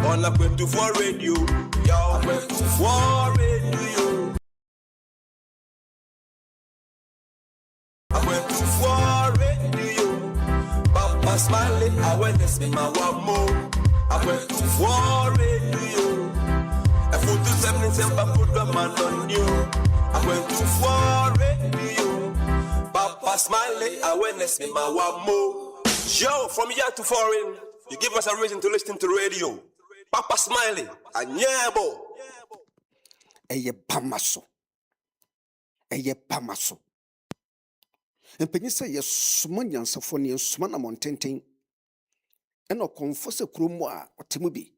on Akwantufuo radio. Yo, Akwantufuo radio. Akwantufuo radio. Papa Smiley, awareness in my one more. Akwantufuo radio. A photo 77 put the man on you. Akwantufuo radio. Papa Smiley, awareness in my one more. Yo, from here to foreign, you give us a reason to listen to radio. Papa Smiley, anyebo. Eye pamaso. Eye pamaso. Empenyi se ye suma nyansafo ne suma na montenten. Eno konfo se kromo a otemu bi.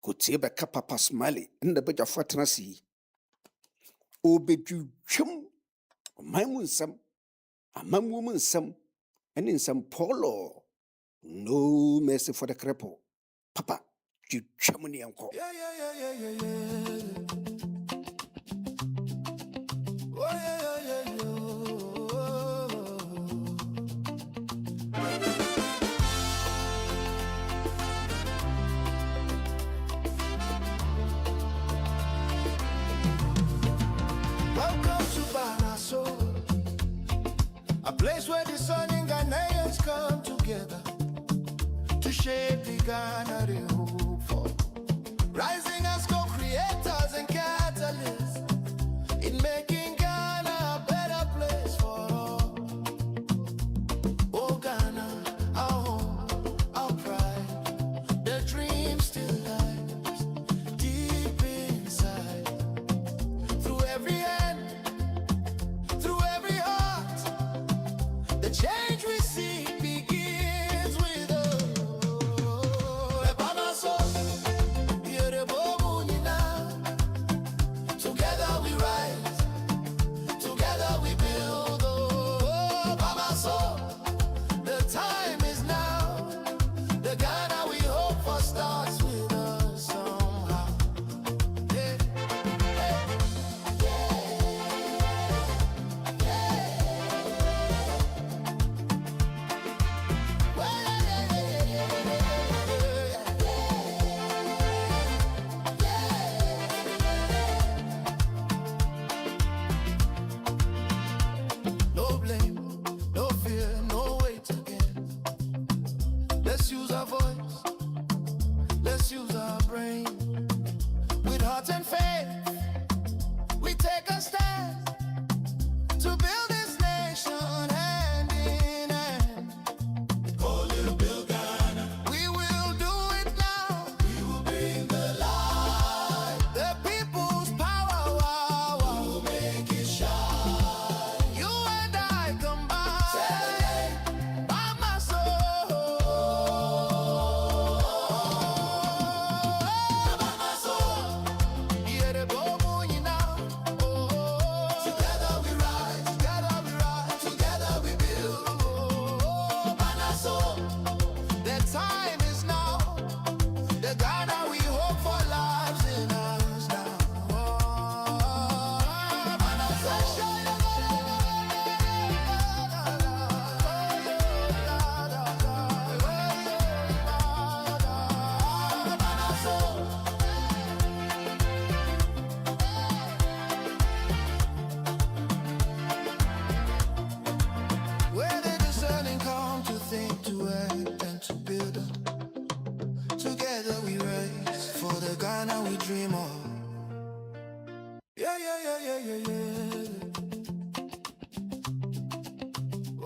Kotie be ka Papa Smiley nda bejafo atenasi. Obedwudwem. Omanmu nsam. Amamwu mu nsam. And in some polo, no mercy for the cripple. Papa, you chamony uncle. Yeah. Oh, yeah. Welcome to Banaso, a place where the sun and Ghanaians come together to shape the Ghana they hope for. Rising as co-creators and catalysts in making Ghana a better place for all. Oh Ghana, our home, our pride, the dream still lies deep inside. Through every hand, through every heart, the change we see begins with us. Together we rise, together we build. The time is now. The Ghana we hope for starts with us somehow. No blame, no fear, no weight again. Let's use our voice, let's use our brain. With heart and faith, we take a stand to build this nation hand in hand. Oh, little Bill Ghana, we will do it now. We will bring the light, the people's power. We will make it shine. You and I combine. Celebrate by my soul. By my soul. Yeah, the bobo, you know. Together we rise, together we build. By my soul. The time is now. The Ghana we hope for lives in us now. By my soul. Where the discerning come to think, to act, and to build up. Together we rise for the Ghana we dream of. Yeah.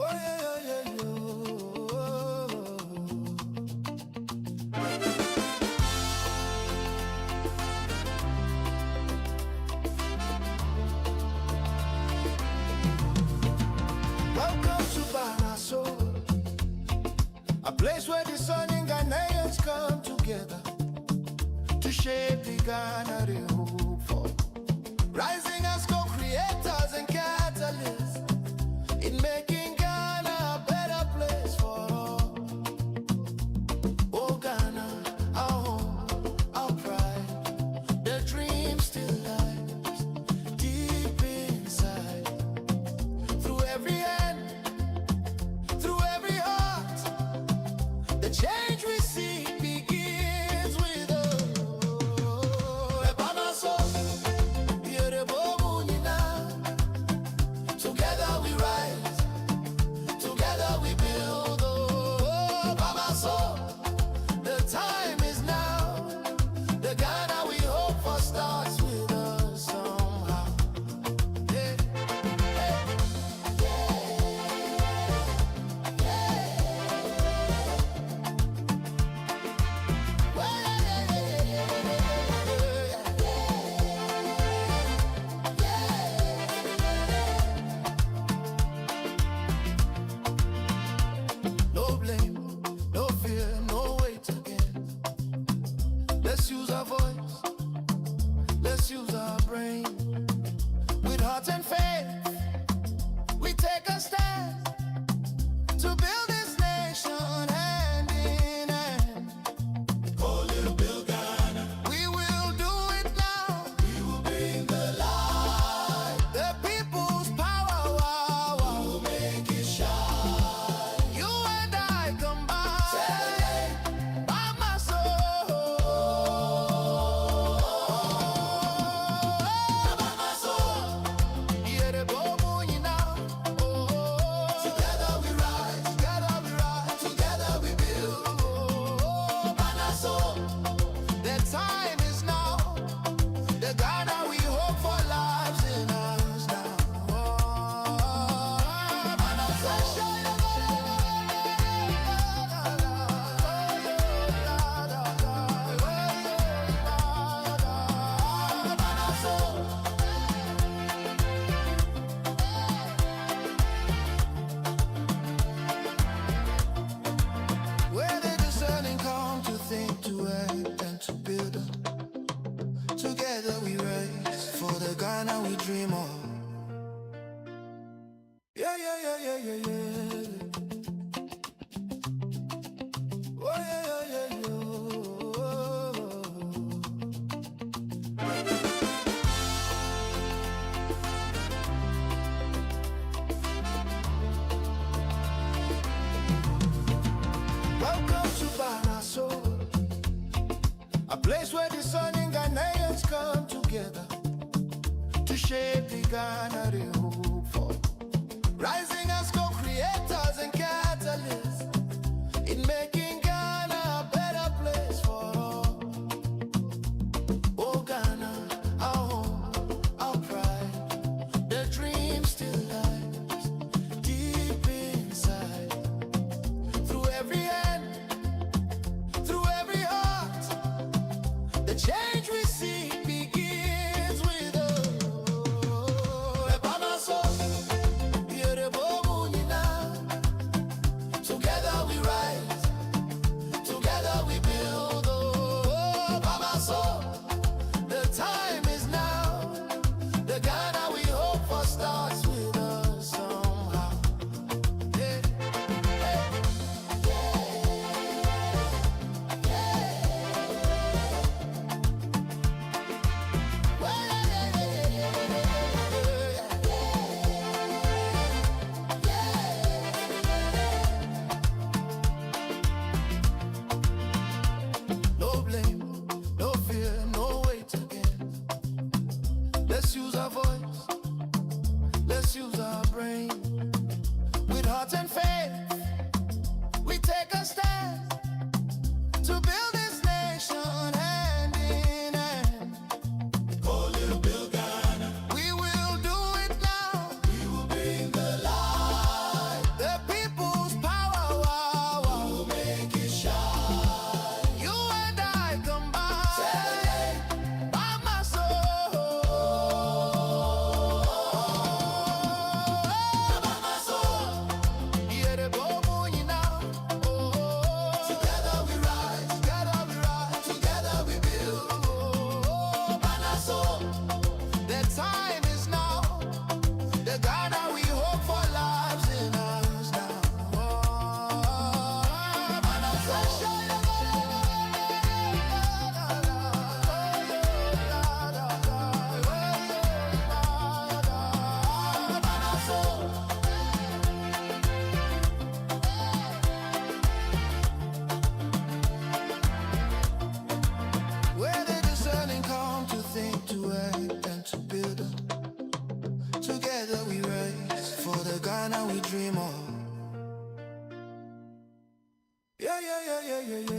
Oh, yeah. Welcome to Banaso, a place where the sun and Ghanaians come together to shape the Ghana they hope for. Rising as co-creators and catalysts in making Ghana a better place for all. Oh Ghana, our home, our pride, the dream still lies deep inside. Through every hand, through every heart, the change we see begins with us. Let's use our voice, let's use our brain. With heart and faith, we take a stand to build this nation hand in hand. Oh, little Bill Ghana, we will do it now. We will bring the light, the people's power. Wow, wow. We will make it shine. You and I combine. Celebrate by my soul. By my soul. Yeah, the boom, you know. Oh, together we rise, together we build. Oh, by my soul. The time is now. The Ghana we hope for lives in us now. Oh, by my soul. By my soul. Where the discerning come to think, to act, and to build up. Together we rise for the Ghana we dream of. Yeah, yeah, yeah, yeah, yeah, yeah. Oh, yeah, yeah, yeah, yeah. Welcome to Banaso, a place where the sun and Ghanaians come together to shape the Ghana they hope for. Rising as co-creators and catalysts in making Ghana a better place for all. Oh Ghana, our home, our pride, the dream still lies deep inside. Through every hand, through every heart, the change we see begins with us. Ebamaso, Yerebomunina. Together we rise, together we build. Oh, Ebamaso, the time is now. The Ghana we hope for starts with us somehow. Yeah, no blame, no fear, no wait again. Let's use our voice, let's use our brain. With heart and faith, we take a stand to build this nation hand in hand. Oh, little Bill Ghana, we will do it now. We will bring the light, the people's power. Wow, wow. We will make it shine. You and I combine. Celebrate by my soul. By my soul. Yeah, the boom, you know. Oh, together we rise, together we build. Oh, by my soul. The time is now. The Ghana we hope for lives in us now. Oh, by my soul. By my soul. Where the discerning come to think, to act, and to build up. Together we rise for the Ghana we dream of. Yeah, yeah, yeah, yeah, yeah, yeah.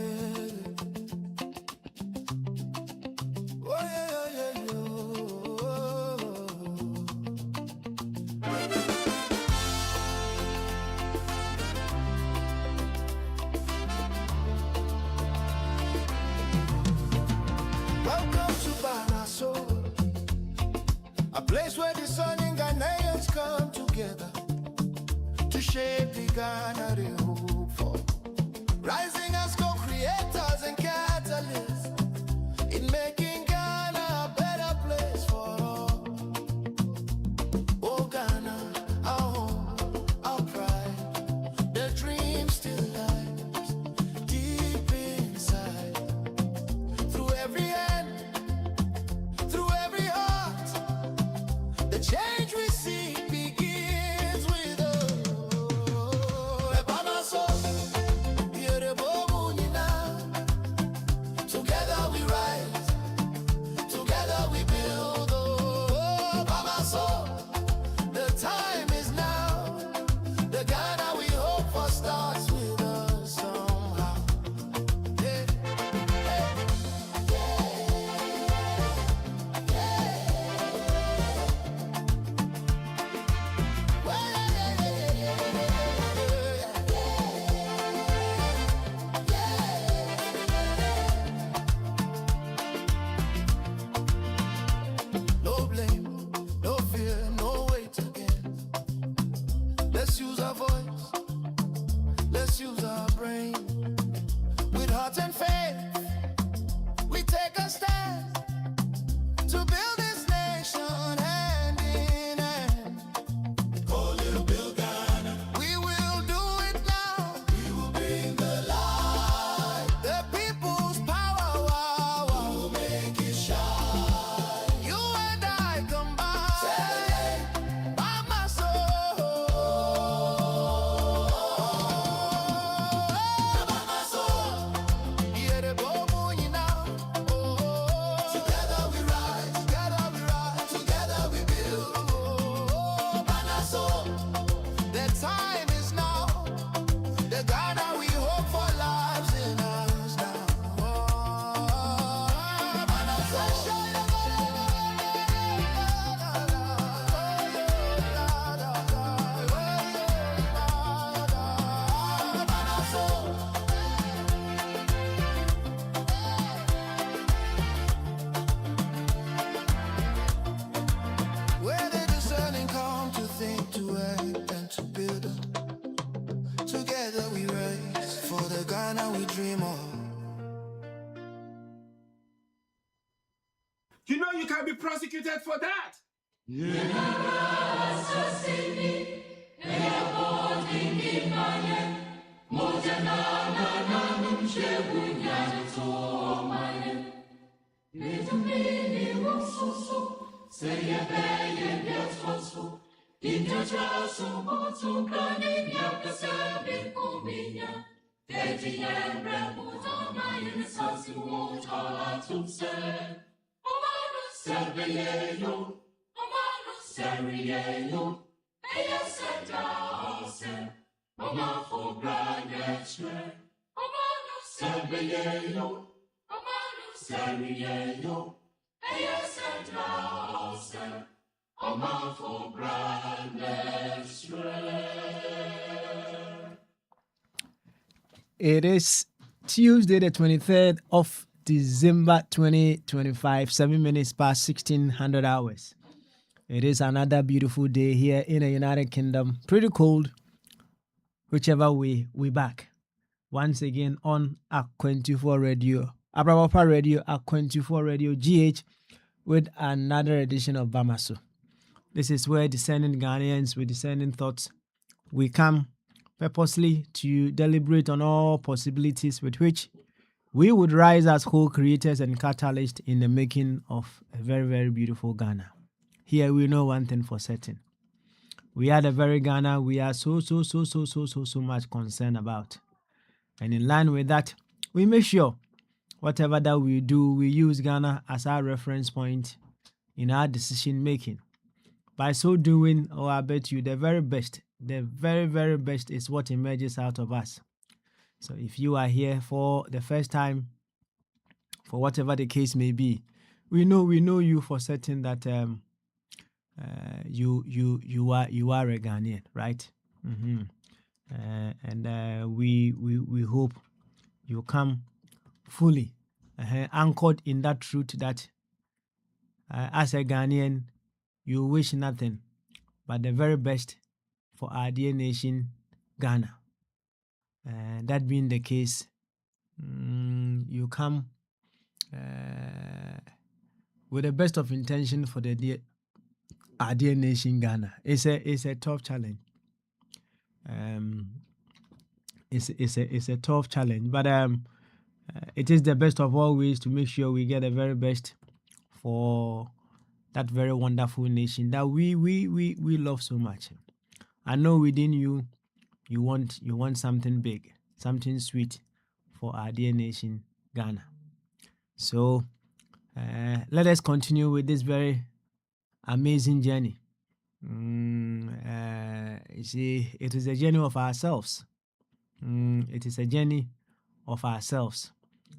Oh, yeah, yeah, yeah, yeah. Welcome to Banaso, a place where the sun and Ghanaians come together to shape the Ghana they hope for. Rising as co-creators and catalysts making Ghana a better place for all. Oh Ghana, our home, our pride, the dream still lies deep inside. Through every hand, through every heart, the change we see begins with us. Together we rise, together we build. Oh, Baba, so the time is now. The Ghana we hope for starts with us somehow. Yeah. No blame, no fear, no wait again. Let's use our voice, let's use our brain. With heart and faith, we take a stand to build this nation hand in hand. Oh, little Bill Ghana, we will do it now. We will bring the light, the people's power. Wow, wow. We will make it shine. You and I combine by my soul. By my soul. Yeah, the boom, you know. Together we rise, together we build. Oh, by my soul. The time is now. The Ghana we hope for lives in us now. Oh, by my soul. By my soul. Where the discerning come to think, to act, and to build. Together we rise for the Ghana we dream of. You know you can be prosecuted for that. It is Tuesday, the 23rd of December 2025, 7 minutes past 1600 hours. It is another beautiful day here in the United Kingdom. Pretty cold, whichever way, we back. Once again on Akwantufuo Radio, Abrabapa Radio, Akwantufuo Radio GH, with another edition of Bamaso. This is where discerning Ghanaians with discerning thoughts, we come purposely to deliberate on all possibilities with which we would rise as co-creators and catalysts in the making of a very, very beautiful Ghana. Here we know one thing for certain. We are the very Ghana we are so much concerned about. And in line with that, we make sure whatever that we do, we use Ghana as our reference point in our decision making. By so doing, I bet you the very best, the very, very best is what emerges out of us. So if you are here for the first time, for whatever the case may be, we know you for certain that you are a Ghanaian, right? And we hope you come fully anchored in that truth that as a Ghanaian, you wish nothing but the very best for our dear nation, Ghana. That being the case, you come with the best of intention for our dear nation Ghana. It's a tough challenge. It's a tough challenge, but it is the best of all ways to make sure we get the very best for that very wonderful nation that we love so much. I know within you want something big, something sweet for our dear nation Ghana. So let us continue with this very amazing journey. You see, it is a journey of ourselves. It is a journey of ourselves.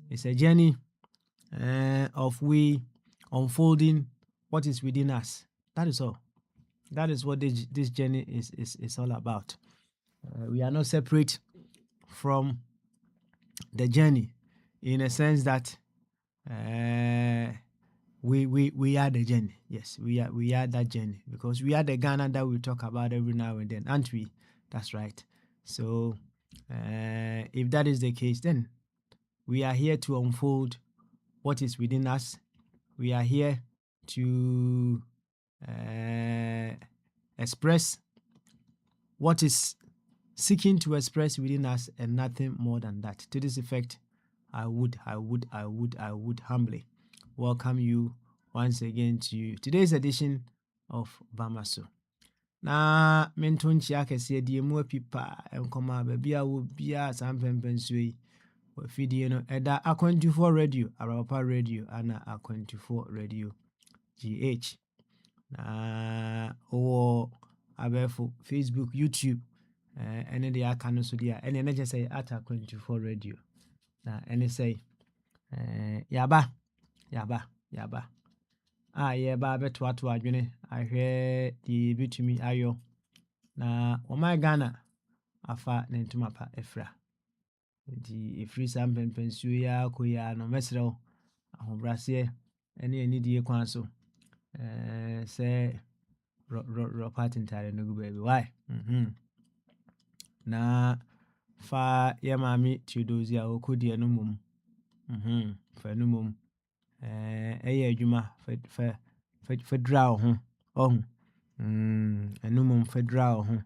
It's a journey of we unfolding what is within us. That is all. That is what this journey is all about. We are not separate from the journey in a sense that we are the journey. Yes, we are that journey, because we are the Ghana that we talk about every now and then, aren't we? That's right. So if that is the case, then we are here to unfold what is within us. We are here to express what is seeking to express within us, and nothing more than that. To this effect, I would humbly welcome you once again to today's edition of Bamaso. Na mentonchi akese die mu apipa enkoma ba bia wo bia sampempensui wa fidie no eda Akwantufuo radio, Arapa radio ana Akwantufuo radio GH. Na abefo Facebook, YouTube, ene de aka no so dia ene na je say at Akwantufuo radio. Na ene say yaba yeba beto ato adwene ahwe di bitumi ayo na my Ghana afa ne ntuma pa efra di efri sampempensuo ya koya no mesrew ahobrase ene anidie kwan so say ro patent tare no go baby why na fa yamami tudozi a okodi eno mum fa no mum ɛyɛ adwuma federal ho enumum federal ho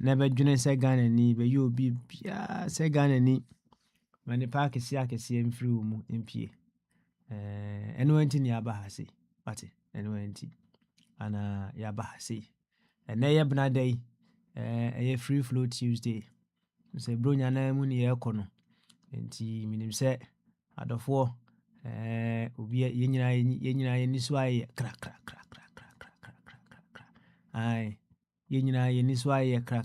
na badwene sɛ Ghana ni be yo bi bia sɛ Ghana ni mane pa akese mfiri wo mu mpie eno anti ni aba ha sei pate eno anti ana ya ba ha sei ene ye bna dai ɛyɛ free flow Tuesday sɛ bronya na mu ni ye kono enti minim sɛ adofo obi yenyina yeniso aye kra ai yenyina yeniso aye kra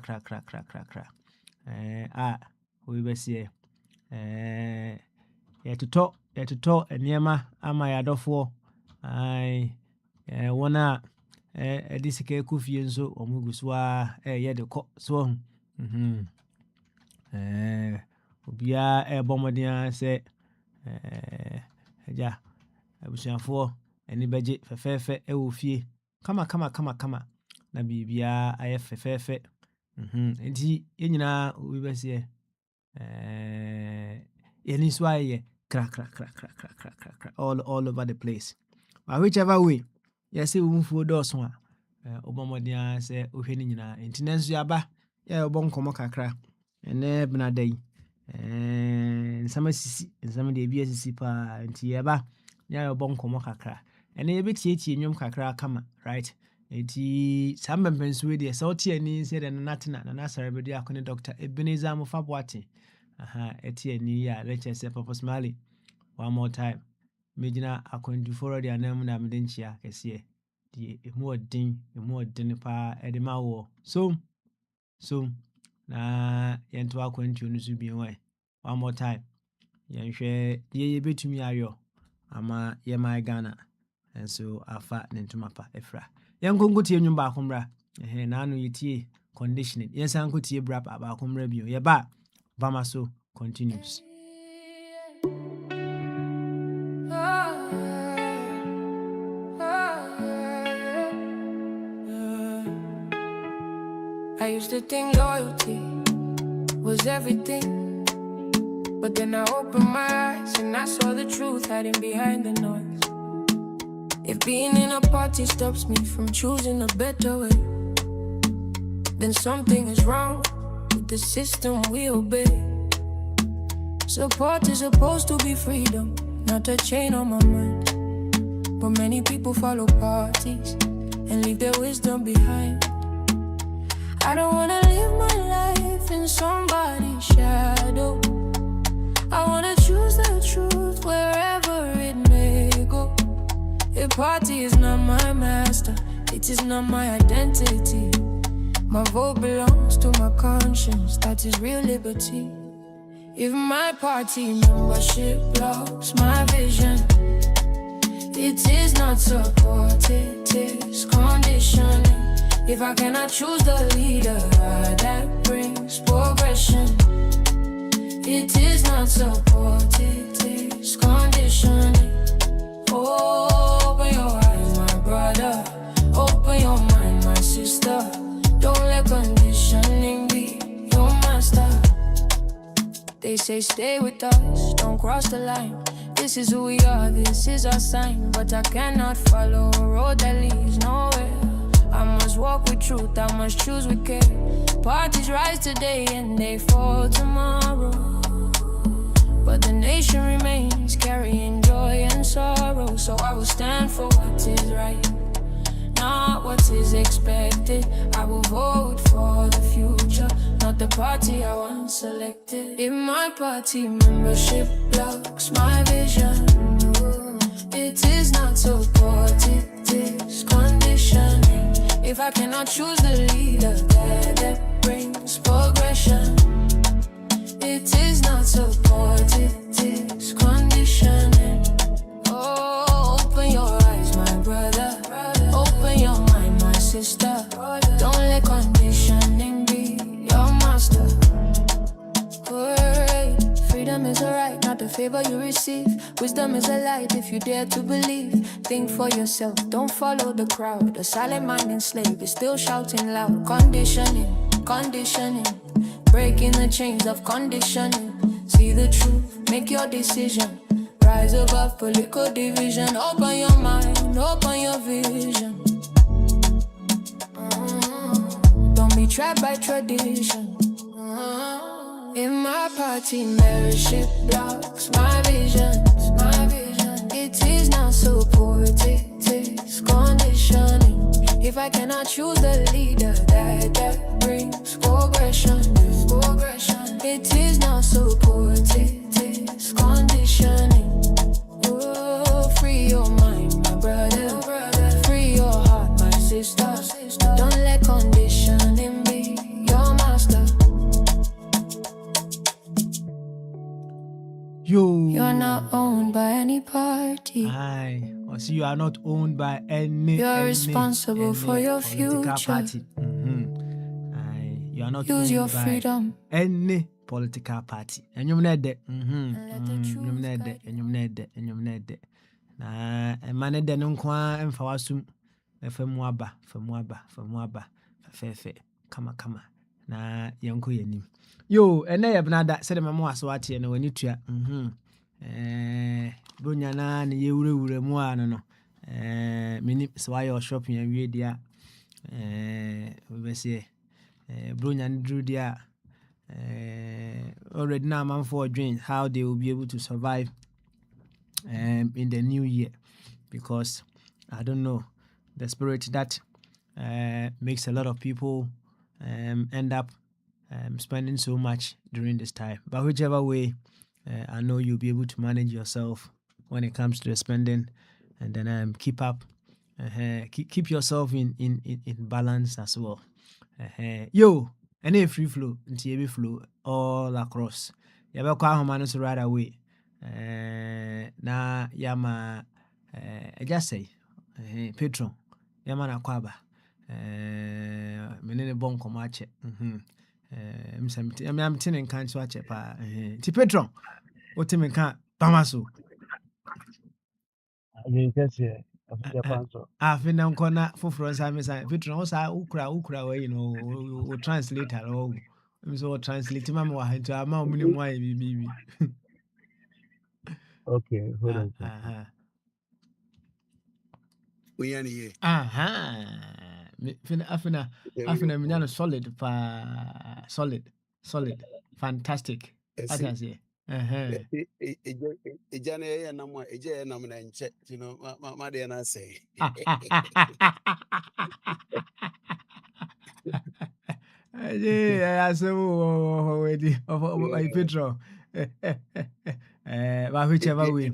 we be se yetoto enema ama yadofo ai wona edisike kufie nso omuguso a ye de ko so obia bomodia se ja abusuafo eni beje fefefe ewo fie kama na bibia aye fefefe enti yenyina obi bese yeni so aye kra all over the place, but whichever way yes we mfu do so a obomodia se ohwe ni nyina enti nanso yaba ya obonkomo kakra ene bna dai nsama de bia sisi pa nti yeba nya obonkomo kakra ene yebetietie nwom kakra kama right enti sambempensuwe de se otie ani se de natena na nasarabedu akone Dr. Ebenezer Mufabwate etie ani ya lecture se purpose mali one more time mejina Akwantufuo de anam na medenchia kese di emu odin pa edema wo so na yento Akwantuo no so bi wan one more time yenhwe ye betumi ayo ama ye my Ghana enso afa ne ntuma pa efra yenkonkotie nwum ba akomra na anu yitie conditioning yensankotie brap aba akomra bio ye ba Bamaso continues. I used to think loyalty was everything, but then I opened my eyes and I saw the truth hiding behind the noise. If being in a party stops me from choosing a better way, then something is wrong with the system we obey. Support is supposed to be freedom, not a chain on my mind. But many people follow parties and leave their wisdom behind. I don't wanna live my life in somebody's shadow. I wanna choose the truth wherever it may go. A party is not my master, it is not my identity. My vote belongs to my conscience, that is real liberty. If my party membership blocks my vision, it is not support, it is conditioning. If I cannot choose the leader that brings progression, it is not support, it is conditioning. Open your eyes, my brother. Open your mind, my sister. Don't let conditioning be your master. They say stay with us, don't cross the line. This is who we are, this is our sign. But I cannot follow a road that leads nowhere. I must walk with truth, I must choose with care. Parties rise today and they fall tomorrow, but the nation remains carrying joy and sorrow. So I will stand for what is right, not what is expected. I will vote for the future, not the party I once selected. If my party membership blocks my vision, it is not support, it is conditioning. If I cannot choose the leader that brings progression, it is not support, it is conditioning. Oh, open your eyes, my brother. Open your mind, my sister. Don't let conditioning be your master. Word. Freedom is a right, not a favor you receive. Wisdom is a light if you dare to believe. Think for yourself, don't follow the crowd. A silent mind enslaved is still shouting loud. Conditioning, conditioning. Breaking the chains of conditioning. See the truth, make your decision. Rise above political division. Open your mind, open your vision. Don't be trapped by tradition. In my party, membership blocks my vision. It is not support, it is conditioning. If I cannot choose the leader that brings progression, it is not support, it is conditioning. Oh, free your mind, my brother. Free your heart, my sister. Don't let conditioning be your master. You're not owned by any party. Aye. Or see, you are not owned by any. You're responsible for your political future. party. Aye. You are not Use owned your by freedom. any political party. And you know that. let the truth guide And you know that. Na emane de no kwa emfa wasum. Famu aba. Fefe. Kama. Na yanko yanim. Yo, ene yebnada said mama waso ate na wani tua. Bronya na ne yewure mu ano no. Mini so ayo shopping awie dia. We say bronya ndru dia. Already now man for dream how they will be able to survive in the new year, because I don't know, the spirit that makes a lot of people end up spending so much during this time. But whichever way, I know you'll be able to manage yourself when it comes to the spending, and then keep keep yourself in balance as well. Yo, any free flow, TB flow all across. You have a manage right away. Na yama, I just say, patron, yamana kwaba. Menene bon komache. I'm telling can't watch it. Ti patron, what me can't Bamaso. After now, corner for France, I'm saying, patron, also, ukra, way, you know, translate her. Oh, so translate Mamma into a mouth, minimum, why, baby. Okay, hold on. we are here. Aha. Afina minyano solid pa solid. Fantastic. What I say? Ejana ya namwa eje ya namna nche you know ma de na say. Yeah, so wedi of petrol. But whichever way.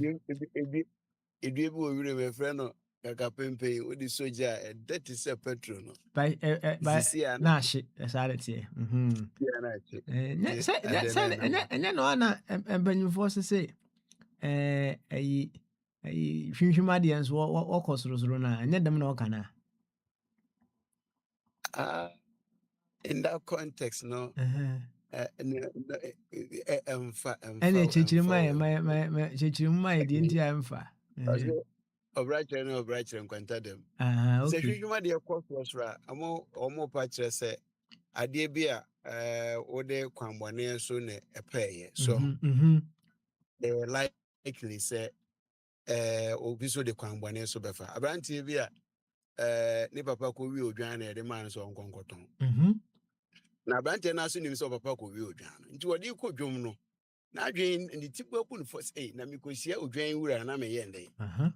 Ebi wo wire me friend no kaka pempe wo di soja that is a petrol no. By na shit sanity. Yeah na che. Say no ana embanyufo say ayi hwinhwima de enso wo sorosoro na anya dem na oka na. In that context no Any chichirima de nti amfa. Obrachre nkwanta dem. Se hwehwuma de ekosoro omo pa kire se ade bi a wode kwanbone so ne epeye so likely say obi so de kwanbone so befa abrantie bi a ne papa ko wi odwan na de man so nkonkoton na abrantie na so nim so papa ko wi odwan nti wode ko dwom no na adwen ni tipo ku no first na mi ko sia odwan wura na me yende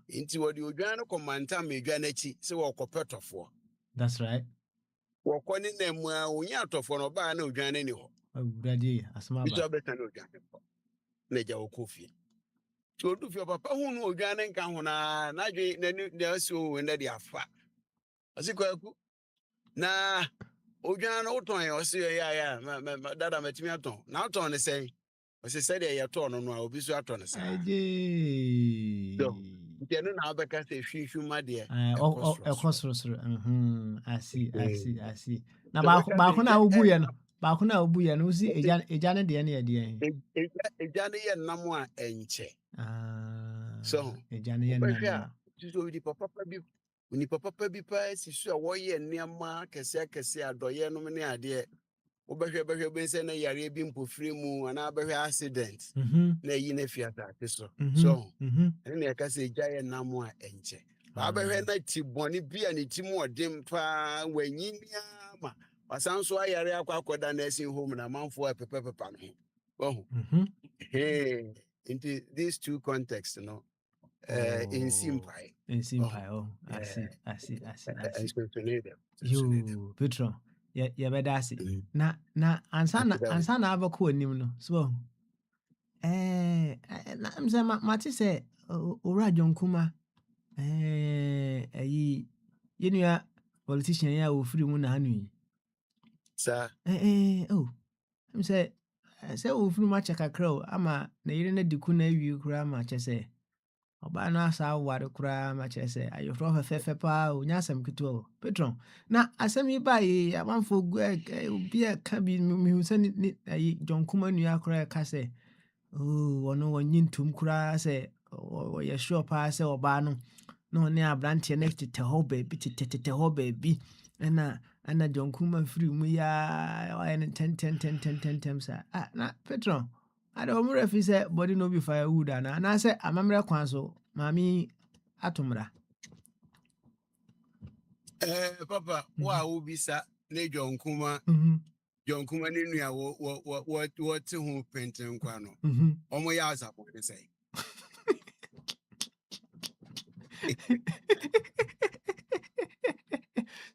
nti wode odwan no komanta me odwan achi se wo kopetofo. That's right. Wokɔ ne na mu a onya atɔfo no ba na odwan ne ni hɔ. Awurade asma ba. Biso abeta na odwan ne hɔ. Na gya wokɔfie. Ti odu fie papa hu no odwan ne nka ho na adwe na ni asi o we na de afa. Asi kwaku. Na odwan no woton ye osi ya dada matimi aton. Na aton ne sɛn. Osi sɛ de ye to no no a obi so aton ne sa. Aje. Nti no na abeka sɛ hwihwuma de ekosoro. I see. Na ba na obu ye no. Ba na obu ye no usi eja ne de ne ye. Eja ne ye nam a enche. So eja ne ye nam. So di papa bi pa sisu a wo ye nneama kese adoye no ne ade. Obehwe be se na yare bi mpofiri mu ana behwe accident na yi na fiata so so ene ya kase jaye namu a enche ba behwe na tiboni bia ne timu odem pa wanyi niama wasanso ayare akwakoda na esi home na manfo pepepepa no oh into these two contexts no in simpai I see. You Petro ya bedasi na ansa na abako anim no so na mse mate se owura Jonkuma ayi yenua politician ya ofiri mu na hanu yi sa mse se ofiri mu acha kakra ama na yire na diku na awi kura ma che se oba no asa ware kura ma che se ayofro fefe pa onya asem kito Petron na asem yi ba yi amanfo bia ka bi mi hu se ni ayi Jonkuma nua kura ka se wono wonyintum kura se o ye sure pa se oba no no ne abrante next te ho baby ana Jonkuma free mu ya o en 10 sa na Petron ada omure fi se body no be firewood na se amamre kwan so mami atomra papa wa ubisa ne Jonkuma ne nua wo te ho penten kwa no omo ya asapo ne sei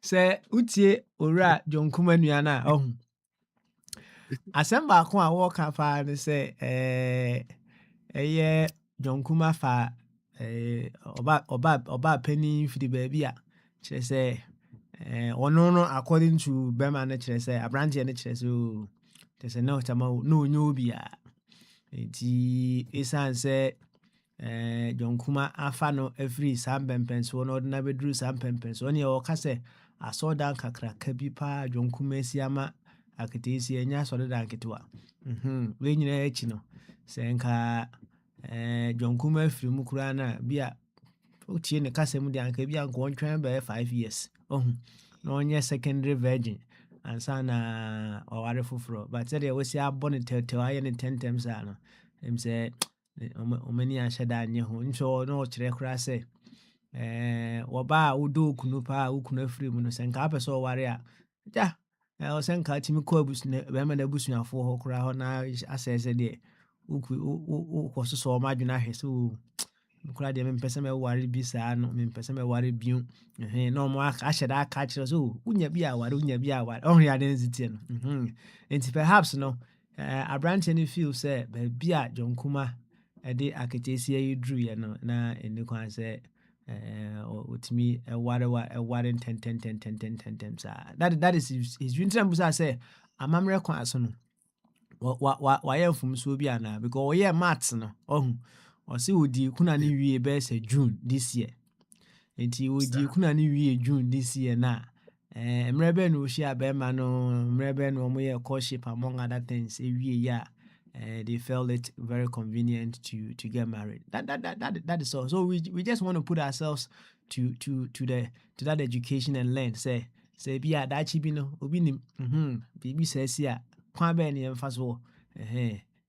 se utie owura Jonkuma nua na ohun asem ba ko a wo ka fa ne se eye Jonkuma fa oba pani fidi baabi a kire se ono no according to Bema na kire se abrante na kire se o te se no chama no nyo bi a enti esan se Jonkuma afa no every sam pempenso no na bedru sam pempenso ne o ka se asoda kakra ka bi pa Jonkuma siama akitesi enya asoda nketwa we nyina echi no se nka Jonkuma afiri mu kura na bia otie ne kasem de anka bia nko ontwen be 5 years na onye secondary virgin ansa na oware foforo but say we see abone tete aye ne 10 times ano em say omani ahye da anye ho ncho no kire kura se wɔba a wodɔ okunu paa wokunu afiri mu no sɛ nka apɛ sɛ ɔware a gya ɔsɛ nka tumi kɔ bɛrima no abusuafoɔ hɔ koraa hɔ na asɛ sɛ deɛ wokɔ so sɛ ɔma adwene ahwɛ sɛ koraa deɛ mempɛ sɛ mɛware bi saa no mempɛ sɛ mɛware bio na ɔmo ahyɛ da aka kyerɛ sɛ wonya bi aware ɔhwɛ ade no zitiɛ no nti perhaps no aberanteɛ no feel sɛ baabi a John Kuma ɛde aketeesia yi duruiɛ no na ɛni kwan sɛ ɔtumi ɛware ntɛntɛntɛntɛntɛntɛm saa that is his dream. Ntina mbusa sɛ amammerɛ kwan so no wayɛ mfomsoɔ bi anaa because ɔyɛ maths no ɔhu ɔsɛ ɔdi kuna ne wie bɛyɛ sɛ June this year nti ɔdi kuna ne wie June this year na mmerɛ bɛn na ɔhyia bɛrima no mmerɛ bɛn na ɔmoyɛ courtship among other things ɛwie yɛ a they felt it very convenient to get married. That is all. So we just want to put ourselves to that education and learn. Say be a dachi bino obinim bibi says ya kwan be ni emfa so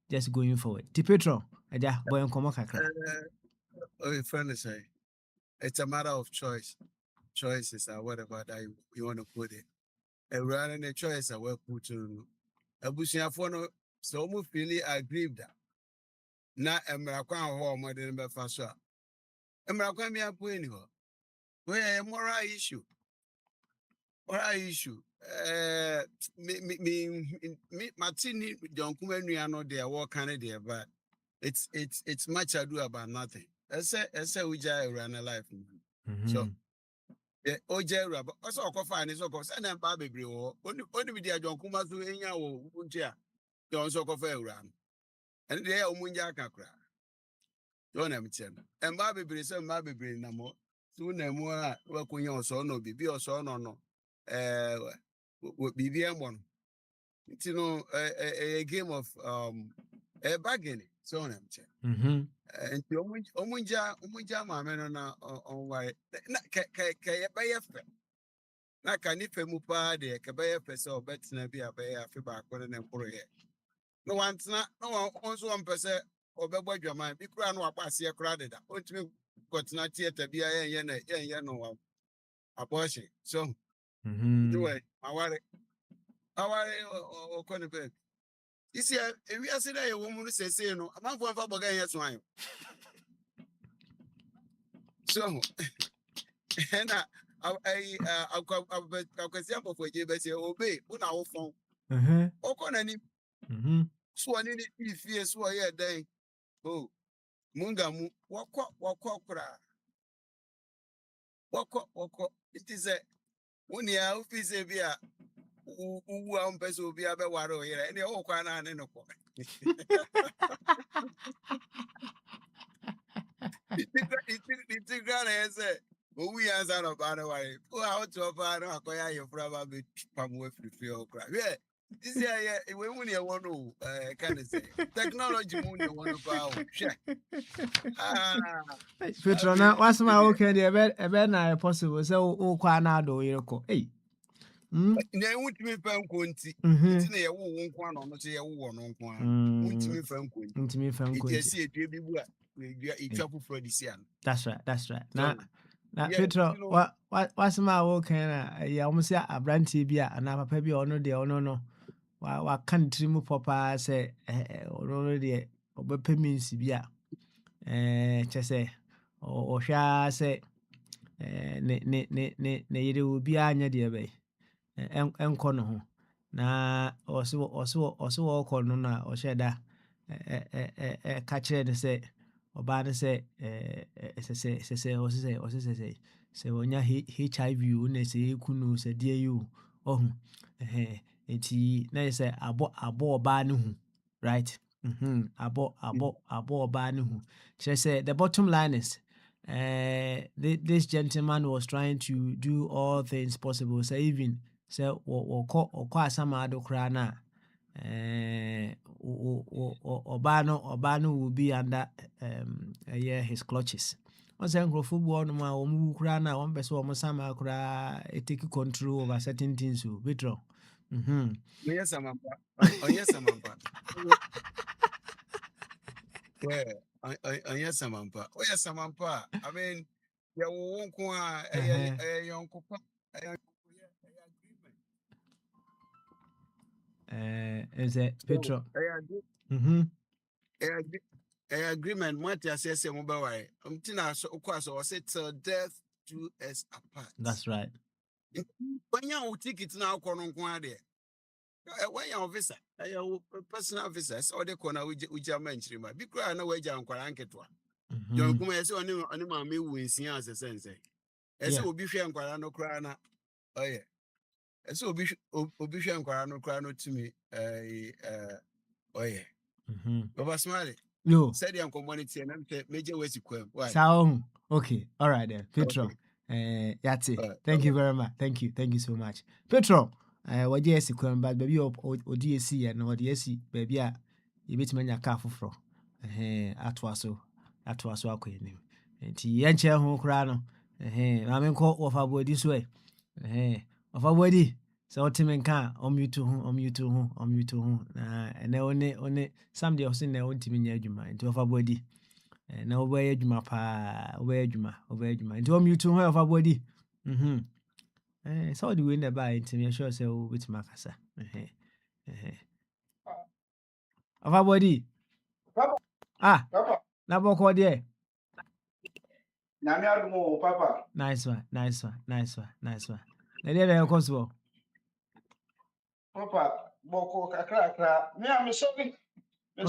just going forward. Ti Petro aja boy nkomo kakra. Friend say it's a matter of choices or whatever that you want to put it. And rather than a choice I will put to abusuafo no so mo feel aggrieved na emrakwan ho mo de be fa so a emrakwan mi apo eni ho we a moral issue me matini John Kuma nua no de wo kan de but it's much ado about nothing ese uja run a life so the oja raba also okofa ani so ko se na ba bebre wo oni bi dia John Kuma so enya wo bunti a John so okofa ewura no and they are omunja kakra don't am chen and ba bebre se ba bebre na mo so na mu a wa kunya oso no bibi oso no bibi emo no you know a game of a bargaining so na am chen and omunja ma me no na on why na ka ba ye fe na ka ni fe mu pa de ka ba ye fe se obetina bi abaya afi ba ko na nkoro ye no wantna no onso on pese obegbo adwaman bi kura no akpase kura deda ontimi kotena theater bi ayen ye no abortion so do way aware o kone be isi ewi ase da ye wo mu no sese no amanfo amfa boga ye so ayo so na akwasi amfo je be se obey una wo fon o kona ni so ani ni fie so ye den oh munga mu wakọ kura wakọ it is a woni a office bi a uwu a mpese obi abe ware o yere ene o kwa na ne no ko it grana ese owu ya za no ba no ware o a o to ba no akoya ye fura ba be pamu afiri o kura we this year we won ye won no can say technology mu ne won ba o Petro na wasema okay de ebe na possible say o kwa na do yere ko na wutimi fa nkonti nti na ye wo nko ano no so ye wo no nko an wutimi fa nkonti esi edue bi bu a etwa fufuro di sia no that's right na Petro wasema okay na ya omo say abranti bi a na papa bi ono de ono no wa kan trimu papa say ono de obepemisi bi a chese o hwa say ne yere obi anya de ebe enko no ho na oso ko no na o sheda ka kire ne se oba ne se se onya HIV na se ekunu se die you ohun enti na se abo oba ne hu right abo oba ne hu kire se the bottom line is this gentleman was trying to do all things possible so even so or asama do kra na obano will be under his clutches. Once nkrofo bu onu ma omu kra na one person omu sama kra take control over certain things so Petro yes amampa well yes amampa I mean Yeah, won't go Uh-huh. a young couple. Is it So, Petro? I Mm-hmm. agree. Agreement, what I say, mobile. Tina, so, of course, I said till death do us apart. That's right. When you take it now, Conon Quade, when your visa, your personal visas, or the corner which I mentioned, because I know where John Quaranketwa. John Mm-hmm. Kuma, so I know me win, see, as a sense. As it Yeah. will be fair and Quarano Crana. Oh, yeah. As it will be fair and Quarano Crano to me. Oh, yeah. Mm-hmm. Baba Smiley. Yo. Said the community and I'm major ways to quem. Why? Sound okay. All right then. Okay. Petro. That's it. Thank Baba. you very much. Thank you. Thank you so much. Petro. What do you see? But baby, or do you see? And what do you see? Baby, you bit me car for. Atwaso. Atwaso akwenni. Nti yenche ho kra no. Ma me nko ofa body so e. Ofa body. So otime nka omute ho. Na ene one some dey say na ontimi nya adwuma. Nti ofa body. Na wobɛyɛ adwuma paa, wobɛyɛ adwuma. Nti ɔmmute ho ɛfa bɔdi. Sɛ wode wei na ɛbaeɛ nti meyɛ sɛ wobɛtumi akasa. Ɔfa bɔdi. Ah, Papa, na bɔkɔ deɛ. nyame adom o, papa. Nice one. Na deɛ na ɛkɔ soɔ. Papa, bɔkɔ kakrakra. Me a mesɔre a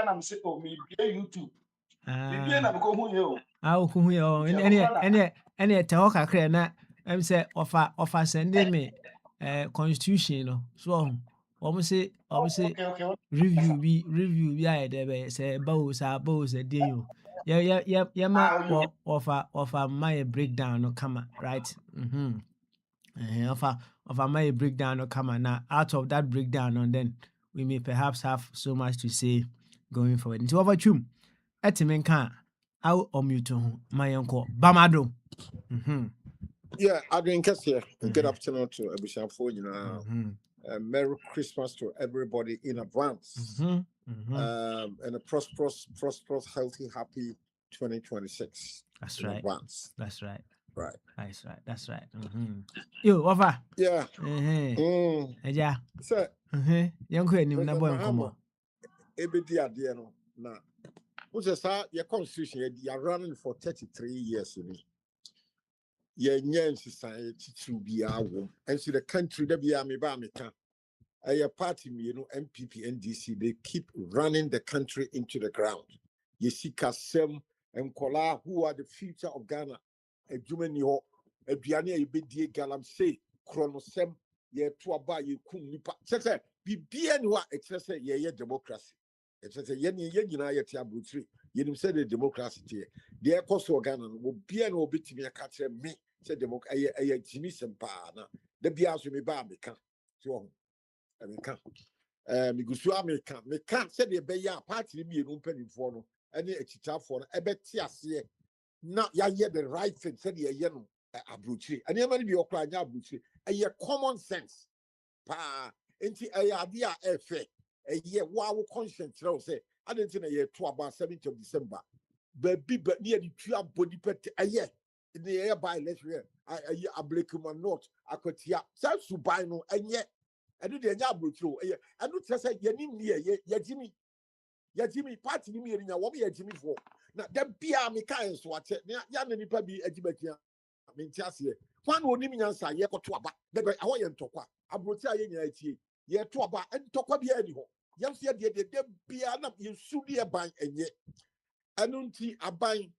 na mese o mebie YouTube. Bibie na mekɔhu yɛ o. Wokohu yɛ Nti ɛno koraa na ɛne ɛtɛ hɔ kakra na ɛm sɛ ɔfa sɛnde me constitution no so ɔmo se okay. review bi ayɛ dɛ bɛyɛ sɛ ɛba o sɛ deɛ yi o yɛma oye. ɔfa ma yɛ breakdown no kama right ɔfa ma yɛ breakdown no kama na out of that breakdown no then we may perhaps have so much to say going forward nti wɔfa twam ɛtumi nka a ɔmute ho ma yɛnkɔ bamado. Yeah, I drink here. Good afternoon to Abushanfo, you know. Merry Christmas to everybody in advance. And a prosperous, healthy, happy 2026. That's in right. Advance. That's right. Right. That's right. Yo, Wafa. Yeah. Eja. So, Yanko enim na boy President nkomo. Ebedi ade no na. What's your constitution? You're running for 33 years. Your society to be our and so the country that be me ba me can a party me MPP NDC they keep running the country into the ground. You see Kasem and Kola who are the future of Ghana. A Jumani ho a Biania you be die galam say chronosem ye to aba you kum nipa say be anwa express ye democracy. It says yen United Abutri. You said the democracy here. The cost of Ghana will be an obit me a catcher me. Said the Jimmy Sempana. The Bias me ba me can. So I mean can. Migusua me can't say the Baya party me an open for no any a chicha for a betias here. Now ya hear the right thing said ye yen abruchi. And you be your crying abruchi. A year common sense. Pa enti a idea effect. A year wow conscience say I didn't think a year to about 7th of December. Baby, but near the tree body pet a year in the air by let's hear. I break my note. I could hear self to buy no and yet I do the Yabru through. I don't just say near Jimmy party me in your woman Jimmy for. Now that be a mechanics what yan and probably a Jibakia. I mean, just here. One would name answer yet to about the Hawaiian tokwa. I brought ye to about and talk about anyhow. Young said, they be an up you should be a bank and yet. I don't see a bank,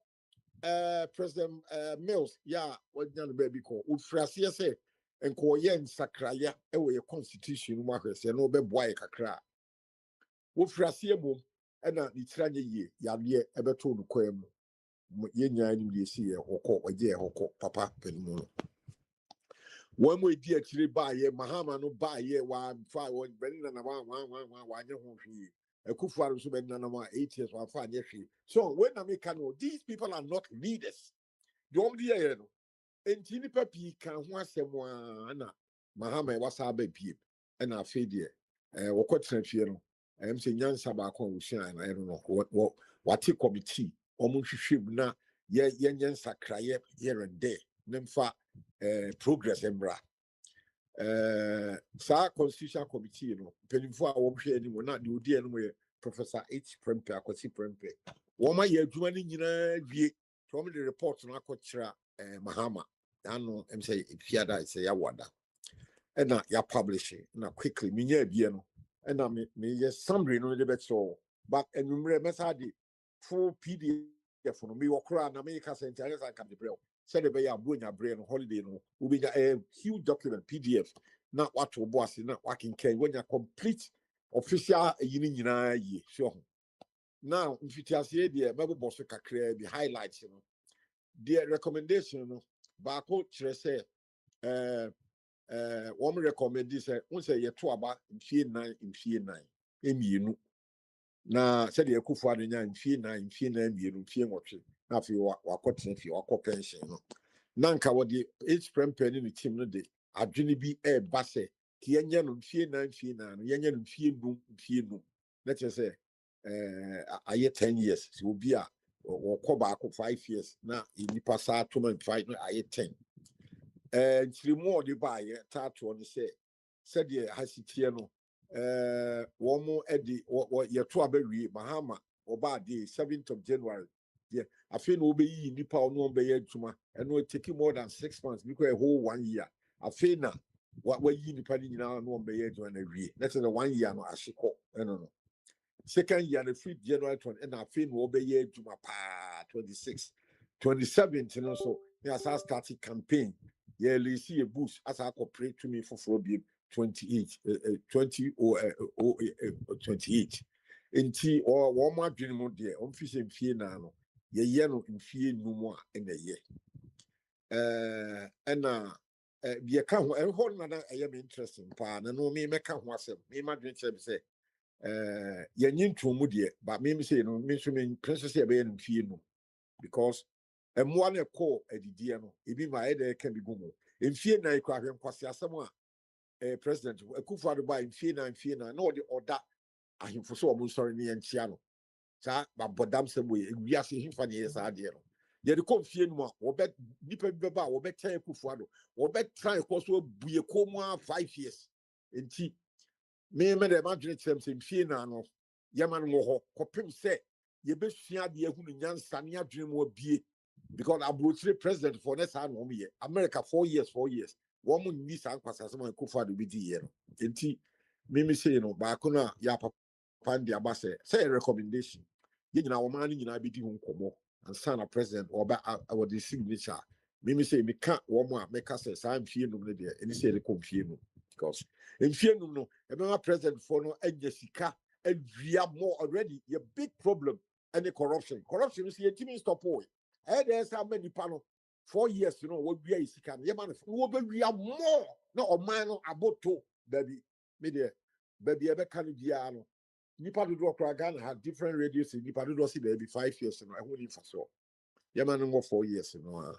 President Mills, yeah, what young baby call, would Frasia say, and call yen Sakraya, away a constitution, Marcus, and no boy cacra. Would Frasia boom, and not the Tranya ye, Yabye, ever told the quem, Yenya, you see, or call a year or call Papa Penmono. One way dear actually buy ye, Mahama no buy ye, 1 5 1 Brennan and 1 a Kufa so many 8 years or 5 years. So when I make these people are not leaders. Don't be a and Tini Papi can once someone Mahama was our baby and our failure. What Trenfiano. I am saying Yan Sabacon, I don't know what committee, almost ship now. yen sakra here and there. Nemfa progress embra. Sa constitutional committee, penifo a wɔhwɛ anim na de odi anim yɛ Professor H. Prempe akwasi Prempe. Wɔma yɛ adwuma no nyinaa wie. From the report no akɔkyerɛ Mahama. Ano say fiada say ya wada. And na ya publish it na quickly minya bia no. And na me yes summary no de beto. But enumere message full PDF no me wokra na me ka sent I can the braille. Said the be abunya brain holiday no. We be a huge document PDF. Na what to boss na working can when you complete official yini nyina yi sure. Now if you say the mebo boss kakra be highlights you know. The recommendation no baako kyerɛ sɛ wɔn recommend this wɔn sɛ yɛto aba mfie 9 emienu na sɛdeɛ Akufo Addo nya mfie 9 mmienu mfie 8 na afei wakɔtena fie wakɔ pension no na nka wɔde H. Prempe ne team no de adwene bi ɛɛba sɛ ka yɛnyɛ no mfie 9 no yɛnyɛ no mfie num na kyerɛ sɛ ayɛ 10 years sɛ obi a wɔkɔ baako 5 years na nipa saa toma 5 no ayɛ 10 nkyirimu ɔde baayɛ taatoɔ no sɛ sɛdeɛ hasitie no wɔn ɛde yɛto abɛwie Mahama ɔbaa de 7th of January deɛ afei na wɔbɛyi nipa ɔno ɔbɛyɛ adwuma ɛno take more than 6 months because a whole 1 year afei na wɔyi nipa no nyinaa no ɔbɛyɛ adwuma na wie na kyerɛ 1 year no ahyekɔ ɛno no. Second year, the 5th January 20, and I feel will be year to my 26, 27, you know. So, yes, I started campaign. Yeah, you see a boost as I cooperate to me for 28, 28. In tea or one more dream, dear, on fish and fear now. Ye yellow in fear no more in a year. Be a count and hold another. I am interesting, pa, and no me make a was me, my dream say. Yenyin tumu die but me say no me so me princess e be en fie no because emwa na call edidie no ebi ma e dey can be gumo en fie na ikwa hwe nkwase asem a president Akufo Addo ba en fie na na odi oda ahemfo so omo sori ne yentia no sa ba bodam sem we wiase himfa ne yesa ade no ye de kom fie no a wo be nipa bi ba wo be tan Akufo Addo wo be try ko so buye ko mu 5 years enti me the imagine them fie na no yaman mo ho kopim se ye besua de ehunu nyansa ne adwene mo bie because abrochire president for next time no ye America 4 years wo mo ni san kwasase man Akufo Addo bi di ye no enti me say no ba ko na ya papa ndi abase say recommendation ye nyina wo man nyina bi di ho nkomo and sana president oba our signature me say me ka wo mo a me ka say san fie no ne de eni say de kom fie no because in fear no a president for no Jessica and we are more already a big problem and the corruption is a team stop boy. There's how many panel 4 years, you know, what we are can we are more no man about to baby media baby ever can diano. Nipa do Ghana had different radios in Nipa do see baby 5 years and I won't for so. Yaman more 4 years, you know.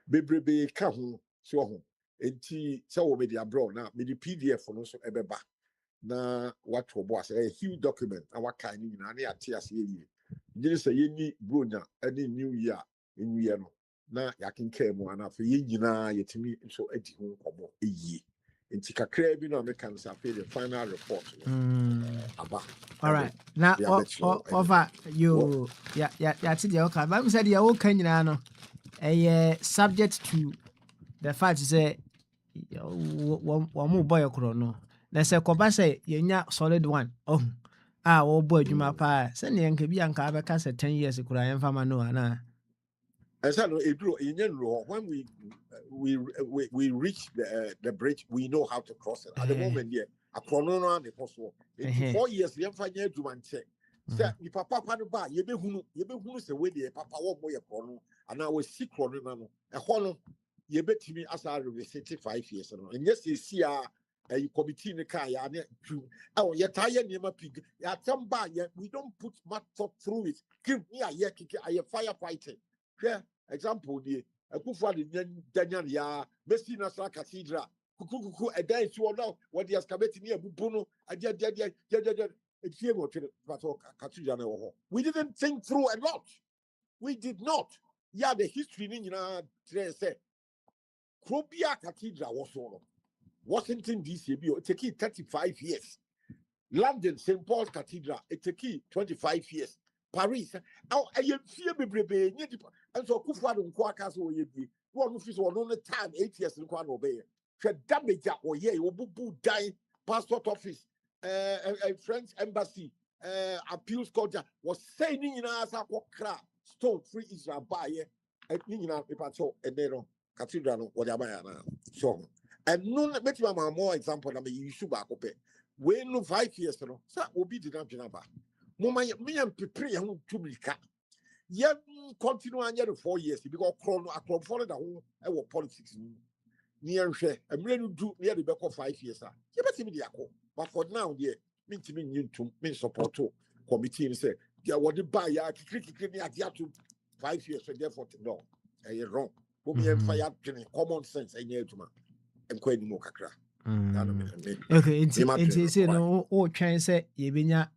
Baby come so enti so we media abroad now me the PDF for no so ebeba na what to boss a huge document our kind ni na na ate ase yi nyiri say yeni bronya any new year in year no na yakenka mu ana fe yi nyina yetimi so adi ho komo eyi enti kakra bi no make say the final report aba all right now over you yeah ate the okay but me say the okay nyina no subject to the fact say one boy no na say koba say yenya solid one wo boy adwuma pa say ne yanka bi anka abeka say 10 years kura yemfa ma no ana esa no eduro yenyen when we reach the bridge we know how to cross it at the moment here akrono no na possible in 4 years yemfa nya adwuma nche say ni papa no ba yebehunu say we dey papa wo boy akrono ana we si krono na no ho no ye betimi asa revisit 5 years no and yes you see a committee ne ka ya ne ye taye niema pig ya tamba ye we don't put much thought through it give me a ye kike a firefighting example the Akufo Addo danya ya Messi National Cathedral kukukuku edan si wono what the excavate ni abubu no ade efie mo twere but cathedral na wo ho we didn't think through a lot we did not Yeah, the history in say Krobia Cathedral was all. Washington DC, it took 35 years. London, St. Paul's Cathedral, it took 25 years. Paris, I am fear be and so Kufa and Quakas or ye be one of his one only time 8 years in Quan obey. Damage or ye, or boo die, passport office, French embassy, appeals court was saying in us a stone free Israel by ye, and Nina Pipacho and Nero Cathedral, whatever. So, and no, bet you are more example than you should back up. We no 5 years, no, so will be the number. Mama, me and prepare who to me. Yet continue on 4 years because Chrono, I can follow the whole politics. Near share, I'm ready to do near the back of 5 years. You better be but for now, dear, mean to me to me support to committee and say, yeah, what the buy ya, to 5 years, and therefore, no, you're wrong. We have fire common sense and yet, I'm quite more kakra. Okay, it's say no, or try say, Yebinya.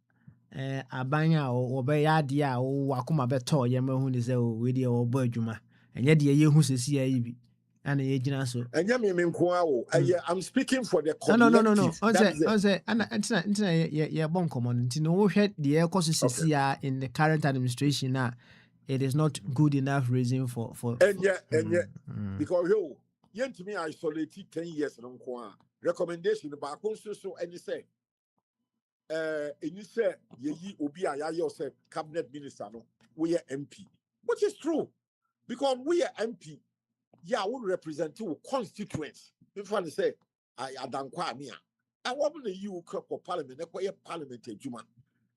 Abanya or obey idea or wakuma beto yamahu is a video or burjuma, and yet the year who says CIB and the agent so. And I'm speaking for the No. collective. And it's not, yeah, bon common. To know head the air courses in the current administration now, it is not good enough reason for. Because you to me isolated 10 years and recommendation about so and you say. And you say ye obi a yourself cabinet minister no we are MP, which is true because we are MP. Yeah, we represent your constituents. If I say I adankwa me I want you for parliament. That's parliament juma.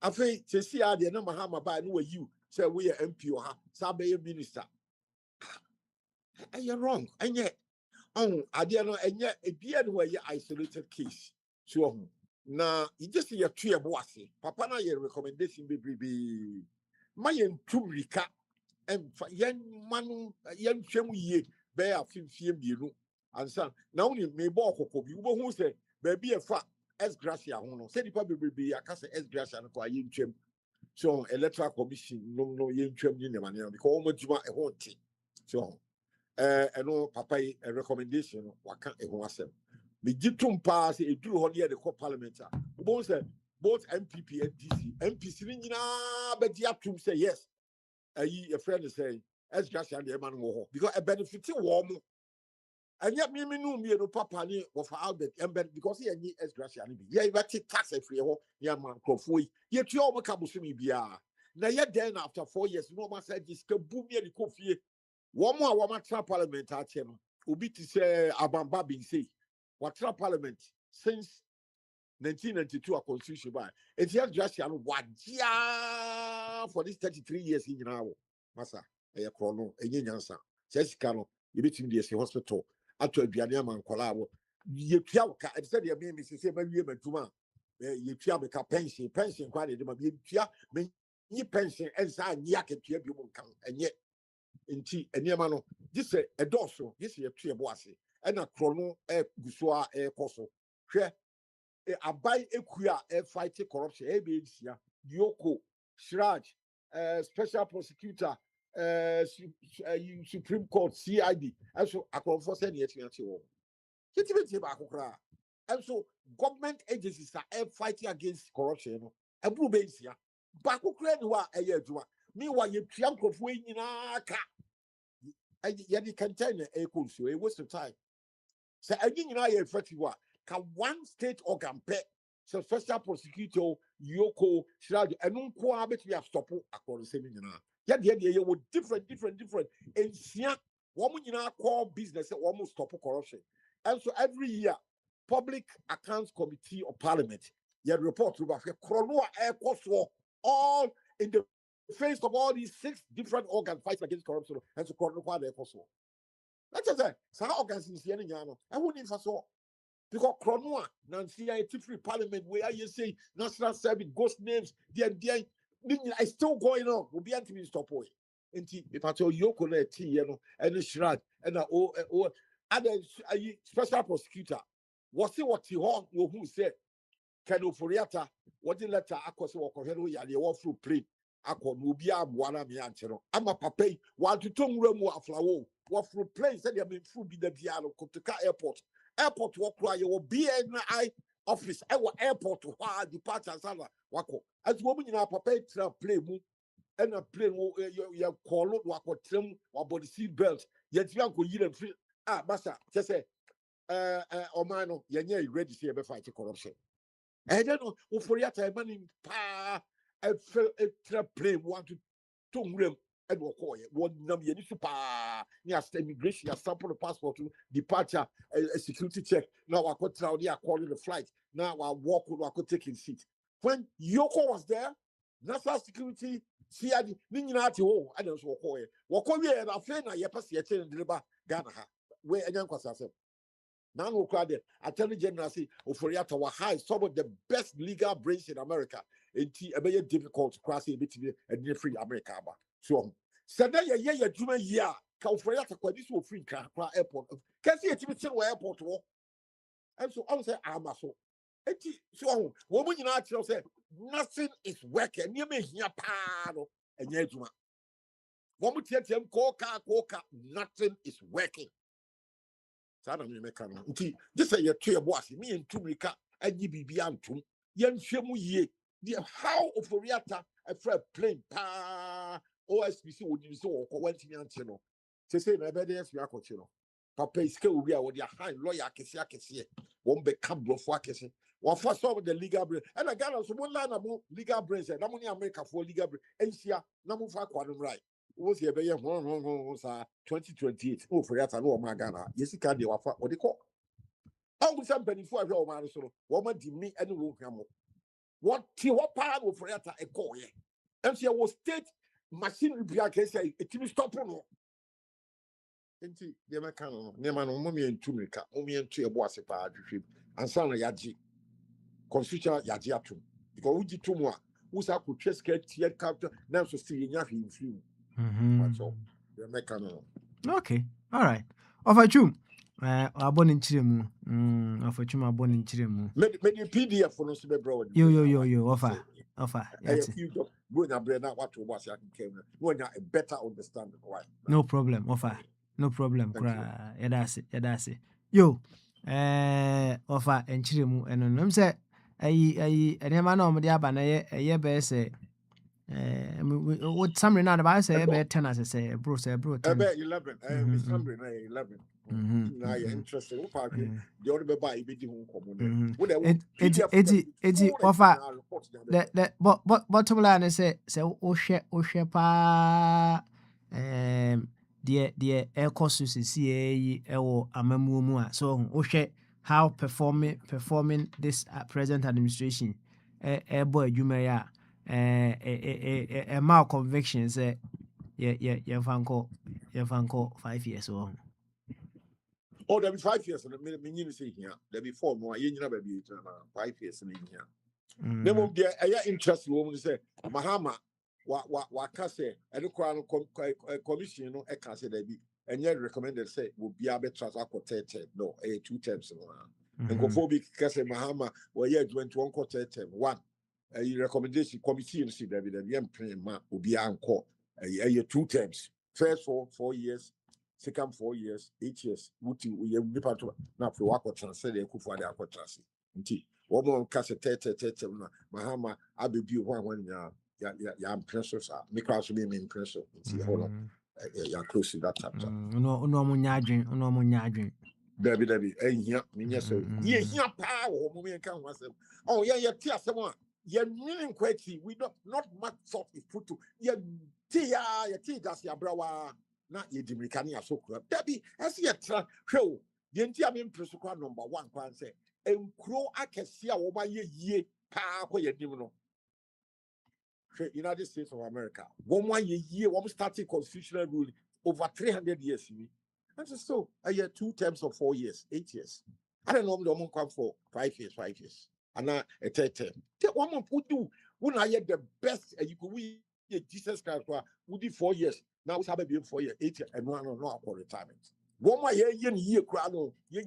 I think to see how the number hammer by no you say we are MP or sabe minister. And you're wrong. And yet, I didn't know, and yet a beard where you isolated case. So. Na you just your tree bossy. Papa na your recommendation be my tumrika and yan manu yan chemu ye bear 15 you and son. Now only may balk or you who say baby a fat as gracia hono. Said the be a cast as gracia and quite yin chem. So electoral commission no yin chem in the manner because almost a whole thing. So and no papa a recommendation what can't a one me jitum pass a drew on the parliament. Both MPP and DC. MPC but the up to say yes. A friend is saying, as just and the man war because a benefit warm. And yet, me no papa ni of Albert embed because he any as Graciani. Yeah, but take tax a free young man crofui. Yet you all cabusumi bia. Now, yet then after 4 years, no man said this kaboom the coffee. One more woman parliament at him. Ubi to say Abamba being say. What parliament since 1992 a constitution by it's just for this 33 years in now massa a chrono a yansa Jessica you between the hospital at a Bianiaman collabo you said your name is say maybe you pension quite you pension and sign yak and yet in tea and yamano this a dorsal this is a tree bossy and a chrono gusua coso a buy a fight corruption ABCA Yoko Shraj special prosecutor Supreme Court CID and so Akwantufuo said yet and so government agencies are fighting against corruption a blue base here Bakukra a year meanwhile you triumph of winning yet you can tell a cool so a waste of time. So again, you know, can one state organ pay so special prosecutor Yoko Shiraj and no bet we have stopped according to you know. Yet you were different and see woman you know call business almost stop corruption. And so every year, Public Accounts Committee of Parliament, you report to Chrono Air Cost all in the face of all these 6 different organs fighting against corruption and so Chrono Air Cost. Let's just say, some organs in Siena, I wouldn't so because Chronoa, Nancy, free parliament where you say national service, ghost names, I still going on, will be anti stop away. And if I told you, and the Shrad, and other special prosecutor, was it what he who said, Kano Furiata, what the letter Akos or Kohero, they walk through plane. akọ no obi aboana me anche no ama papa yi wa tuto nwura mu aflawo wa fro plane said ya me fru bi da bia no Kotoka airport wo kura ye wo BNI office e wo airport ho a departure sala wako ati wo nyina papa yi tra plane mu and a plane ya call wa ko trem wa body seat belt ye ti anko yire free basa che say o man no ye nya ready say be fight corruption and then o for ya time man pa e tra plane want to nwurem and wo call ye wo nam ye ni super ni as immigration ya sample passport departure security check now wa ko tra they are calling the flight now wa walk wa ko taking seat when Yoko was there national security CID ni nyina ate ho and so wo we na fe na ye pese ye chen deliver Ghana ha we enyan kwasa se now no crowd attorney general say oforiata wa high some of the best legal brains in America enti e be difficult to cross e betimi e free America ba so said that ye adwuma yi a ka oforiata kwadi so free kra airport kasi e timi chen wa airport wo and so on say amaso enti so wo mu nyina ate say nothing is working nie me hia pa no enya adwuma wo mu tietiem koka nothing is working. Sana me meka no nti je say ye to ye boss me entumrika anyi bibia antum ye nhwe mu yie the how oforiata a friend plane pa OSPC wodi so wo kwantimi ante no say na be dey afi akoche no papa iske obi a wodi a high lawyer akese won be ka blofo akese wa for some of the legal brain and Ghana so mo la na mo legal brains na mo ni America for legal brain enhia na mo fa kwa no right wo se be ye ho sa 2028 o for yata no o ma Ghana yesika de wafa o de ko awu sam benifo ahwe o ma so wo ma di mi ene wo hwamo what ti wo pa wo for yata e ko ye enhia wo state machinery bia ka say etimi stop no enti de ma kan no ne ma no mo mi entumika mo mi entu e bo ase pa adwhwem ansa no yaji constitutional yaji atum because wo ji tumu a wo sa ko twa tie capture na so si nya hwe mfiri so de ma kan no Okay, all right. Ofachum, abon nchiremu. Ofachum abon nchiremu. me PDF no so be bro. Yo. Offer. Yes. You just go na bread na what to was ya came. No a better understanding why. No problem, offer. No problem. Kra, yadase. Yo, offer nchiremu eno no say ayi enema na omde aba na ye be say what summary now the Bible say be 10 as say bro 10. About 11. Summary na 11. Na you interested. What part the other buy e be di ho komo there. Eti offer the bottom line say o hwe pa the air cost to see e wo amamuo mu a so o hwe how performing this present administration boy adwuma ya a mal conviction say yeah fanko 5 years old. Oh, there be 5 years and me say here. There be 4 more. You never be 5 years in here. Them of the interest woman say Mahama wa ka say and the commission no e can say there be and yet recommended say will be able to no 2 terms and go for big say Mahama well yeah 21 quarter term 1 a recommendation committee see there be the ma will be anchor a 2 terms first 4 years second 4 years 8 years wuti we nipa to na for work transfer the kufu ade akotrase nti wo mo ka se na Mahama abebi ho ya impressor sa me class me impressor nti hold on ya close that chapter no mo nya adwen David ehia me nya so ye hia pa wo mo me kan ho asem oh ya ti asem a ye really quite we not much thought is put to ye ti das ya brawa na ye dimirika ne asokura dabi ese ye tra hwe ye nti am impress kwa number 1 kwan say enkro akese a wo ba ye yie pa ko ye nim no United States of America one ye yie one starting constitutional rule over 300 years and so a year 2 terms of 4 years 8 years I don't know them come for 5 years and now a third term take one month would do when I had the best and you could we Jesus Christ would do 4 years now we have a 4 years 8 years and no for retirement one more year crown ye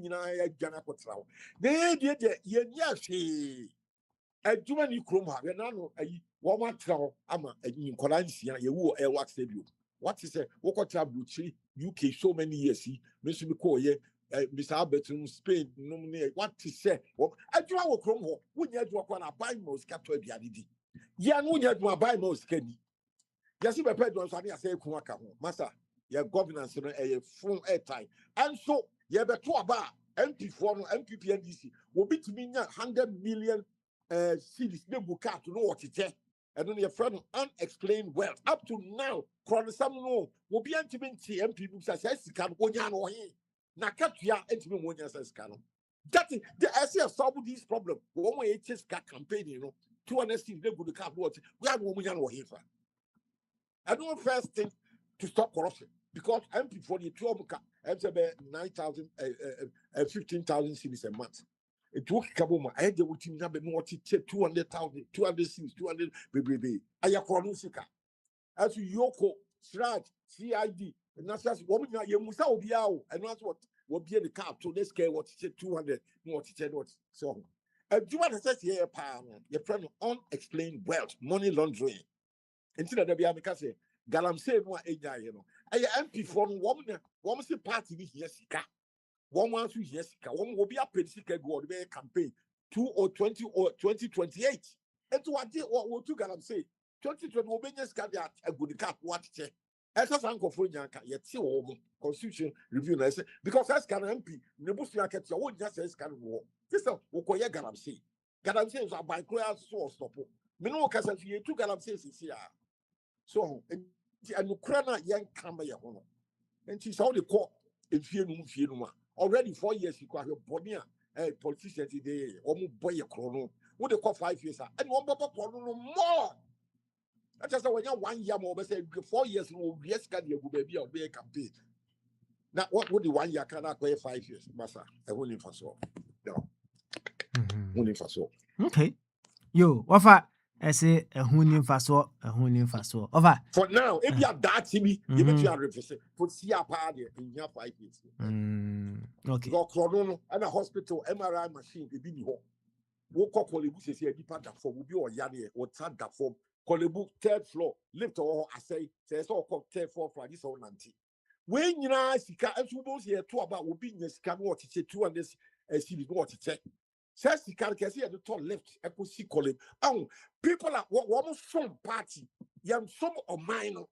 Ghana kotra they ye adwuma ni krom ha na no ayi wo ma tra ama ayi nkola nsia ye wo e wax stadium what is it wokota buchi UK so many years me so be call ye Mr. Albertson Spain no ne what is it adwuma wo krom ho wonya adwuma kwa na buy mo sika to aduade di ya no wonya adwuma buy mo sika ni yesi be pay don so ade ase ku aka ho masa ye governance no e full airtime and so ye be to aba MP for no MPP NDC will be to me 100 million cities they book out to know what it is. And then your friend unexplained wealth. Up to now, some no will be anti-minty MP says can one or he. Nakatia anti-min 1 year says canon. That is the essence solve this problem. One way it is campaign, you know, 200 cities they would have what we have 1 million or here. I know first thing to stop corruption because MP for the 12 9,000 15,000 cities a month. It took Kabuma. I had the team number 200,000, 200 cities, 200 baby. I have Sika. As you Yoko, Sraj, CID, and that's just woman, you must be out, and that's what will be in the cap to this care what 200, what so. Do you want to say here, your friend unexplained wealth, money laundering? Until the Biamica say, Galamsey, no, you know. I MP for woman, say party here, Sika. 1 month yes, one will be a Pensika go the campaign 2 or 20 or 2028. And to what what you gonna say 2020 will be just got a good cap what check. As a uncle for Yanka, yet see constitution review because that's can MP, Nebusia catch your own just says can war. This is what you gonna say. Galam says are by clear source stop. Mino Cassan, you two Galam says is here. So, and Ukraine young camera, and she's all the court if you know. Already 4 years you got your body politicians today almost boy a chrono what they call 5 years and one chrono more. That's just when you 1 year more say 4 years no yes can you baby or be a campaign. Now what would the 1 year can I 5 years massa I won't even so no won't so Okay. Yo, offer I say a hunin faso. Over. for now if you are that me you bet you are represent put see a party in your 5 years. Okay. Because chrono and a hospital MRI machine be ni ho. Wo call Kolebu say a deeper that form will be or yard or third that form. Kolebu 3rd floor, lift or I say all called 3rd floor for this or 90. When you know, Sika, and suppose here two about will be in the scan what it say 200 cities what it say. Says Sika can see at the top left, I could see Kolebu. Oh, people are one from party, young some or minor.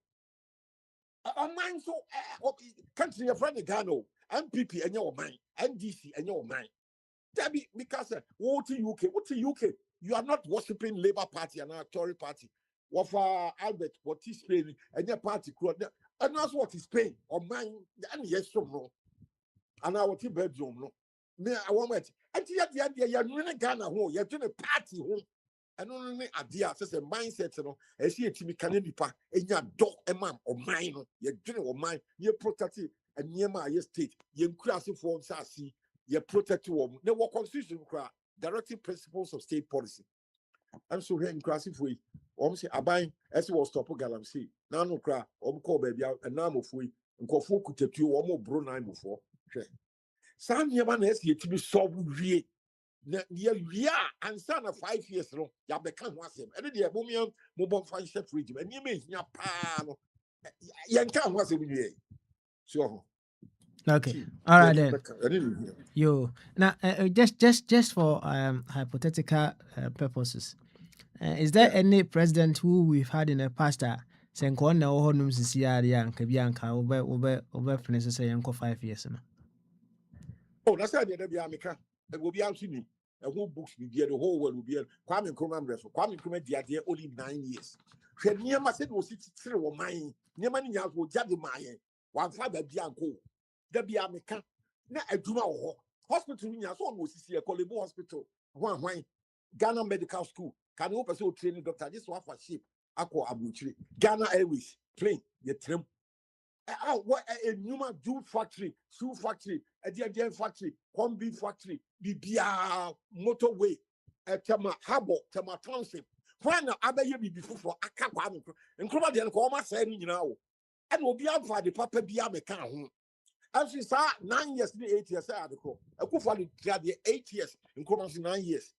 Mine so country your friend Gano, MPP and your mind, NDC and your mind. Debbie, because what UK? What's UK? You are not worshipping Labour Party and our Tory Party. What for Albert, what is Spain and your party and that's what is Spain or mine, and yes, so no. And our two bedroom, no. Me, I want it. And yet, you're doing Ghana home, you're doing a party home. And only idea says a mindset, you know, and see a Timmy Canadipa, and your dog, a man or mine, you're doing or mine, you're protected, and near my state, you're crossing for Sassi, you're protected. No what constitution, directive principles of state policy. I'm so here in crossing for it. Say, I buy as was stop galamsey. Now no cry, call baby out, and now of we, and call for could take you or more bro 9 before. Some Yaman has yet to be solved. Yeah, and son of 5 years long, you become one same. And the Abomian mobile fine chef regime, and you mean your pan. Yankan was in the so. Okay, all right then. Yo, now just for hypothetical purposes, is there any president who we've had in the past that saying "Kona ohonum sisiari and kabianka over finishes say 5 years now"? Oh, that's how they be America. They will be out to me. The whole books will be the whole world will be Kwame Nkrumah reference. Kwame Nkrumah they only 9 years. When near my said was 63 or mine. Near many years will jadi my one father be uncle. There be America. Na a Juma hospital in your son was here, Kolebu Hospital. One Ghana Medical School. Can you also train doctor? This one for ship. Aqua Abuchi. Ghana Airways. Plane. You trim. What a Numa Jewel factory, shoe factory, a dear factory, combi factory, BBR motorway, a Tema Harbor, Tema Township. When other year before for Akwantufuo, and Kroma then Koma saying, you know, and will be out for the Papa Biam account. As she saw 9 years, 8 years, I go. I go for the 8 years, and Kroma's 9 years.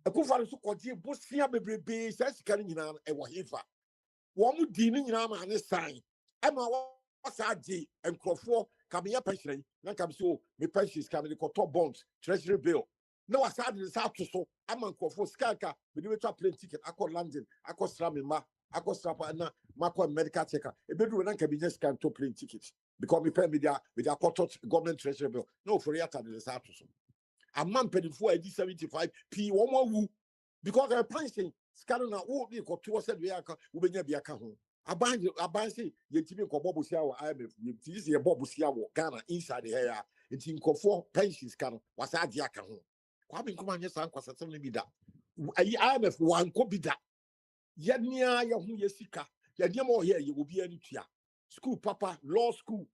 Akufo so kwaje bosia bebrebe sa sika nyina e wo hefa wo mu di ni nyina ma ne sign e ma wo sa agi enkrofo ka me ya pension na ka so me pensions ka me ko top bonds treasury bill na wa sa de sa to so ama enkrofo sika ka me de betwa plane ticket akọ London akọ sra me ma akọ sra pa na makọ medical checker e beduru na ka business can to plane ticket because me pay me dia government treasury bill no for yata de sa to so a man paid for 75 p one more woo because a pension scanning na wo be ko to said we aka wo benya bia ka ho aban say yetimi ko bobo sia wo IMF yetisi ye bobo sia wo Ghana inside the hair enti nkofo pensions kan wasa ade aka ho kwa be nkoma anya san kwasasem ne bi da ayi IMF wan ko bi da ye nia ye ho ye sika ye nia mo ye obi ani tua school papa law school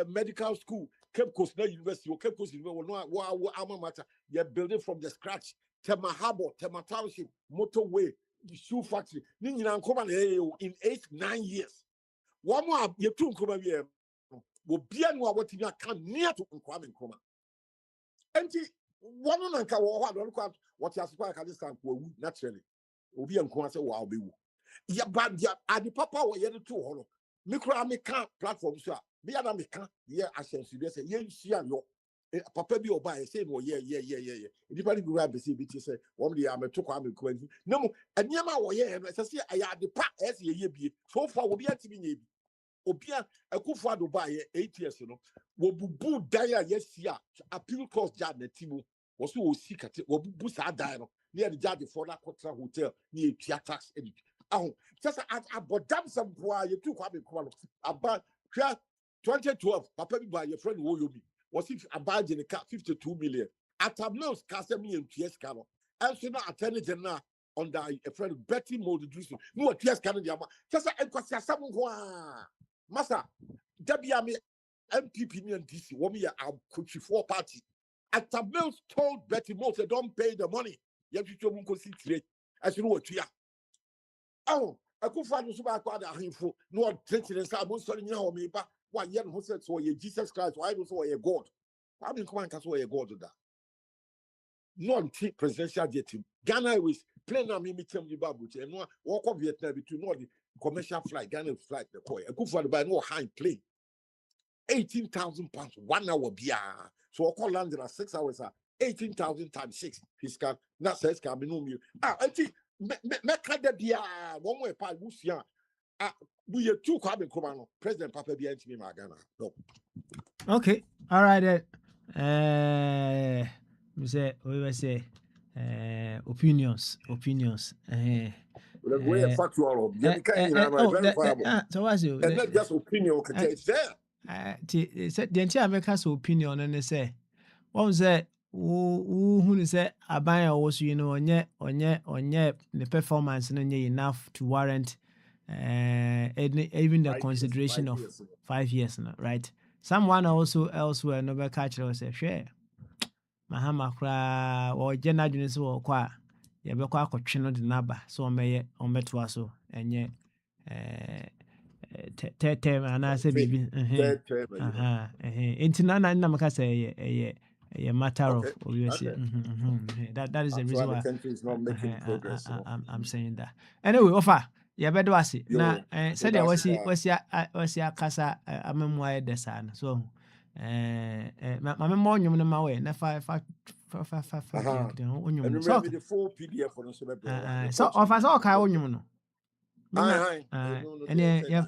medical school Cape Coast University or Cape Coast University no alma mater you're building from the scratch Tema Harbor Tema Township motorway the shoe factory ni nyina nkoma in 8-9 years one more you two nkoma bi wo bia no awotimi aka near to nkoma enti one na nka wo ho adon kwa what you suppose ka this time ko wu naturally obi nkoma say wo obewu ya bad ya adi papa wo ye to ho no mikro me can platform so be na me can ye assensu dey say ye nsia yo papa bi oba say no ye anybody go ra be say bi say won dey am to kwa me ko ani na mu aniama wo ye no say aya adi pa say ye bi so far wo bi atimi nya bi obi Akufo Addo ye 8 years no wo bubu dan ya yesia appeal court judge na timu wo so wo sikate wo bubu sa dan no near the judge for that hotel near tax edit just abodam some boy you took about 2012 papa bi buy your friend wo yobi was it about in the 52 million at Tableau's Casemi and TS Cano and so now attorney general under a friend Betty Moldridge no TS Cano just a kwasa someone massa WM MPP and DC woman Akwantufuo party at Tableau's told Betty Moldridge don't pay the money you have to go see today as you know what you are. Oh, Akufo Addo so ba kwa da ahemfo no treating say mo so nyina ho me ba wa ye no say so ye Jesus Christ why do so ye God why be come and so ye God da no presidential jet Ghana was plane na me meeting the babu che no walk up Vietnam between no the commercial flight Ghana flight the boy Akufo Addo by no high plane 18,000 pounds 1 hour bia so call landing at 6 hours 18,000 times 6 fiscal na says can be no me meka da bia one way pa busia we are too kwa be koma no president papa bia ntimi magana no Okay, all right we say opinions the way factual you can verifiable so what's you and not just opinion okay it's there the entire make so opinion and they say what was that who say aban also you know onye the performance no enough to warrant even the consideration of 5 years now, right? Someone also elsewhere no be catch us say share mahama kra or jena dwene so kwa ye be kwa akotwe no de naba so ometo aso enye ana say bibi entina na maka say a matter of obviously. That is the reason why the country is not making progress. I'm saying that. Anyway, offer. Yeah, better was it. Now, said there was ya casa amemwa desan. So, my mom, you know, my way. Na five. So, the full PDF for so offer so kai onyu no. And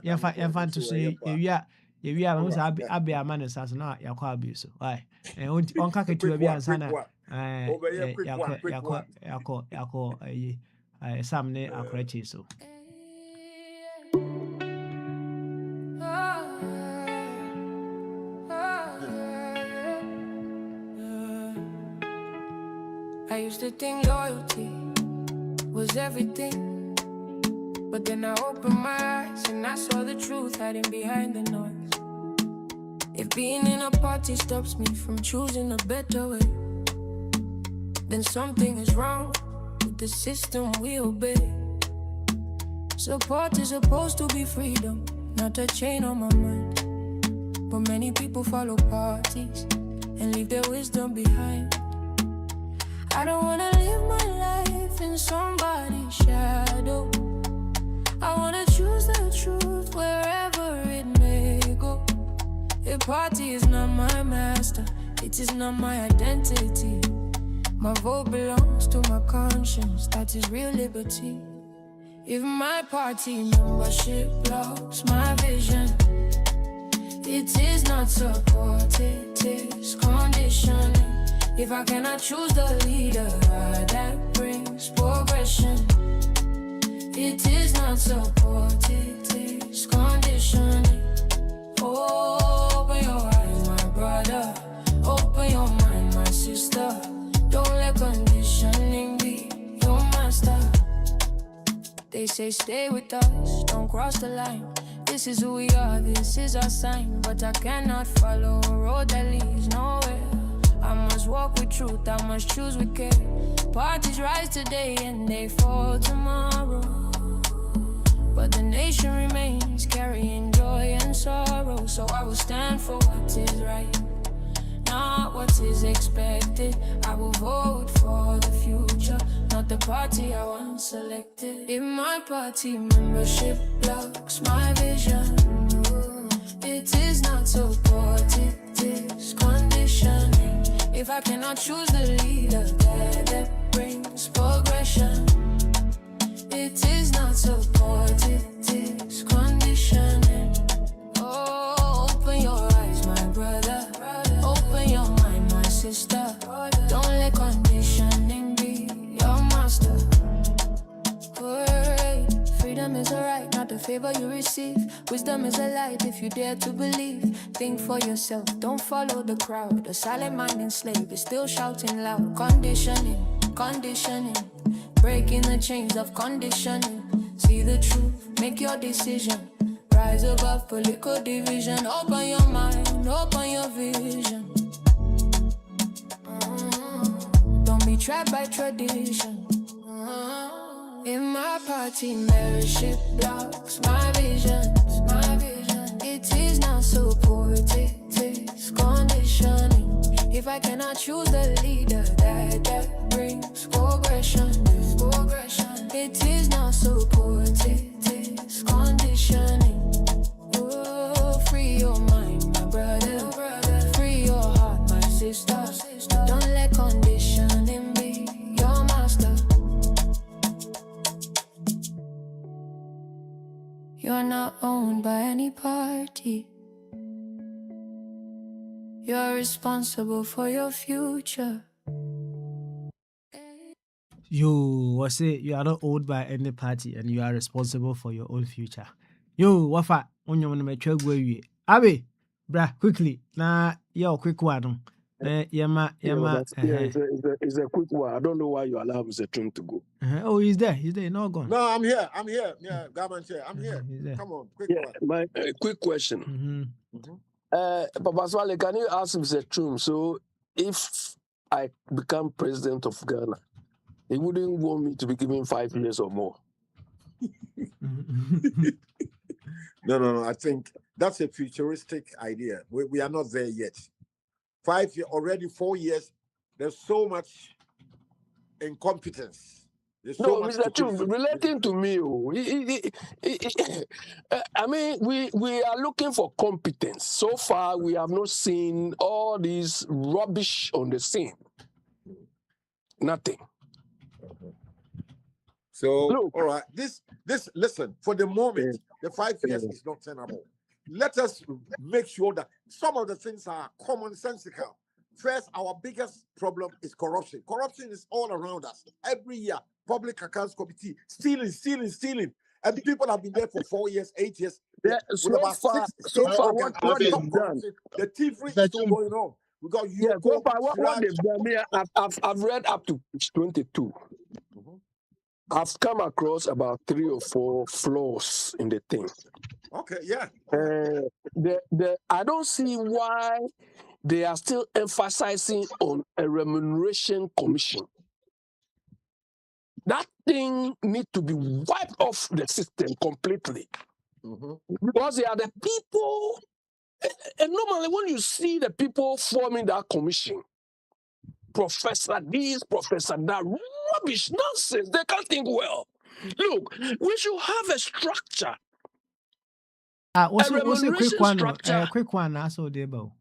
you find to say we are almost abi amane sas na yakwa abi so why on ka ketu bi ansa na yakọ sam ne akwachi so I used to think loyalty was everything, but then I opened my eyes and I saw the truth hiding behind the noise. If being in a party stops me from choosing a better way, then something is wrong with the system we obey. Support is supposed to be freedom, not a chain on my mind. But many people follow parties and leave their wisdom behind. I don't wanna live my life in somebody's shadow. I wanna choose the truth wherever it may go. A party is not my master, it is not my identity. My vote belongs to my conscience, that is real liberty. If my party membership blocks my vision, it is not support, it is conditioning. If I cannot choose the leader that brings progression, it is not support, it is conditioning. Open your eyes, my brother. Open your mind, my sister. Don't let conditioning be your master. They say stay with us, don't cross the line. This is who we are, this is our sign. But I cannot follow a road that leads nowhere. I must walk with truth, I must choose with care. Parties rise today and they fall tomorrow. But the nation remains carrying joy and sorrow. So I will stand for what is right, not what is expected. I will vote for the future, not the party I once selected. If my party membership blocks my vision, it is not support, it is conditioning. If I cannot choose the leader that brings progression, it is not support, it is conditioning. Oh, open your eyes, my brother. Open your mind, my sister. Don't let conditioning be your master. Word. Freedom is a right, not a favor you receive. Wisdom is a light if you dare to believe. Think for yourself, don't follow the crowd. A silent mind enslaved is still shouting loud. Conditioning, conditioning. Breaking the chains of conditioning. See the truth, make your decision. Rise above political division. Open your mind, open your vision. Don't be trapped by tradition. In my party, membership blocks my vision. It is not support, it is conditioning. If I cannot choose the leader that brings progression, it is not support, it is conditioning. Oh, free your mind, my brother. Free your heart, my sister. Don't let conditioning be your master. You're not owned by any party. You're responsible for your future. Yo, what's it? You are not owned by any party and you are responsible for your own future. Yo, wafa, onyo na metwa gwe. Abi, bra, quickly. Na, yo, quick one. Yama. It's a quick one. I don't know why you allow Mr. Trump to go. Oh, he's there. Not gone. No, I'm here. Yeah, government chair. I'm here. He's there. Come on, quick Yeah, one. my quick question. Mm-hmm. Papa Swale, can you ask Mr. Trump, so if I become president of Ghana, he wouldn't want me to be given 5 years or more? No. I think that's a futuristic idea. We are not there yet. 5 years, already 4 years. There's so much incompetence. There's so much Mr. Trump, stupidity. relating to me, I mean, we are looking for competence. So far, we have not seen all this rubbish on the scene. Nothing. So, Look. all right, this listen, for the moment, the 5 years is not tenable. Let us make sure that some of the things are commonsensical. First, our biggest problem is corruption. Corruption is all around us. Every year, Public Accounts Committee, stealing. And people have been there for 4 years, 8 years. Yeah, so far, what they've done. The thievery is still going on. Because so far, what they've done, I've read up to 22. I've come across about 3 or 4 flaws in the thing. Okay, yeah. I don't see why they are still emphasizing on a remuneration commission. That thing needs to be wiped off the system completely. Because they are the people, and normally when you see the people forming that commission, professor this, professor that. Rubbish, nonsense. They can't think well. Look, we should have a structure, what's a a quick remuneration one? structure. Quick one. That's all day, bro.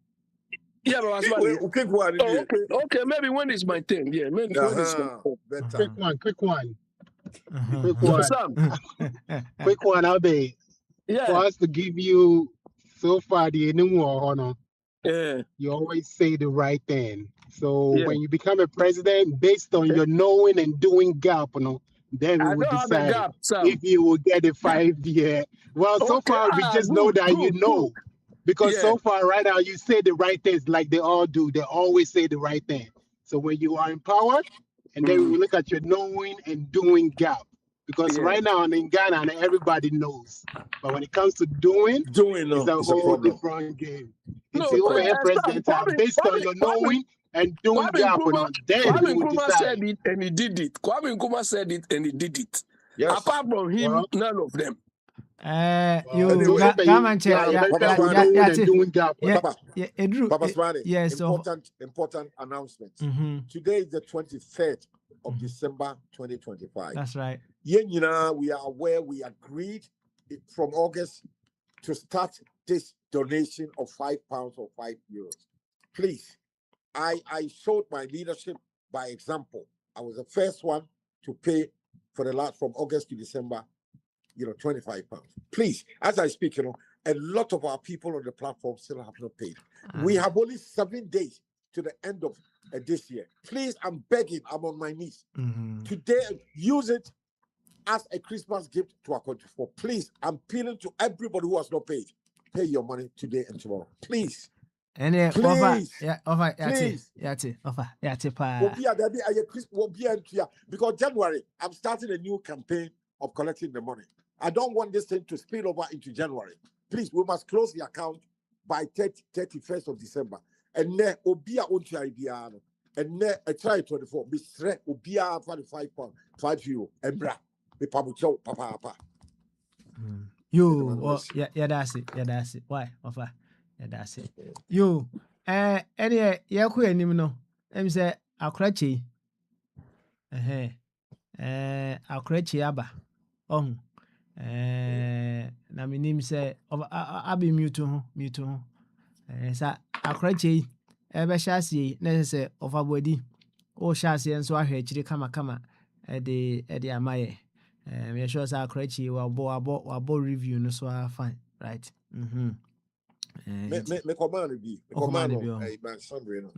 Yeah, but as well. Okay, go on. Oh, okay. Maybe when is my turn? Yeah, when is my turn? Better. Quick one. Sam. Quick one, I'll be. Yeah. For us to give you so far the new honor, Yeah. you always say the right thing. So Yeah. when you become a president, based on your knowing and doing gap, then we I will don't have a decide gap, Sam. if you will get a 5-year. Well, so Okay. far we just know that you know. Because Yeah. so far right now you say the right things like they all do. They always say the right thing. So when you are in power, and then we will look at your knowing and doing gap. Because right now in Ghana, everybody knows. But when it comes to doing it's a whole different game. It's the overhead president based on your knowing and doing gap. Then we will decide. Said it and he did it. Kwame Nkrumah said it and he did it. Yes. Apart from him, none of them. Government important announcements. Today is the 23rd of December 2025. That's right. We are aware we agreed from August to start this donation of £5 or €5. Please, I showed my leadership by example. I was the first one to pay for the last from August to December, £25. Please, as I speak, a lot of our people on the platform still have not paid. We have only 7 days to the end of this year. Please, I'm begging, I'm on my knees. Today, use it as a Christmas gift to Akwantufuo. Please, I'm appealing to everybody who has not paid. Pay your money today and tomorrow. Please. And please. Because January, I'm starting a new campaign of collecting the money. I don't want this thing to spill over into January. Please, we must close the account by 31st of December. And then, Obia onto idea. And then, I try 24. Bistre, Obia £5, €5. And bra, me pabucho, papa. You, that's it. Why, offer? Yeah, that's it. You, any, no. Say, Akrachi. Akrachi aba. Na me nim say abi mute ho sa Akrachi ebe hyase na say of abodi o hyase enso ahwe akiri kama de amaye me sure say Akrachi wabo review no so fine, right? Me command be command my summary no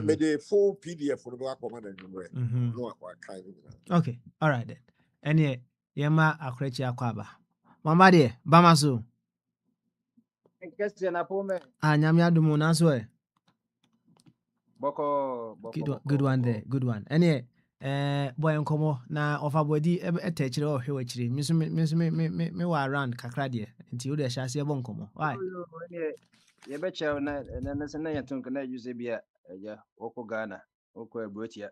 me the full PDF for the command and no kind. Okay, all right then. Any yema Akrachi akwaba mama de bamaso nyame adumu na so good one there, good one. Any boy nkomo na ofa body etechire o hwe wachire me wa around kakra de nti wo de hyase e bon nkomo why ye be chew na na yatun kana use bia ya woko Ghana woko ebrotia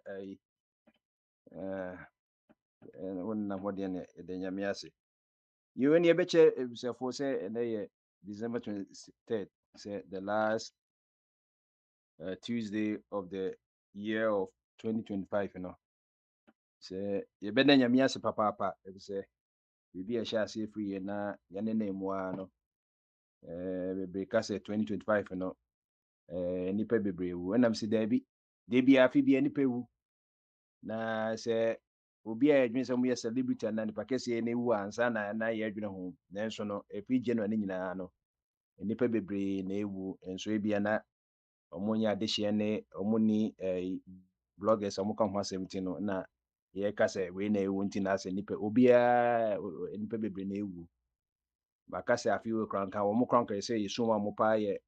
wonna modie ne de nyame ase you any be che for say na December 23rd, say the last Tuesday of the year of 2025, say you better nyame ase papa say we be a share say free na yane na mu ano bebre ka say 2025 nipa bebre wu enam say da bi afi bi nipa wu na say obi a adwin say mo yes celebrity na nipa kese na wu ansa na ye adwin ho na enso no efi January nyina no nipa bebre na ewu enso ebia na omonya adehye ne omoni bloggers amuka ho 17 no na ye ka say we na ewu nti na say nipa nipa bebre na ewu ba ka say afi we kranka wo mo kranka say yesuma mo pa ye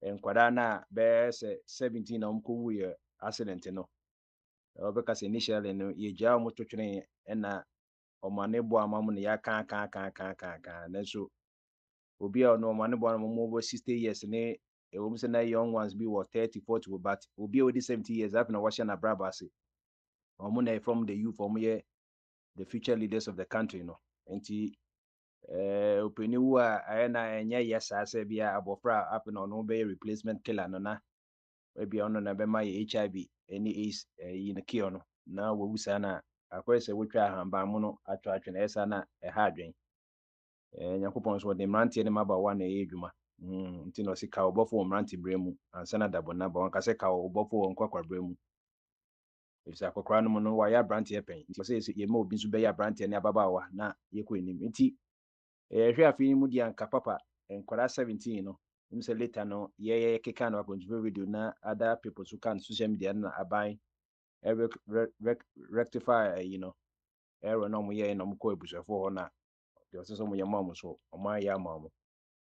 enkwada na be say 17 na omko wu ye accident no obe ka say initially no ye ja mo twetwene na omane bo amamu ne ya kan na so obi a no omane bo amamu mo 60 years ne we say na young ones be what 30 40 but obi with 70 years after na washa na braba say omo from the youth omo the future leaders of the country enti openi wu a na enya yes ase bia abofra up no be replacement killer no na maybe on na be my HIV any is in a key no na wo wusa na akwese wotwa hamba mu no atwa atwe na esa na ha adwen Nyankopɔn so de mrantie ne maba wa na edwuma nti no sika obofo wo mrantie bremu ansa na dabo na ba won ka se ka obofo wo nkwakwa bremu efisa akokra no mu no wa ya brantie pen nti se ye ma obi so be ya brantie ne ababawa na ye ko enim nti hwe afi mu di anka papa nkwara 17 no se later no ye keka no Akwantufuo video na other people who can social media na aban rectify error no mo ye no mo ko ebusafo ho na de so mo ye ma mo so o ma ya ma mo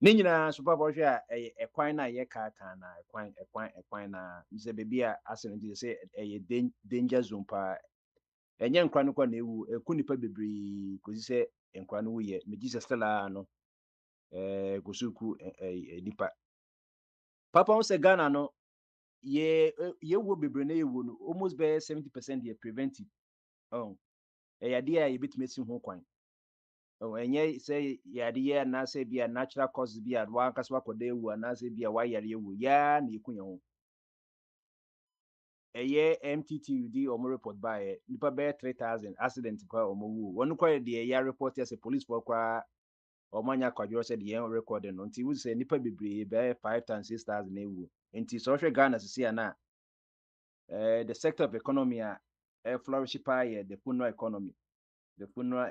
ni nyina so papa hwe a ekwan na ye ka na ekwan na nse bebi a asem di se danger zone pa enye nkwa no kwa na ewu eku nipa bebri kozi se nkwa no wuye me Jesus stella no gosuku nipa papa on se Ghana no ye wo bebre na ye wo no almost be 70% ye preventive yade a yebetime si ho kwan enye say yade ye na say bia natural causes bia wa kaswa koda ewu na say bia wa yare ewu ya na ekunya ho MTTUD or report by nipa be 3000 accident kwa omowu wonu kwa de ya report as a police for kwa omanya kwadwo say de record no nti we say nipa bebre be 5 times 6000 ewu nti so hwe Ghana sisi na the sector of economy flourish pa the funeral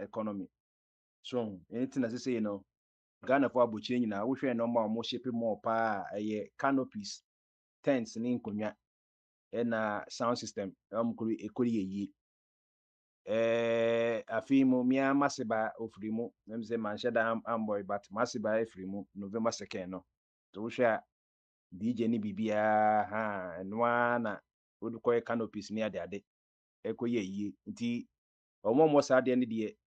economy so anything as say Ghana for abuchi nyina wo hwe no ma mo shape more pa canopies tents ni nkonwa na sound system ekori yeyi afimu mia masiba ofrimu nemze manshada amboy but masiba efrimu November 2nd no to wo hwe DJ ni bibia ha nwa na wodukoye canopies ni ade ekoye yi nti omo sa de ne de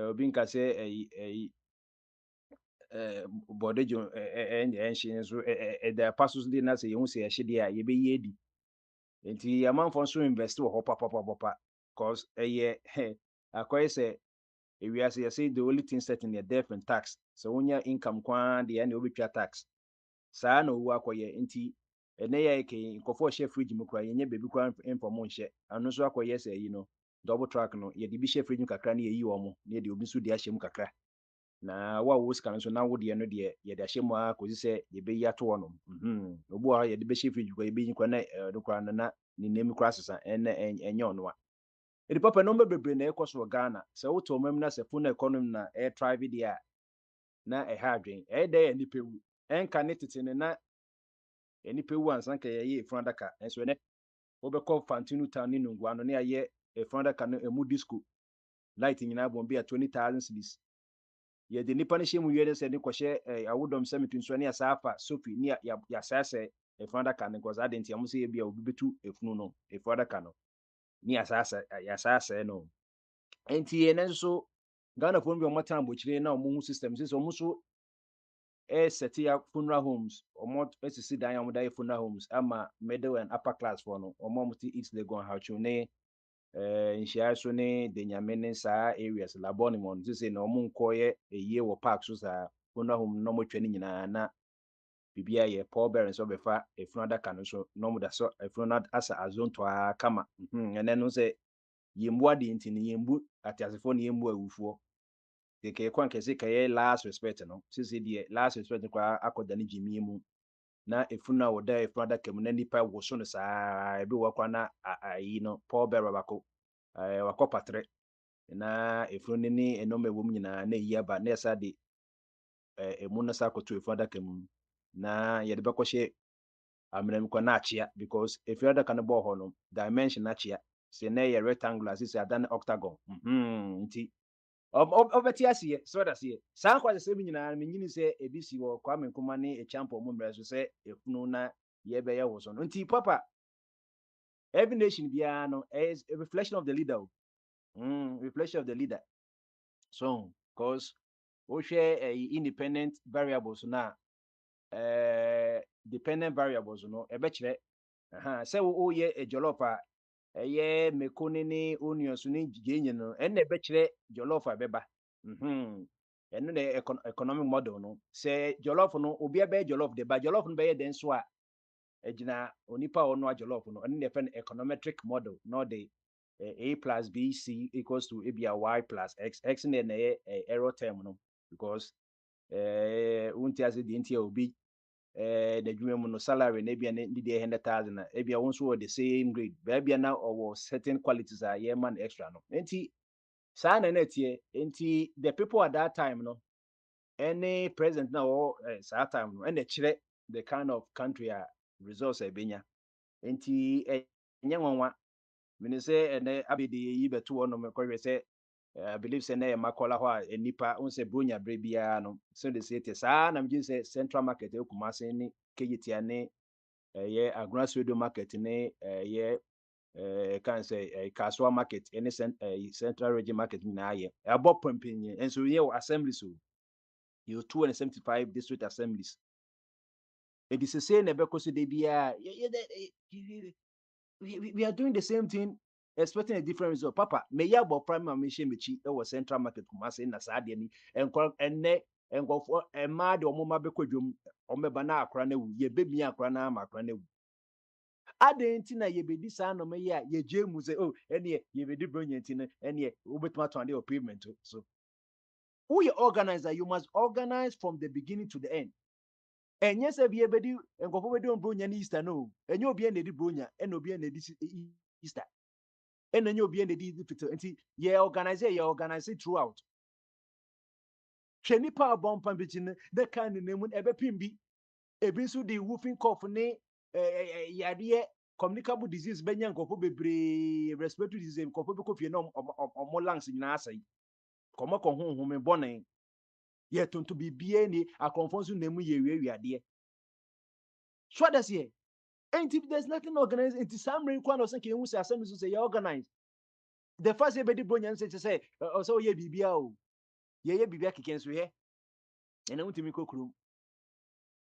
obi nka se bodejo enshin so the passos de na se yehu se ehye a ye be ye di nti amanfo so invest wo papa cause akoye se ewiase ye say the only thing set in the death and tax so wonya income kwa de na obetwa tax saa na owu akoye nti ene ya ke nkofo hye fridge mu kra yenye bebi kra informo hye anu so akoye se double track no ye de bi hye fridge mu kakra na ye yi omo na ye de obi so de ahye mu kakra na wa wo sika so na wo de no de ye de ahye mu akozi se ye be yi ato no obu a ye de be hye fridge kwa ye be yi kwa na do kwa na ni nemi kra sesa enye ono a edi papa no bebre na ekoso Ghana se wo to mem na se fu na economy na thrive dia na ha adwen de ya nipewu enka ne tete ne na nipewu ansan ka ye frandaka enso ne wo be call Fantinu town ni nungwa no ne aye frandaka no emu disco light nyina bom bia 20,000 cedis ye de nipa ne hye mu yede se ne kohye awodom summit nso ne asafa sofi ne ya sase frandaka ne goza de ntia mu se ye bia obi betu efunu no frandaka no ni ya sase no enti ye ne nso Ghana fo bi o mata ambochire na omo system se omo so set ya funeral homes omo esisi dan ya dai funeral homes ama middle and upper class for no omo muti eat the gon how chune nhia so ne de nyame ne sa areas labonimon se na omo nkoye eye wo park so sa funeral home no mo twani nyina na bibia ye Paul Bearings obefa funeral daka no so no mo da so funeral asa azonto kama ene no se yembu ade ntini yembu atiasefo ne yembu awufuo ke kwan kese ke last respect no sisi de last respect kwa akoda ne jimi mu na efuna woda efuna kam na nipa wo so no saa ebe wakwa na ayi no Paul Bearer bako wakopatre na efuna ni enome wom nyina na yi aba na esa de emu na sa koto efuna kam na ye de bakɔhye amrem kwa na achia because efuna kan bo ho no dimension achia se na ye rectangular sisi adan octagon nti obeti asiye so da siye san kwa se bi nyina me nyini se ebisi wo kwa me nkoma ne echampo mu mre so se efunu na ye be ye wo so no nti papa every nation bia no is a reflection of the leader reflection of the leader so cause o share independent variables na dependent variables no e be kire se wo ye a jollof a eye mekoni ni onions ni genye no enne be kire jollof a beba eno the economic model no say jollof no obi be jollof de ba jollof no be ye den so a ejina onipa ono ajolofo no ene fe econometric model no the a plus b c equals to a y plus x na error term no because unti as the ntia obi the dream no salary na bia ne dey 100,000 na bia won so the same grade bia na or certain qualities are ye man extra no enti sa na netie enti the people at that time no any president na or sa time no and kire the kind of country resource ebenya enti enye nwanwa mini say ene abede yi beto no me kwwe say I believe say na makola ho a nipa unse bronya bre bia no so they say it sa na me say central market e Kumasi ni keyitia ne ye Agro Studio market ne ye can say Kaswa market any central region market na ye abo pampenye enso ye assemblies so you 275 district assemblies e dis say na be koso de bia we are doing the same thing expecting a different result. Papa, may ya bo primary mission mechi e was central market Kumasi na sa de ni enko enne enkofo ema de omoma be kwadwom omeba na akra na wu ye bebi akra na ma akra na wu adenti na ye bedi sa no me ya ye je mu say oh ene ye bedi brilliant no ene obetuma to ande payment so who you organizer you must organize from the beginning to the end. Enye se bi ebedi enkofo bedi on bronya ni Easter no enye obi en edi bronya en obi en edi Easter and then you'll be in the difficulty. Yeah, organize it throughout. Sheni power bomb between the kind of name ebe pimbi. Ebisu the woofing cough ne yadie communicable disease benyan kopo bebre respiratory disease kopo be kofi no omo lungs nyina asai. Komo kon honhom me bone. Ye tonto bibie ni akonfonso nemu ye wiade. So that's here. And if there's nothing organized, into some requirement or something who say assembly say you organize. The first year bedi bronya say so ye bibia o ye bibia keken so he ena untimi kokrum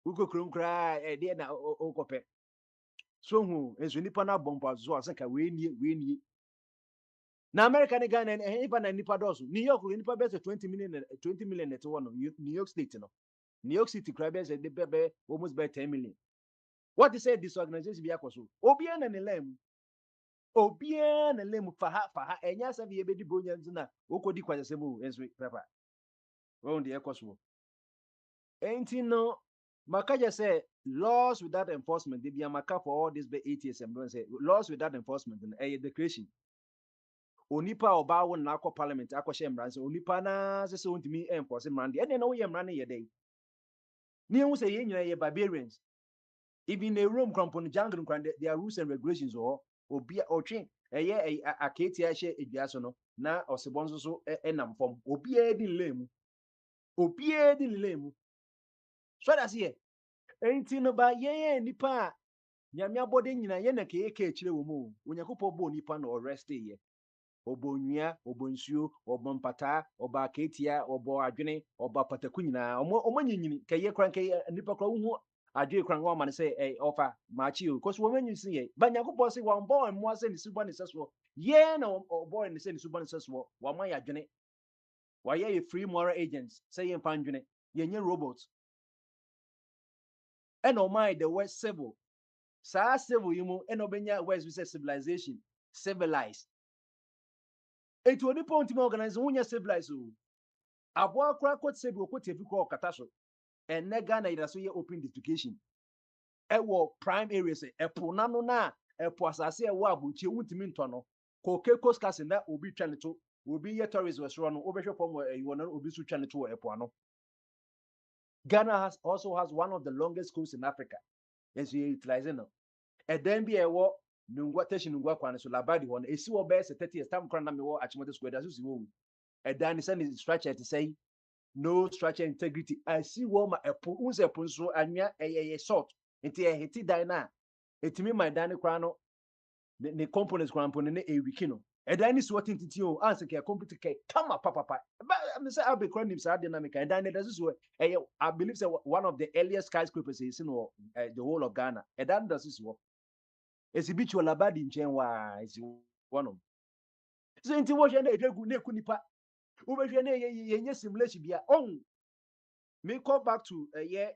ukokrum kra de na okope so hu enso nipa na bompa so asanka we nie na America ne Ghana nipa na nipa doso New York nipa be 20 million net one New York State no New York City kra be say de be almost by 10 million. What is say this organization be akoso obia na ne lem obia na lem faha enya sa be bedi bronya nzina okodi kwasem enso papa on the ecoso ain't no makaja say laws without enforcement they be maka for all this be 8 years and say laws without enforcement and the creation onipa oba won na akọ parliament akọ she mran say onipa na say so ntimi enforce mran de no ye mran ye dey ni hu say ye nyina ye barbarians even a room company jungle there are rules and regulations or obi otwe eye aketi a she eduaso no na osebonso so enam form obi e di lemu so that's here enti no ba ye nipa nyame abode nyina ye na ke kire wo mu onyakopo bo nipa no rest ye obonua obonsuo obompata oba ketia obo adwene oba pataku nyina omanyinyini ke ye kran ke nipa kra hu adwe kran wo man say offer machi o cause wo manyi sin ye ba nyakopo say won bo mo ase ni suba ni seso ye na obo ni say ni suba ni seso wa man ya adwene wa ye free moral agents say ye mpa adwene ye nye robots and o mind the word civil sa civil yimu and obenya words we say civilization civilized it will depend on organize unya civilized o abo akra kwot civil kwot efi ko kata so and nega na ida so ye open education e wo prime areas e po nano na e po asase e wo abuchi wuntimi nto no ko kekos kase na obi twa ne to obi ye tourist restaurant no obehwe pom e wo na obi su twa ne to e po ano. Ghana also has one of the longest coasts in Africa. Yes, we utilizing it. And then be a war, Nungwa Teshin Nungwa Kwan, so Labadi one, a sewer best 30 years time crown me war at Chimote Square, as you see. And then is structure to say no structure integrity. I see woman a pun's a punso and a salt into a hitty dina. It me my Danny Crano, the components crampon in a wikino. And then is what into you answer care computer come up, papa. But I'm say I'll be crying him dynamic and then this is I believe one of the earliest skyscrapers is in the whole of Ghana. And then does this work. Esibichi Labadi Nchenwa is one of them. So into what you ne kunipa. Ubehwe ne ye simulation bia on. Me call back to a year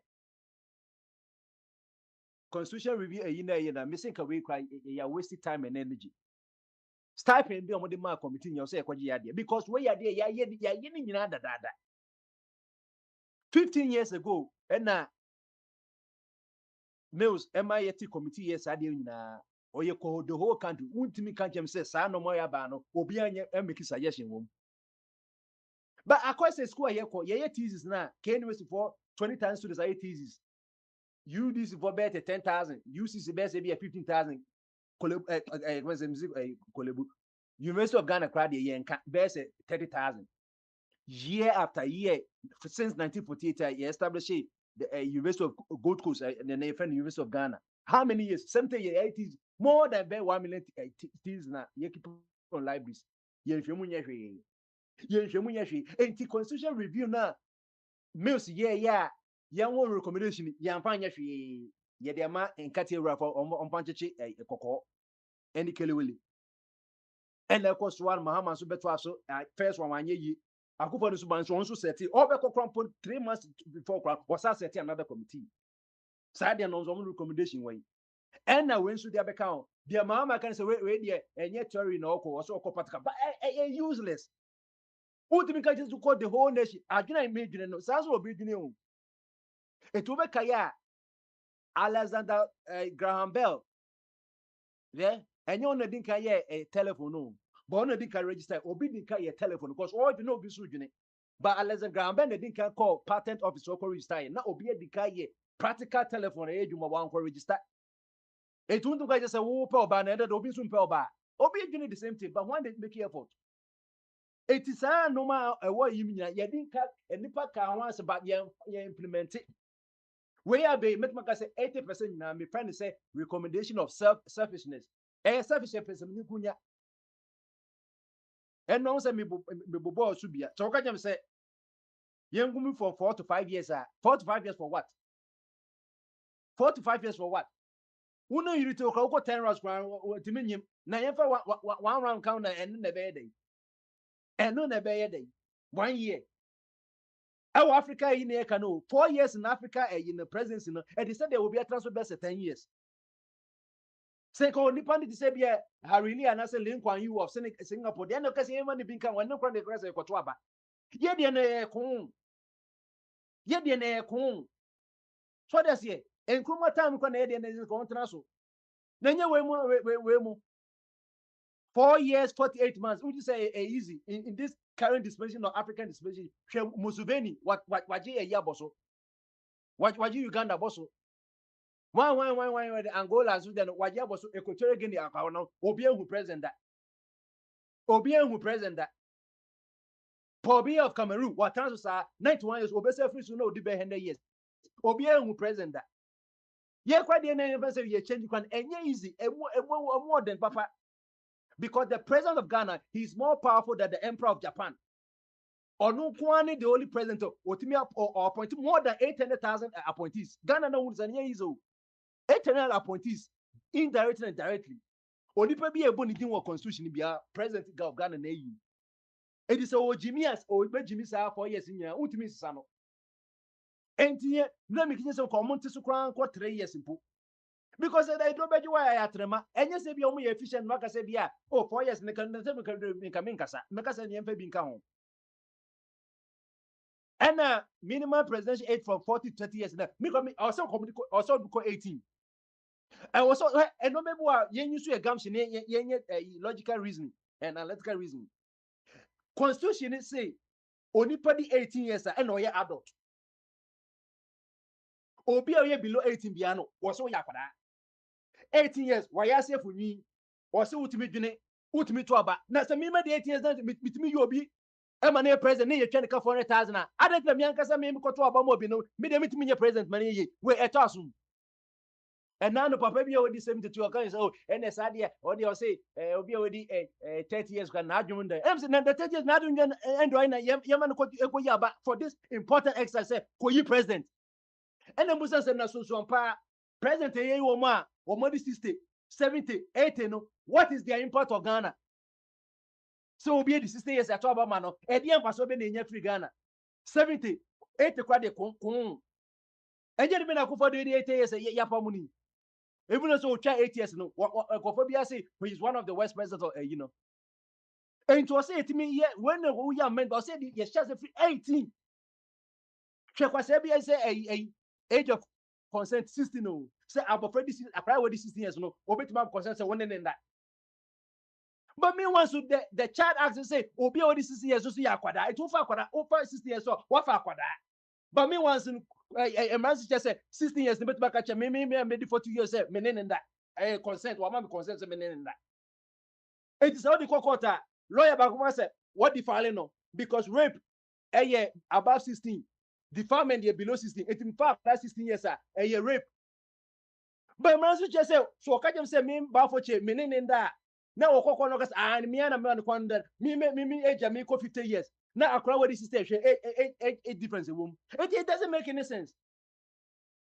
constitution review na missing ka we cry ya wasting time and energy. Stipend be on the mark committee you say kwaji ya because we ya ya ni nyina da. 15 years ago na Mills MIT committee yes ade nyina oye ko the whole country untimi kan jem say sa no mo ya ba no obi anye make suggestion wom. But across the school ye thesis na University for 20 times students are thesis. UDC for better 10,000, UCC better be 15,000. University of Ghana crowd year better 30,000. Year after year since 1948 you established the University of Gold Coast and the University of Ghana. How many years? 70 years, 80s, more than 1 million thesis na ye keep on libraries. Ye Anti constitution review na Mills one recommendation yan fanya hwe ye de ma enkate wura for on pancheche kokko any kelewele and course one Mahama so beto aso first one wanye yi akufo no so ban so set all be kokko 3 months before was set another committee side no zo recommendation way and now when so dey abeka the Mahama can say we dey enye theory na okko so okko practical but useless. Ultimate just to call the whole nation. I didn't imagine no. Sounds will be doing it. Over Kaya Alexander Graham Bell. Yeah, and you only didn't carry a telephone, no. But only didn't register or didn't carry a telephone because all you know be soon. But Alexander Graham Bell didn't call patent office or register. Now, Obi didn't carry practical telephone. You want to register. It won't just a whoop or banner that Obi soon pell bar. Obi doing the same thing, but one didn't make effort. It is a normal what you mean. You didn't cut a nipper can once about you implement it. Where be make my say 80% now. My friend say recommendation of selfishness. Selfish person you kunya. And no say me bobo subia. So can you say you go for 4 to 5 years? 4 to 5 years for what? 4 to 5 years for what? Who know you to go 10 rounds to minimum. Now you for one round count and the day. And no never day. 1 year. Our Africa in the canoe 4 years in Africa in the presidency, and they said there will be a transfer best 10 years. Second, Nippon to say, yeah, Harili and I say Lincoln, you of Singapore. Then, because anyone being come when no one the grass of Cotuaba. Yet, the air coon. Yet, the air coon. So that's ye. And Kuma time Canadian is going to Nassau. Then you way more. 4 years, 48 months. Would you say easy in this current dispensation of African dispensation? Museveni, what you a year bosso? What you Uganda bosso? Why Angola, Sudan, what you bosso? Equatorial Guinea, Obiang who present that. Obiang who present that. Pobia of Cameroon, what transfers are 91 years, Obesa free to know the 100 years. Obiang who present that. Yeah, quite the anniversary, you change you can easy, a more than Papa. Because the president of Ghana, he's more powerful than the emperor of Japan. Or no Kwani, the only president or appointed more than 800,000 appointees. Ghana no one's an year 800 appointees, indirectly and directly. Only be a bonny thing or constitution be a president of Ghana. It is a Jimmy as or Jimmy 4 years in your ultimate son. And here, let me get some common to crown 3 years in pool. Because I don't bet you why I had Rema, and yes, if you're more efficient, Maka said, yeah, 4 years, make a Minkasa, Makasa and Yempe being count. And minimum presidential age from 40 to 30 years. Also, 18. I was so, and no matter what, you see a gumption, logical reasoning and analytical reasoning. Constitution is say, only 18 years and no adult. Obi below 18 piano was so yakada. 18 years, why I say for me, or so ultimate to about. Now, some me 18 years, with me, you'll be a money president, you're trying to come 400,000. I don't know, Yankasa, me, to about Mobino, me, president, money, where at us. And now, the papa be already 72 accounts, oh, and as idea, or they'll say, will be already 30 years, can not doing the MC, and the 30 years not doing and Yaman for this important exercise, for you president. And the Muslims and so present a year or more 60, 70, 80. No, what is the impact of Ghana? So be the 60 years at Obama, and the emphasis in free Ghana 70, 80 credit. And you been a for the 8 years a yapamuni. Even so, 8 years, no, say he's one of the worst presidents of, you know. And to say to me, yeah, when we are men, but said yes, just 18. Check what say a age of consent 16. No, say about this is apply with 16 years. No, obey to consent. So one in that. But meanwhile, so the child acts and say, obey all this 16 years. So see akwada. It will for akwada. Over 16 years. So what for akwada? But meanwhile, a man just say 16 years. The better catch me made for 2 years. Say men in that. I consent. What man consent? Say men in that. It is how the court lawyer Bakuma said, what defiling no? Because rape a year above 16, defilement year below 16, it in fact that's 16 years a year rape. But man just say, so catch them say me bafoche, meaning in that. Now Okoko no and me and a man kwanda, me age me 50 years. Now I cry with this station, a difference in womb. It doesn't make any sense.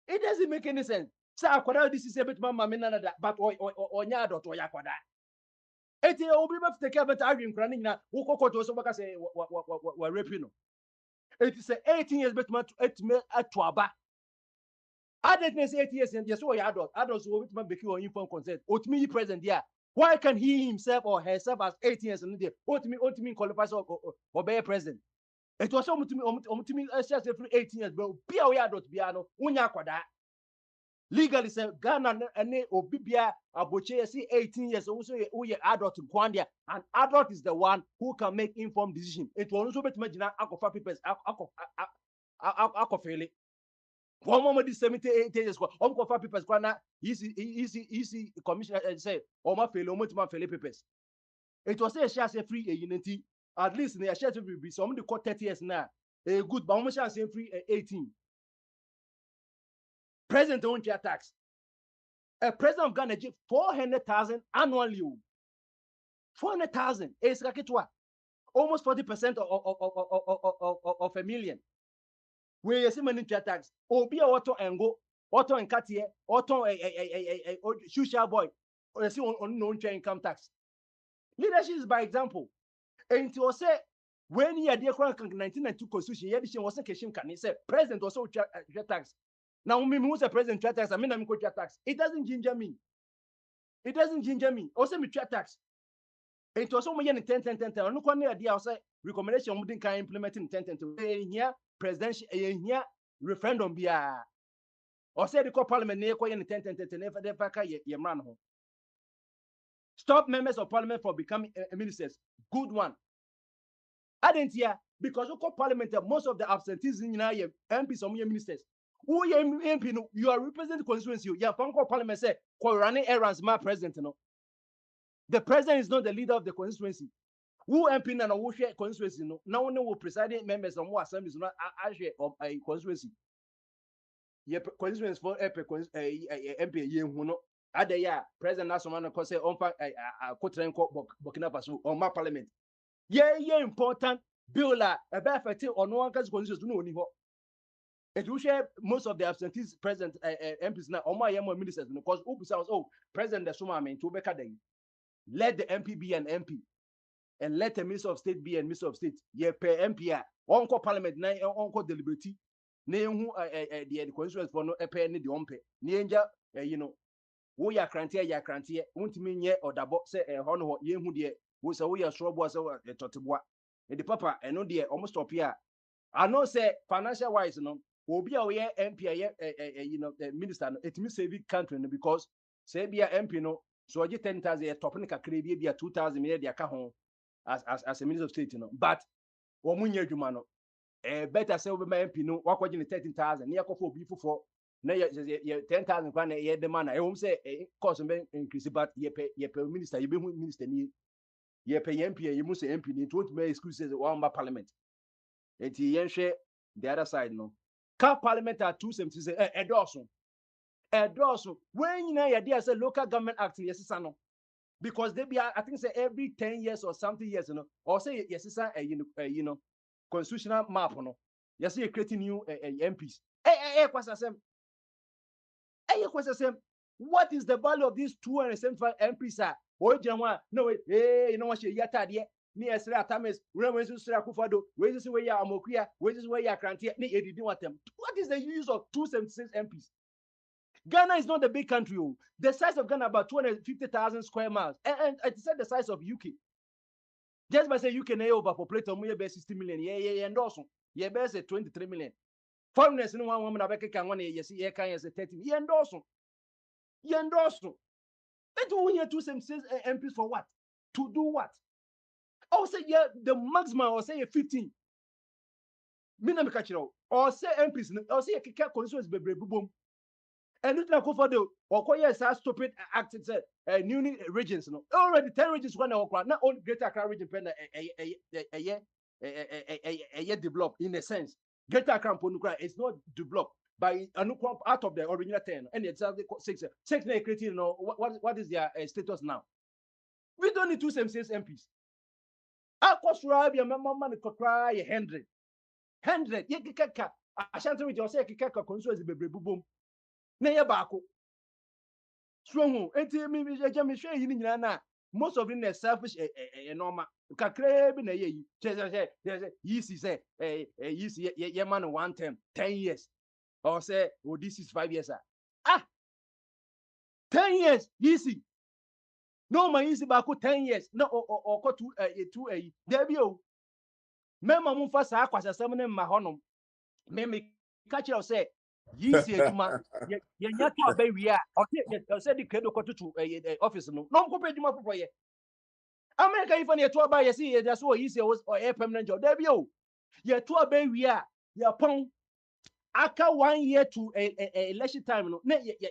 It doesn't make any sense. So I cry this is a bit mama that, but or nyado to yakwada. Eti obi be take care of adwin kra ne nyina wo kokoto so baka say wa rape no. Eti say 18 years bet etime atuaba. Adultness 8 years and yes we adult. Adults will be making on informed consent. Otimi yi present there. Why can he himself or herself as 18 years and there? Otimi qualifies or be president. It was omutimi say 18 years but bia we adult bia no unya kwada. Legally say Ghana and Obibia Aboche see 18 years also we adult in Kwandia, and adult is the one who can make informed decision. It will also be to imagine Akofa papers Akofele. One moment is 78 years ago, Uncofa papers Kwana easy commissioner say Oma Fele Omotuma Fele papers. It was a share say free a unity, at least in a share to be some the court 30 years now. A good but almost say free 18. President won't pay tax. A president of Ghana 400,000 annually. 400,000 is like it was almost 40% of a million. Where you see money tax, or be a auto and go, auto and cut here, auto a social boy, or you see on non income tax. Leadership is by example. And to say when you had the 1992 constitution, the edition wasn't Keshim can he said president also tax. Now, me who's a president tax, I mean, I'm going to tax. It doesn't ginger me. It doesn't ginger me. Also, me tax. It was only in 10. No one idea. I say recommendation. We can implement in 10. Here, presidential. Here, referendum. Be or say the parliament near in 10. Never the back. Ye man. Stop members of parliament from becoming ministers. Good one. I didn't hear because local parliament most of the absentees in MPs or ministers. Who MP you are representing the constituency. You have parliament say running errands my president. No, the president is not the leader of the constituency. Who MP and who share constituency? No, now one will presiding members and who assemblies not actually of a constituency. Ye constituency for MP ye who no other ya president na someone ko say on Kotren ko Burkina Faso on my parliament. Yeah important bill a be affect on one constituency no oni ho. It will share most of the absentees present MPs now. All my ministers because president the Suma mean to make let the MP be an MP and let the minister of state be a minister of state. Ye per MP onko parliament na onko deliberate. Ne who the constituents for no pay ni the ompe. Ni enja you know wo ya krantie won't mean ye or dabo say hono ye hu de wo say wo ya srobo say toteboa. The papa and no de almost stop here. I know say financial wise no Obi a we MP you know the minister no it means save country no because say be a MP no so you 10,000 top ne kakra be 2,000 me dey aka ho as a minister of state no but wo munya adwuma no better say we be MP no wakoje ne 13,000 ne yakofo obi fofo na ye 10,000 kwa na ye de man na e say cost be increase but ye pe minister ye be hu minister ni ye pe MP ye mu say MP ni to me excuses one parliament enti yen hwe the other side no Car parliament are 276 Edoso. When you know idea say local government act yes no because they be I think say every 10 years or something years no or say yes you know constitutional map no yes you creating new MPs what is the value of these 275 MPs no you know what you yata there ni esra atames we sra kufado we just we ya amokuya we just we ya krantie ni edidi watem what is the use of 276 MPs Ghana is not a big country. Oh. The size of Ghana about 250,000 square miles, and it's the size of UK. Just by saying UK na overpopulate, we have 60 million. Yeah, and also yeah, say 23 million. Foreigners in one woman America can one yes, yeah, can yes 30. Yeah, and also. Let do here two same MPs for what? To do what? I will say yeah, the maximum or say 15. Minimum catch or say MPs or say a constituency be boom. And it's like for the or yes, stupid act said new regions. No, already 10 regions when not only Greater Accra region pen a year developed in a sense. Greater Accra is not developed by out of the original 10 and it's 6 creating, you know what is their status now. We don't need two same MPs. I cost Rabia, my mama could cry 100. Ye kaka. I shan't read your say kaka consuels be boom. Nay bako. Strong, me share you na. Most of them are selfish normal. Kakre be na ye. Yeasy say yeasy ye man 1 term 10 years. Or say, oh, this is 5 years. 10 years, easy. No, my easy back 10 years. No, or two a there be oh. Memma Mufasa was a summon in my honor. Meme catch you say, easy, you not to obey we are. Okay, said the credo to office. No, compared to my boy. America, even a tour by a sea, that's what easy was or a permanent job. There be oh. You're to obey we are. You're pong. After 1 year to a election time, no,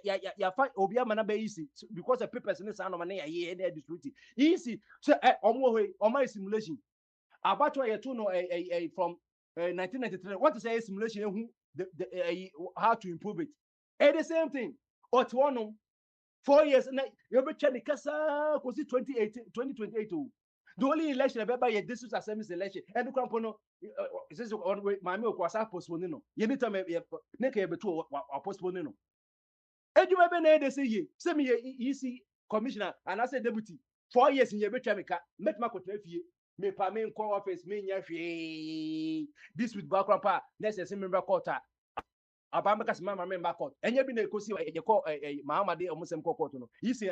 ya fight Obia Manabe easy because the papers in the sound of money a year distributed. Easy, so on my simulation. About a two no from 1993. What to say simulation? How to improve it? And the same thing. Or to one 4 years, you'll be checking Casa, was it 2028? The only election ever by a district assembly election, and the company is on way. My milk was postponing. You need to make a two or postponing. And you ever know they say, send me easy commissioner, and I said deputy 4 years in your betrayal, met my court me permit call office, me this with background part, next a member court. Abamakas mama member court, and you been a cosi, you call a Mahama de almost some court. You see,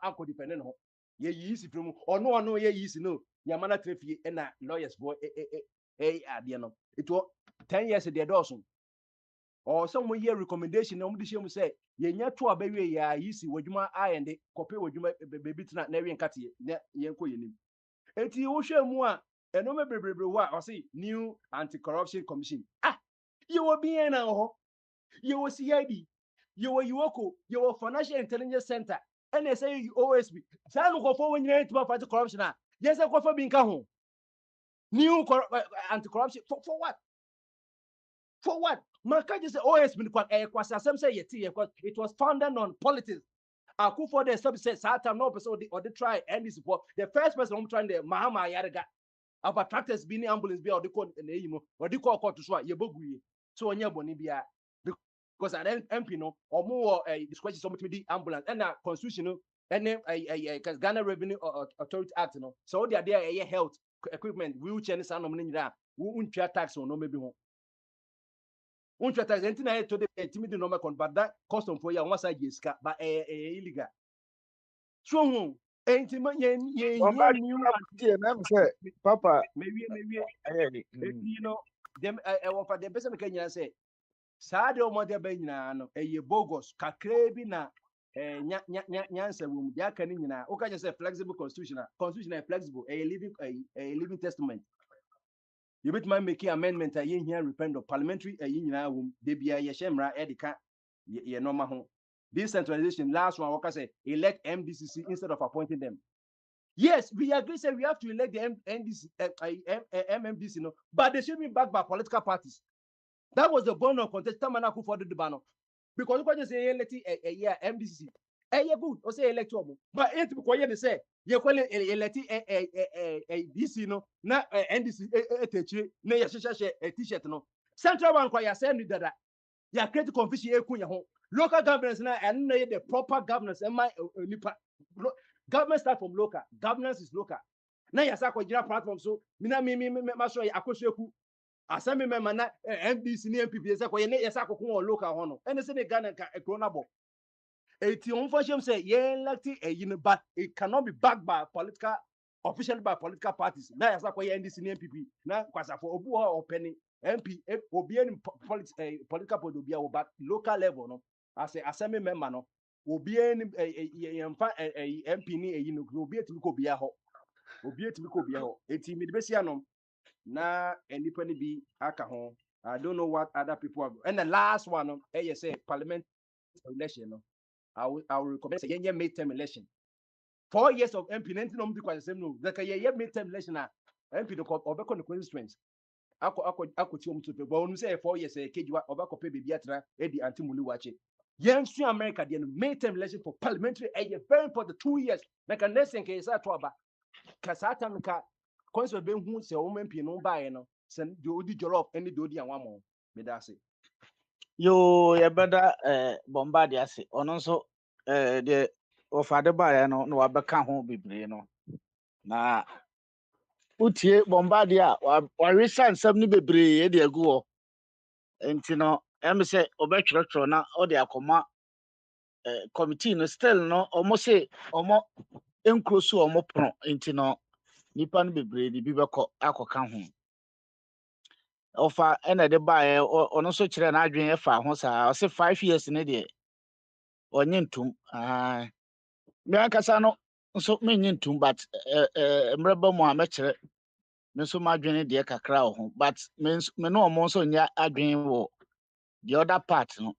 uncle dependent on. Ye easy from or no, ye easy no. Yamana Trefi and a lawyer's boy, adiano. It was 10 years a day Dawson. Or some year recommendation, no shame say, ye near to a baby, ya easy, what you might eye and the copy what you might be not Nary and Catty, yanko in. Et you share more, and no maybe or say new anti-corruption commission. You will be an you will CID, you will Yoko, you will Financial Intelligence Center. And they say you always be. Say look for when you need to fight corruption. Yes, I go for being home. New anti-corruption for what? For what? Maka just always been quite some say it was founded on politics. I could for the subset Satan no person or the try and this for the first person I'm trying the Mahama Yaraga about tractors being ambulance be or the code or the call to swat your bogui. So on your bonibia. Because at MP no or more discretion somebody the ambulance and a constitutional and then because Ghana Revenue Authority Act no so they are there a health equipment wheelchair and sound of money that won't tax or no maybe home. Won't tax anything to the timid normal but that custom for you on one side is but illegal. So ain't Papa maybe you know them for the best can say Sade o mother benyina no eye bogus kakra bi na nyansa wom dia kan nyina o ka say flexible constitution is flexible a living testament you bit man make amendment a yen here repent of parliamentary nyina wom de bia ye shemra e de ka ye normal ho decentralization last one o say elect MDCC instead of appointing them. Yes, we agree say we have to elect the MMDC no but they should be backed by political parties. That was the bone of contest. Tamanaku for the banner. Because you just say a year MDC. Yeah, good. Or say electoral. But it's because you say you call it a DC no, not NDC a t-shirt no. Central Bank why you send that. You create confusion. Local governance now and the proper governance. Government start from local. Governance is local. Now you say platform so. Mina me Asami member na MDC ni MPP say ko ye sa ko local hono ene se ne Ghana ka ekronabo unfortunately say but it cannot be backed by officially by political parties. Now as NDC and NPP. Now kwasa for obu or penny MP obi any political party but local level no as a assembly member no obi any MP ni obi etimi ko bia ho obi etimi ko bia ho eti me de besia no na enipa ni bi aka ho. I don't know what other people have. And the last one, you say parliament election. I will recommend say midterm election. 4 years of MP, 19 the same no. Like a midterm election, MP the Obeko the constituents. Ako to but when you say 4 years, KJ Obeko pay baby atra, Eddie Antimuli watch it. Yes, America, the midterm election for parliamentary, very important 2 years. Like a next case, I talk about Kasata consul be who say woman no buy no send do jollof any do and one more. Me that's it. Yo, ya better bombard ase. Ono nso the ofade ba no na wabeka ho bebre no. Na utie bombard a wa resan nsɛm ne bebre e de agu ho. Enti no em say obetwerɛtwerɛ na o de akoma committee no still no omo say omo enkroso omo pono. Enti no nipa no bebre de bi bɛkɔ akɔka ho. Ofa ena de ba ono so kire na adwen efa ho sa o se 5 years ne de onye ntum me akasa no nso me nye ntum but mreba mu amekire me so madwen de kakra ho but me no omo nso nya adwen wo the other part no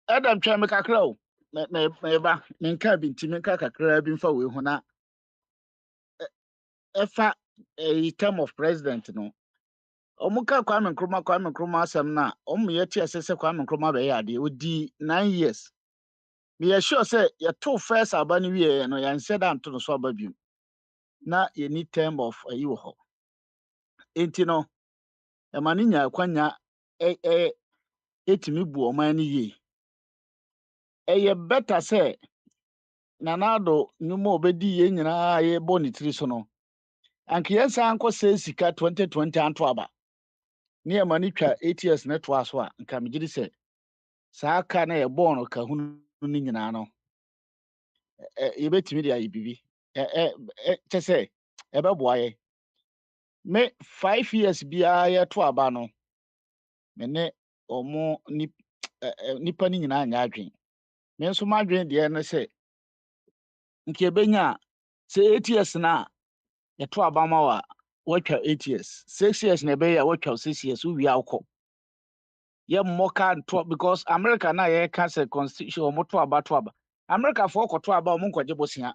adam twa me kakra o me ba me nka bi nti me nka kakra bi mfa we ho na efa term of president no omuka Kwame Nkrumah asem na omu yeti asese Kwame Nkrumah be yade odi 9 years me sure say you two first abani wie no ya said am to no so ababium na ye need term of ayi ho enti no e mani nya kwanya etimi bu o man ni ye ye better say nanado nyumo obedi ye nyina ye boni tiri so no anke yensa anko say sika 2020 anto aba ni e mani twa 8 years na to aso a nka me gidi say saa ka na ye born ka hunu ni nyina no ye betimi dia yibibi chese ebe boaye me 5 years bia ye to aba no me ne omo nipa ni nyina anya adwen me nso madwen de na se nke benya se 8 years na ye to aba ma wa watwa 8 years 6 years na be ya watwa 6 years wi akọ ye moka to because America na ye ka se constitution omo to aba America for ko to aba omo nkwaje bosia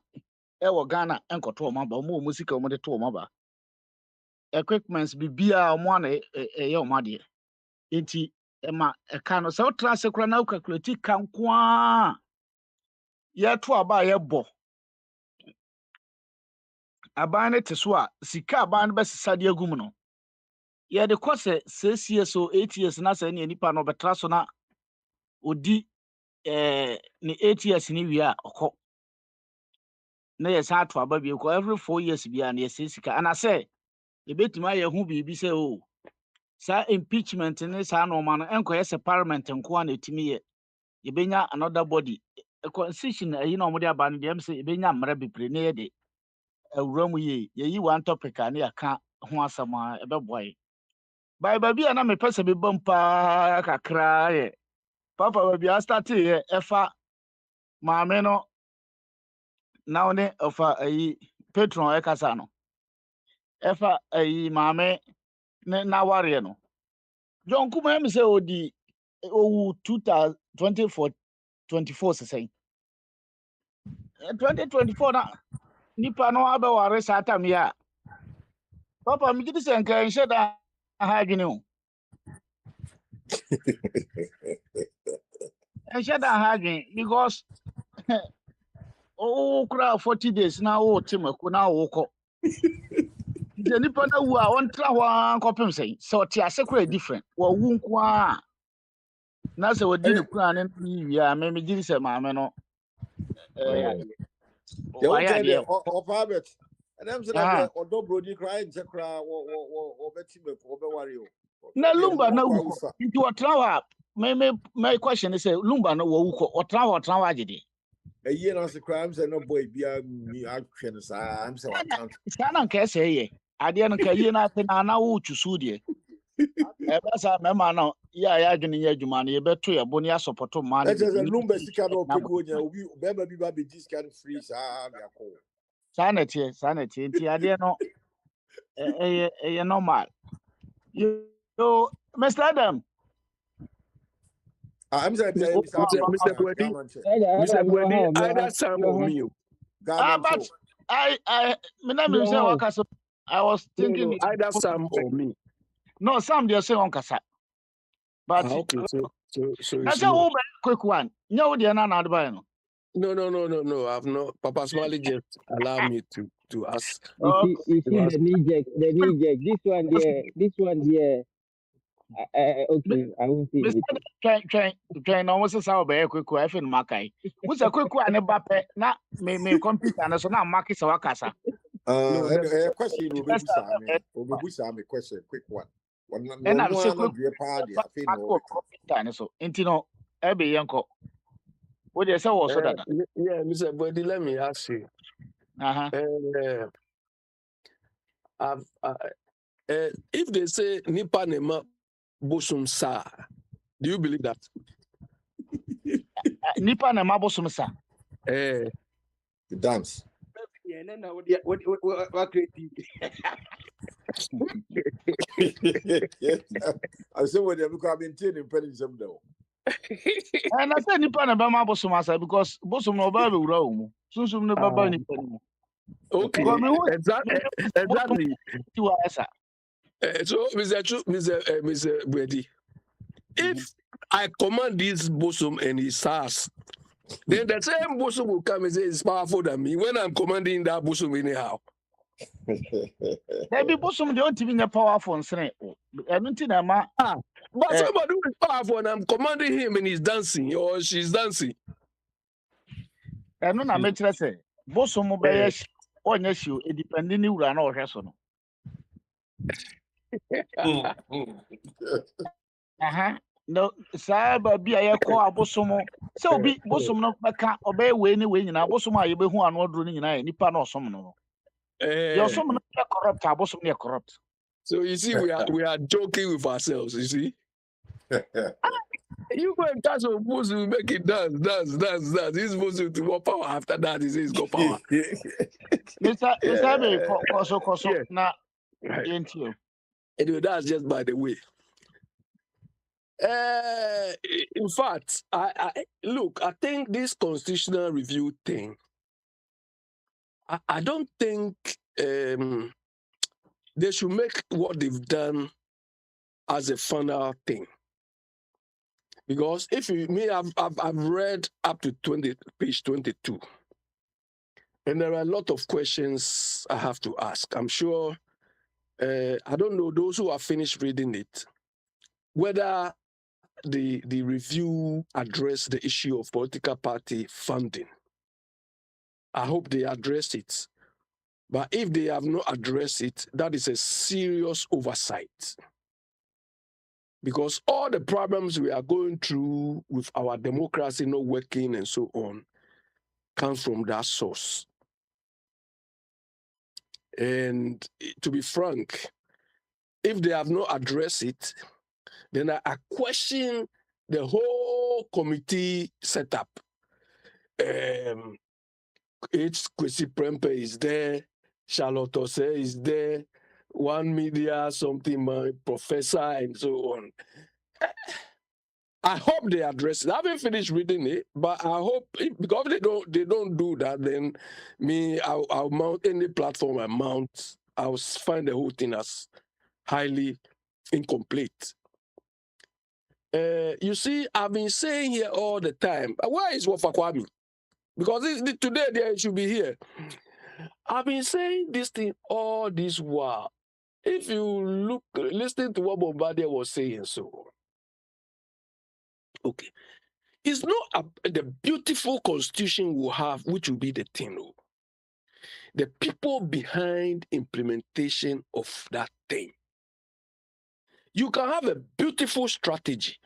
e wo Ghana enko to omo aba omo sika omo de to omo aba equipments bibia omo na ye omo de enti ema eka no se utra sekura na calculate kan kwa ye to aba ye bo aban ne te so a sika aban be sesa de agum no ye de kose 6 years or 8 years na se ne nipa no betra so na odi ni 8 years ni wi a okọ na ye sa to aba bi ko every 4 years bia na ye sika ana se e betima ye hu bibi se o sa impeachment ne sa no ma no enko ye se parliament nko na etimi ye yebenya another body a constitution ayi na omode aba no dem say yebenya mra bepre na ye de awuramu ye yi one topic na ya ka ho asama ebeboye bai ba bia na me pese be bampa kakra ye papa ba bia start ye efa maame no na one ofa ayi patron e kasa no efa ayi maame ne na ware no John kuma em say odi owu 2024 say 2024 na nipa no abeware satam ya papa mi gidi sen kan sheda ha adwene o sheda ha adwene because o kura 40 days na o timako na o ko de nipa na wu a on tra ho ankopem sen so ti asekura different wo wu nko a na se wodi ne kura ne wi a me gidi se maame no they won't tell you of habit. And I'm saying, or do brody crying, Jakra, or Betty, or Bewario. Na lumba na wu into a trawa my question is Lumba no wo or travel agidi. A year as a crimes and no boy be a me action. I'm so account. Sana nke say ye. Ade no ka ye na te na wo chusu de. E ba sa me ma no ya adwene ye adwuma no ye beto ye bo ne ya support man. That is a lumber sika no pekonya obi beba bi ba be this kind of free sa me akọ. Sana tie nti ade no normal. You Mr. Adam. I'm saying Mr. Kwedi, Mr. Kwedi, either Sam or me. But my name is Wakasa. I was thinking either Sam or me. No, Sam they say on kasa. But okay, so that's a quick one. No, they are not advising. No. I've not. Papa Smiley just allow me to ask. You see the knee jerk. This one there. Okay, I won't see it. Trying almost as our very quick wife in Makai. What's a quick one about not me computer and so now Maki Sawakasa. A question will be some question, quick one. And I'm so quick party. I feel so. Intino, Abby Yanko. What you say also that? Yeah, Mr. Body, let me ask you. If they say Nipa Nema Bosum Sa, do you believe that? Nipa Nema Bosum Sa. The dance. I say what you have been telling pennies some though. And I said Nipa Nema Bosum Sa because Bosum no Baby Growh. Soon no Baba Nipa. Okay, exactly. So, Mr. Brady, if I command this bosom and his SARS, then the same bosom will come and say it's powerful than me when I'm commanding that bosom anyhow. Maybe bosom don't even have powerful. I don't think I'm but somebody who is powerful and I'm commanding him and he's dancing or she's dancing. I don't know, I say, bosom obey on you, depending you run or person. No, Saba be a call bosom. So be bosom no baka obey way anyway in a bosom. I be who are not running in a nipan or some. You're some corrupt, our bosom near corrupt. So you see, we are joking with ourselves, you see. You go and catch a bosom, make it dance. This bosom to more power after that, he says go power. Mr. Koso, now, ain't you? Anyway, that's just by the way. In fact, I think this constitutional review thing, I don't think they should make what they've done as a final thing. Because if you I've read up to page 22, and there are a lot of questions I have to ask. I'm sure I don't know those who have finished reading it, whether the review addressed the issue of political party funding. I hope they address it. But if they have not addressed it, that is a serious oversight. Because all the problems we are going through with our democracy not working and so on comes from that source. And to be frank, if they have not addressed it, then I question the whole committee setup. Kwesi Prempe is there, Charlotte Ose is there, One Media, something, my professor, and so on. I hope they address it. I haven't finished reading it, but I hope because they don't do that, then I'll mount any platform I mount. I'll find the whole thing as highly incomplete. You see, I've been saying here all the time, where is Wafakwami? Because today they should be here. I've been saying this thing all this while. If you listen to what Bombardier was saying, so okay, it's not the beautiful constitution we have, which will be the thing. No. The people behind implementation of that thing. You can have a beautiful strategy,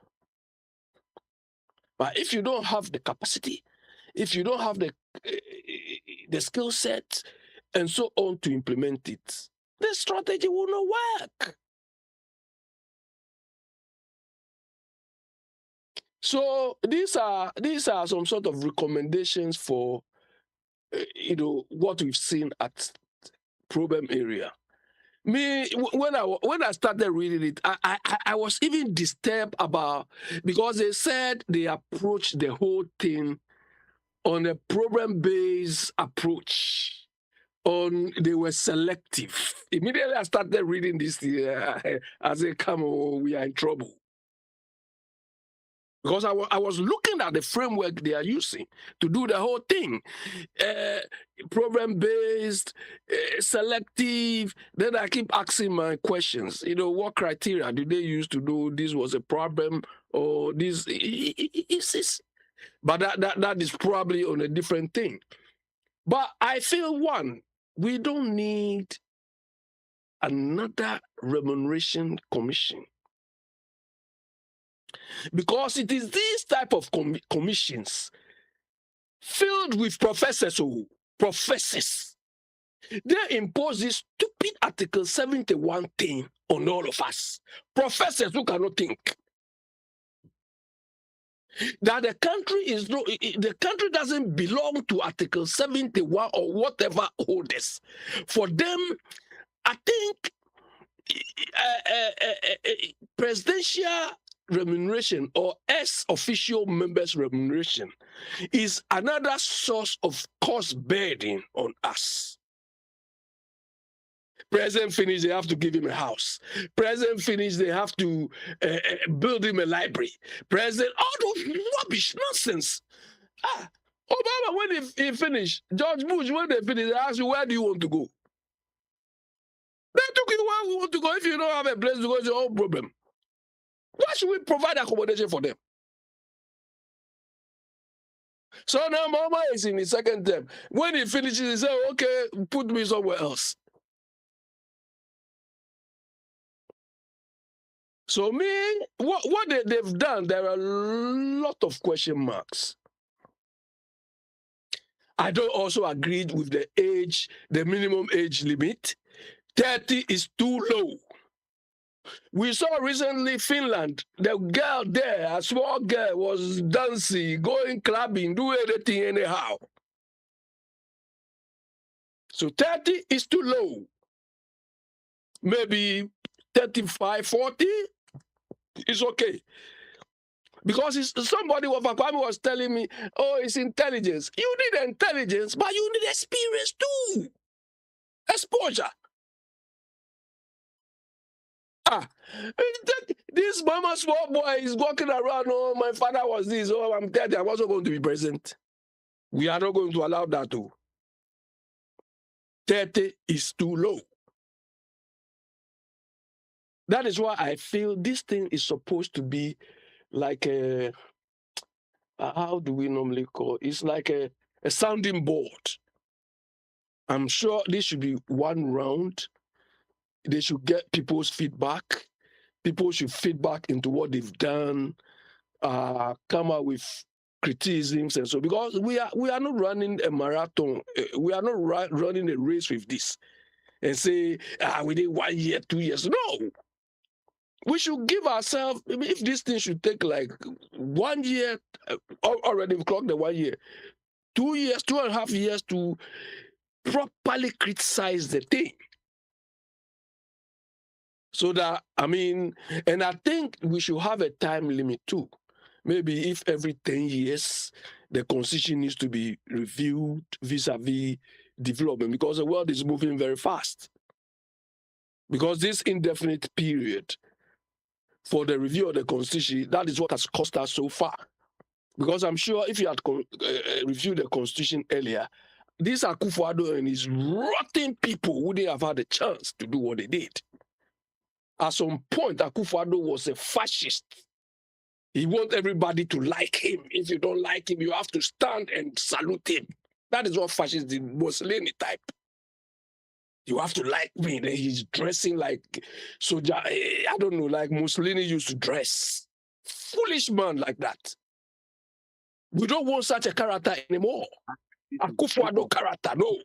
But if you don't have the capacity, if you don't have the skill set and so on to implement it, the strategy will not work. So these are some sort of recommendations for what we've seen at problem area. When I started reading it, I was even disturbed about, because they said they approached the whole thing on a problem-based approach. They were selective. Immediately I started reading this, I said, come on, we are in trouble. Because I was looking at the framework they are using to do the whole thing. Problem-based, selective. Then I keep asking my questions. What criteria did they use to know this was a problem, or this is? But that is probably on a different thing. But I feel, one, we don't need another remuneration commission. Because it is these type of commissions filled with professors. They impose this stupid Article 71 thing on all of us. Professors who cannot think. That the country doesn't belong to Article 71 or whatever holders. For them, I think presidential remuneration or ex-official members' remuneration is another source of cost burden on us. President finish, they have to give him a house. President finish, they have to build him a library. President, all those rubbish nonsense. Obama, when he finished, George Bush, when they finished, they asked you, where do you want to go? They took you where we want to go. If you don't have a place to go, it's your own problem. Why should we provide accommodation for them? So now Mama is in his second term. When he finishes, he says, okay, put me somewhere else. So what they've done, there are a lot of question marks. I don't also agree with the minimum age limit. 30 is too low. We saw recently Finland, the girl there, a small girl, was dancing, going clubbing, doing anything anyhow. So 30 is too low. Maybe 35, 40 is okay. Because somebody of Akwami was telling me, oh, it's intelligence. You need intelligence, but you need experience too. Exposure. This mama small boy is walking around, oh, my father was this, oh, I'm 30, I'm also going to be present. We are not going to allow that too. 30 is too low. That is why I feel this thing is supposed to be like a, how do we normally call it? It's like a sounding board. I'm sure this should be one round. They should get people's feedback. People should feedback into what they've done, come up with criticisms and so, because we are not running a marathon. We are not running a race with this and say, we did 1 year, 2 years. No. We should give ourselves, if this thing should take like 1 year, already we've clocked the 1 year, 2 years, 2.5 years to properly criticize the thing. So that, and I think we should have a time limit too. Maybe if every 10 years, the constitution needs to be reviewed vis-a-vis development, because the world is moving very fast. Because this indefinite period for the review of the constitution, that is what has cost us so far. Because I'm sure if you had reviewed the constitution earlier, this Akwantufuo and his rotten people wouldn't have had a chance to do what they did. At some point, Akwantufuo was a fascist. He wants everybody to like him. If you don't like him, you have to stand and salute him. That is what fascists did, Mussolini type. You have to like me. He's dressing like soldier. I don't know, like Mussolini used to dress. Foolish man like that. We don't want such a character anymore. Akwantufuo character, no.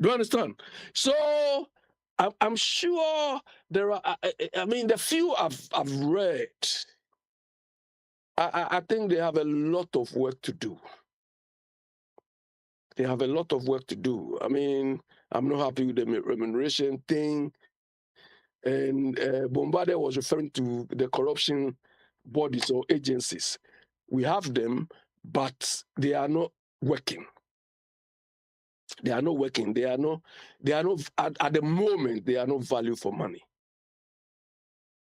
Do you understand? So I'm sure there are. I mean, the few I've read, I think they have a lot of work to do. They have a lot of work to do. I mean, I'm not happy with the remuneration thing. And Bombardier was referring to the corruption bodies or agencies. We have them, but they are not working. They are not working. They are not at the moment, they are not value for money.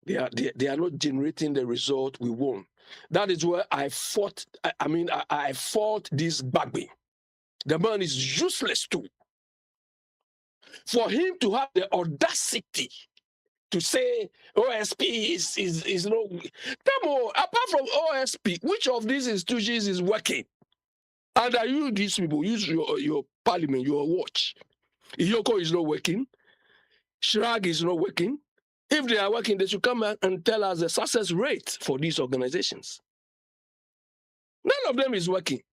They are not generating the result we want. That is where I fought. I fought this Bagby. The man is useless too. For him to have the audacity to say OSP is no. Come on, apart from OSP, which of these institutions is working? And are you these people use your parliament, your watch? Iyoko is not working. Shrag is not working. If they are working, they should come and tell us the success rate for these organizations. None of them is working.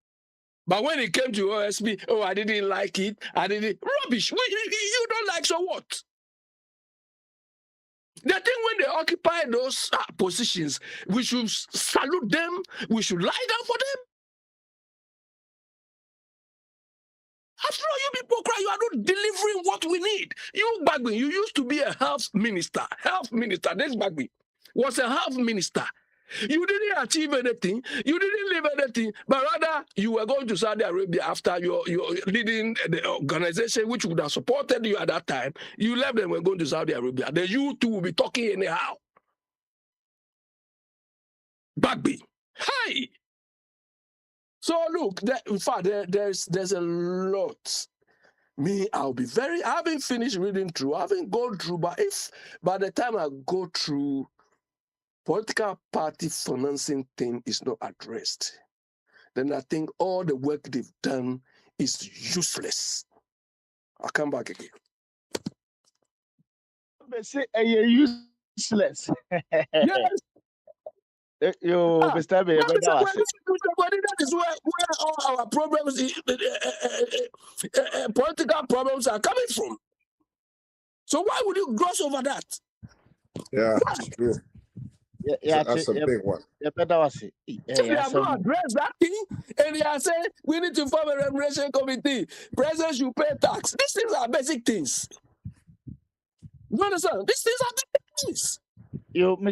But when it came to OSP, oh, I didn't like it. I didn't. Rubbish. You don't like, so what? The thing when they occupy those positions, we should salute them. We should lie down for them. After all, you people cry, you are not delivering what we need. You, Bagby, you used to be a health minister. Health minister. This Bagby was a health minister. You didn't achieve anything. You didn't leave anything, but rather you were going to Saudi Arabia after your leading the organization which would have supported you at that time. You left them and were going to Saudi Arabia. Then you two will be talking anyhow. Bagby. Hey! So look, in fact, there's a lot. Me, I haven't finished reading through, I haven't gone through, but if by the time I go through, political party financing thing is not addressed, then I think all the work they've done is useless. I'll come back again. They say useless. Yes. Mr. Abe, that is where all our problems, political problems are coming from. So why would you gloss over that? Yeah, it's true. Yeah, that's a big one. If they have not addressed that thing, and they are saying we need to form a remuneration committee, president should pay tax. These things are basic things. You understand? These things are basic things. When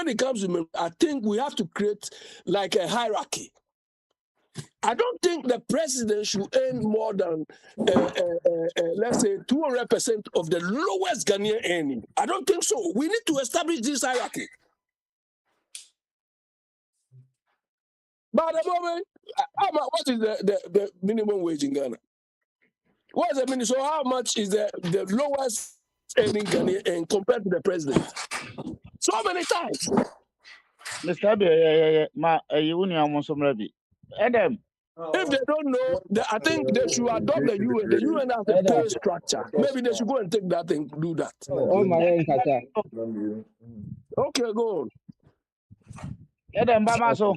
it comes to I think we have to create like a hierarchy. I don't think the president should earn more than, let's say, 200% of the lowest Ghanaian earning. I don't think so. We need to establish this hierarchy. But at the moment, what is the minimum wage in Ghana? What is the minimum? So how much is the lowest earning Ghanaian compared to the president? So many times. Mr. Abe, Adam. If they don't know, I think they should adopt the UN. The UN has a pay structure. Maybe they should go and take that and do that. Okay, go on. Adam, Bamaso.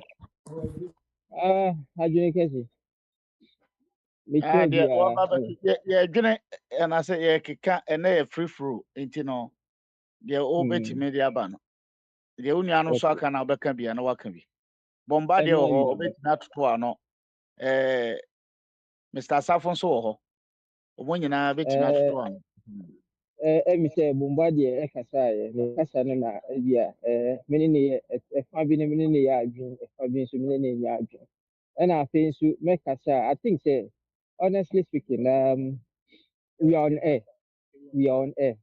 And I say, yeah, kika, and they free through, no. They're all betting media ban. The only answer so can now can be and what can be. Bombardier or bet not to no. Mr. Safon so when you know bet not to Mr. Bombardier, Ekasai, Casana, yeah, many adwin, so many adwin. And I think so make us I think say honestly speaking, we are on air. We are on air.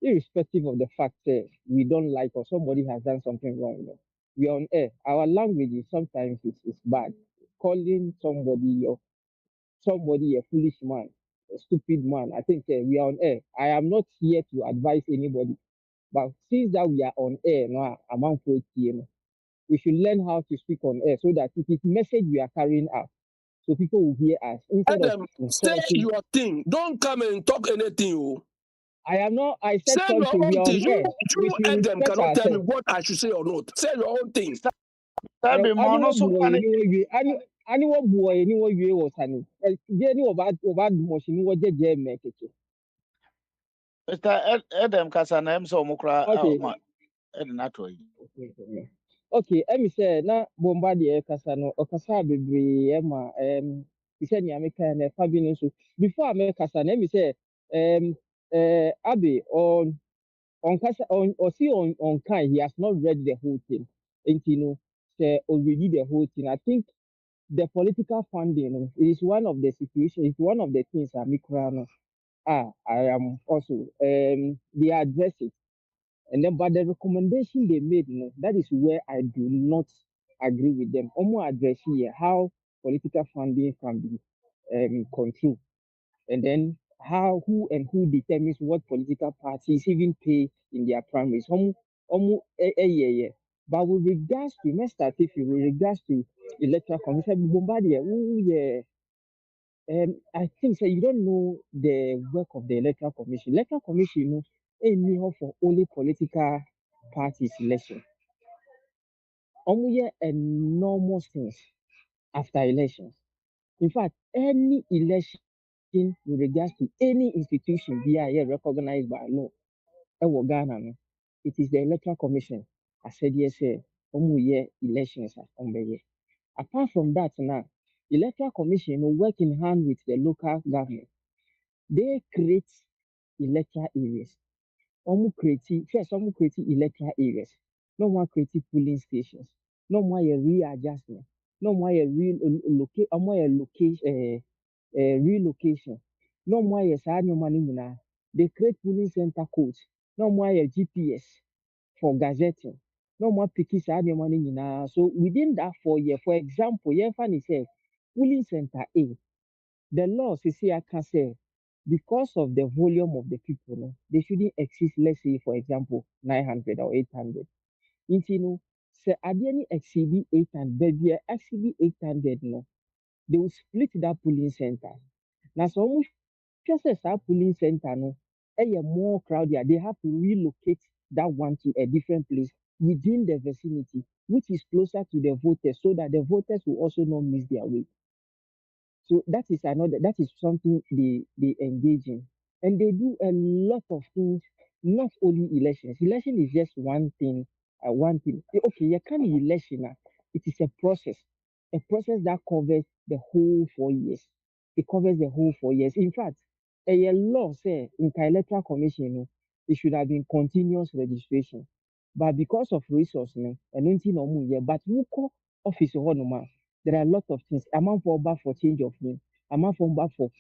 Irrespective of the fact that we don't like or somebody has done something wrong. We are on air. Our language is sometimes is bad. Calling somebody a foolish man, a stupid man. I think we are on air. I am not here to advise anybody. But since that we are on air now, among we should learn how to speak on air so that it is message we are carrying out. So people will hear us. Adam, say your thing. Don't come and talk anything. I am not. I said Say your something. We own are thing. on air. We You should Adam respect cannot tell me ourselves. what I should say or not. Say your own thing. Sabi mo no Anyone so boy, pani anyone boy, anyone you was any. Jenny about motion. What je make it. Mr. Edem kasa na em so mukra Okay. ma edinato yi. Okay, ɛmi sɛ na bombardier kasa no ɔkasa bebree ɛma ti sɛ nea meka na ɛfa bi no nso before a mɛkasa no ɛmi sɛ abe ɔnkasa ɔsi ɔnkan he has not read the whole thing nti no sɛ ɔreadi the whole thing I think the political funding no is one of the situations it's one of the things a mi kora no I am also they address it. And then, but the recommendation they made, that is where I do not agree with them. Almost address here how political funding can be controlled, and then how who determines what political parties even pay in their primaries. Yeah, yeah. But with regards to, let's start with regards to electoral commission, Bombardier, oh yeah. I think so you don't know the work of the electoral commission. Electoral commission, any for only political parties election. Only enormous things after elections. In fact, any election with regards to any institution be recognized by law, Ghana, no, it is the electoral commission. I said yes, elections on the year. Apart from that, now, electoral commission will work in hand with the local government. They create electoral areas. Some create electoral areas. No one create polling stations. No more a readjustment. No more a relocation. No more a sad money. They create polling center codes. No more a GPS for gazetting. No more picky sad money. So within that 4 year, for example, funny say polling center A. The law says I can say because of the volume of the people, no, they shouldn't exceed, let's say, for example, 900 or 800. If you know, say I didn't exceed 800, baby, exceed 800, no, they will split that polling center. Now, so much just as that polling center, no, more crowded, they have to relocate that one to a different place within the vicinity, which is closer to the voters, so that the voters will also not miss their way. So that is something they engage in. And they do a lot of things, not only elections. Election is just one thing, one thing. Okay, you can election. It is a process that covers the whole 4 years. It covers the whole 4 years. In fact, a law say in the electoral commission, it should have been continuous registration. But because of resource, I don't think no more. But who call office there are a lot of things. A man for back for change of name. A man for back for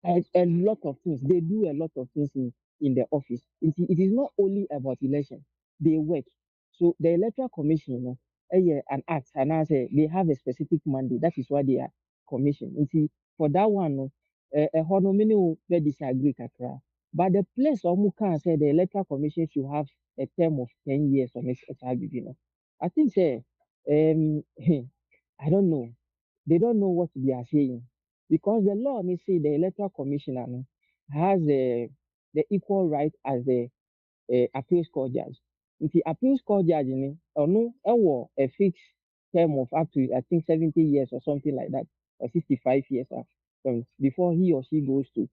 a lot of things. They do a lot of things in the office. It is not only about election. They work. So the electoral commission, an act, and I say they have a specific mandate. That is why they are commissioned. You see, for that one, a honomini will disagree, kakra. But the place can say the electoral commission should have a term of 10 years on its HRBB. I think say I don't know. They don't know what they are saying because the law may say the electoral commissioner has the equal right as the appeals court judge. If the appeals court judge, or no, a fixed term of up to I think 70 years or something like that, or 65 years before he or she goes to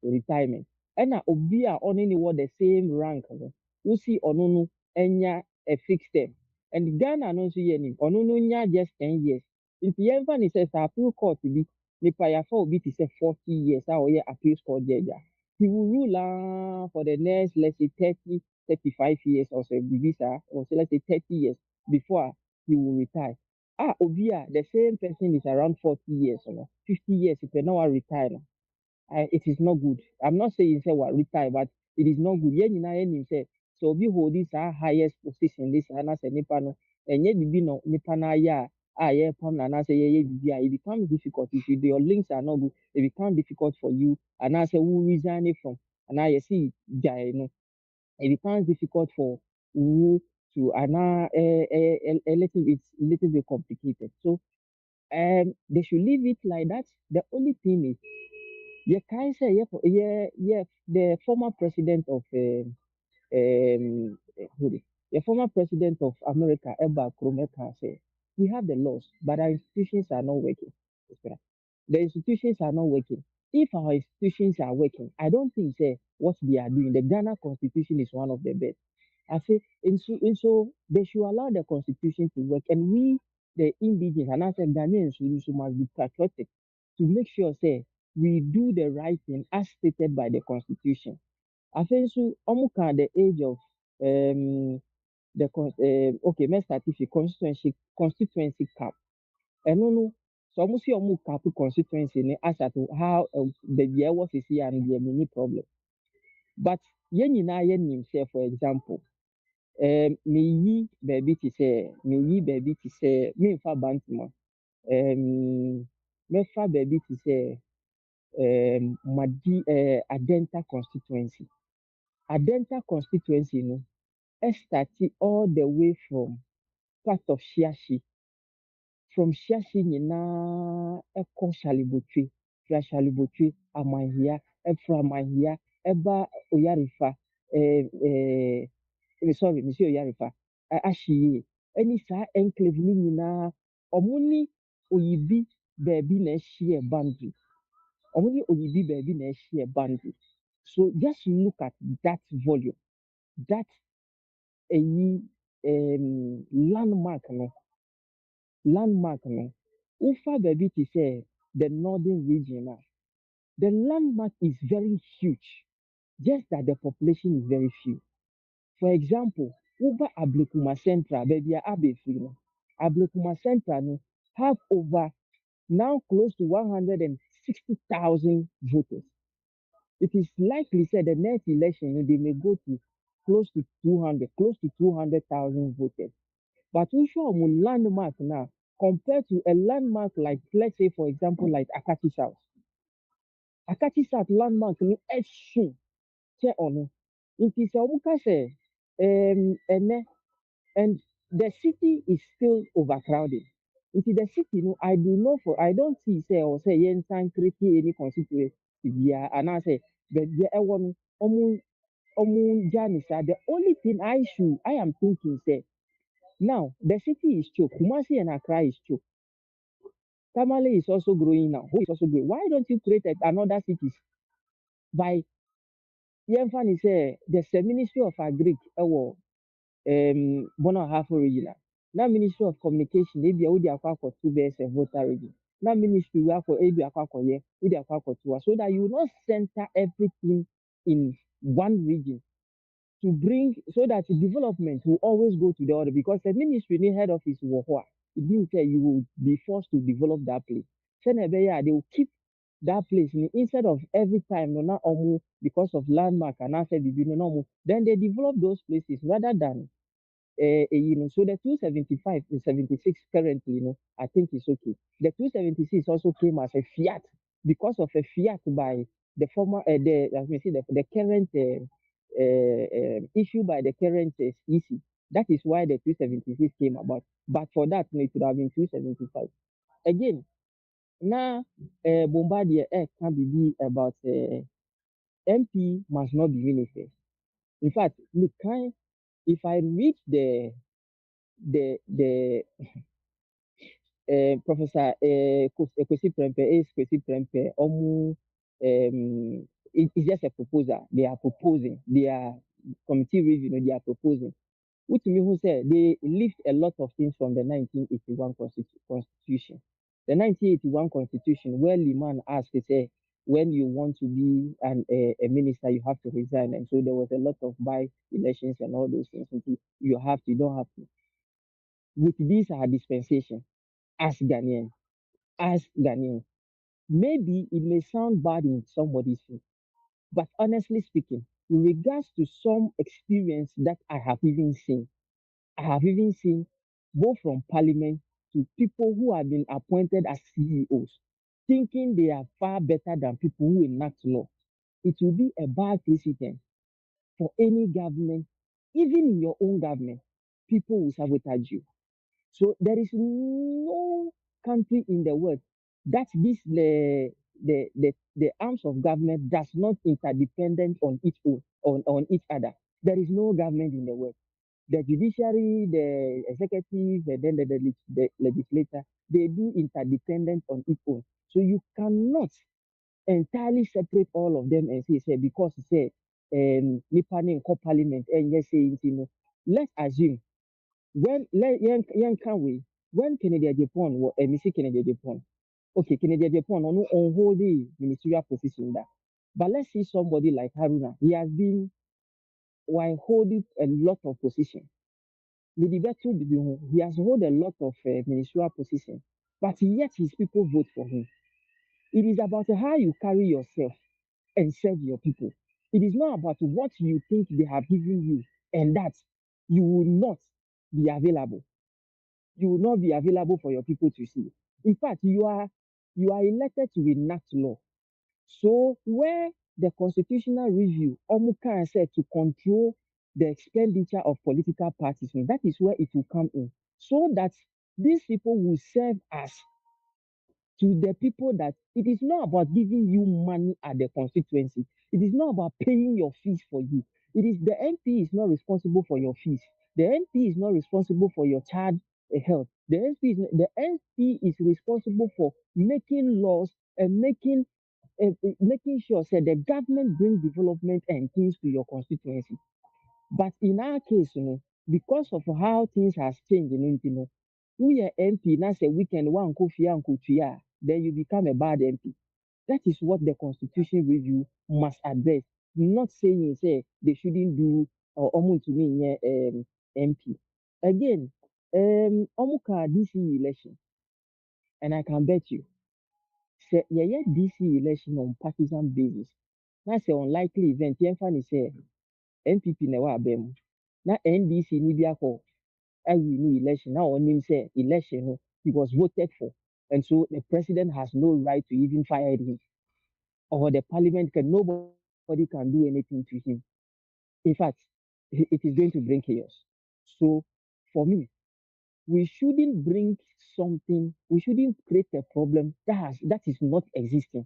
retirement. And obi a ɔne ne wɔ the same rank no wosi ɔno no anya a fixed term and Ghana no nso yɛ nim ɔno no nya just 10 years nti yɛmfa ne sɛ sɛ appeal court bi nipa yɛafa obi te sɛ 40 years a ɔyɛ appeal court judge he will rule for the next let's say 30 35 years or so biribi saa or say let's say 30 years before he will retire obi a the same person is around 40 years or 50 years pɛ na wa retire no it is not good. I'm not saying say what retire, but it is not good. Yen nyinaa yɛnim sɛ sɛ obi hold this highest position this anaasɛ nipa no ɛnyɛ bibi no nipa no ayɛ a yɛpam no anaasɛ yɛyɛ bibi a it becomes difficult if your links are not good it becomes difficult for you anaasɛ wo resign from anaa yɛsi gyae no it becomes difficult for you to a little bit complicated. So they should leave it like that. The only thing is You can say yeah, the former president of the former president of America, Eba Kromeka, said, we have the laws, but our institutions are not working. The institutions are not working. If our institutions are working, I don't think say what they are doing. The Ghana Constitution is one of the best. I say, and so they should allow the Constitution to work, and we, the indigenous, and I said Ghanaians, we must be patriotic to make sure say we do the right thing as stated by the Constitution. I think so. Almost at the age of okay, let's start with the constituency cap. And no, so almost see almost cap constituency ni as at how the year was is here and the many problem. But yen na yen himself, for example, me yi baby to say me in fa bantuma me fa baby to say madi adenta constituency. Adenta constituency no started all the way from part of Shiashi. From Shiashi nyinaa ɛkɔ Shalibotwe, fra Shalibotwe, Amahia, ɛfra Amahia, ɛba Oyarifa, sorry, Monsieur Oyarifa, Ahyiye, ɛne saa enclave no nyinaa, ɔmo ne Oyibi baabi na ɛhyia boundary. Ɔmo ne Oyibi baabi na ɛhyia boundary. So just look at that volume, that landmark no wofa baabi te sɛ the northern region the landmark is very huge, just that the population is very few. For example, woba Ablekuma Central baabi a abɛfiri no, Ablekuma Central no have over now close to 160,000 voters. It is likely said the next election they may go to close to 200,000 voters. But we show a landmark now compared to a landmark like, let's say, for example, like Akati South. Akati South landmark ni soon. Check on it is and the city is still overcrowded. It is the city, I do know I don't see say or say yen san create any constituency and I say but the one the only thing I am thinking say now the city is choked. Kumasi and Accra is choked. Tamale is also growing now. Who is also growing? Why don't you create another cities by Yemfani say there's a Ministry of Agric Bono Hafo regional. Now Ministry of Communication, maybe Udi Akwako two base a voter region. Now Ministry we have for Ebi Akwako ye, Udi Akwako two, so that you will not center everything in one region to bring so that the development will always go to the other because the ministry need head office will it means that you will be forced to develop that place. Send they will keep that place instead of every time not because of landmark and I said then they develop those places rather than so the 275 to 76 currently, I think it's okay. The 276 also came as a fiat because of a fiat by the former, let me see, the current issue by the current EC. That is why the 276 came about. But for that, it would have been 275. Again, now Bombardier can be about MP must not be ministers. In fact, look, if I read the Professor Kwesi Prempeh, it's just a proposal. They are proposing. They are committee review. They are proposing. Which means who said they lift a lot of things from the 1981 Constitution. The 1981 Constitution, where Liman asked, he said, when you want to be a minister, you have to resign. And so there was a lot of by-elections and all those things. You don't have to. With these are dispensation as Ghanaian, maybe it may sound bad in somebody's view, but honestly speaking, in regards to some experience that I have even seen both from parliament to people who have been appointed as CEOs, thinking they are far better than people who enact law. It will be a bad precedent for any government, even in your own government, people will sabotage you. So there is no country in the world that this the arms of government does not interdependent on each own on each other. There is no government in the world. The judiciary, the executive, and then the legislature, they do interdependent on each own. So you cannot entirely separate all of them and say because say nipa ne nkɔ parliament and yes say you know, let's assume when young can we when Kennedy Japan or Mr. Kennedy Japan, okay, Kennedy Japan on hold the ministerial position that. But let's see somebody like Haruna. He has been while holding a lot of position. With the battle, he has held a lot of ministerial position, but yet his people vote for him. It is about how you carry yourself and serve your people. It is not about what you think they have given you and that you will not be available. You will not be available for your people to see. In fact, you are elected to enact law. So where the constitutional review Omuka said to control the expenditure of political parties, that is where it will come in. So that these people will serve as to the people that it is not about giving you money at the constituency. It is not about paying your fees for you. It is the MP is not responsible for your fees. The MP is not responsible for your child health. The MP is responsible for making laws and making sure that the government brings development and things to your constituency. But in our case, because of how things has changed, we are MP, now say we can one kofia and kofia, then you become a bad MP. That is what the constitution review must address. Not saying say they shouldn't do or almost to me MP. Again, Omuka DC election, and I can bet you, say yeah, DC election on partisan basis. That's an unlikely event. Yemfa say NPP na wa abem. Na NDC ni bi akọ every new election. Now on him say election, he was voted for. And so the president has no right to even fire him. Or the parliament can nobody can do anything to him. In fact, it is going to bring chaos. So for me, we shouldn't bring something, we shouldn't create a problem that is not existing.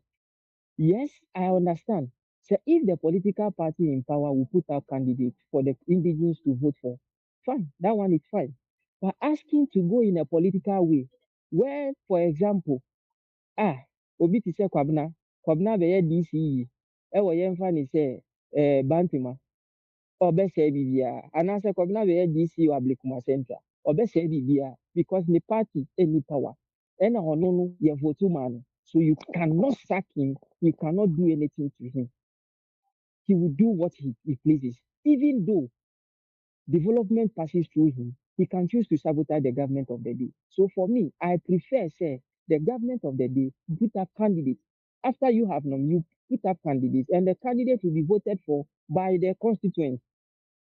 Yes, I understand. So if the political party in power will put out candidates for the indigenous to vote for, fine, that one is fine. But asking to go in a political way, where, for example, obi ti sɛ Kwabena bɛyɛ DCE, ɛwɔ yɛmfa ne sɛ Bantima, ɔbɛsɛe biribiara, anaasɛ Kwabena bɛyɛ DCE wɔ Ablekuma Central, ɔbɛsɛe biribiara because the party any power, ɛna ɔno no yɛ vote ma no. So you cannot sack him, you cannot do anything to him. He will do what he pleases. Even though development passes through him, he can choose to sabotage the government of the day. So for me, I prefer say the government of the day put up candidates. After you have them, you put up candidates, and the candidate will be voted for by the constituents,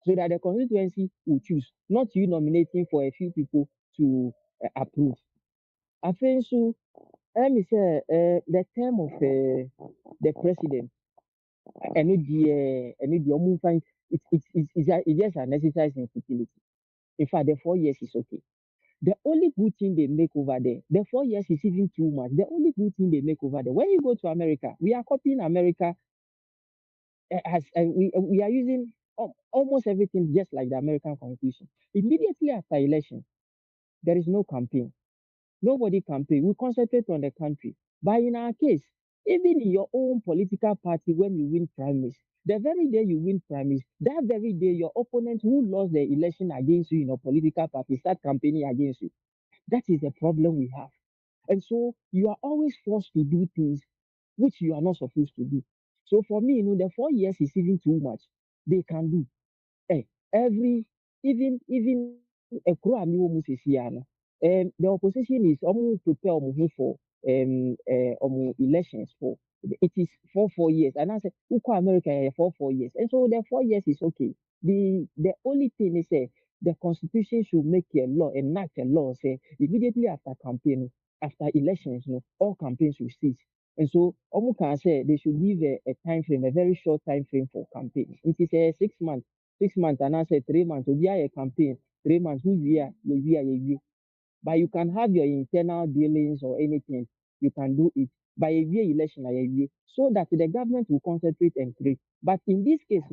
so that the constituency will choose, not you nominating for a few people to approve. I think so. Let me say the term of the president, it's just an exercise in futility. In fact, the 4 years is okay. The only good thing they make over there, the 4 years is even too much. The only good thing they make over there, when you go to America, we are copying America we are using almost everything just like the American Constitution. Immediately after election, there is no campaign. Nobody campaign. We concentrate on the country. But in our case, even in your own political party, when you win primaries, the very day you win primaries, that very day your opponent who lost the election against you in your political party start campaigning against you. That is the problem we have. And so you are always forced to do things which you are not supposed to do. So for me, the 4 years is even too much. They can do. Every even a crow the opposition is almost prepare for elections for it is for 4 years. And I said, Uko America for 4 years. And so the 4 years is okay. The only thing is the constitution should make a law, enact a law, say immediately after campaign, after elections, all campaigns will cease. And so Omu can say they should give a time frame, a very short time frame for campaigns. It is 6 months, 6 months, and I said 3 months. Will be a campaign, 3 months, but you can have your internal dealings or anything. You can do it. by a year election, so that the government will concentrate and create. But in this case,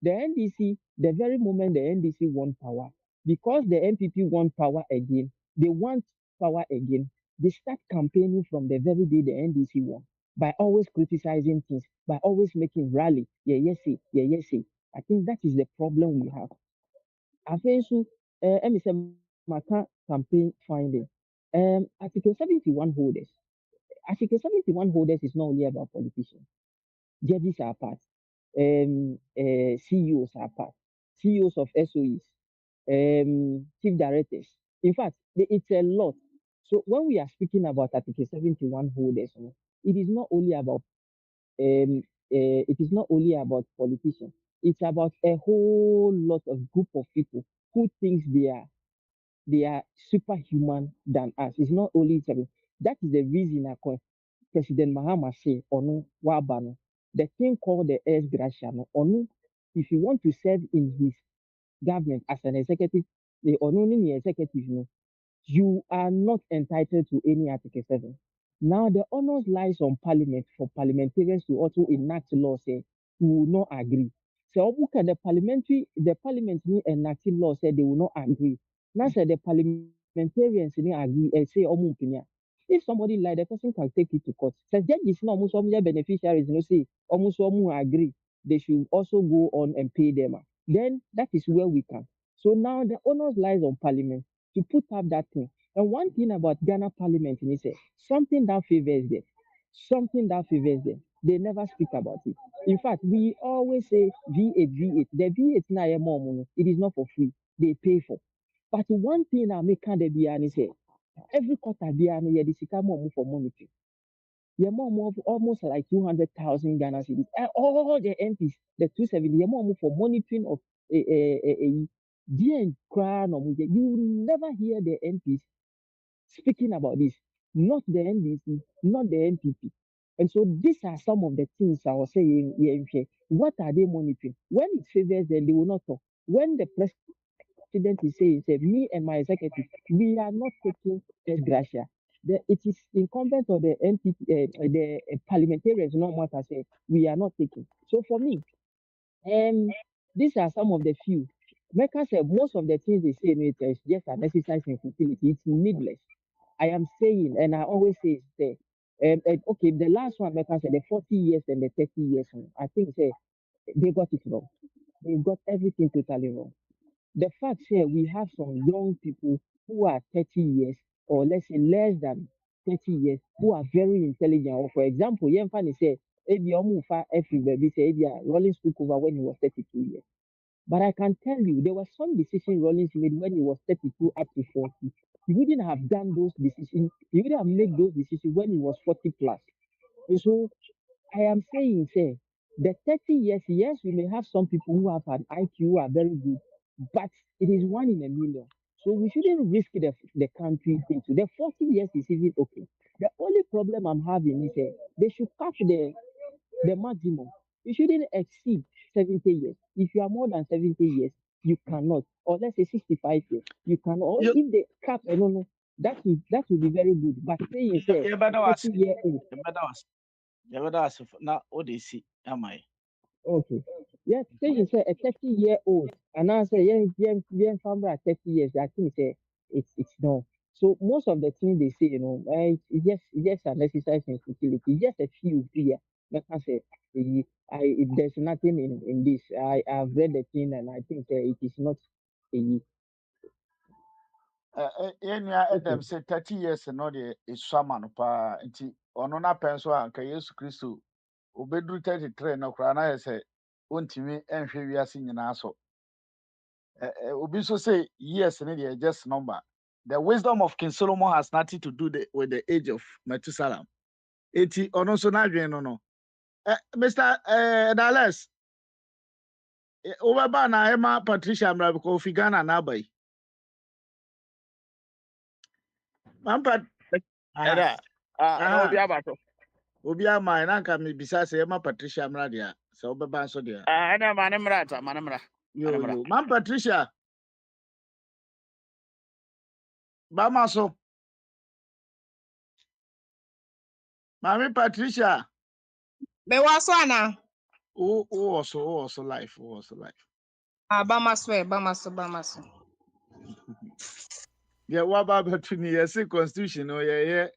the NDC, the very moment the NDC want power, because the NPP want power again, they want power again, they start campaigning from the very day the NDC won by always criticizing things, by always making rally. Yes, say. I think that is the problem we have. I think so. Let say my campaign finding. Article 71 holders. Article 71 holders is not only about politicians. Judges are part. CEOs are part. CEOs of SOEs, chief directors. In fact, it's a lot. So when we are speaking about Article 71 holders, it is not only about politicians. It's about a whole lot of group of people who thinks they are superhuman than us. It's not only that is the reason President Mahama say ono wabano. The thing called the S gratia no ono. If you want to serve in his government as an executive, the ono ni executive no, you are not entitled to any Article 7. Now the onus lies on Parliament for parliamentarians to also enact law say we will not agree. So the parliament ni enacting law said they will not agree. Now say the parliamentarians ni agree and say opinion. If somebody like the person can take it to court. Says judges no almost beneficiaries no say almost agree. They should also go on and pay them. Then that is where we can. So now the onus lies on Parliament to put up that thing. And one thing about Ghana Parliament is something that favors them. Something that favors them. They never speak about it. In fact, we always say V8, V8. The V8 now it is not for free. They pay for. But one thing I make the Biani say, every quarter Biani the Sikamo for monitoring. You're more almost like 200,000 Ghana cedis. And all the MPs, the 270, you're more for monitoring of a crown. You will never hear the MPs speaking about this. Not the NDC, not the NPP. And so these are some of the things I was saying here. What are they monitoring? When it favors them, they will not talk. When the president is saying, me and my executive, we are not taking gratia. It is incumbent on the NPP, the parliamentarians, no matter say, we are not taking. So for me, these are some of the few. Mecca said most of the things they say is just an exercise in futility. It's needless. I am saying, and I always say, okay, the last one, Mecca said, the 40 years and the 30 years, I think they got it wrong. They got everything totally wrong. The fact here we have some young people who are 30 years or let's say less than 30 years who are very intelligent. Or for example, Yemfani said, Ebi Omufa Efi baby say Ebi Rollins took over when he was 32 years. But I can tell you there were some decisions Rollins made when he was 32 up to 40. He wouldn't have done those decisions, he wouldn't have made those decisions when he was 40 plus. And so I am saying, the 30 years, yes, we may have some people who have an IQ who are very good, but it is 1 in a million. So we shouldn't risk the country into the 40 years is even okay. The only problem I'm having is they should cap the maximum. You shouldn't exceed 70 years. If you are more than 70 years, you cannot. Or let's say 65 years, you cannot. Or if they cap, I don't know, that would be very good. But saying, 30-year-old. Now, what they see, am I? Okay. Yeah, saying say a 30-year-old, and I say yeah, family at 30 years. I think say it's no. So most of the things they say, it's just an exercise in futility. It's just a few here. Like I say, there's nothing in this. I've read the thing and I think it is not a. Adam say 30 years no de isama no pa nti ono na penso anka Yesu Kristo obeduru 33 no kra na yese ontimi enhwe wiase nyina so obi so say years ne de just number. The wisdom of King Solomon has nothing to do with the age of Methuselah. Eti ono so na dwen no Mr. Dallas over na Emma Patricia Mra because Ghana na bai Mampa Era. Obi abato. Obi ama na nka me bisa se Emma Patricia Mra dia se obeba so dia Ana manamra. yo Mam Patricia ba ma so Mami Patricia. Be was one now. Also life. Bamaso. Yeah, what about to me? Yes, constitution. Oh, yeah.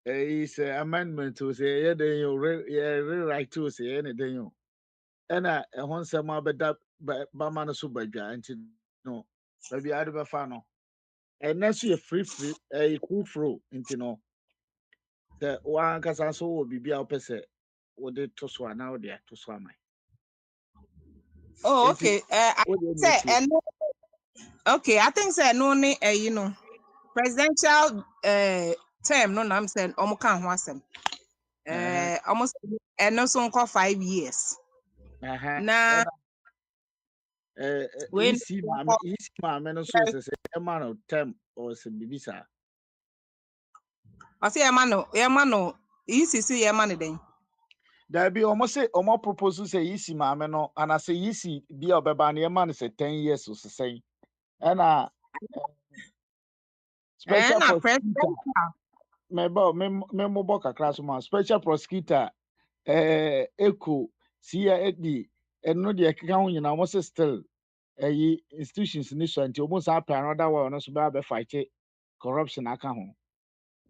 Is amendment to say, yeah, then you rewrite to say anything. You. And I want some more, but that, but man, super giant. No, maybe I do a fan. And that's you free, a cool throw into no. The one cause will be opposite. What it to swan now there to swam. Oh, Into okay. I what you say need. okay. I think say no ni presidential term no I'm saying omuka ho asem. Almost and no so 5 years. Na when Isi maame no so sɛ ɛma no term or sɛ bibi saa. I say yama no ECC yama no den. Dabi ɔmo propose sɛ isi maame no anasɛ isi bi a ɔbɛba no yɛma no sɛ 10 years o sɛsɛn ɛna special Na prosecutor presidential. memmobɔ kakra so ma special prosecutor eco CID ɛno deɛ ɛkeka ho nyinaa ɔmo sɛ still ɛyi institutions ni so nti ɔmo san pɛ another one no so bɛ abɛfight corruption aka ho.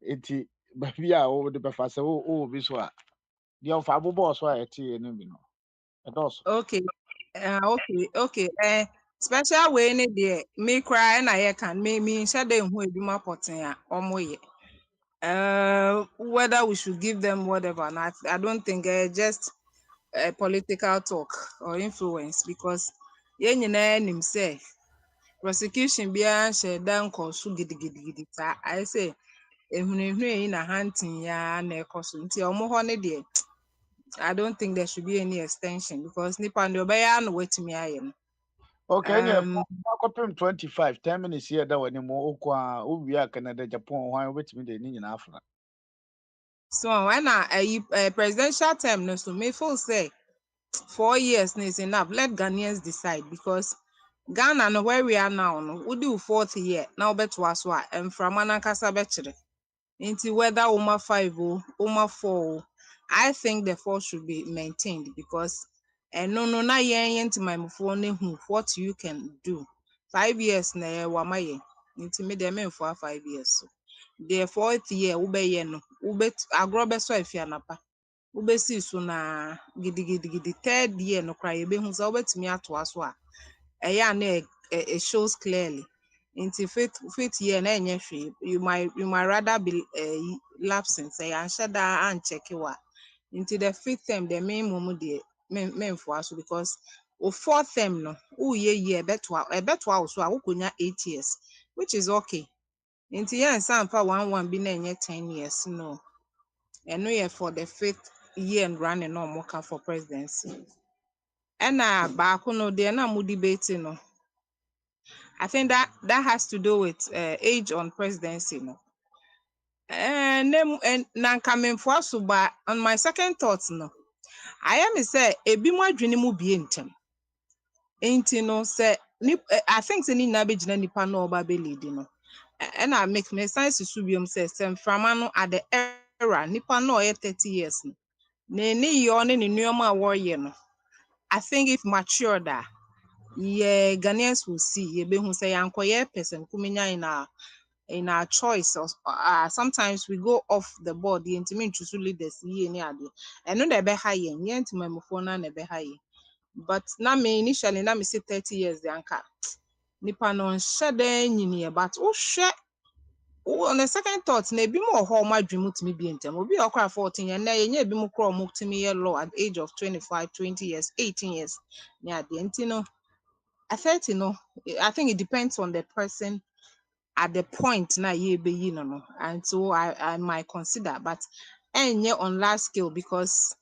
Eti baabi a wɔde bɛfa sɛ wowɔ bi so a deɛ ɔfa abobɔ so a ɛte no bi no ɛdɔɔso. Okay. Okay. Special way ni there me cry na ye can me nhyɛ de ho edwuma pɔten a ɔmo yɛ. Whether we should give them whatever, not, I don't think just political talk or influence because yɛn nyinaa nim sɛ prosecution biara nhyɛ da nkɔ so gidigidi saa ayɛ sɛ ehunahuna yi na hunting ya na ɛkɔ so nti ɔmo hɔ ne deɛ I don't think there should be any extension because nipa deɛ ɔbɛyɛ ano watumi ayɛ no. Okay, ɛnna akɔpem 25 10 minutes yɛ da wɔ ne mu okɔ a owie a Canada Japan hwan wobɛtumi de ne nyinaa afra. So when I presidential term no so me feel say 4 years is enough. Let Ghanaians decide because Ghana no where we are now no we do 4th year now bet was what and from anankasa betre. Into whether Uma 5 or Uma 4, I think the 4 should be maintained because and no na yen to my phone who what you can do. 5 years na wamaye. Into me the men for 5 years. So the 4th year ube no ube agrobe so afianapa. Ubesi so na gidi 3rd year no cry be hu so obetumi ato aso a eya na it shows clearly into fifth year na enye hwe you might rather be lapsing say anhye da an check wa into the 5th term the minimum de memfo aso because o 4th term no wo ye beto so a wokonya 8 years which is okay into yen sampa 1 bi na enye 10 years no and no for the 5th year and running no more for presidency. And baako no the na mo debate no. I think that has to do with age on presidency no. And na coming for so but on my second thoughts no. I am say ebi mo adwene mu bie ntem. Enti no say I think say ni na be gina nipa no oba be lead no. And I make me sense to biom say frama no at the era nipa no 30 years no. Ne yon ne nneɛma a wɔreyɛ no I think if matured yeah Ghanaians will see ye be who say yankoye person kumenya in our choice sometimes we go off the board the intimate to leaders ye ni ade and no be high yen ntimamfo na be high but na me initially na me say 30 years the anka nipa no nhye dan nyini but wohwe on the second thought na ebi mo ho ma dwemu timi bi ntem obi okra 14 years na yenye ebi mo kro mo timi ye law at the age of 25 20 years 18 years yeah the ntino I 30 no I think it depends on the person at the point na ye be yi no and so I might consider but enye on large scale because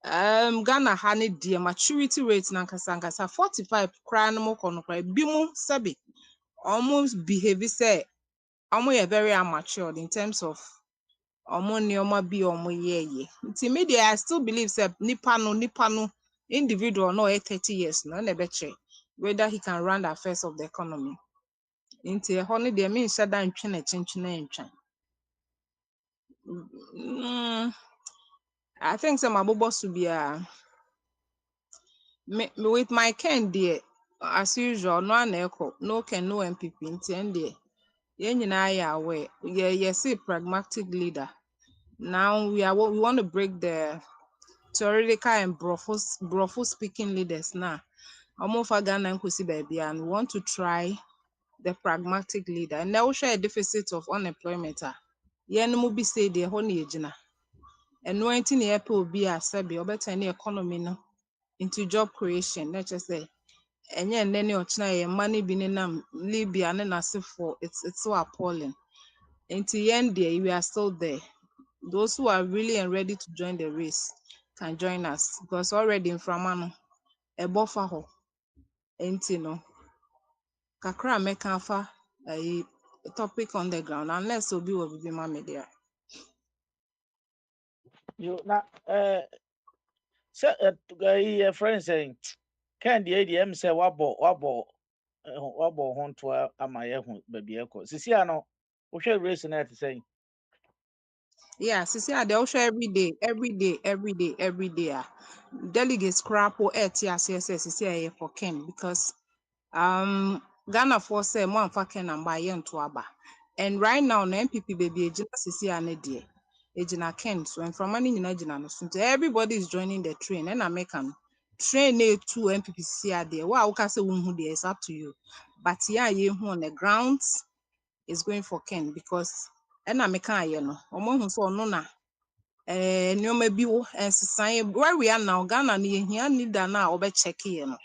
Ghana ha ne the maturity rate na nkasa 45 kra no mo kono kra bi mu sabi almost behave say almost very immature in terms of nneɛma bi a yɛyɛ nti me deɛ I still believe sɛ nipa no individual no 30 years no na ɛbɛkyerɛ whether he can run the affairs of the economy nti ɛhɔ no deɛ menhyɛ da ntwe na kyinkyini ntwa I think some abobos to be with my Ken dear, as usual, no an echo, no Ken, no MPP in 10 dear. Yen and I are aware. Yes, a pragmatic leader. Now we want to break the theoretical and brofu speaking leaders now. Omofa Ghana and Kusi baby, and we want to try the pragmatic leader. And now we share a deficit of unemployment. Yen mu bi say the honey ejina. And no anything will be a sabi or better any economy no into job creation. Let's just say and then your China money being in Libya and for it's so appalling. Until the end there, we are still there. Those who are really and ready to join the race can join us because already in Framano, a buffer ho, no kakra meka afa a topic on the ground unless obi will be my media. You na say your friend saying can the ADM say wabo ho to amaye ho baby eko. Sisi ano wo hwe race na te say Yeah, see, they'll show every day. Delegates crap or CSS for Ken because Ghana for say more Ken and buy to Aba. And right now, no MPP baby ejina sisi ane die. Ejina Ken so and from money in ejina no so everybody is joining the train and American train a two MPP sisi ade. Wow, can say who there is up to you. But yeah, you on the grounds is going for Ken because and American you know. Omo hu so no na nneɛma bi wo nsesan where we are now Ghana no yɛhia leader no a wɔbɛkyɛke yɛ no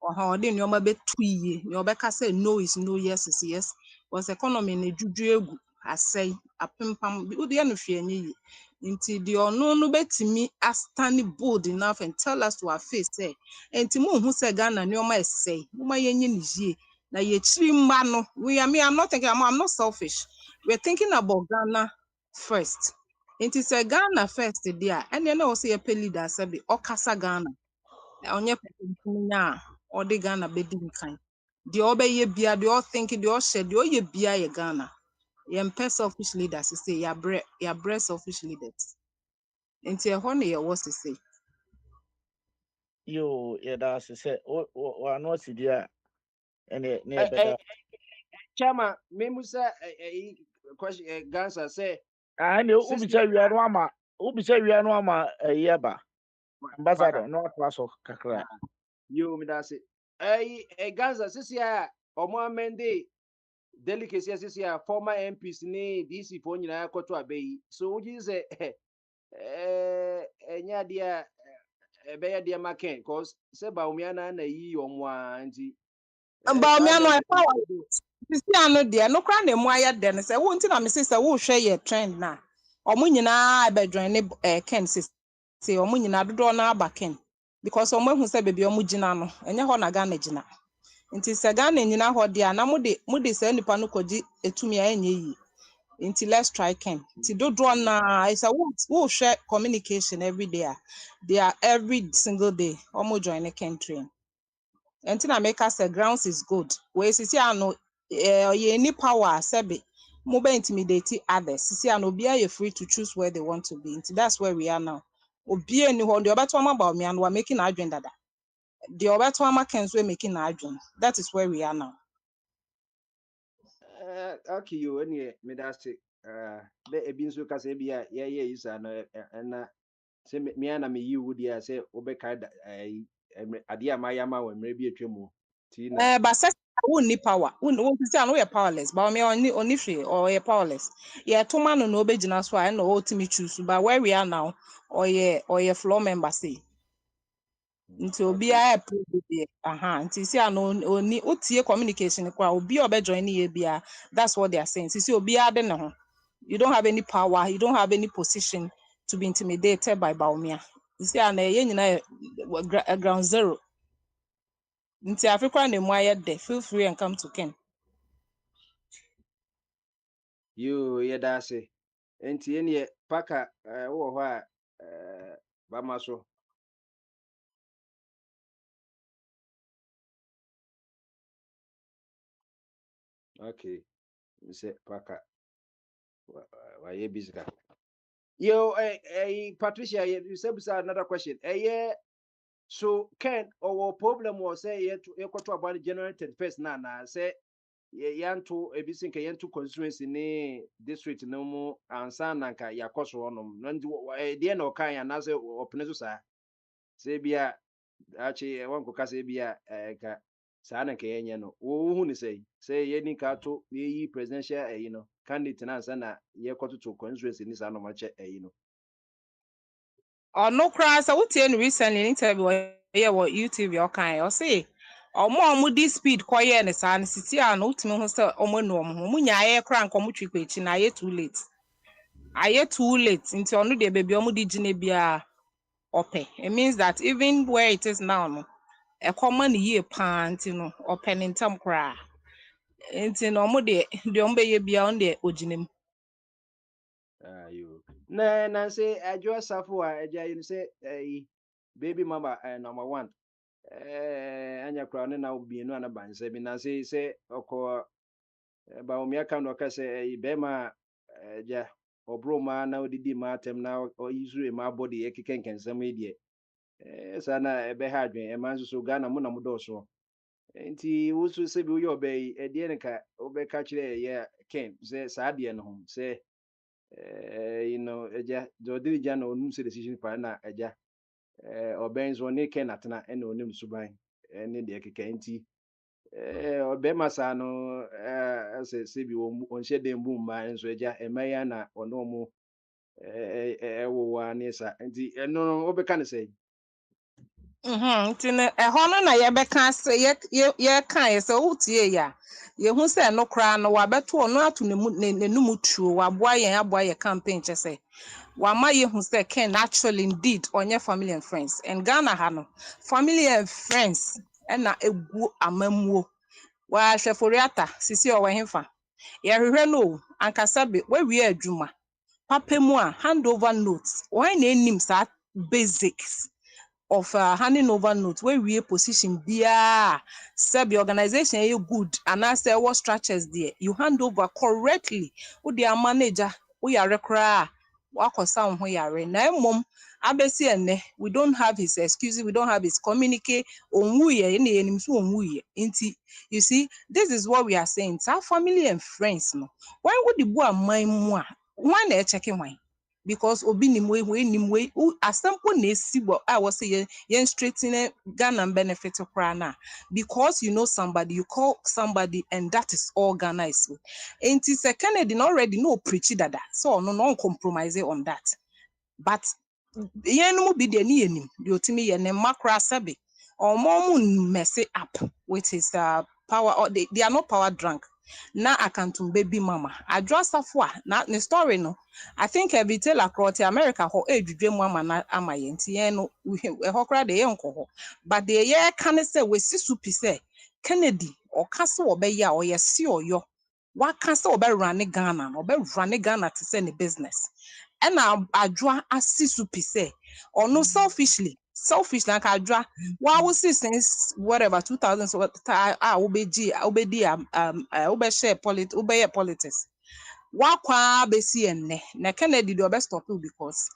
ɔde nneɛma bɛto yie nea ɔbɛka sɛ no is no, yes is yes because economy no dwudwu egu asɛe apempam wodeɛ no hwee nyɛ yie nti deɛ ɔno no bɛtumi astand bold enough and tell us to our face sɛ nti monhu sɛ Ghana nneɛma ɛsɛe moma yɛnyɛ no yie na yɛkyiri mma no I'm not thinking I'm not selfish we're thinking about Ghana first nti sɛ Ghana first deɛ a ɛnneɛ na ɔwɔ sɛ yɛpɛ leader sɛbi ɔkasa Ghana ɔnyɛ pɛpɛmpɛnya a ɔde Ghana bɛdi nkan deɛ ɔbɛyɛ bia deɛ ɔthink deɛ ɔhyɛ deɛ ɔyɛ bia yɛ Ghana yɛmpɛ selfish leaders sɛ yɛabrɛ selfish leaders nti ɛhɔ na yɛwɔ sese yo yeah that's say o no si dia ene ne Eh, eh, beda Chama, me musa question Gansa say ah ne since ubi say wi no ama yeba Paka, ambassador no atwa kakra you me that's it. Gansa since ya omo amende delicacy since ya former MPs ni DC for nyina koto abeyi. So would you say enya dia ɛbɛyɛ deɛ ma ken cause sɛ Bawumia na yi ɔmo a nti saa Bawumia no nneɛma ɛfa sisi ano deɛ no kora na emu ayɛ dɛ no sɛ wo nti na mesi sɛ wohwɛ yɛ trend na ɔmo nyinaa bɛdwan ne Ken sisi ɔmo nyinaa dodoɔ no aba Ken because ɔmo ehu sɛ baabi ɔmo gyina no ɛnyɛ hɔ na Ghana gyina nti sɛ Ghana nyina hɔ deɛ a na mode saa nipa no kɔgye etumi a ɛnyɛ yie nti let's try Ken nti dodoɔ na ɛsɛ wohwɛ communication every day a they are every single day ɔmo join ne Ken train nti na make us say grounds is good we sisi ano ye ni power sebe mo be intimidate others sisi ano obi are free to choose where they want to be nti that's where we are now obi ani ho de obeto ama ba me and we making adwen dada de obeto ama Ken so making adwen that is where we are now okay yo ɛneɛ meda ase dɛ ebi nso kasa bi a yɛyɛ yi saa no ɛna sɛ me ana meyi wo deɛ a sɛ wobɛka adeɛ a mayɛ ama wɔ mmerɛ bi atwa mu nti na but say won power won sisi ano we powerless but me oni hwe or ye powerless ye to man no obegina so a na o timi choose but where we are now or ye floor member say nti obi a prove aha nti si ano oni otie communication kwa obi obe join ye bia that's what they are saying si obi ade ne ho you don't have any power you don't have any position to be intimidated by Bawumia si ana ye nyina ground zero nti Africa na mu ayɛ dɛ feel free and come to Ken yo yɛda ase nti ɛneɛ paka wowɔ hɔ a bama so okay sɛ paka wayɛ busy ka Yo, Patricia, you said another question. Yeah, so Ken, our problem was say you to about generated first na say yanto ebisin ka yanto constituency ne district no mu ansa nanka yakoso onom no ndi de na okan ya na say opene so sa say bia achi wanko ka say bia ka sa na ka yenye no wo hu ni say yeni ka to yi presidential you know candidate na ansa na yekoto to constituency ni sa no ma che you know. Or no crass, I would tell you recently in interview yeah what YouTube or kind or say or more this speed quiet and san city and ultimate hostel or munya air crank or muchi pitch and I too late. I too late until no de baby omudi jinebia ope. It means that even where it is now no a common year pant, you know, open in some cry. Until no more de ombe beyond the ojinem. You na say ajo safo a eja you say baby mama number 1 anya kra ne na obienu ana banse bi na say oko ba omi aka no ka say be ma eja obro ma na odidi ma atem na oyizure ma body ekikenkensem edie sa na ebe ha adwen e man so Ghana mu na mu do so nti wusu se bi uyo obey edie nka obeka kire ye ken say sa de no ho say you know eja jodiri ja na onum se decision pa na eja obenzo ne ken atena na onim suban ne de keke nti obema sa no se bi on hye dem bu ma nso eja emaya na ono mu wo wa ne sa nti no obeka ne say Nti no ɛhɔ no na yɛbɛka sɛ yɛka yɛ sɛ wotie ya yɛhu sɛ no koraa no wabɛto ɔno ato n'anum tuo waboa yɛn campaign kyɛ sɛ wama yɛhu sɛ Ken actually indeed ɔnyɛ family and friends and Ghana ha no family and friends ɛna egu amamuo wahwɛ Foriata sisi ɔwɔ hefa yɛhwehwɛ no o ankasa be wawie adwuma papa mu a handover notes wɔn na enim saa basics of handing over notes where we position biya the organization is good and I say what structures there you hand over correctly with their manager we are rekra wako sound we are na mom abesi ene we don't have his excuses we don't have his communicate onwuye ene enim so onwuye nti you see this is what we are saying it's our family and friends no why would the boy mind mu a one na checking why because obi nim we asampo na esibo I was say yen straighten Ghana benefit kora na because you know somebody you call somebody and that is all Ghana is so enti se Kennedy already no preach that so no compromise on that but yen no be the ni enim the otimi yen makra sabe or more mess it up with his power or they are not power drunk na akantum baby mama address afwa na the story no I think every tell across America ho edwudwe mu ama na ama ye nti yen no we ho kra de yen ko but the ye kan say we sisu pi say Kennedy or castle obeya or ye si oyo wa castle obe run Ghana no obe run Ghana to send the business and adwa asisu pi say or no selfish like adwa wa wo since whatever 2000 so obeji share politics wakwa besi enne na Kennedy do be stop because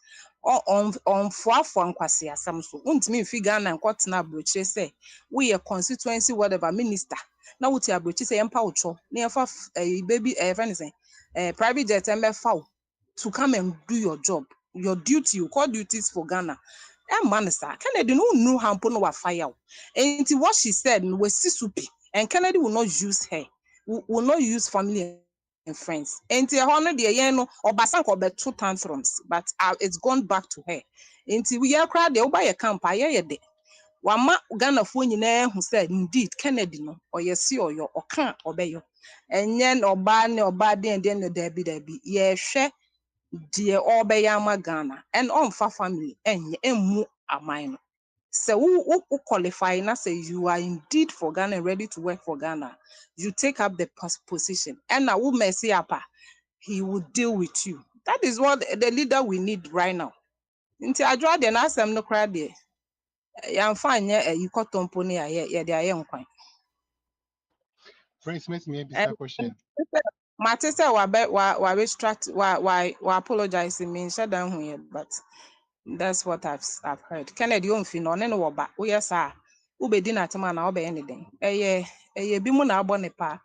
on foafo nkwase asam so untimi mfi Ghana nkotena abrochire say we a constituency whatever minister na wuti abrochire say empa ucho na yefa baby friend say private jet embefa to come and do your job your duty you call duties for Ghana man sir Kennedy no know how no wa fire and what she said was sisupi and Kennedy will not use her will not use family and friends. And the honor the yeno or basanko be 2 tantrums, but it's gone back to her. Until we are crowd the buy a camp ye de. Wama Ghana phone who said indeed Kennedy no or yes or your or can't obey you. And yen or bad or bad and then the debbie ye share dear obey yama Ghana and on fa family and mu a mine. So who qualify and say you are indeed for Ghana and ready to work for Ghana, you take up the position. And now who may say he will deal with you. That is what the leader we need right now. Until I draw the answer, no cry there. I'm fine. You got company. Yeah, they are young. Prince, make me a question. Mate say wa restruct wa apologize me shut down here, but that's what I've heard. Kennedy you fi no ne no wo ba. Wo yes a wo be di na tema na wo be anything. Eye bi mu na abɔ ne pa.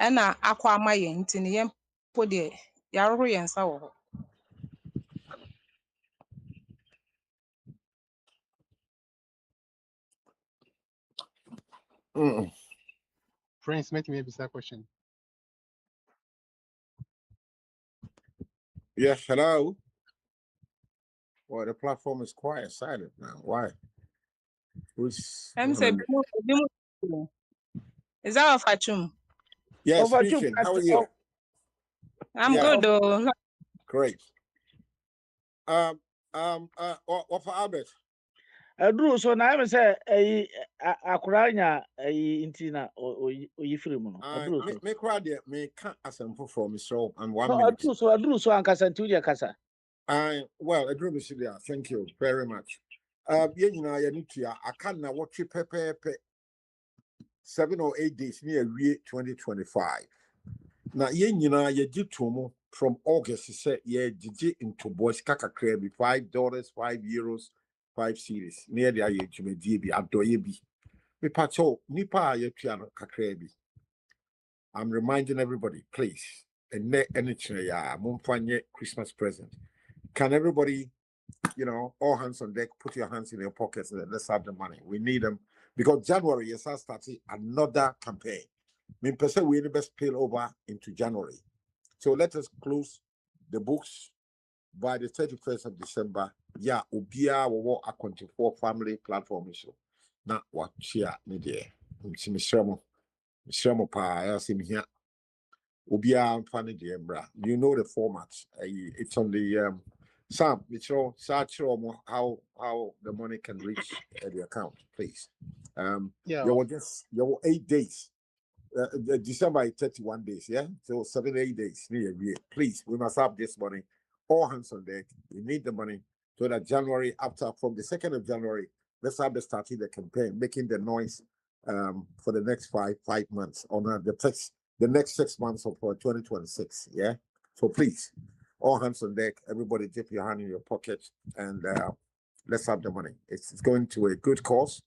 E na akwa ama ye nti ne yem po de ya ro ye nsa wo. Mm. Prince, make me a question. Yes, hello. Well, the platform is quiet, silent now. Why? Who's Say bi mu. Is that of Achum? yeah, Over to speaking. How are you? I'm Yeah, good though. great. What for Albert? Aduru so na me say akura nya inti na oyifiri mu no. Aduru so. Me crowd there, me can't asempo for me so and 1 No, minute. aduru so ankasa nti kasa. Well, I drew me there. Thank you very much. You know, I need to. I can't now watch it. 7 or 8 days near 2025. Now, you know, you did to from August. He said, yeah, did into boys kaka crabby $5, €5, 5 series near the age to me, DB, Adoyebi. Me pacho, nipa, ye piano kakrabi. I'm reminding everybody, please, and ne anything, yeah, mumfanye Christmas present. Can everybody, you know, all hands on deck, put your hands in your pockets and let's have the money. We need them because January is starting another campaign. Me person we the best spill over into January. So let us close the books by the 31st of December. Yeah, Ubia wo Akwantufuo family platform issue. Na what share me there. Mishremo pa I see me here. Ubia funny the bra. You know the format. It's on the Sam, how the money can reach the account, please. Yeah. You will just your 8 days. December 31 days, yeah. So 7, 8 days. Please, we must have this money. All hands on deck. We need the money so that January after from the 2nd of January, let's have the starting the campaign, making the noise for the next five months or the next 6 months of 2026. Yeah. So please, all hands on deck. Everybody dip your hand in your pocket and let's have the money. It's going to a good cause.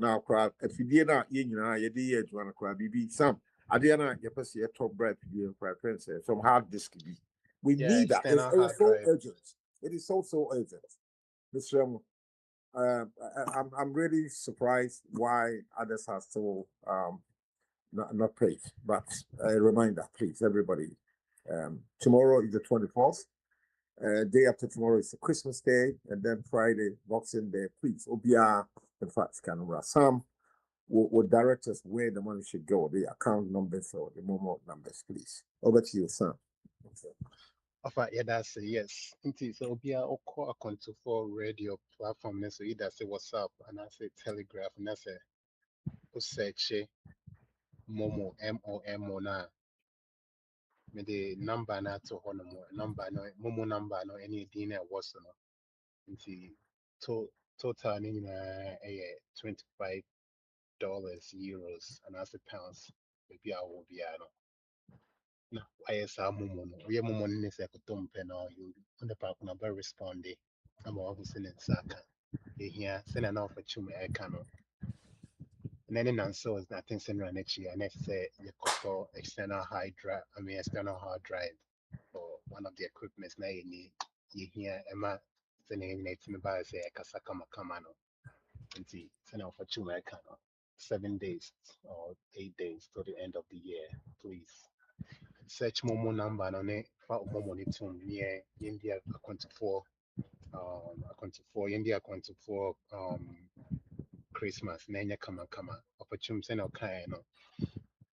Now, crowd, if you did not, you know, you did want to cry, BB. Some, I did not, you see a top breath, you cry, princess, from hard disk. We need that. It's so urgent. It is so urgent. Mr. I'm really surprised why others are still not paid. But a reminder, please, everybody. Tomorrow is the 24th. Day after tomorrow is the Christmas Day, and then Friday, Boxing Day. Please, Obia, in fact, Canberra. Some will direct us where the money should go, the account numbers or the Momo numbers, please. Over to you, Sam. Yeah, that's a yes. So be a Akwantufuo radio platform. So either say WhatsApp and I say Telegraph and I say search Momo MOMO na. Me the number na to one more number no Momo number no any dinner was no. Total ni na $25 euros and I say pounds. Maybe I will be no. Na why saa momo no we momo no ne sɛ koto mpɛ na you on the park na ba respond ama wahu sɛ ne nsa aka ehia sɛ na ɔfa twum ɛka no na ne nan so is nothing sɛ no n'akyi and say you koto external hard drive for one of the equipments na yɛ ni yɛhia ɛma sɛ ne nyina tumi ba sɛ ɛkasa kama no nti sɛ na ɔfa twum ɛka no 7 days or 8 days to the end of the year please search Momo number no ne fa Momo ne tum near India Akwantufuo Akwantufuo Christmas na nya kama opportunity say no kind no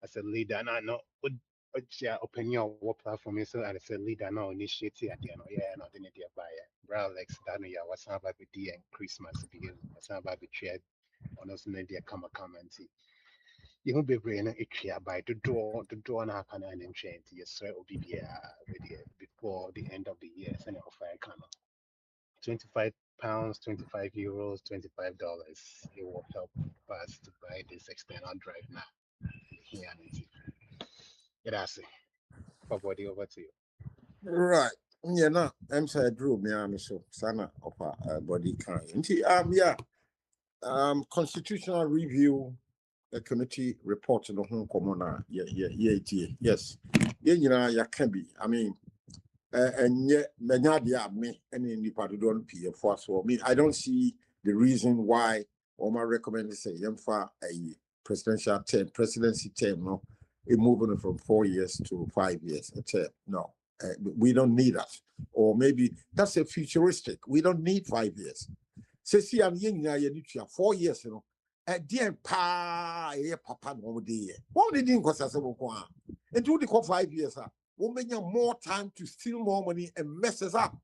as a leader na no would opinion what platform is so as a leader no initiate at the no yeah no the idea by Alex that no yeah what's about with the Christmas begin what's about with trade on us no idea kama nti you be brain a by the door na can an entry yes sir obia before the end of the year send offer can £25, €25, $25. It will help us to buy this external drive now. Yeah, it is. Body over to you. Right. Yeah, no, I'm sorry, Drew, me, I'm so sana of a body kind. Yeah, constitutional review, the committee report no home common, yes. Yeah, you know, ya can be. I mean, and yet, many me, and in the Padudon PF for me, I don't see the reason why Oma recommended say, for a presidential term, presidency term, no, it moving from 4 years to 5 years a term. No. We don't need that. Or maybe that's a futuristic. We don't need 5 years. See, I'm young, 4 years, you know. Dear pa, papa, no day. What did you cost us? And do the 5 years, women have more time to steal more money and mess us up.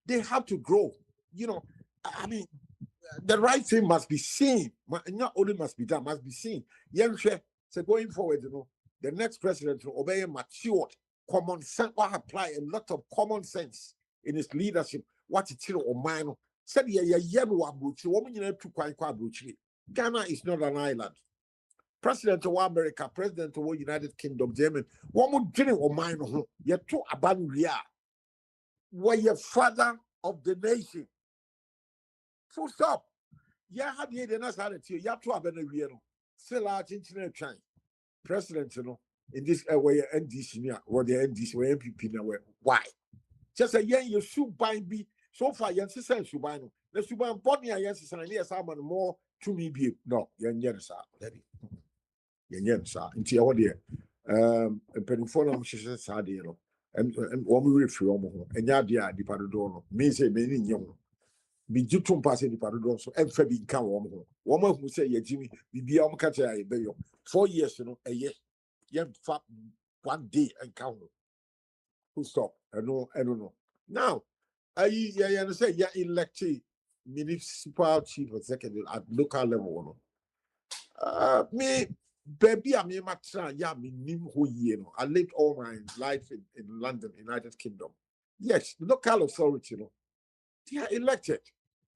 They have to grow. You know, I mean, the right thing must be seen. Not only must be done, must be seen. Young so going forward, you know, the next president will obey matured. Common sense will apply a lot of common sense in his leadership. What it is or mine. Said Ghana is not an island. President of America, President of United Kingdom, Germany, one more drink or mine. You're too abandoned. Were your father of the nation. Full stop. Yeah, had you the nationality, you have to abandon. Still large internet train. President, you know, in this way, NDC, or the NDC, or MPP, why? Just a year, you should buy be so far, you say, should buy no. The Suban Bonnie, yes, and yes, I'm more to me be no, yes, sir, into your dear. A periphone, she says, you know, and one we refuse, and yadia, the Paradon, me say, many young. Be Jutum passing the Paradon, so and Fabi come home. Woman who say, yeah, Jimmy, be catch a bayo. 4 years, you know, a year. You have 1 day and count. Who stop? I don't know. Now, I understand you're elected municipal chief executive at local level. Me, baby, I mean, I lived all my life in London, United Kingdom. Yes, local authority, you know, they are elected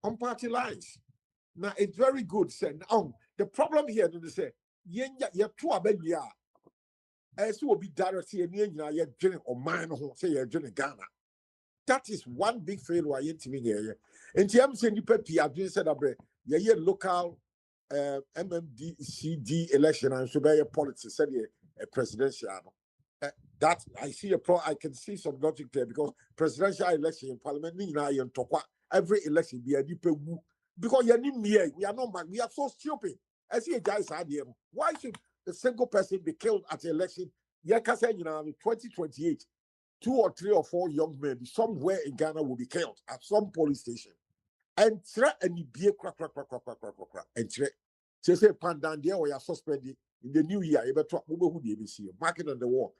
on party lines. Now, it's very good. The problem here, they say, you're too bad. As will be directly you're drinking or mine, say you're drinking Ghana. That is one big failure. And I'm saying you pepi, I've just said, you're local MMD election and so be a politics, said a presidential. That I see I can see some logic there because presidential election in parliament, every election be a deeper woo. Because you're not me, we are not, we are so stupid. I see a guy's idea. Why should a single person be killed at the election? Yeah, because in 2028, 2 or 3 or 4 young men somewhere in Ghana will be killed at some police station. And be a crack. And say pandan there or you're suspended in the new year. You better who the see market on the wall.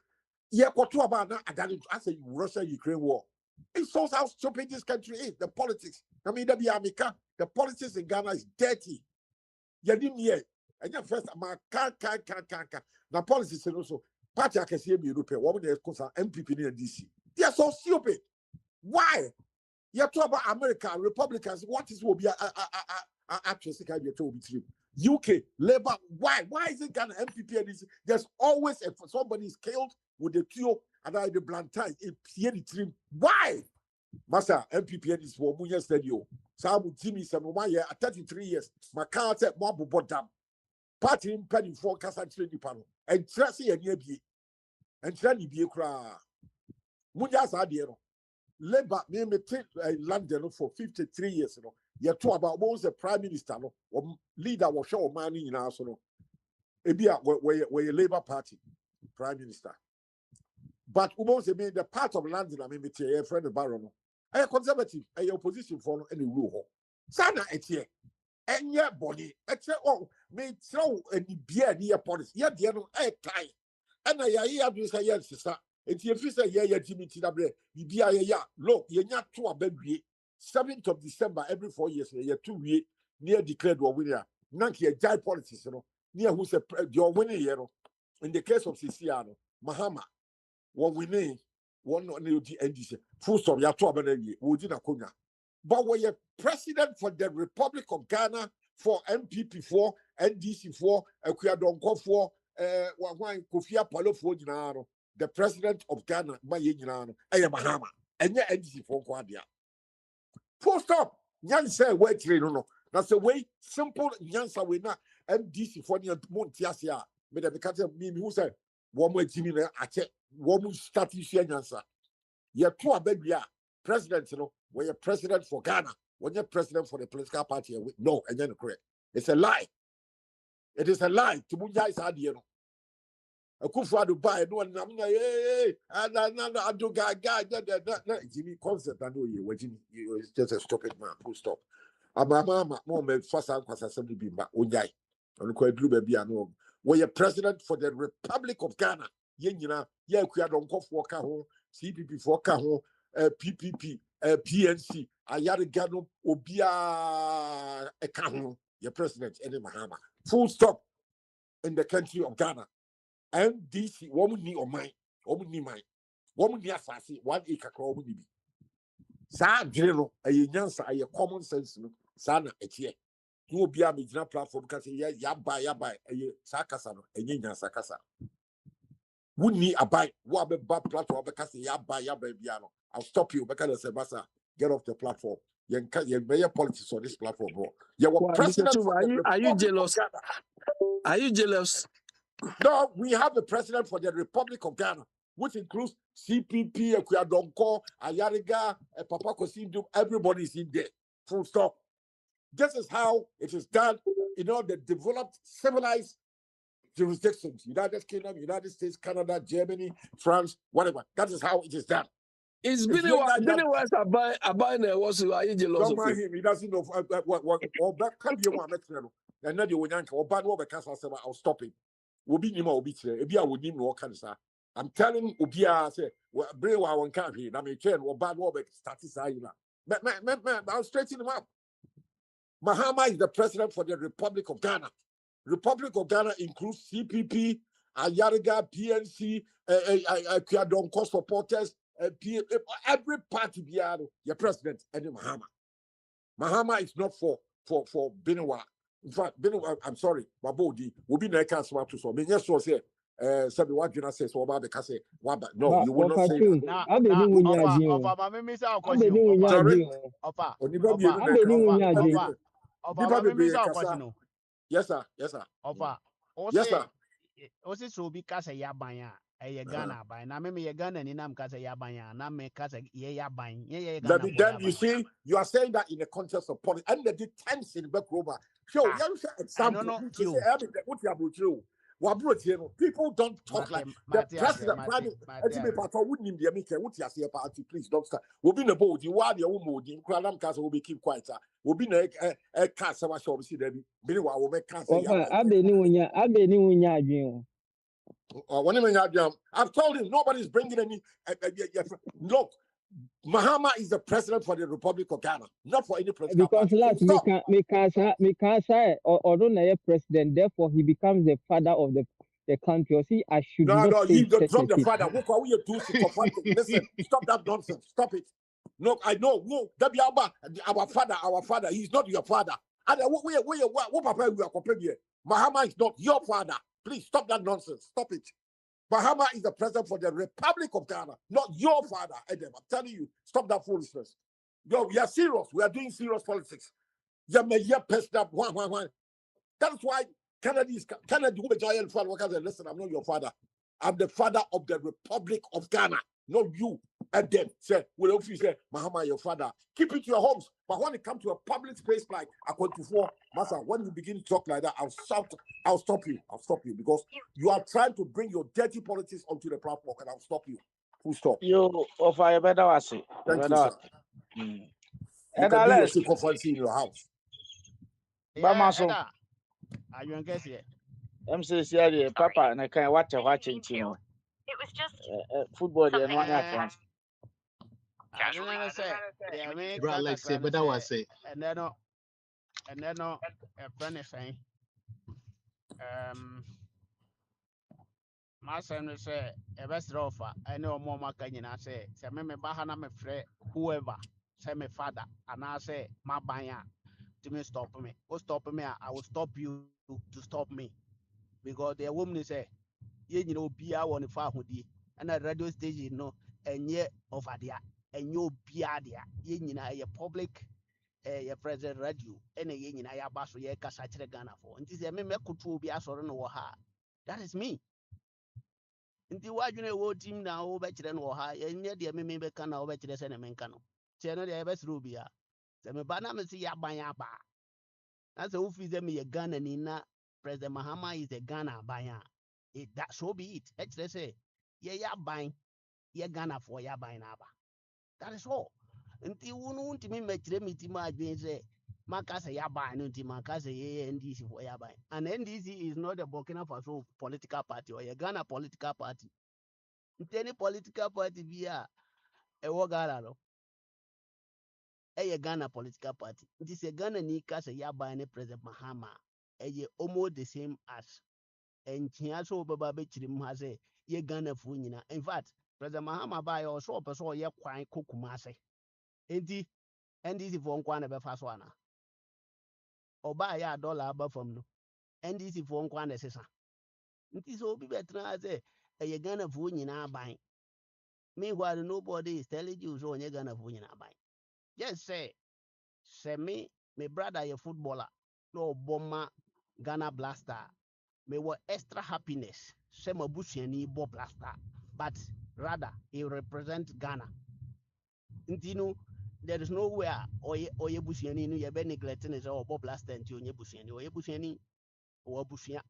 Yeah, what about that? I say Russia-Ukraine war. It shows how stupid this country is. The politics. I mean, the politics in Ghana is dirty. You didn't hear. And your first, my can. The politics is also party I can see European. What would they call MPP in DC? They are so stupid. Why? You talk about America, Republicans. What is will be actress can be told true. UK, Labour. Why? Why is it Ghana MPP and DC? There's always somebody is killed with the trio and I the blantai. Why? Master MPP and this for Munya Stadio. Samu Jimmy Samumaya at 33 years. My car said Mabu Bodam. Party in penny for Casa Training Panel. And Tracy and Yebi. And Trani Biakra. Munya Sadiero. Labour me take London for 53 years. You know. You're talking about almost the prime minister no, or leader was show money in our so. Ebia where Labour Party prime minister. But almost the part of London, I mean, a friend of Baron. A conservative, a opposition for any rule. Sana etie, and your body, oh, may throw any beer near policy. Yet, you know, a tie. And I have to say, yes, sir. And if you say, yeah, Jimmy Tinabre, ya, look, you're not too a baby. 7th of December, every 4 years, you're 2 years near declared or winner. Nanky a giant politics, you know, near who's your winning, you know. In the case of Siciano, Mahama. One we name one on the NDC. Full stop, you have to abandon you. But when you're president for the Republic of Ghana, for MPP for NDC for Akwantufuo for Kofia Palo for Dinaro, the president of Ghana, my Yin, I am Mahama, and yet NDC for Quadia. Full stop. Yan say, wait, no. That's the way simple Yansa we not MDC for the Montiasia. But the cat of me who said, one way Jimmy, I check, one start you Yansa. You're two a baby, president, when you're president for Ghana, when you're president for the political party, no, and then correct. It's a lie. It is a lie. To Munjai's idea. Akwantufuo buy no one I do guy Jimmy concept I know you Jimmy is just a stupid man. Full stop. Mama mom first and kwasa assembly be back onyai. On ko aduru ba bia no. We are president for the Republic of Ghana. Ye nyina ye akua donkofo ka ho, CPP for ka ho, PPP, PNC, ayare gano obia e ka ho. Your president Ene Mahama. Full stop in the country of Ghana. MDC, woman ni or mine, woman ni mine, woman ni assassin, 1 acre woman ni. Sa general, a yansa, a common sense, sana etie. You be a major platform because ya buy, a sakasano, a yin sakasa. Wouldn't need a buy, what a bad platform because ya buy, biano. I'll stop you because I said, Massa, get off the platform. You may politics on this platform, bro. You were president. Are you jealous? Are you jealous? No, we have a president for the Republic of Ghana, which includes CPP, Ekuyadonko, Ayariga, Papa Kosindu, everybody is in there. Full stop. This is how it is done in all the developed, civilized jurisdictions. United Kingdom, United States, Canada, Germany, France, whatever. That is how it is done. It's Billy West about was are you jealous? Don't mind him. He doesn't know what or back can be one metro. And then you will yank or bad over Castle, I'll stop him. Obi ni ma obi kire ebi a woni no kan sa I'm telling Obia say bring one can here na me train or bad wo be start say na I'll straighten him up. Mahama is the president for the Republic of Ghana. Republic of Ghana includes CPP, Ayariga, PNC, Kwadonko supporters, every party biano your president and Mahama. Mahama is not for Benua. In fact, I'm sorry, Babodi will be near Castle to so. I mean, yes, so say, what you say, so about the Casse, no, you will not say that. I believe in you. Yes, sir. Yes, sir. Yes, sir. Osi so bi kasa yabanya eye Ghana ban na me Ghana ni nam kasa yabanya na me kasa ye yaban ye Ghana. Then you see you are saying that in the context of politics and the tense in Growh. Show you example people don't talk like the president wouldn't be a party. Please don't start. We'll be in the board. You are the woman. Kranam Casa will be keep quiet. We'll be in a casa. I shall see them. Meanwhile, we'll make cancer. I've told him nobody's bringing any. Look, Mahama is the president for the Republic of Ghana, not for any president. Because last me can't say or don't know president. Therefore, he becomes the father of the country. See, I should no, you don't drop the father. What are we doing? Listen, stop that nonsense. Stop it. No, I know. No, that be our father. He's not your father. What papa we are comparing here? Mahama is not your father. Please stop that nonsense. Stop it. Mahama is the president for the Republic of Ghana, not your father, Adam. I'm telling you, stop that foolishness. Yo, we are serious. We are doing serious politics. One. That's why Kennedy, listen, I'm not your father. I'm the father of the Republic of Ghana, not you. And then say, well, if you say, Mahama, your father, keep it to your homes. But when it comes to a public space like Akwantufuo, Massa, when you begin to talk like that, I'll stop you. I'll stop you because you are trying to bring your dirty politics onto the platform, and I'll stop you. Full stop. You offer a better was it. Thank you, sir. You can do your conference in your house. Bamaso. I don't guess yet. MCC, Papa, and I can't watch watching. It was just football. And one at Bro, like say, but that was it. And then a friend is saying, my son will say, a best offer. I know more Macanian. I say, me Bahana, my friend, whoever, say my father, and I say, my buyer, to me stop me. Oh, stop me, I will stop you to stop me. Because the woman say, you know, be I want to fight with you. and a radio station no enye over there enye obia there ye nyina ye public ye president radio ene ye nyina ya baso ye kasa kire Ghana for nti se me mekoto obi asoro no wo ha that is me nti wadwene wo team na wo be kire no wo ha ye nye de me be kana wo be kire se ne me nka no tie no de ye be sro obi a se me ba na me se ya ban aba na se wo fi se me ye Ghana ni na President Mahama is a Ghana ban it that so be it e kire se ye ya ban ye Ghana for ya ban na aba that is all nti wunu ntimi mekire mitima adwen se maka se ya ban no nti maka se ye NDC for ya ban and NDC is not a Burkina Faso political party or a Ghana political party nti any political party via e wo Ghana no e Ghana political party nti se Ghana ni ka se ya ban ne President Mahama e almost the same as entia so baba be kire mu ha se ye Ghana fu nyina in fact President Mahama ba ye so person ye kwan kokuma ase enti NDC for nkwa na be fa so ana oba ya dollar aba fam no NDC for nkwa na sesa nti so obi betra say e Ghana fu nyina ban meanwhile nobody is telling you so onye Ghana fu nyina ban just say me brother ye footballer no bomma Ghana Blaster me what extra happiness say mabusuani bo Blaster but rather he represent Ghana nti no there is nowhere oye busuani no ye be neglecting is or Bob Blaster nti onye busuani or busua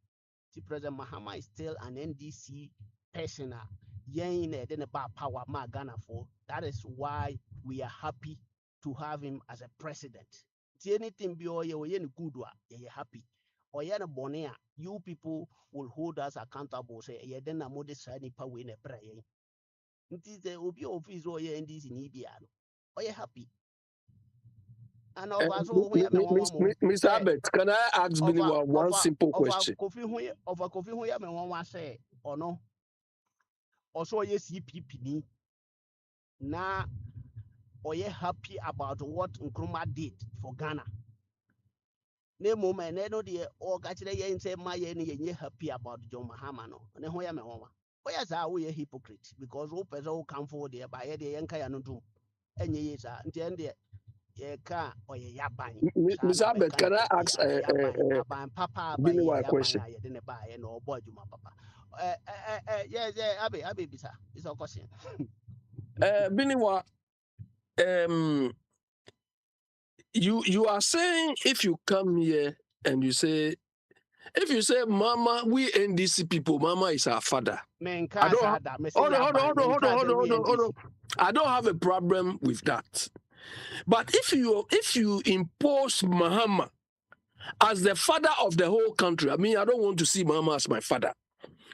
ti President Mahama is still an NDC person yen the power ma Ghana for that is why we are happy to have him as a president ti anything be oye ni good wa ye happy oye na bone you people will hold us accountable say ye den na mode sa nipa we na bra yen nti the obi office oye NDC ni bia no oye happy and over so who me Mr. Albert, can I ask Biniwa one simple question? Over Kofi who me one say or no also yes CPP ni na oye happy about what Nkrumah did for Ghana ne moment ne no de o ka kire ye say ma ye ni ye happy about John Mahama no ne ho ya me one oya sa wo ye hypocrite because wo person wo come for there by ye de yenka ya no dum enye ye sa nti ende Mr. Albert, can I ask Biniwa a question? Abi bisa. It's a question. Biniwa, you are saying if you come here and you say, if you say, Mama, we NDC people, Mama is our father. I don't. Hold on. I don't have a problem with that. But if you impose Mahama as the father of the whole country, I mean, I don't want to see Mahama as my father.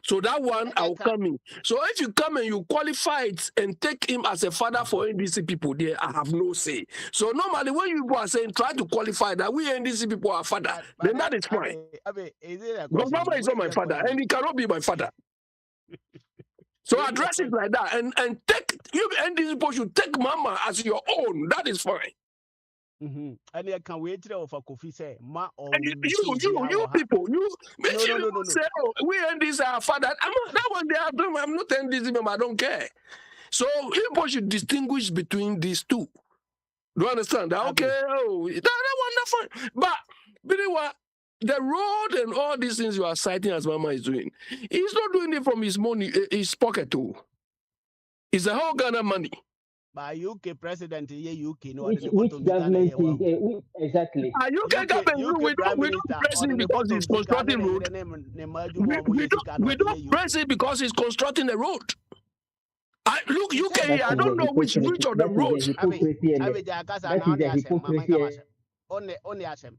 So that one, I'll come in. So if you come and you qualify it and take him as a father for NDC people, there, I have no say. So normally when you are saying, try to qualify that we NDC people are father, then that is fine. Because Mahama is not my father, and he cannot be my father. So address it like that, and take you NDC people should take Mahama as your own. That is fine. And I can wait for Kofi say, Ma or you people, no. Say, oh, we end this our father. That one they are doing. I'm not ending this, I don't care. So people should distinguish between these two. Do you understand? That okay? Oh, that one, fine. But what? The road and all these things you are citing as Mama is doing, he's not doing it from his money, his pocket too. It's the whole Ghana money. By UK president, UK, no, which government is exactly? UK government, we don't press him because he's constructing road. We don't press it because he's constructing a road. Look, UK, I don't know which of the roads. Only asem.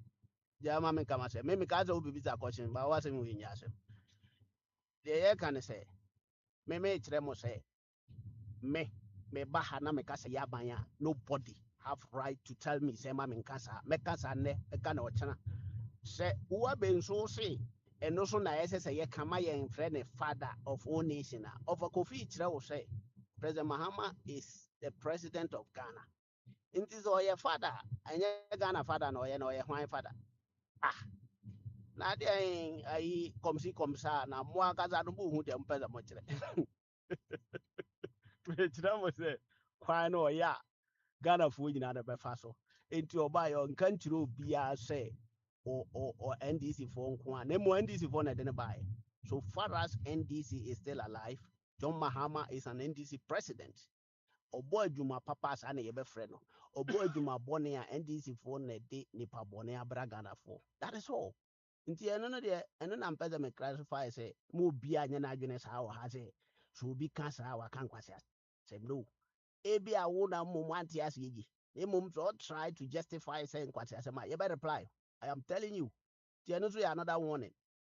Jama me kama se. Me kaza ubi bisa question, but wase me winya asem. The can say. Me chire mo say. Me baha na me kasa yabanya. Nobody have right to tell me say ma me kasa. Me kasa ne eka na ochana. Say uwa benso say. And also na ese say ye kama ye friend father of all nation. Of a Kofi chire wo say. President Mahama is the president of Ghana. It is your father. And Ghana father no ye white father. Na dia ai komsi komsa na mo akaza no bu hu dem pesa mo kire kyerɛ mo sɛ kwan no ɔyɛ a Ghanafoɔ nyinaa na bɛfa so enti ɔbaeɛ ɔnka nkyerɛ obiara sɛ or NDC for na mmom NDC for na de ne baeɛ. So far as NDC is still alive, John Mahama is an NDC president. Obo adwuma papa saa na yɛbɛfrɛ no. Obo adwuma bɔne a NDC for na de nipa bɔne abra Ghanafoɔ. That is all. Nti ɛno no deɛ ɛno na mpɛ sɛ me classify sɛ mo obi a nyɛ n'adwene saa wɔ ha sɛ so obi ka saa waka nkwasi asɛm no. Ebi a wo na mmom ante ase yi. Mmom so try to justify sɛ nkwasi asɛm a yɛbɛ reply. I am telling you. Ti ɛno so yɛ another warning.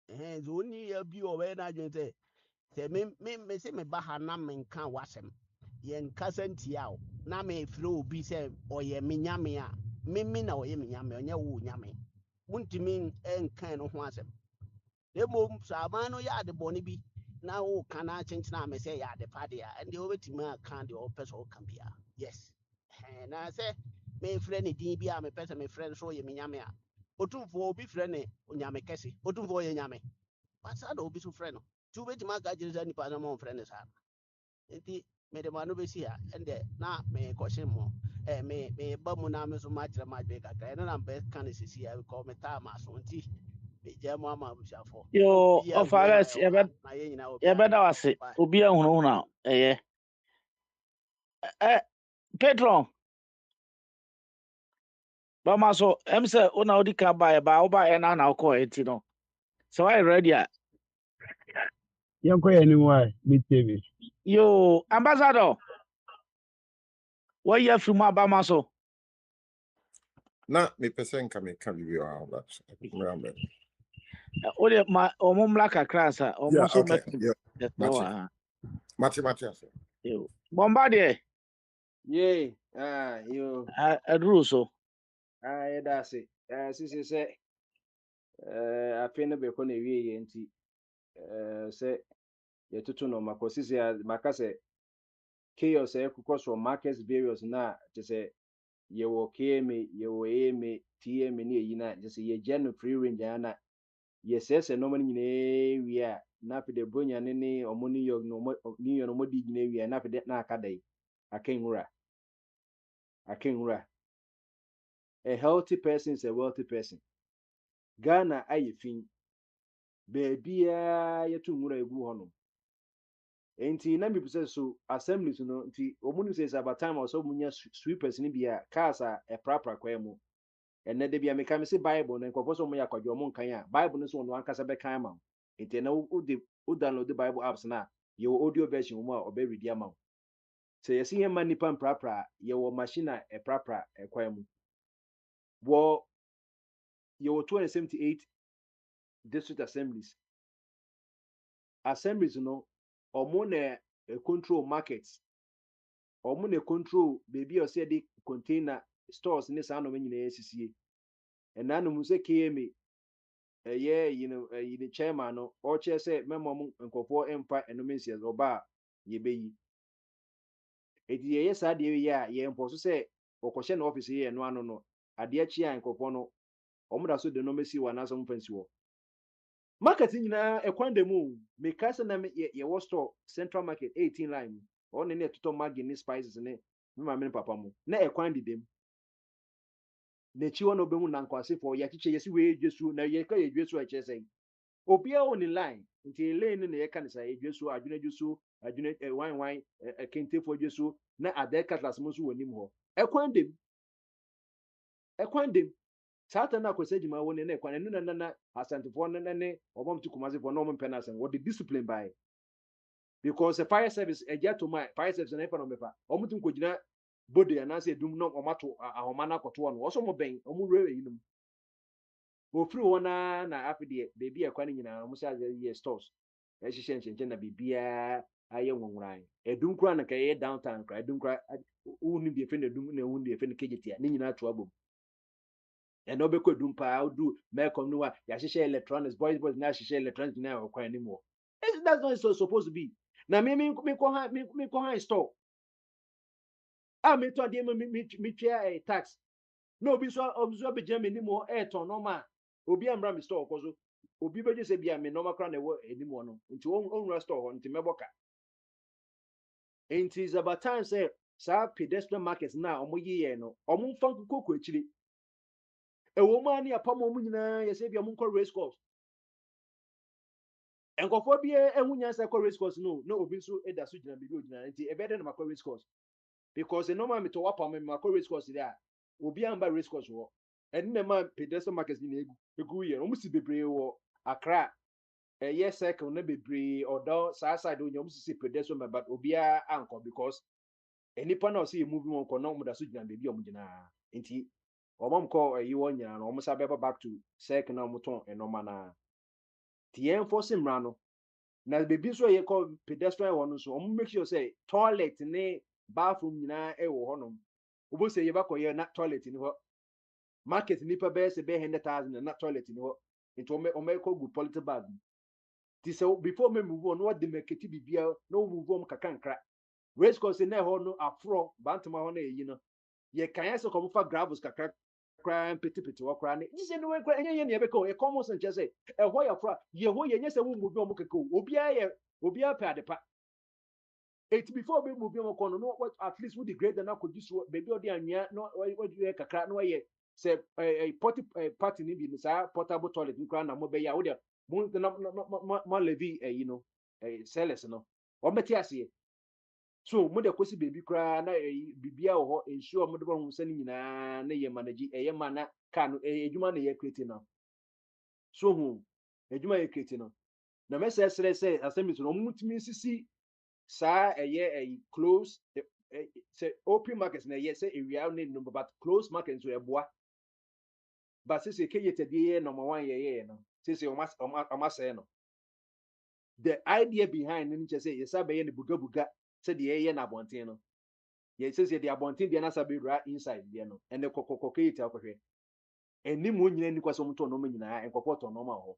So oni yɛ bi ɔbɛyɛ n'adwene sɛ sɛ me sɛ me ba ha na menka w'asɛm. Yɛnkasa ntia wo na mefrɛ obi sɛ ɔyɛ me nyame a me na ɔyɛ me nyame ɔnyɛ wo nyame. Wontumi nkan no ho asɛm. Mmom sɛ aman no yɛ ade bɔne bi na woka na akyenkyena a me sɛ yɛ ade pa deɛ a ɛndeɛ wobɛtumi aka deɛ ɔpɛ sɛ ɔka bia. Yes. Na sɛ mefrɛ ne din bi a mepɛ sɛ mefrɛ no so ɔyɛ me nyame a Otumfuo obi frɛ ne onyame kɛse. Otumfuo ɔyɛ nyame. Wasa da obi so frɛ no. Ti wobɛtumi aka kyerɛ sɛ nipa no ma ɔmfrɛ ne saa. Nti mede ma no bɛsi ha ɛndɛ na mekɔhye mo meba mu na me so makyerɛ madwe kakra ɛno na mbɛka ne sisi a bikɔ metaa ma so nti megya mu ama abusuafoɔ Yo, obiaa of hunu ma August, ɛwɔ ha na yɛn nyinaa wɔ biara yɛbɛda wase. bye. Obi ahunahuna. Patron, Bama so, say, una odi ka ba oba ena na okọ eti no. So I ready a. Yanko anyway, with TV. Yo, ambassador, what you from Bama so? Na me pese nka me ka bibi wa ba. Remember. Ode ma omumla kakra sa, Yeah, omo so okay. met. Yeah. Mate. Yo. Bombardier, Yay. You. adru so. That's it. Sisi say. I feel no be kona wie yenti. Say. Yetutu no makosisi makase. Chaos because from markets various na just say ye wo KMA ye wo AMA TMA ni yina just ye gen free range na ye says no man nyina wi a na pe de bronya ne omo New York no New York no modi nyina wi na pe de na akadai akenwura a healthy person is a wealthy person. Ghana ayefin bebia yetu nwura egu hono enti na mi say so assemblies no nti omunu say about time also munya sweepers ni bia cars a prapra kwa mu enne de bia meka me say bible na nkofo so mo yakwadwo mo nkan a bible no so no ankasa be kan ma enti na u download the bible apps na ye audio version mu a obe read ama say yesi he man nipa prapra ye wo machine a prapra kwa mu wo ye wo 278 district assemblies no omo na control markets omo na control baby o say the container stores ne sa no nyina esisie ena no mu say KMA the chairman no or chair say memo mu nkofo emfa enumensias oba ye beyi edi ye sa de ye a ye mpo so say okoshe na office ye no ano no ade achi a nkofo no omo da so de no mesi wa na so mfansi wo market nyina ekwande mu me kasa na ye wo store central market 18 line on ne toto magi ni spices ne me ma me papa mu na ekwande dem na chi wono be hu na nkwase fo ya chiche yesi we edwesu na ye ka ye edwesu a chese obia on line nti lane ne ye ka ne sa edwesu adwene edwesu adwene wine kente fo edwesu na ade katlas mu so wonim ho ekwande Sata na kwese jima woni na ekwane na asantefo ne obom ti kumase fo no mo mpena asen what the discipline by because the fire service eja to my fire service na ifa no mefa omutum ko gina body ya na se dum no omato ahoma na koto no oso mo ben omu rewe yinum ofiri wona na afide baby ekwane nyina mo sha ye stores e hihye nchenchen na bibia aye nwonwran edum kura na kaye downtown kura edum kura unu bi efe na edum na unu bi efe na kejetia ni nyina to abom and no be ko dum pa do me come no ya hihye electronics boys na hihye electronics na okwan ni mo that's not so supposed to be na me ko ha store me to dey me twa tax no obi so be jam ni mo ton no ma obi amra me store ko so obi be je se bia me normal kra na wo eni mo no nti on store ho nti meboka It is about time say sa pedestrian markets now omo ye no omo mfa nkoko akiri e wo ma ne apam omo nyina ye say bi omo race course enkofo bi ehun nya say race course no obi so eda so gina bibi ogina nti e better na makọ race course because the normal me to wapam me makọ race course there obi amba race course wo and na ma pedestrian markets ni egu ye omo si bebre wo Accra yes cycle na bebre odo sa side onye omo si pedestrian but obi anko because enipa na say movie won ko no mo da so gina bebi omo gina nti omam ko yi won nyina no omo sa be back to cycle na omo ton enoma na ti enforce mra no na bebi so ye ko pedestrian won so omo make sure say toilet ne bathroom nyina e wo honom obo say ye ba ko ye na toilet ni ho market nipa be say be 100,000 na toilet ni ho nti omo ko gu polity bag ti say before me move on what the market bibia no move on kakankra race course na ho no afro bantama ho na eyi no ye kan ya se ko fa gravels kakra kra peti wo kra ne ji se no we kra enye ne be ko e common sense say e ho ya fra ye ho ye nye se wo move on mo keko obi a pa adepa it before be move on ko no what at least we the grade na ko jiso baby odi anwia no what you kakra no ye say party ni bi sa portable toilet kra na mo be ya wo de mo levi you know sellers no o meti ase so mo de kosi baby kra na bibia wo ho ensure mo de bo hu sani nyina na ye manage mana ka no ejuma na ye create no so hu ejuma ye create no na me say asemi so no mutimi sisi sa close say open markets na ye say area ne no but close markets so eboa but say keyete de number 1 ye no say o ma say no the idea behind ni say yes abaye ne buga say de ye na abonten no ye say the abonten de na sabe ra inside de no and the keyete akohwe eni mo nyina ni kwaso mto no nyina enkopo to no ma ho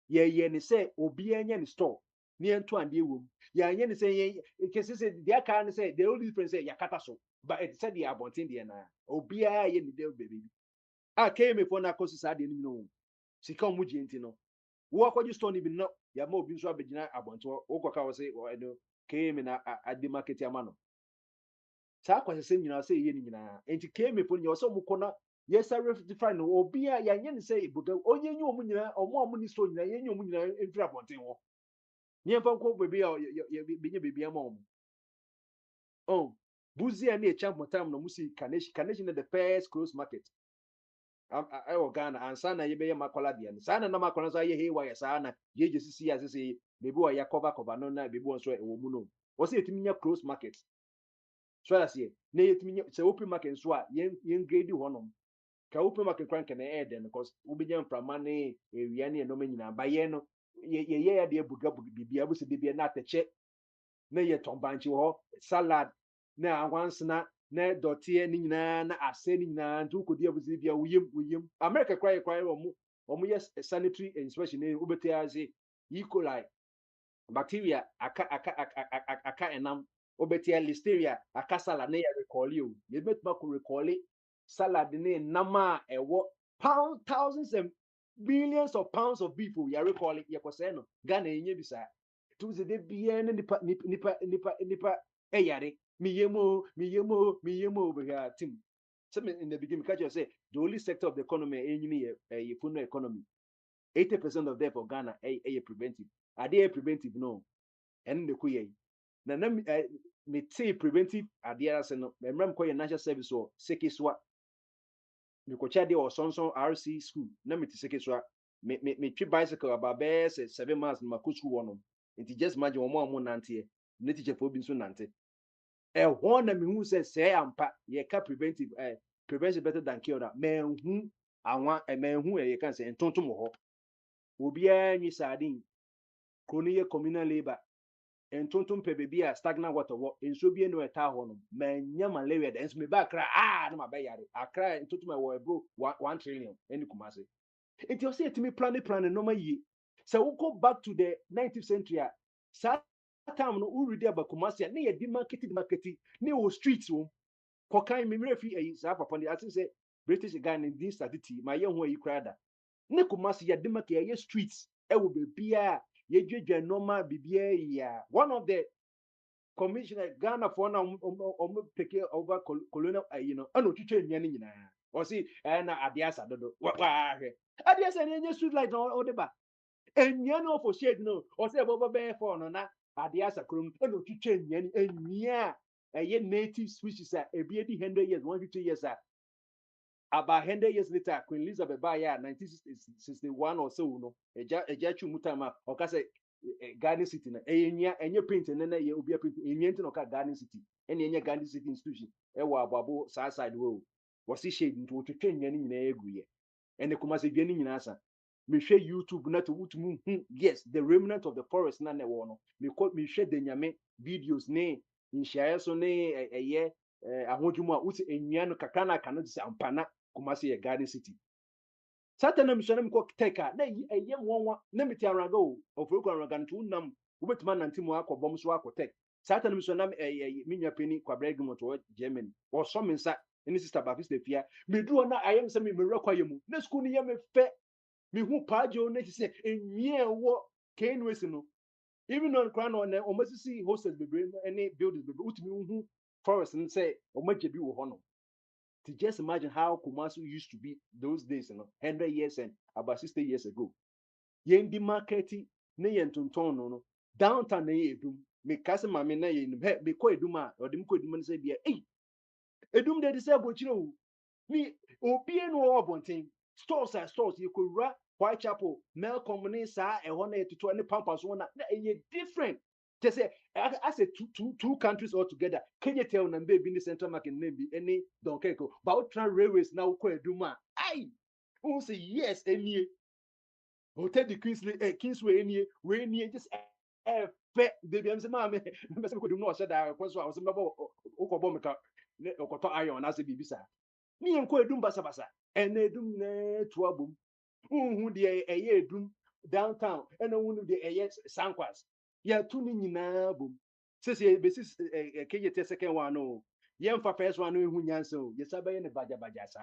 ye ni say obi anya ni store ni ento ande ewom ya anya ni say ye kesi say dia ka ni say the only difference say yakata so but it said the abonten de na obi a ye ni de baby came for na kosi sa de ni no sika omu ji enti no wo akwaji store ni bi no ya ma obi nso abegina abonto wo kwaka wo say no came na ade market ama no sa kwase se nyina say ye ni nyina enti came for nya wo so mu kona yes I refine no obi a ya nya ni say buga onye nyi omu nyina omu ni store nyina ye nyi omu nyina enfira abonten wo ni emfa ko baby a ye binye baby ama omu oh buzi ani e champ motam no musi Carnation the first close market I Ghana and sana ye be makola dia sana na makola sa ye he wa ya sana ye sisi ya sisi bebi wa ya cover no na bebi won so e wo mu no wo se etimi nya close market so as ye na ye etimi nya se open market so a ye grade honom ka open market kran ka na e den because wo be nya mframa ne ewia ne no manyina ba ye no ye ya de buga bibia bu se bibia na ateche na ye tombanchi ho salad na agwansena na dotie ni nyina na ase ni nyina ntu kodi abuzi bia wuyem America cry omo yes sanitary inspection e ubete aze E. coli bacteria aka enam obete listeria aka salad na ya recall you ye betma ko recall salad ne nama ewo pound thousands and billions of pounds of beef ya recall ye ko say no Ghana enye bisa tuze de bia ne nipa eyare miyemo be team so in the beginning catch you say the only sector of the economy enyini ye full economy 80% of them for Ghana preventive are they preventive no and the kuye na me say preventive are say no remember ko national service or sekiswa me ko cha de or sonson RC school na me sekiswa me twi bicycle about 7 miles na ko school wono it just imagine omo nante ne teacher for bi so nante one na me hu say ampa ye ka preventive prevention better than cure that man hu anwa man hu ye kan say entontom ho obi anyi sardine kroni ye communal labor entontom pe baby a stagnant water wo enso bi eno eta ho no man nya malaria da enso me ba kra na ma ba yare akra entontom wo bro 1 trillion eni kumase it you say etimi plan no ma yi so we go back to the 19th century sa time no we read about kumase na ye di market na wo streets wo kokan me mrefi ayi sa papa ni ati say British guy in this statistics ma ye ho ayi krada ne kumase ye di market ye streets e wo be bia ye dwedwe normal bibia ya one of the commissioner Ghana for now take over colonial ano twitwa nnua no nyinaa o si na adiasa dodo wa hwe adiasa na street light o de ba nnua no for shade no o se bobo be for no na adiasa krom ano twitwa nnua ni nnua native species a ebi edi 100 years 150 years about 100 years later Queen Elizabeth Baya 1961 or so no eja chumutama o ka say Garden City na enye paint na ye obi paint enye nti no ka Garden City enye Garden City institution e wa ababo side wo wasi shade nti otwetwe nya ni nyina eguye ene kuma se dua ni nyina asa me hwe YouTube na to wutumu yes the remnant of the forest na wo no me hwe de nyame videos ne nhyae so ne eye ahodwumu a wusi enua no kakra na aka no se ampana kuma se ye Garden City Satana missionary ko teka na eye mwonwa na meti araga o ofurukwa araga ntu nam ubetuma nanti mu akobom so akotek Satana missionary minya peni kwa Bergamo to Germany o so mensa ni sister Baptiste Fia meduro na ayem se me rekwa yemu na school ni ye me fe me hu paajo na se enwie wo kenwesi no even on crown on omasisi hostels bebre any buildings bebre utumi hu forest and say omaje bi wo ho no to just imagine how Kumasi used to be those days, 100 years and about 60 years ago. Yen di marketi ne yen tonton no downtown ne edum me kase mame na yen he me ko edum a odem ko edum ne say bia edum de say abochire o ni obi enu obonten stores you could ra Whitechapel Melcom ne sa ho na etutu ne pampas ho na different. Just say I say two countries all together. Kenya tell na be in the central market name be any Donkeko. But Tran railways now ko eduma. Aye. Who say yes any hotel the Kingsway any we any just baby am say ma me say ko dum no say da ko so I was mbabo okobo me ka okoto iron na say bibisa. Ni en ko edum basa basa. En edum na to abum. Who de edum downtown and who de sankwas. Ya tu ni nyina bom sese besis kejete second one no yem fa first one no hu nyanso ye sabaye ne baja sa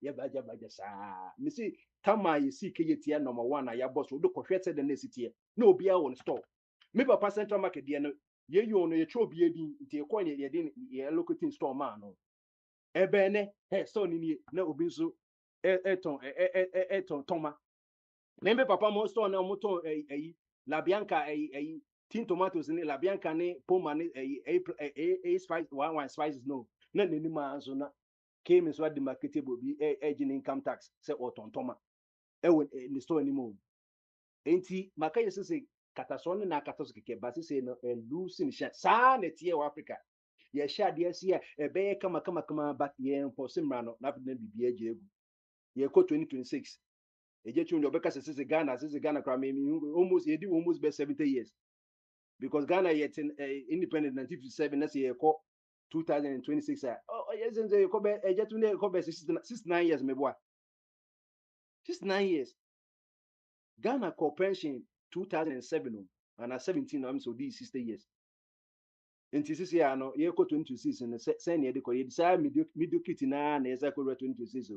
ye baja sa me see kama ye see kejete number 1 ya boss do kohwete de na sitie na obi a won store me papa central market de no ye yo no ye tro obi edin nti e ko ye de ye locating store man no ebe ne he so ni na obi so eton toma na me papa mo store na mo ton La Bianca tin tomatoes ni La Bianca ni poma ni spice one spices no na nani ma so na came so the marketable bi income tax say otontoma ni store ni mo enti maka yesese kataso ni na kataso keke ba se no losing sha sa na tie wa Africa ye sha de ase be kama but ye impossible no na bibia ejegu ye ko 2026 eje chunjo beka sese Ghana kwa me almost be 70 years because Ghana yet independent 1957 na say 2026 yes nze ko be eje tun ko be 69 years me boa 69 years Ghana corporation 2007 and 17 I'm so these 60 years nti sisi ya no ye ko 2026 ne say na ye de ko ye say mediocrity na ye say ko 2026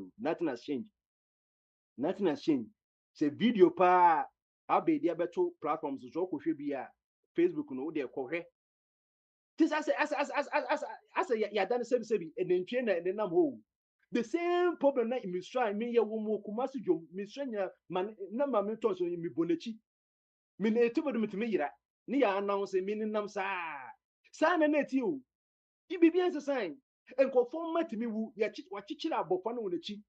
nothing has changed say video pa abedi abeto platforms so ko hwe bia Facebook no de ko hwe this as ya done sebi enentwe na enenam ho the same problem na imisra me ye wo mo Kumasi dwom misra nya na ma me to so mi bonachi me na etubodo mitime yira ni ya announce me ninam sa na eti o ibibia nsesan enkofo matimi wu ya wachichira abofo na wonachi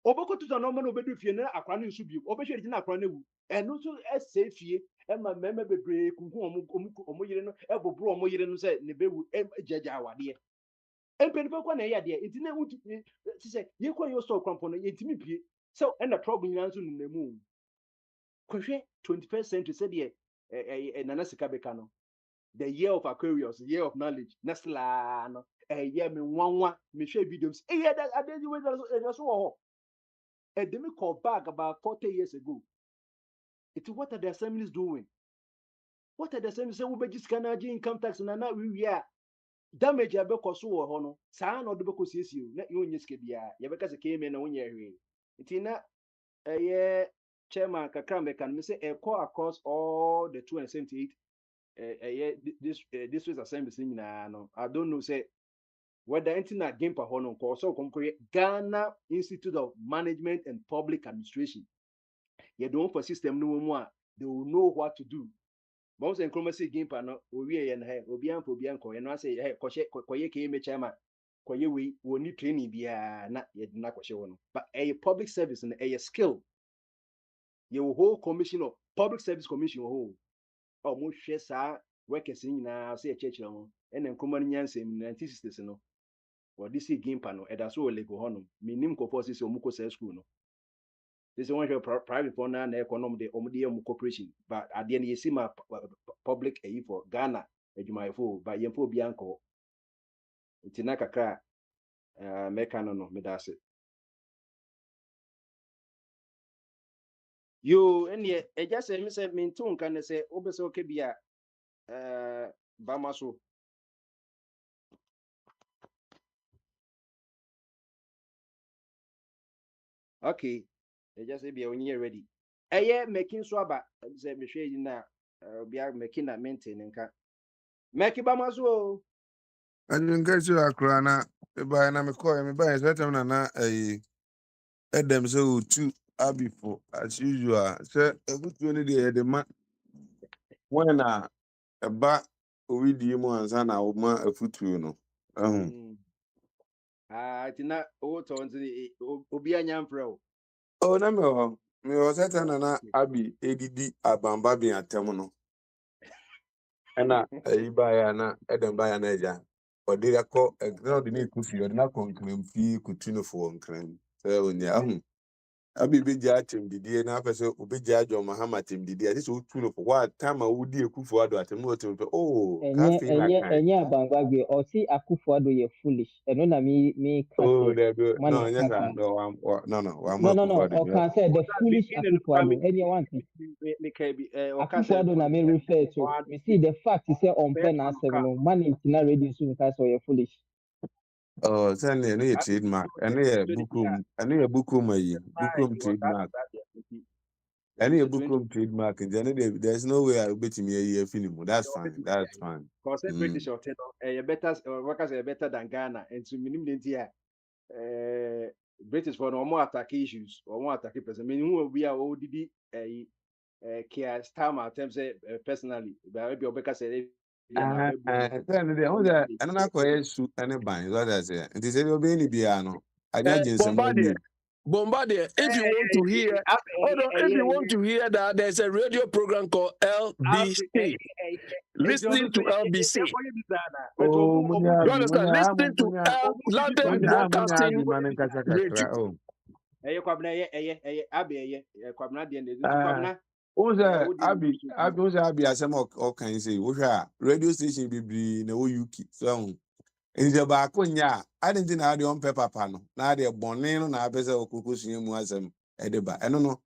oboko tuta no ma na obedu fie na akwa no nsu bi obehwe di na akwa na wu enu so ese fie ema mema bebre kunhu omo yire no ebobro omo yire no se ne bewu ejaja awade empeni fa kwa na ya de enti na wuti se ye kwa yo store kwampo no yentimi pie so na trouble nyina nso nnamu kwhwe 21st century se de nana sika beka no the year of Aquarius, year of knowledge nasla no ye me nwanwa me hwe videos ye that adedi we so ho edemi call back about 40 years ago. What are the assemblies doing? What are the assemblies say we be scanner income tax na we are damage abeko so wo ho no saa na odebeko siesie na ye onye ske bia ye beka se keme na onye hwe nti na chairman kakra me kan me say e call across all the 278 this was assembly thing no. I don't know say whether anything na game per hono so Ghana Institute of Management and Public Administration. You don't for system no more. They will know what to do. Once and chroma say game per no we and hey obian for bianco and I say hey koye kame chairman koye we need training be na yedna kwashe but a public service and a skill. Your whole commission of public service commission whole almost share sa workers in na say a church no and then chroma nyanse in 1960s no. Or this game panel, and that's all Lego Honum. Minim Coposis or Muko school. No, this is one private for now, economy, the Omudia corporation. But at the end, you see my public a for Ghana, and you might fool by Yempo Bianco. It's in Nakaka, Mecano, Medase. You and yet, I just say, Miss Mintun can say, Obeso Kebia, Bamasu. Okay, I just say, be when you're ready. Making swaba, say, Michelle, now, be making that maintain and Meki Bamasu. And you get you a crana by an amico, and by a certain a Adam so two abifo as usual. Sir, a good 20 day the man when a bat with you and son, I will ma a foot, you know. I did not old on the Obian Pro. Oh, no, me was at an Abby, ADD, Abambabi at Temono. And I buy an Adam by an edge. Or did I call a girl the need coffee or not conclaim fee continue for on claim. So, yeah, Abi be judging the day na person obi judge on Muhammad tim the day. This would for what time I would do Akufo-Addo at moto. Oh, cafe na kan. Enye abangwagwe or see Akufo-Addo ye foolish. And no na me Oh, kase there go. No, money yes, kaka. no, I'm No. Akufo-Addo. Or can say the foolish Akufo-Addo. Any one thing. Akufo-Addo na me refer to. Me see the fact is say on pen na 7 no money na ready so because you're foolish. Oh, send any trademark. Any bukum trademark. Any bukum trademark. And then there's no way I'll bet me a year film. That's fine. That's fine. Because British or better workers are better than Ghana and to minimum here. British for no more attack issues or more attack person. I mean, who we are ODD care time at times personally, but maybe Obeka said. And I call shoot any bind. What I say, it is a little baby piano. I got Bombardier, if you want to hear, if you want to hear that, there's a radio program called LBC. Listening to LBC. You understand? Listening to London Broadcasting Radio. Abi asem o kan say wo hwa radio station bibiri na wo UK so nje ba ko nya adenti na ade on papa no na ade bone no na abese okokosun mu asem ede ba eno no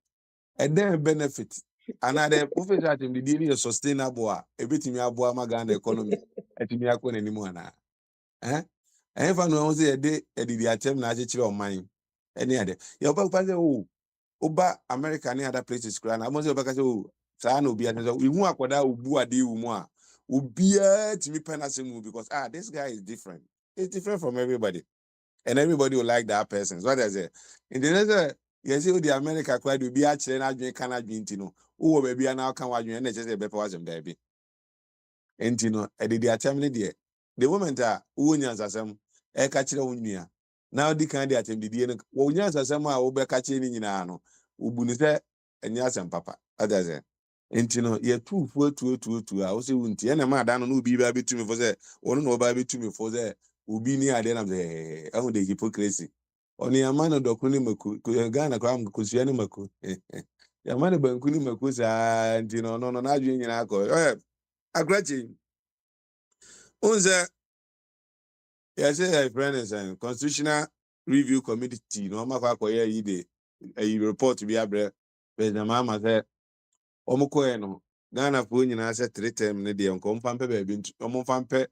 ede benefit another officer at the deal sustainable ebetimi aboa Ghana economy etimi akọ nanimu ana fa no won say ede edidi atem na achechire oman ene ade ye oba pa say oba America ne other places kra na mo say oba ka say saa na obi ate so ihu akoda obu ade wu mu a obia timi penasem because this guy is different. It's different from everybody and everybody will like that person. So what I say in the next yes the America quite will be actually na adwen kana adwen ti no wo baby na aka wadwen na chese be pa wasem baby enti no e de atem ne de the moment wo nyansasem e ka kire wo nua na odi kan de atem de no wo nyansasem a wo be ka kire ni nyina no obu ni se enya asem papa adaze enti no ye tufu a wo se wunti e na ma da no no obi ba betumi fo se ono no ba betumi fo se obi ni ade na be ehun de hypocrisy oni amano dokuni maku Ghana kwa mkusua ni maku yamane bankuni maku sa ntino no na adwen nyina akọ akrachi unze ya say friends and constitutional review committee no ma kwa koye yi de report bi abre president mama say omukoye no Ghana fo nyina say 3 term ne de nko mpampe ba bi omfampe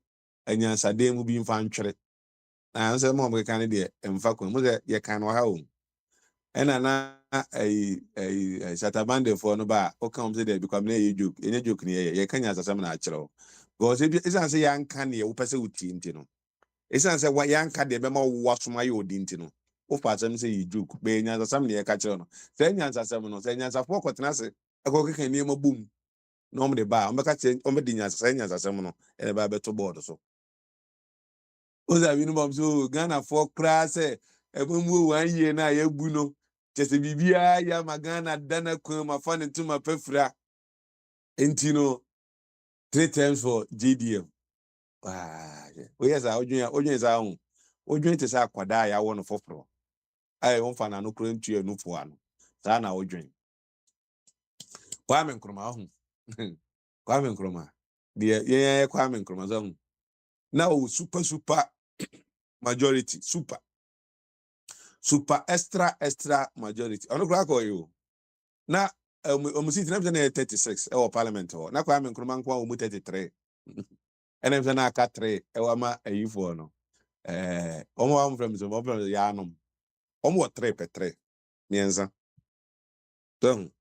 anyansade mu bi mfa ntwere na nse mo mo kan de emfa ko mo say ye kan no ha o ena na Shatabande for no ba o come say there become na joke any joke ni ye kan asasam na achiro because if is say yan kan ye wo pese uti ntino is say what yan kan de be ma wo asoma ye odi ntino o fa asem say you joke be nya asasam na ye ka chiro no say nya asasam no say nya asafo kwotena se akọ keke ni ma bum no mo de ba o meka che o me di nya asasam no e ba beto board so o za bi no bom so Ghana for class e mu 1 year na ye bu no chese bibia ya magana dana kwa mafane tuma pefra entino 3 times for GDM. Oh yes, ojunya za hu. Ojunya te sa kwada ya wono foforo. Ai won fa na no kro ntu enu fo ano. Sa na ojunya. Kwame Nkrumah hu. Kwame Nkrumah. Ye Kwame Nkrumah za hu. Na o super majority, super extra majority. Ono kra ko yo. Na omusit na 36 e wo parliament ho. Na Kwame Nkrumah nkwa o mu 33. Ene na aka 3 e wa ma ayifo no. Omo am from ya anom. Omo 3 per 3. Mienza. Don.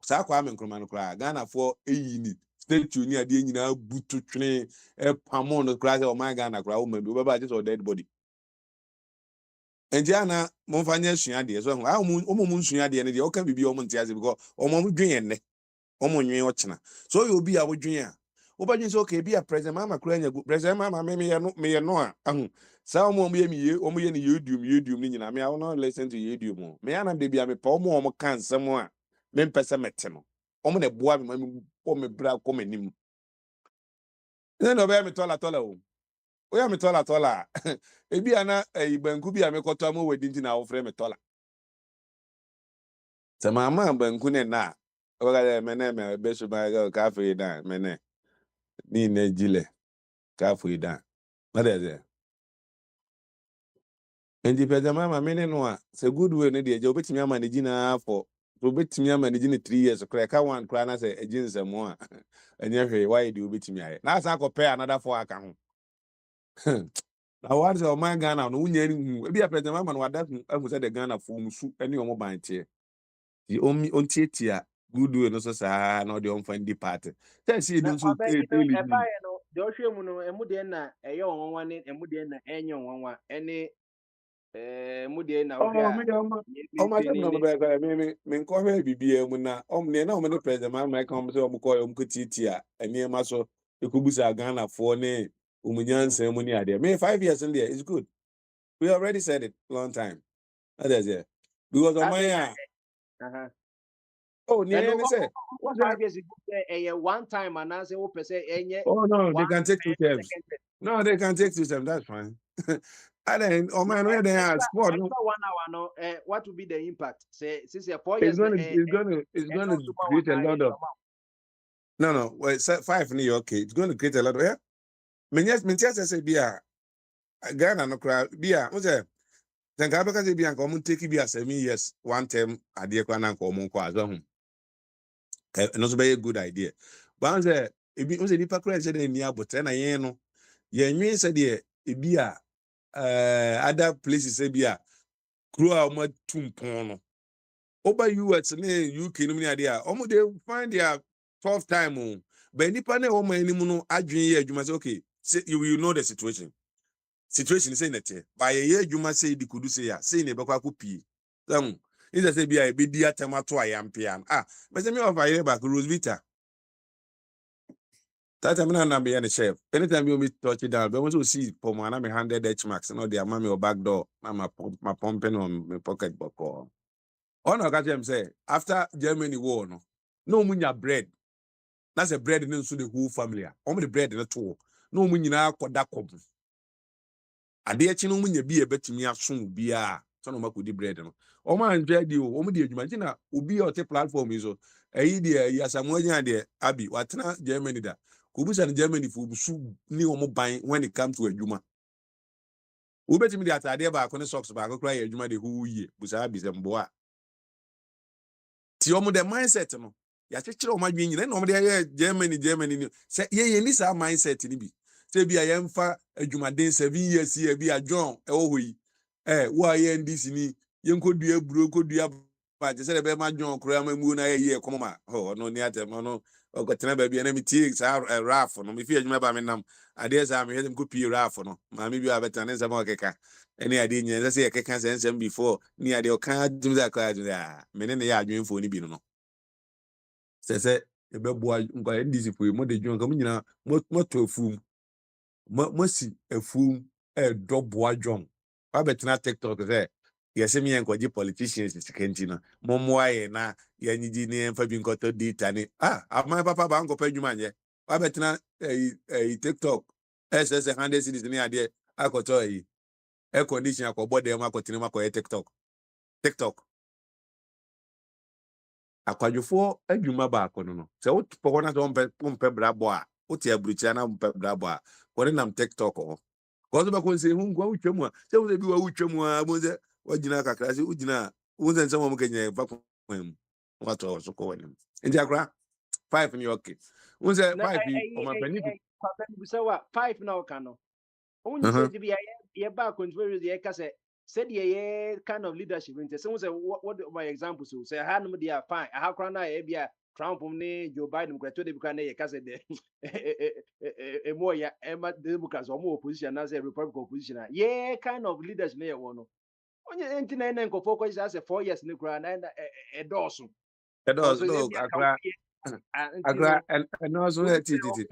Sa Kwame Nkrumah no kra Ghana for eyi ni statue ni ade nyina butu twene e pamon no kra o my Ghana kra o ma bi ba just dead body. Endiana mo fanya sua de so ho omo mu sua de ne de o kan bibi o mo ntiase because omo mu dwen ne omo nwen o chena so you obi a wo dwen a wo ba dwen so okay bi a president mama kura nya president mama me ye no a ahu sa omo ye mi ye omo ye ne yedium ni nyina me I will not listen to yedium me anam de bi a me pa omo kan nsem a me mpese mete no omo ne boa me o me bra ko manim ne no be me tola o oya me tola ebi ana banku bi a me koto am wedi nti na wo frɛ me tola se mama banku ne na o ga me be so ba ga ka fe da me ne ni na jile ka fe da na de endi pede mama me ne no a se good way ne de je obetimi ama ne gina afọ obetimi ama ne gina 3 years kra ka one kra na se ejinse mo a enye hwe why de obetimi aye na asa akọ pay another 4 aka ho na what is my Ghana no unya ni hu ebi apete mama no wada hu se de Ghana fo musu ene omo bantie di ontietia good way no so sa na de on fandi party say see do so you know, tell e ba ye no de ohwe mu no emu de na eye onwanwa ne emu de na enye onwanwa ene emu de na ohwe oh a me o ma se no be ga me nko hwe bibie mu na o me na o me ne president mama ka o se o mu ko o titia ene ma so ekubusa Ghana fo ne umunyanse mu ni ade me 5 years in there is good. We already said it long time. That is it. Because of my oh, and near any say. what 5 years ago say one time and I say what per say enye Oh no, they one can take 2 terms. second. No, they can take 2 terms. That's fine. I then oh man, where they are sport. No, Extra 1 hour no what will be the impact say since 4 it's years gonna create a lot of no. Well, 5 in the okay. It's going to create a lot of yeah. Me just say be Ghana no crowd be what's that? Then I because be come take be 7 years one term adie kwa na ko mo kwa azo ho. And also be a good idea. But I say ebi o say nipa kra say ni abotre na yen no ye nwen say de ebi other places say bi Growh a ma tumpon no oba US ne UK no ni ade a omo dey find their tough time o but nipa na o ma anim no adwen ye adwuma say okay say you will know the situation say nete by ye adwuma say di kudu say ya say ne bekwa kopi sam is say bi be di atemato ayampian but say me of aye back Rose Vita that time na be the chef anytime you me touch it down but once you see for me 100 H max no dey mama your back door na my pumping on my pocket boko on catch them say after Germany war no munya bread that's a bread no so the whole family the bread no to no munyina koda kom ade echi no munya bi ebetimi aso bia so no makodi bread no anjwa di o di adwuma ntina obi o te platform iso eyi de yasamu anya de abi watena Germany da kubusa na Germany fu busu ni ban when it comes to adwuma ubetimi de atade ba ko ne socks ba ko kra ya adwuma de hu yie busa abi zemboa ti the mindset no ya chechire omadwe nyina na de Germany ni se ye ni sa mindset ni bi se bi ayemfa adwumaden 7 years here bi a John wo hoyi wo aye ndisi ni yenkodua buro kodua but they said, "Bema John Crama Moon, a year, come on." Oh, no, near them, no, or got to be an enemy takes a raff on me. If you remember me, I dare say I'm hearing good pee raff on. Mammy, you have a tennis of Kaka. Any idea? Let's say I can't send them before near the can't do that. Men in the yard doing for any bino. Says a boy, this for you, more than you coming in more to a fool. Must a fool, a drop boy John. I bet not TikTok there. Yes, me and Kwaji politicians is Kentina. Momway na Yaniji and Fabin got a date. My papa bango penjuman, yeah. I bet not a TikTok. SS 100 cities in the idea. I could tell you. Air condition, I could body them. I could TikTok. TikTok. Akwantufuo adwuma baako no sɛ wotɔ hɔ na sɛ wompɛ brabɔ a wote aburukyia na wompɛ brabɔ a wɔde nam TikTok hɔ kɔso bɛkɔ nsɛ hu nkwa wotwa mu a sɛ wo sɛ bi wa wotwa mu a bo sɛ wogyina kakra sɛ wogyina a wo sɛ nsɛm wɔ m kanya fa kwan mu watɔ so kɔ w'anim nti akora 5 ne okay wo sɛ 5 yi ɔmapani ko 5 na ɔka no only say be a back control the case said ye kind of leadership in so say what my example so say ha no dey fine ha kra na e bia Trump ni Joe Biden kwato de bika na ye case de e mo ya e ma Democrats o mo opposition na say Republican opposition ye kind of leaders na ye wo no onye enti na na nkofo ko say 4 years ni kra na e doso no akra and also titi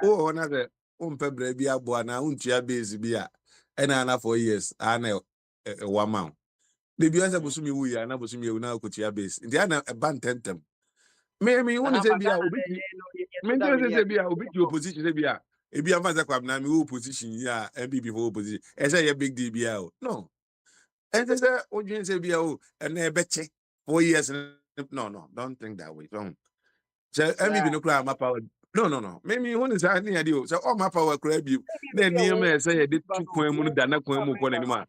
o na the umpɛ bra bi aboa na untua base bi a ɛna na 4 years ana one man de bi ansa bosumi wu ya na bosumi wu na akotua base nti ana ɛba ntɛntɛm me woni sɛ bi a obi me sɛ bi a obi di opposition sɛ bi a ebi amfa sɛ kwam na me opposition ya MPP for opposition ɛsɛ yɛ big deal bi a o no ɛsɛ sɛ odwin sɛ bi a o ɛna ɛbɛkyɛ 4 years no don't think that way don't so MPP no cry my power no maybe who is I near you so all my power crab you then near me say you did 2 kwan mu da na kwan mu ko na anima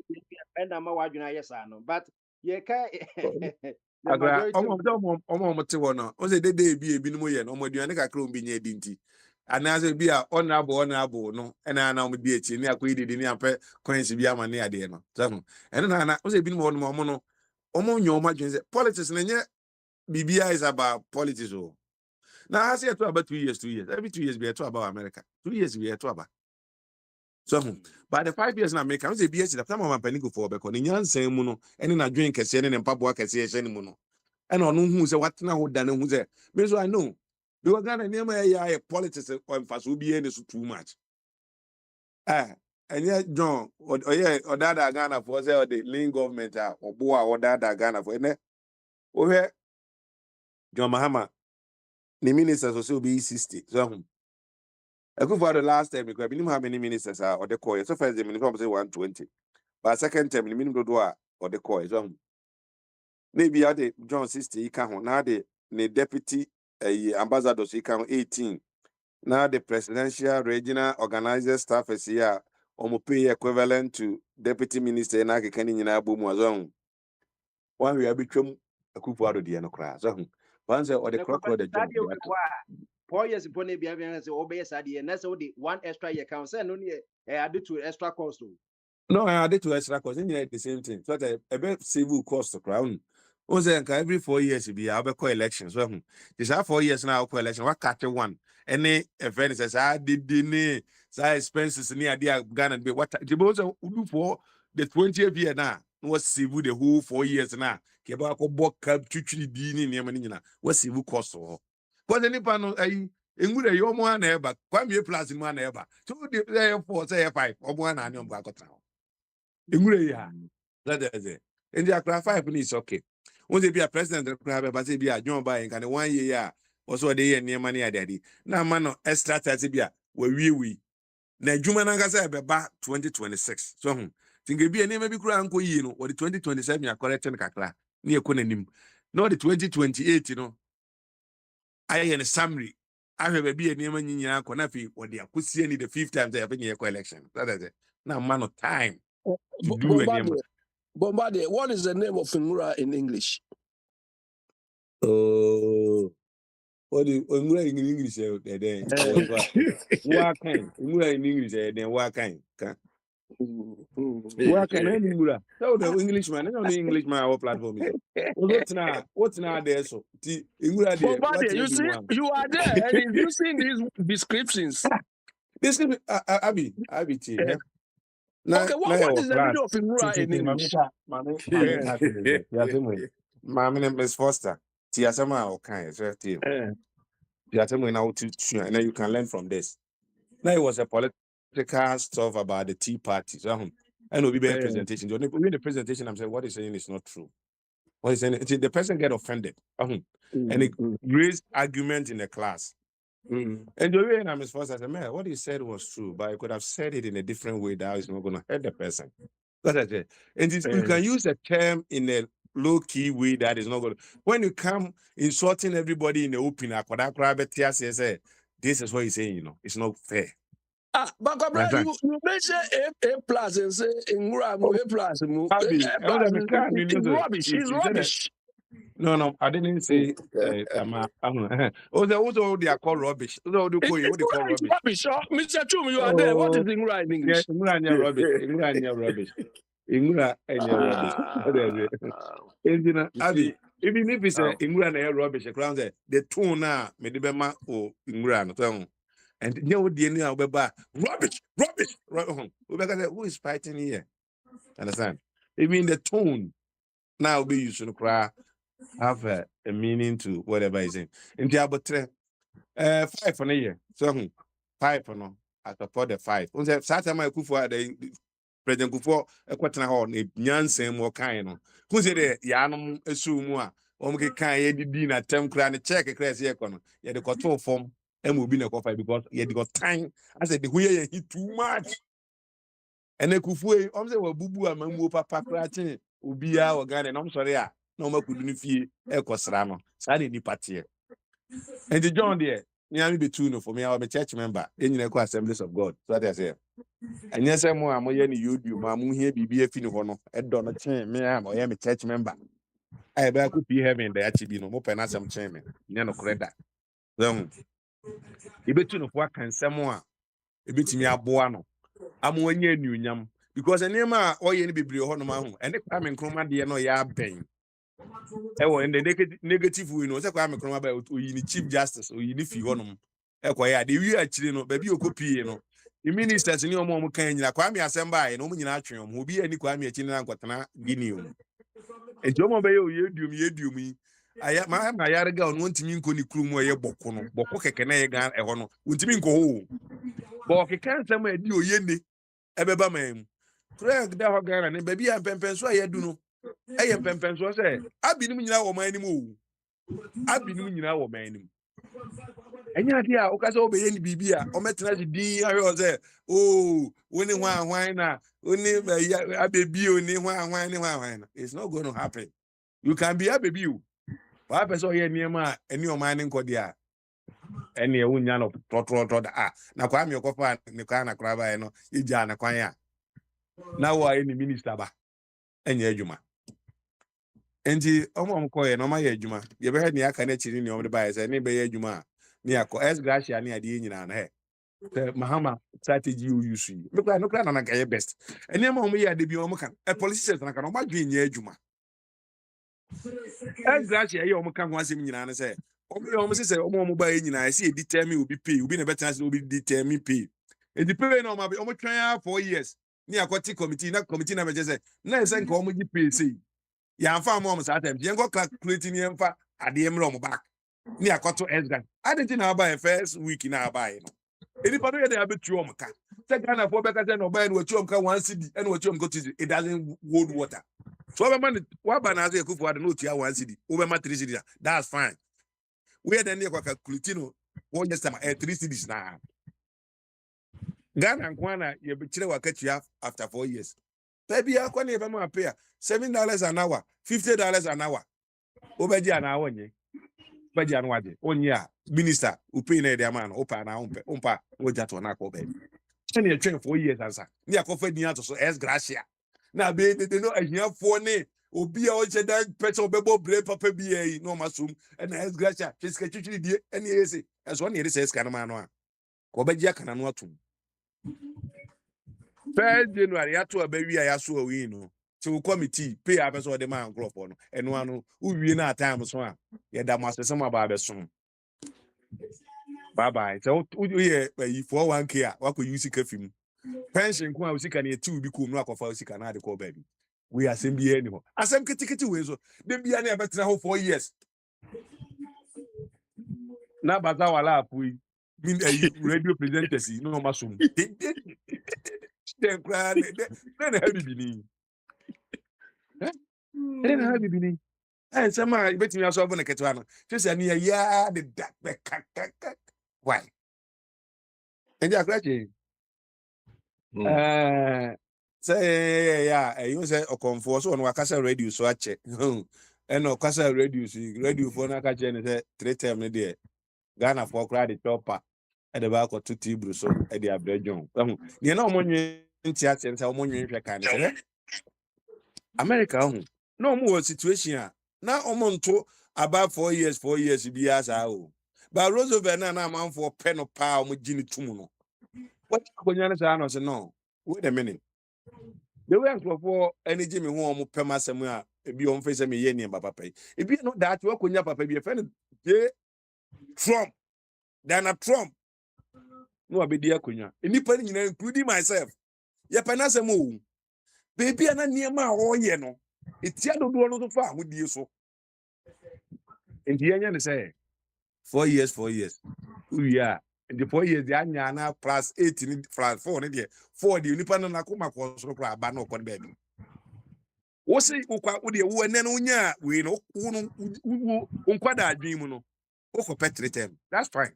and am wadwuna yes no but ye ka agra omo te wono o say dey bi ebi no mo ye no mo duane kakra o bi nya dinti ana say bi a honorable no na na mo di echi ni akoyi didi ni ampe coins bi ama ne ade no so eno na o say bi no mo no omo nyo ma dwen say politics na nye bibia is about politics o. Now I say about 2 years. Every 2 years we are talking about America. 2 years we are talking about. So, by the 5 years in America, I say BS the time of panic for because in yan say muno, and in a drink kese and Papua kese any muno. And on who say what now done who say. Me so I know. Because Ghana near my politics or fast will be any too much. And yet John or that Ghana for say the lean government or boa or that Ghana for over John Mahama. The ministers also be 60. So I go for the last time because I didn't have many ministers or the coy. So first the minimum say 120. But second time the minimum do or the coy. So maybe at the John 60 he can now the deputy ambassadors he can 18. Now the presidential regional organizer staff is here almost pay equivalent to deputy minister na ke kan nyina bomu azon. One we abitwam akufu ado de no kra. So once or the crocodile the John 4 years upon a behavior say obey sadi and that's all the 1 extra year count say no add to extra cost. No, I added to extra cost. It's the same thing. So that a bit civil cost to crown. Every 4 years be our elections. So this 4 years now election. What catch one? Any event says I did the expenses near the Ghana be what the boss do for the 20th year now. Was civil the whole 4 years now. Kebako book cap chuchuli dini near manina. What civil cost or what any panel Engure yo mo na eba kwa me plus mo na eba so the 4 say 5 obo na anyom ga kotra Engure ya that is it in the akra 5 is okay when they be a president akra be say be a John buy kan 1 year ya also dey year near money adadi na ma no extra 30 be a we na adwuma na ga say be ba 2026 so think be near be kura anko yi no or the 2027 ya correct kakra na ekonanim no the 2028 you know I in a summary. I have a be a name in Konafi or the Akusi the 5th time they have been a election. That is it. Now, man of time to do a Bombardier, what is the name of Ngura in English? Oh, what do Ngura in English? Then what kind? Ngura in English, then what kind? What can any mura? No, the Englishman, no Englishman our platform is. What's now there so? Mura there. But you see, you are there and he's using these descriptions. This is Abby, Okay, what is the meaning of Imura in English? Mammy, Miss Foster. Tiasama or kind, team. Tiasama now to and then you can learn from this. Now it was a political stuff about the Tea Party. So I know we be a presentation. During the presentation, I'm saying what he's saying is not true. What he's saying, the person get offended. And it raised argument in the class. And the way I'm supposed to say, man, what he said was true, but I could have said it in a different way that is not going to hurt the person. That's it. And you can use a term in a low-key way that is not going to. When you come insulting everybody in the open, this is what he's saying, you know, it's not fair. But you mention A plus and say Imura A plus. Rubbish. It's rubbish. No, I didn't say. Also, they are called rubbish. What do you call rubbish? Rubbish. Mr. Chum, you are there. What is Imura in English? Imura rubbish. Imura rubbish. Even if it's Imura rubbish, the tone now, Medibema or Imura, and you know, rubbish. Who is fighting here? Understand? Even the tone now be used to cry. Have a meaning to whatever is in. In the about 5 on a year. So 5 for no. I support the 5. On the Saturday, my Kufu, the President Kufu, a quarter horn, a Yansen more kind. Who's it? Yanum, a sumua, Omke Kay, dinner, term clan, check a class econ. Yet the control form, and will be no coffee because he had got time. I said, the way he too much. And the Kufu, also, Bubu and Mambo Papa Cratching, Ubia or Ghana, and I'm sorry. No more couldn't feel Ecosrano. Sadi di party. And the John there, nearly be true for me. I'm a church member in the Assemblies of God. So that I say. And yes, I'm more you, Mamu here, be a fin of honor. I don't change me. I am a church member. I could be having the actually no more penasam chairman. None of credit. Then, a bit of what can someone a bit me a buano. I'm 1 year new yam because a name or any biblio and the coming chroma dear no ya bang. In the negative way, no, I'm about chief justice or you need to acquire the we actually no baby or copy, no. The ministers in your mom can Kwame Assemble, no mean atrium, who be any Kwame China and Quatana Guinea. And Jomo Bayo, you do me. I am my Yaraga on 1 team Kuni Krumo, Bokono, Bokoka Canagan, a honor, would mean go home. Boka can't tell me do yendi, Ebeba man. Craig Dahogan and baby and Pempen, so I do know. I am Pempen, so I say, I've been in our mining move. I've been in our mining. And yeah, okay, obey any BB, or Metrasi D. I was there. Oh, only one, now? Only a baby, only one. It's not going to happen. You can be a baby. What I saw here near my and your mining cordia. And your union of Trotro. Now, come your copa, Nikana Craba, and Ijana Quaya. Now, I any minister, and Yajuma. And the Omcoy, no my Yajuma. You ever had the Akanechi in the bias, and maybe Yajuma. Near as Gracia near the Indian and her. Mahama strategy you see. Look, I look at a best. And then Mommy had the Biomokan, a politician, and I can imagine Yajuma. As Gracia, you can once in and say, almost say, oh, mobile, I see, determine will be paid, will be a better will be determined pay. It depends on my almost 4 years. Near Aquatic Committee, not committee number just say, nice and comedy pay. See, Yan farm moments at them, Yango calculating him at the Emrom back. Near Cotto Esgan. I didn't know buy first week in our buy. Anybody they have a Tuomka. Second of 4 better than obeying what Tuomka 1 city and what Tuom got it doesn't hold water. So what bananas cook for the note here 1 city over my 3 cities. That's fine. We are the near Cultino 1 year summer 3 cities now. Ghana and Kwana, you be chill catch you after 4 years. Baby, I can't even pay $7 an hour, $50 an hour. Over an hour. January 1 year, minister who pay their man, open umpa, what that one I call baby. 10 year train 4 years answer. Near coffee near to so as gracia. Now, baby, they know as you have 4 ne, or be all said that petrol bebo bread papa BA, no masum, and as gracia, she's catching the any easy as 1 year says Canamano. Cobeja can not to. 1st January ya to abawi ya so awi no so committee pay a person de man crop no eno ano uwie na time so a ye da mo asese ma ba be so bye bye so uye yi 401k a wako use kafim pension ko a usika na eti ubi kom no akofa usika na de ko baby we asem bi ani ho asem kitikiti we so de bia na e betra ho 4 years na baza wala apui min radio presenters no masum den kra na ha bibini na ha bibini sama betimi aso obo na ketwa no twese na ya de da why and ya krache say yeah you say Akwantufuo so on wakasa radio so ache and okasa radio for na ka che ne say 3 time ne de Ghana for crowd the topper at the back of 2 tibru so at the abrejon ni na omonwe ntia say omonwe hwe kan say America no more situation na omonto about 4 years bi asa o but Roosevelt na man for pen of power mo gini tumu no what akonya na say no say no wait a minute the way for energy me ho mo pem asem a ebi on face me ye ni papa pai ebi no that we akonya papa bi e fe no Trump Donald Trump no abedi akonya enipa ni nyina including myself ye penasem o baby ana niema a oye no etia dodo no so fa ahodie so enti enya ne say 4 years we are and the 4 years the anya na plus 8 ni plus 4 ni de 4 de nipa na nakoma ko so kra aba na okon baby wo se ukwa wo de wo ene no nya we no wo nkwada adwen mu no wo ko petritem that's fine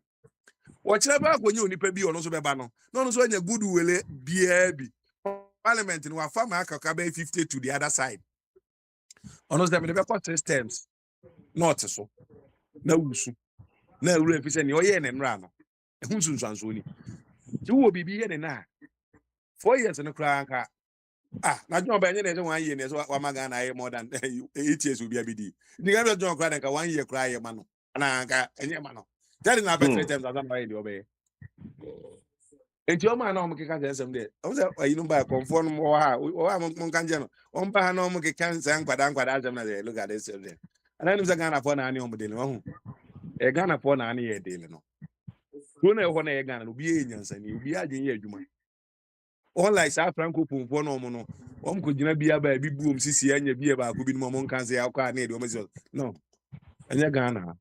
wo kire ba ko nya onipa bi ono so beba no so anya good wele bia bi parliament no afa ma aka ba 50 to the other side ono so dem be ko systems not so na wusu na ewure efise ni oye ne nra no ehun sunsanso ni ti wo bibi ye ne na 4 years no kra nka na John ba nye ne 1 year ne so wa maga na ye more than 8 years obi abidi ni ga John kra nka 1 year kra ye ma no na nka enye ma no tell na better times as am by the obey enti o ma na o mkeka nsem de o se ayi no ba Akwantufuo no mo ha o mo nka nje no o mba ha na o mkeka nsan kwada asem na de look at this de ana nim se Ghana for na ani o mo de le ho e Ghana for na ani ye de le no no na e ho na ye Ghana no bi e nyansani obi agyen ye adwuma all like South Franco pompo no mo no o mko gina bia ba bi buom sisi anya bia ba ko bi no mo nka se akwa na e de o mezi no anya Ghana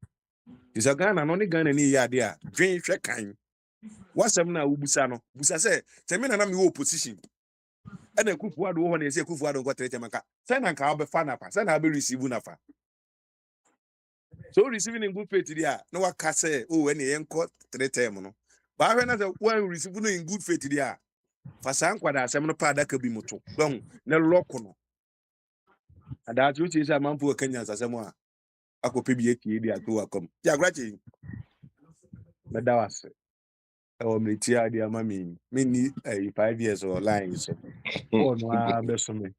isa Ghana no ni Ghana ni ya de a dwen hwe kan wasem na ubusa no busa se temi na me opposition ana Akwantufuo wo ho na se Akwantufuo ko trete maka se na nka obefa na pa se na be receive na fa so receiving in good faith dia no waka say ene yenko 3 term no ba hwe na say one receive no in good faith dia fa san kwada asem no pa adaka bi moto don na lock no ada tu chi say manfo Kenya asem a akope bi etie dia to akom ya grache me da wase e o me tia dia mami me ni 5 years or line so o no a be so me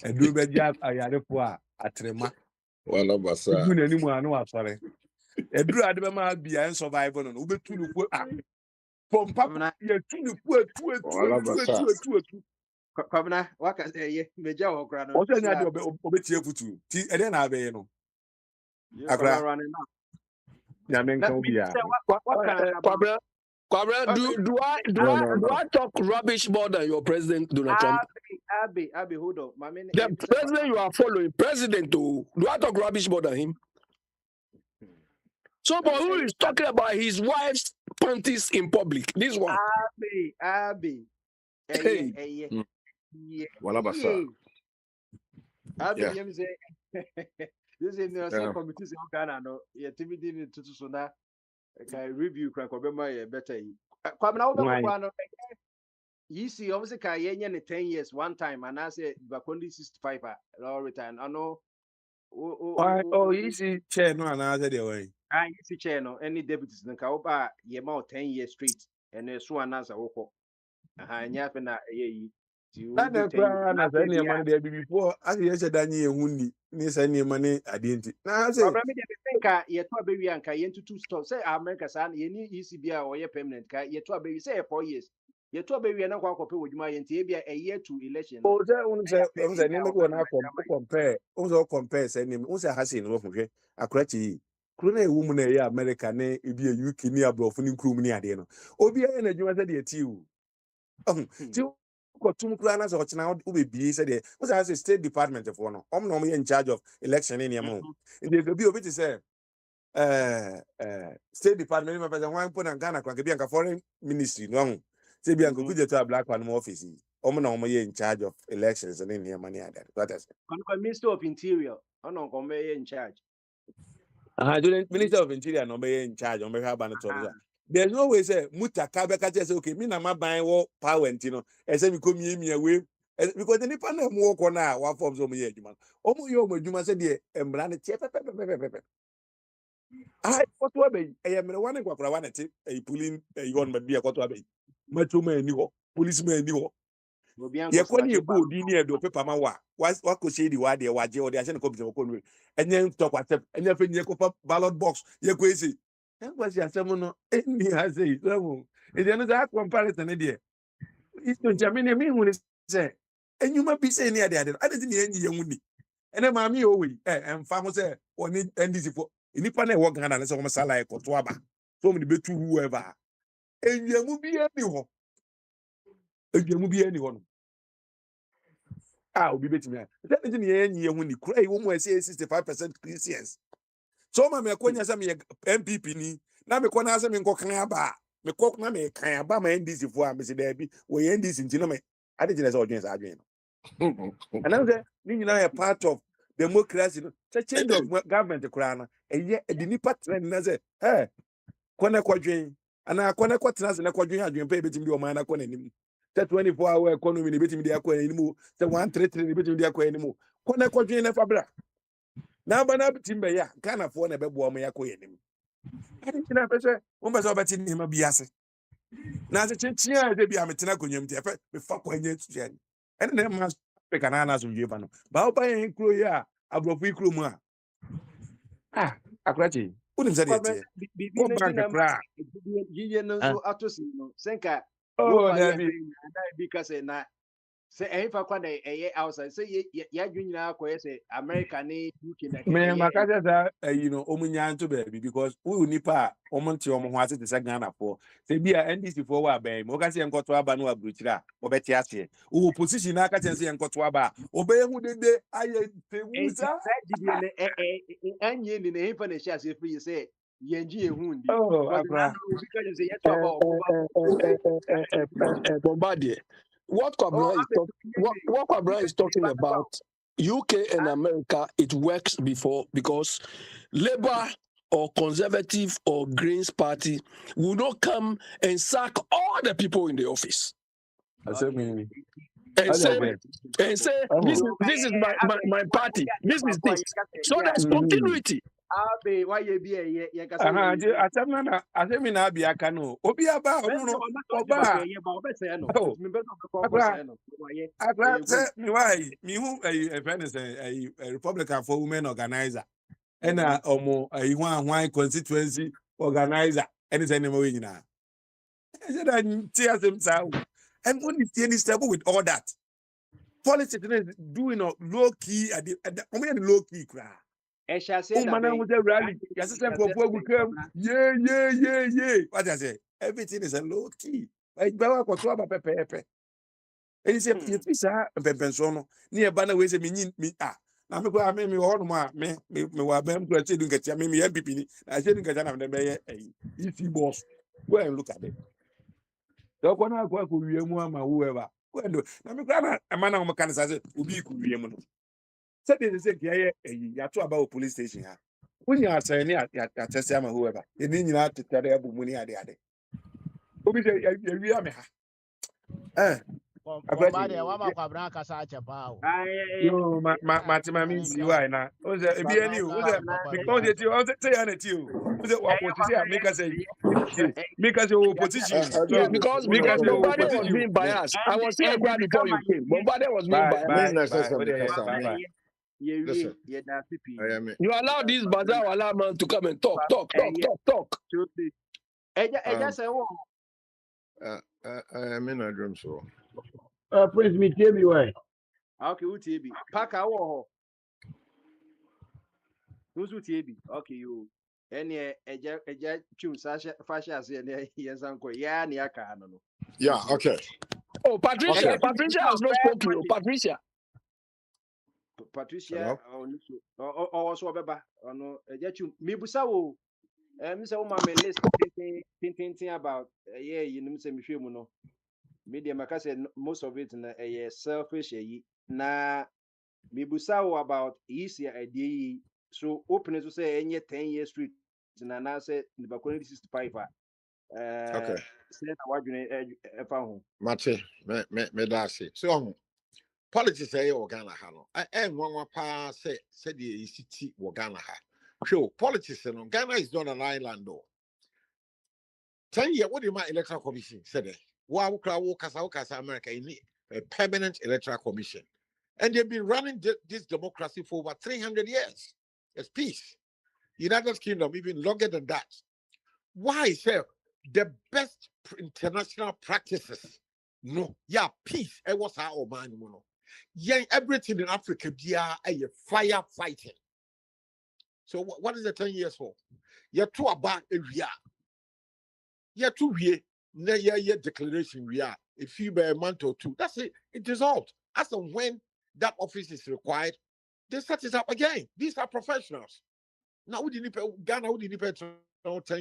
edu be dia ayarefo a atrema wala basa ibu na ni mu anu asore eduru ade be ma bia en survive no obetu no ko pompa ye tu no ko wala basa tu Kwabena waka ye meja wo kra no o se nya de obetie futu ti ede na abe no akra ya men kan bia Kwabra, do I talk rubbish more than your president Donald Trump? Abi, hold on. The president you are following, president, do I talk rubbish more than him? Somebody who is talking about his wife's panties in public. This one. Abi. Hey. wala basa Abi, you say this is the committee in Ghana no. Yeah, TV did to so na can review crack obema better yi. Kwabena wo be kwa no. You see, obviously, Kanye 10 years one time, and I say Bakondi 65 all return. I know. Easy chair no another day way. Easy chair no any deputies in Kaoba, ye more 10 years straight, and a swan answer woko. Nyafena ye. Na na say ni man dey before as you said Daniel Hundi ni say ni man adenti. Na say problem dey think ye to abewi anka ye to two stop say America san ye ni ECB or ye permanent ka ye to abewi say 4 years. Ye to be we na kwa kope wodwuma ye nti e bia a year to election no. o say name go na compare o compare say name o say hase no hwehwe akorachi kuro na ewu mu na ye America na ebi UK ni abrofo ni kuro mu ni ade no obi aye na adwuma say de ti o ti ko tum kura na so ochina o be bi say de o say State Department for no na ye in charge of election ni am ndi go bi obi ti say State Department me person wan put na Ghana kwa ke bi anka foreign ministry no say bi anka kuje to a black man office na ye in charge of elections and in money that what is Minister of Interior ono ko me in charge. Minister of Interior no be in charge on be have ban to. There's no way say mutaka be ka say okay me na ma ban wo power ntino e say me come me away because the nipa na mo ko na wa form so mo ye adwuma omo ye omo adwuma say de embra ne tie pepe ai what wa be e me wan kwakura wa na ti e pulling e yon ma bia kwato be macho man ni ho policeman ni ho ye ko ni ego di ni edo paper ma wa ko say di wa de wa je o de ase ne ko bi ko no enye to kwatep enye fe ni ko ballot box ye ko esi en kwa si asem no eni ha say so e de no za comparison ne de isto jamine mi hu ni say enyuma bi say ni ade ade ade ni enyi ye hu ni ene ma mi o we emfa ho say oni NDC fo nipa na e wo Ghana na say ko sala e ko to aba so mo de betu whoever enyamu bi ani ho enyamu bi ani ho no obi betimi a that is ye enyi ye hu ni kura e wo mo say 65% Christians so ma me konya say me MPP ni na me ko na say me nko kan aba me ko na me kan aba ma NDC fo a me say da bi wo NDC ntino me ade jina say odwen sa adwen no and I say ni nyina a part of democracy no change of government kura na eye the nipa trend na say kone kwadwen ana kone kwatena se na kwadwen adwen pe betimi o man na kone nim se 24-hour economy ne betimi dia kwa nim se 133 ne betimi dia kwa nim kone kwadwen na fabra na ba na betimi be ya Ghana fo na bebo o ya kwa nim ade kina pese o mbe so beti ni ma biase na se chinchia de bia metena konyam ti efe me fa kwanye tuya ni ene na ma pe kana na so yie ba no ba o ba yen kro ya abrofo ikro mu a akrachi unim se de tie ko bank kra Yiye no so atosi no senka oh that be because na say fa kwa na outside say ya dwunyina akọ say America ni UK na me makasa that omunya nto baby because we nipa omonte omo ho ase te Ghana for say bia NDC for wa ban mo ka se enkoto aba no abruchira obeti ase wo position na aka chen se enkoto aba obeye hu dede aye temusa anye ni na fa na share say free say yenji ehun di akra because say yeto aba Bombardier. What Kwabena is talking about, UK and America, it works before because Labour or Conservative or Greens party will not come and sack all the people in the office. And say this is my party. This is this. So there's continuity. Abe why ye be ye ka say asemi na abia ka no obi aba omo no oba say me why me who a friend is a Republican for women organizer and omo a constituency organizer and say name we nyina I said that tears them and when you stable with all that politics is doing low key at the low key cry. Man, with the rally, your system for poor become yeah. What I say, everything is a low key. Like Bawa Kotoba Pepe. And he said, you see, Pepensono, near Banner ways me. Now me go, I mean, me all me were bam to say, get ya, me MPP. I said, get an of the mayor, easy boss. Go and look at it. Don't want to go with you, whoever. Go and do. Now me grana a man of mechanics, I said, Ubi could be a man. Said they say, yeah, talk about police station. When you are saying, yeah, test them whoever, you need not to tell them money at the other. Obi say, you are me. Bombardier wa Kwabena kasa achepa o. No, Matima means you are now. Was it be any? Was it because you also say on it you? Was it what you say? Make us your opposition. Because Bombardier was being biased. I was here before you came. Bombardier was being biased. Listen, you allow this bazaar allow man to come and talk. I'm in a dream so. Prince me tell me why. Okay, who TB? Paka wo. Who's who TB? Okay, you. Any eja tune fashion as yes uncle. Yeah, ni aka no. Yeah, okay. Oh, Patricia. Okay. Patricia has not spoken to you. Patricia. Patricia also beba ono eja tune. Me busa wo. Me say wo ma me list thinking about yeah, you know say me hwe mu no. Media maka say most of it na selfish na me busa wo about easy idea. So open to say any 10 year street na na say the bakoni 65 Okay. say na wadwene e fa ho Mate, me da say. So politics say Ghana ha no. Nwanwa pa say the city Ghana ha. Sure, politics no. Ghana is not an island though. 10 years, what do you mean electoral commission said? Wow, kasa America in a permanent electoral commission. And they've been running this democracy for over 300 years. It's peace. United Kingdom, even longer than that. Why, sir? The best international practices. No, yeah, peace. It was our man, yeah, everything in Africa, yeah, firefighting. So what is the 10 years for? You're too about area. You're too year declaration we are. If you by a month or two, that's it. It dissolved. As and when that office is required, they set it up again. These are professionals. Now we didn't pay Ghana, we didn't pay 10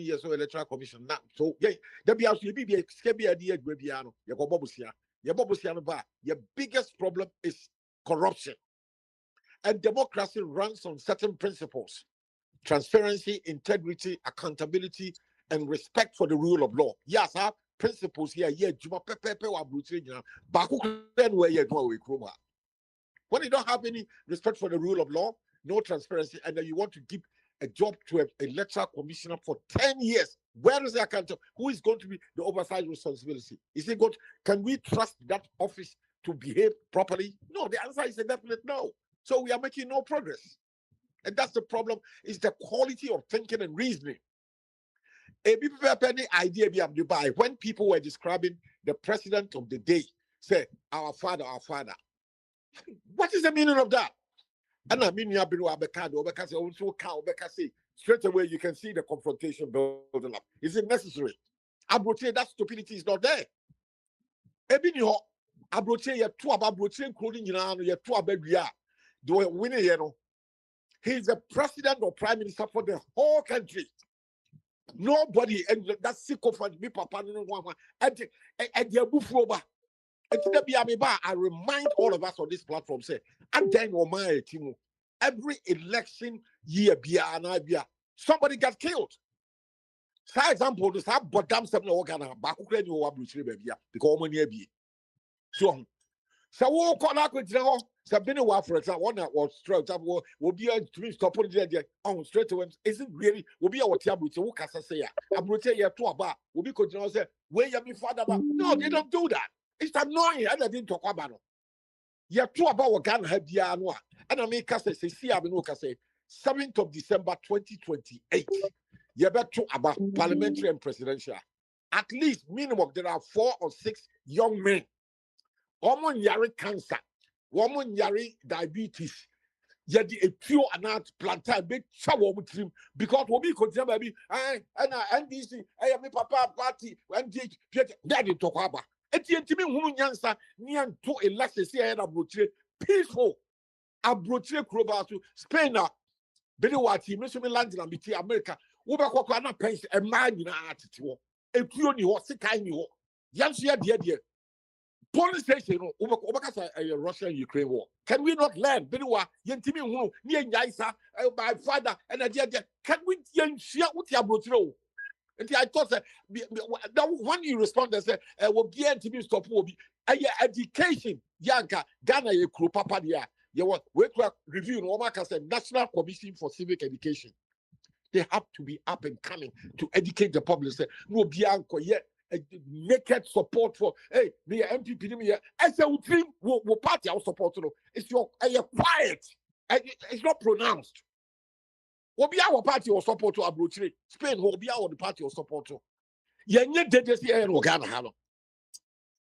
years of electoral commission. Now, so yeah, there be also be a scabby idea Guebiano, your biggest problem is corruption. And democracy runs on certain principles: transparency, integrity, accountability, and respect for the rule of law. Yes, our principles here, when you don't have any respect for the rule of law, no transparency, and then you want to give a job to an electoral commissioner for 10 years, where is the account? Who is going to be the oversight responsibility? Is it good? Can we trust that office to behave properly? No, the answer is a definite no. So we are making no progress. And that's the problem, is the quality of thinking and reasoning. Any idea when people were describing the president of the day, say, our father, our father. What is the meaning of that? And I mean, straight away you can see the confrontation building up. Is it necessary? Abroche, that stupidity is not there. Ebinyo, Abroche, you're two about Abroche, including you're two about Ria. Do a winner, you know. He's the president or prime minister for the whole country. Nobody, and that's sick of me, Papa, and the Buffalo. I remind all of us on this platform, say, and then every election year, somebody got killed. For example, this have but damn something organ back because so what call out with Sabine, for example, one that was straight up will be a twin stop on on straight away. Isn't really will be our taboo to walk as I say, Abroche, you to about will be continuing say, where you be father? No, they don't do that. It's annoying. I didn't talk about it. You're two about what Ghana had the annual. And I make us say, 7th of December 2028. You better talk about parliamentary and presidential. At least minimum there are 4 or 6 young men. Woman yari cancer, woman yari diabetes. Yet a pure and not plantain big shower with him because we'll be considered baby. And NDC, I am a papa party, and daddy talk about. Etientimi hunu nyansa nian to election see ahead abroche peaceful abroche kroba to Spain na bede wati me so me land na biti America wo be kwakwa na pension e ma nyina atete wo etuo ni ho sekai ni ho yanso ya de police station no wo be kasa Russia and Ukraine war. Can we not learn bede wa yentimi hunu ni enyaisa my father and de can we yenhia wo ti abroche wo. I thought that when you respond and say, "Will be to be stop will be education." Yanka Ghana ye kru papa dia. You want we review no one can say National Commission for Civic Education. They have to be up and coming to educate the public. Say no bianco yet naked support for the MPP me as a dream will party our support. It's your quiet. It's not pronounced. Will be our party or support to Abroche. Spain will be our party or support to. Yenye dede si Ghana hano.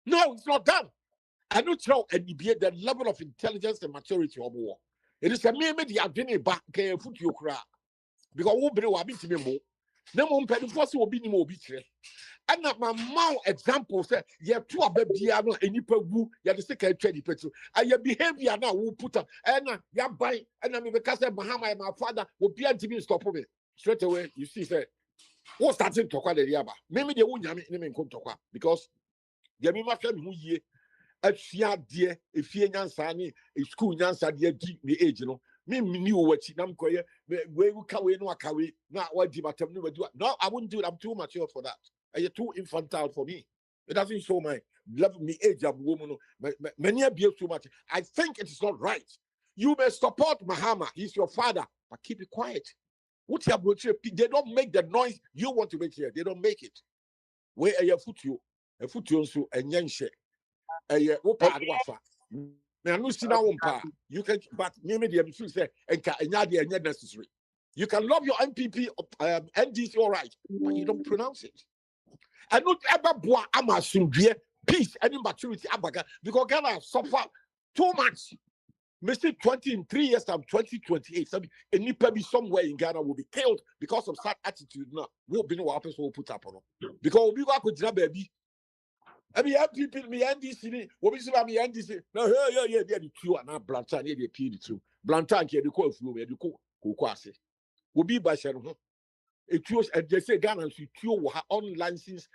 No, it's not done. I don't know the level of intelligence and maturity of war. It is a mere media adrenaline back foot you cry. Because who be wa bit me mo. No one penny force will be no more bitre. And that my mouth example say, you have two of baby no any per woo, you have the second trade petrol. And your behavior now will put up and you buy and I mean because Bahama and my father will be anti me stop me. Straight away, you see, say, what's starting to call the Yaba? Maybe they won't name in Kontoka because the Mima family who ye. Afia dear, if ye nyansani, a school nyansa dear deep the age, you know. Me knew what I'm going where you carry no carry, not what Dimatam never do. No, I wouldn't do it. I'm too mature for that. You're too infantile for me. It doesn't show my love me age of woman. Many abuse too much. I think it is not right. You may support Mahama, he's your father, but keep it quiet. What you have they don't make the noise you want to make here. They don't make it. Where are your foot you? A foot you so and yanshe. You can, but maybe say necessary. You can love your MPP NDC all right, but you don't pronounce it. And not ever boa amasundie peace and maturity abaga because Ghana suffer too much. Mr. 20 in 3 years, I'm 2028. Any be somewhere in Ghana will be killed because of that attitude. Now, we'll be no weapons will put up on because we got with baby. I mean, people, me NDC, what is about me NDC? No, yeah, they're the two and not Blantan, they're the P2. Blantan, the call through where the Kukwase. Will be by Sharon. It was, and they say Ghana, she two unlicensed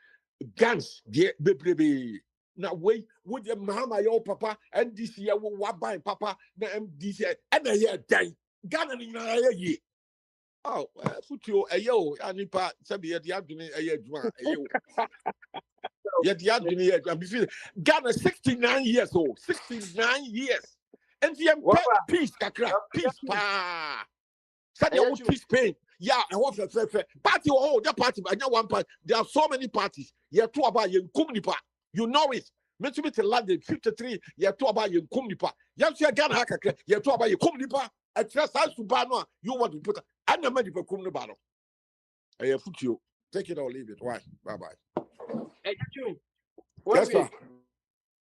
guns, dear baby. Now, wait, would your mama, your papa, NDC, will buy papa, the MDC, and a year day. Ghana in a year. Oh, put you a yo, and if I sabi the afternoon a year, yet the afternoon, I'm Ghana 69 years old, 69 years. And the peace, kakra, peace, pa. Said you want peace pain. Yeah, I want to say, party, oh, that party, but not one party. There are so many parties. Yeah, two about you, Kumnipa. You know it. Meant to be to London 53, yeah, two about you, Kumnipa. You see a Ghana hacker, yeah, two about you, Kumnipa. A trust house to Bano, you want to put and the money for Kumnibano. I put you. Take it or leave it. Why? Bye bye. Yes, sir.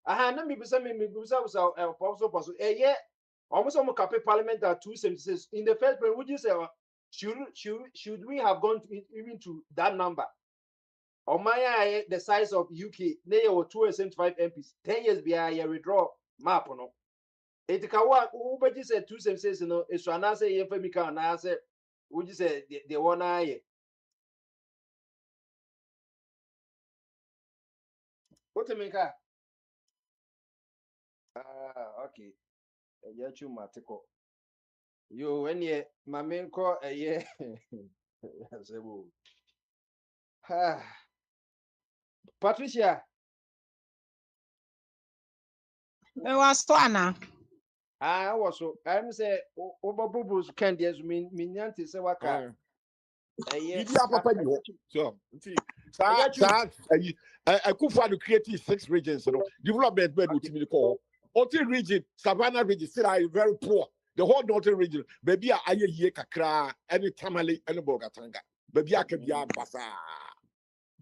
I had me was also yeah. Almost almost cafe parliament at 276. In the first place, would you say should we have gone even to that number? Or my the size of UK, they were 275 MPs, 10 years behind a withdraw map no. It can work who but you said 276, you know, it's an answer if we can answer. Would you say the one eye? What to make her? Okay. Yeah, you matiko. You when ye my main call a year. Patricia. It was Twana. I was so I'm say over bubbles candy as mean yanti say waka. So, I could find to create 6 regions, you know, development bed with me call. Only region, Savannah region, still are very poor. The whole northern region, baby, I hear Kakra, any Tamale, and Bogatanga. Baby, I can be a basa.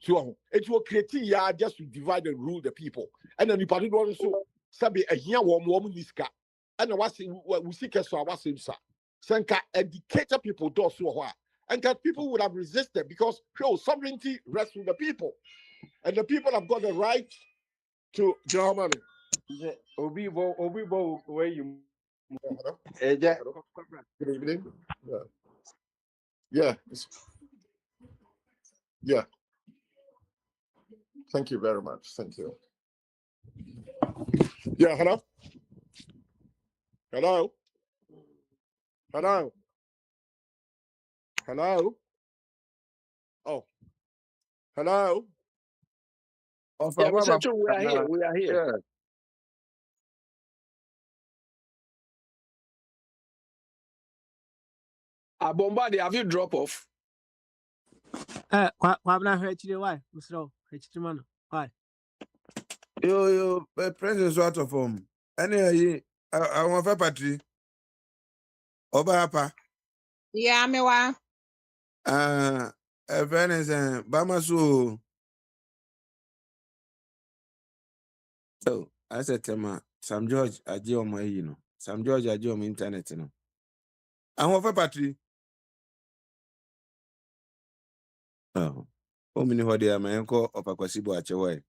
So, it will create just to divide and rule the people. And then you put it on so, Sabi, a young woman, Niska. And I was we seek us, so I was in Sa. Sanka, educated people do so. And that people would have resisted because sovereignty rests with the people. And the people have got the right to Germany. Obibo, where you Good evening. Yeah. Yeah. Thank you very much. Thank you. Yeah, hello? Hello? Hello? Hello? Oh. Hello? Yeah, Mr. Chu, we are here. We are here. Yeah. Bombardie, have you drop off? Kwabna Hechiri, why? Mr. Hechimano, why? Yo, president sort of Anyway, I want for patri. Oba Yeah, me wa. A friend is Bamasu. Oh, I said Tema, Sam George, I do my, Sam George, I do my internet, I'm over battery. Oh, many what they are my uncle of a Quasibo at your way.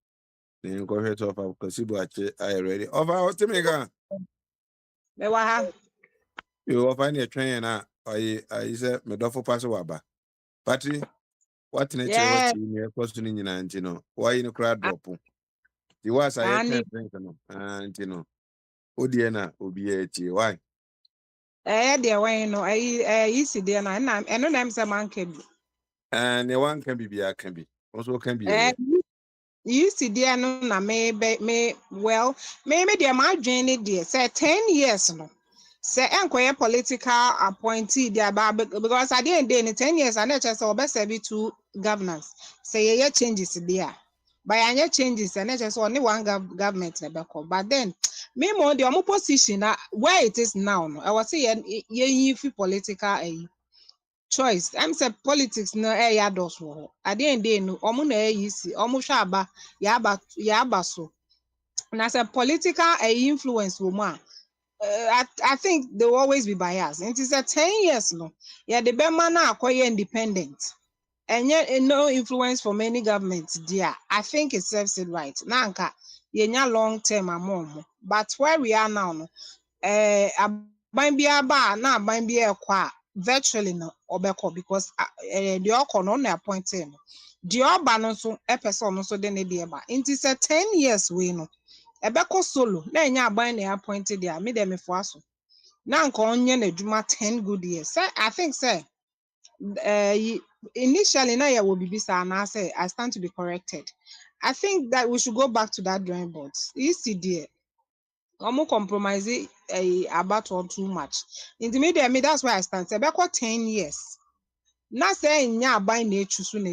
The incorporate of a Quasibo at I ready. Of our Timega, Me wa ha. you will find a train. I said, Medofo Passawaba. Patty, what nature Yeah. what you are questioning in Antino? Why in a crowd drop? The was I Ani can't drink, Antino. Odiana, Obieti, why? de wen no yisi de na eno na em se man ka bi. And the one can be, I can be. Also can be a Eh year. yisi de no na me well me de ma adwen ne de say 10 years no. Say enkoye political appointee de aba because at the end day 10 years and say obese be two governance. Say ye changes there. By any changes and just only one government but then me more the omo position where it is now no I was say ye political choice I'm say politics no ya dos wo at the end day no omo na yi si omo hwa aba ya aba so na say political influence wo ma I think they will always be biased. It is a 10 years no. Yeah, the Bema na acquire independent. And yet no influence from any government dear. I think it serves it right. Nanka, yenya long term amom. But where we are now, no, aban bia ba na aban bia kwa virtually no obeko because the oko no na appointed no. The oba no so a person no so den de ba. It is a 10 years we no. Ebeko solo na enya aban na appointed there. Me dem for aso. Na nka onye na adwuma 10 good years. Say I think say initially now will be visa and I say I stand to be corrected. I think that we should go back to that drawing board. ECD, almost compromise about all too much. In the media, me that's why I stand. Say back 10 years. Not saying yeah, buying nature soon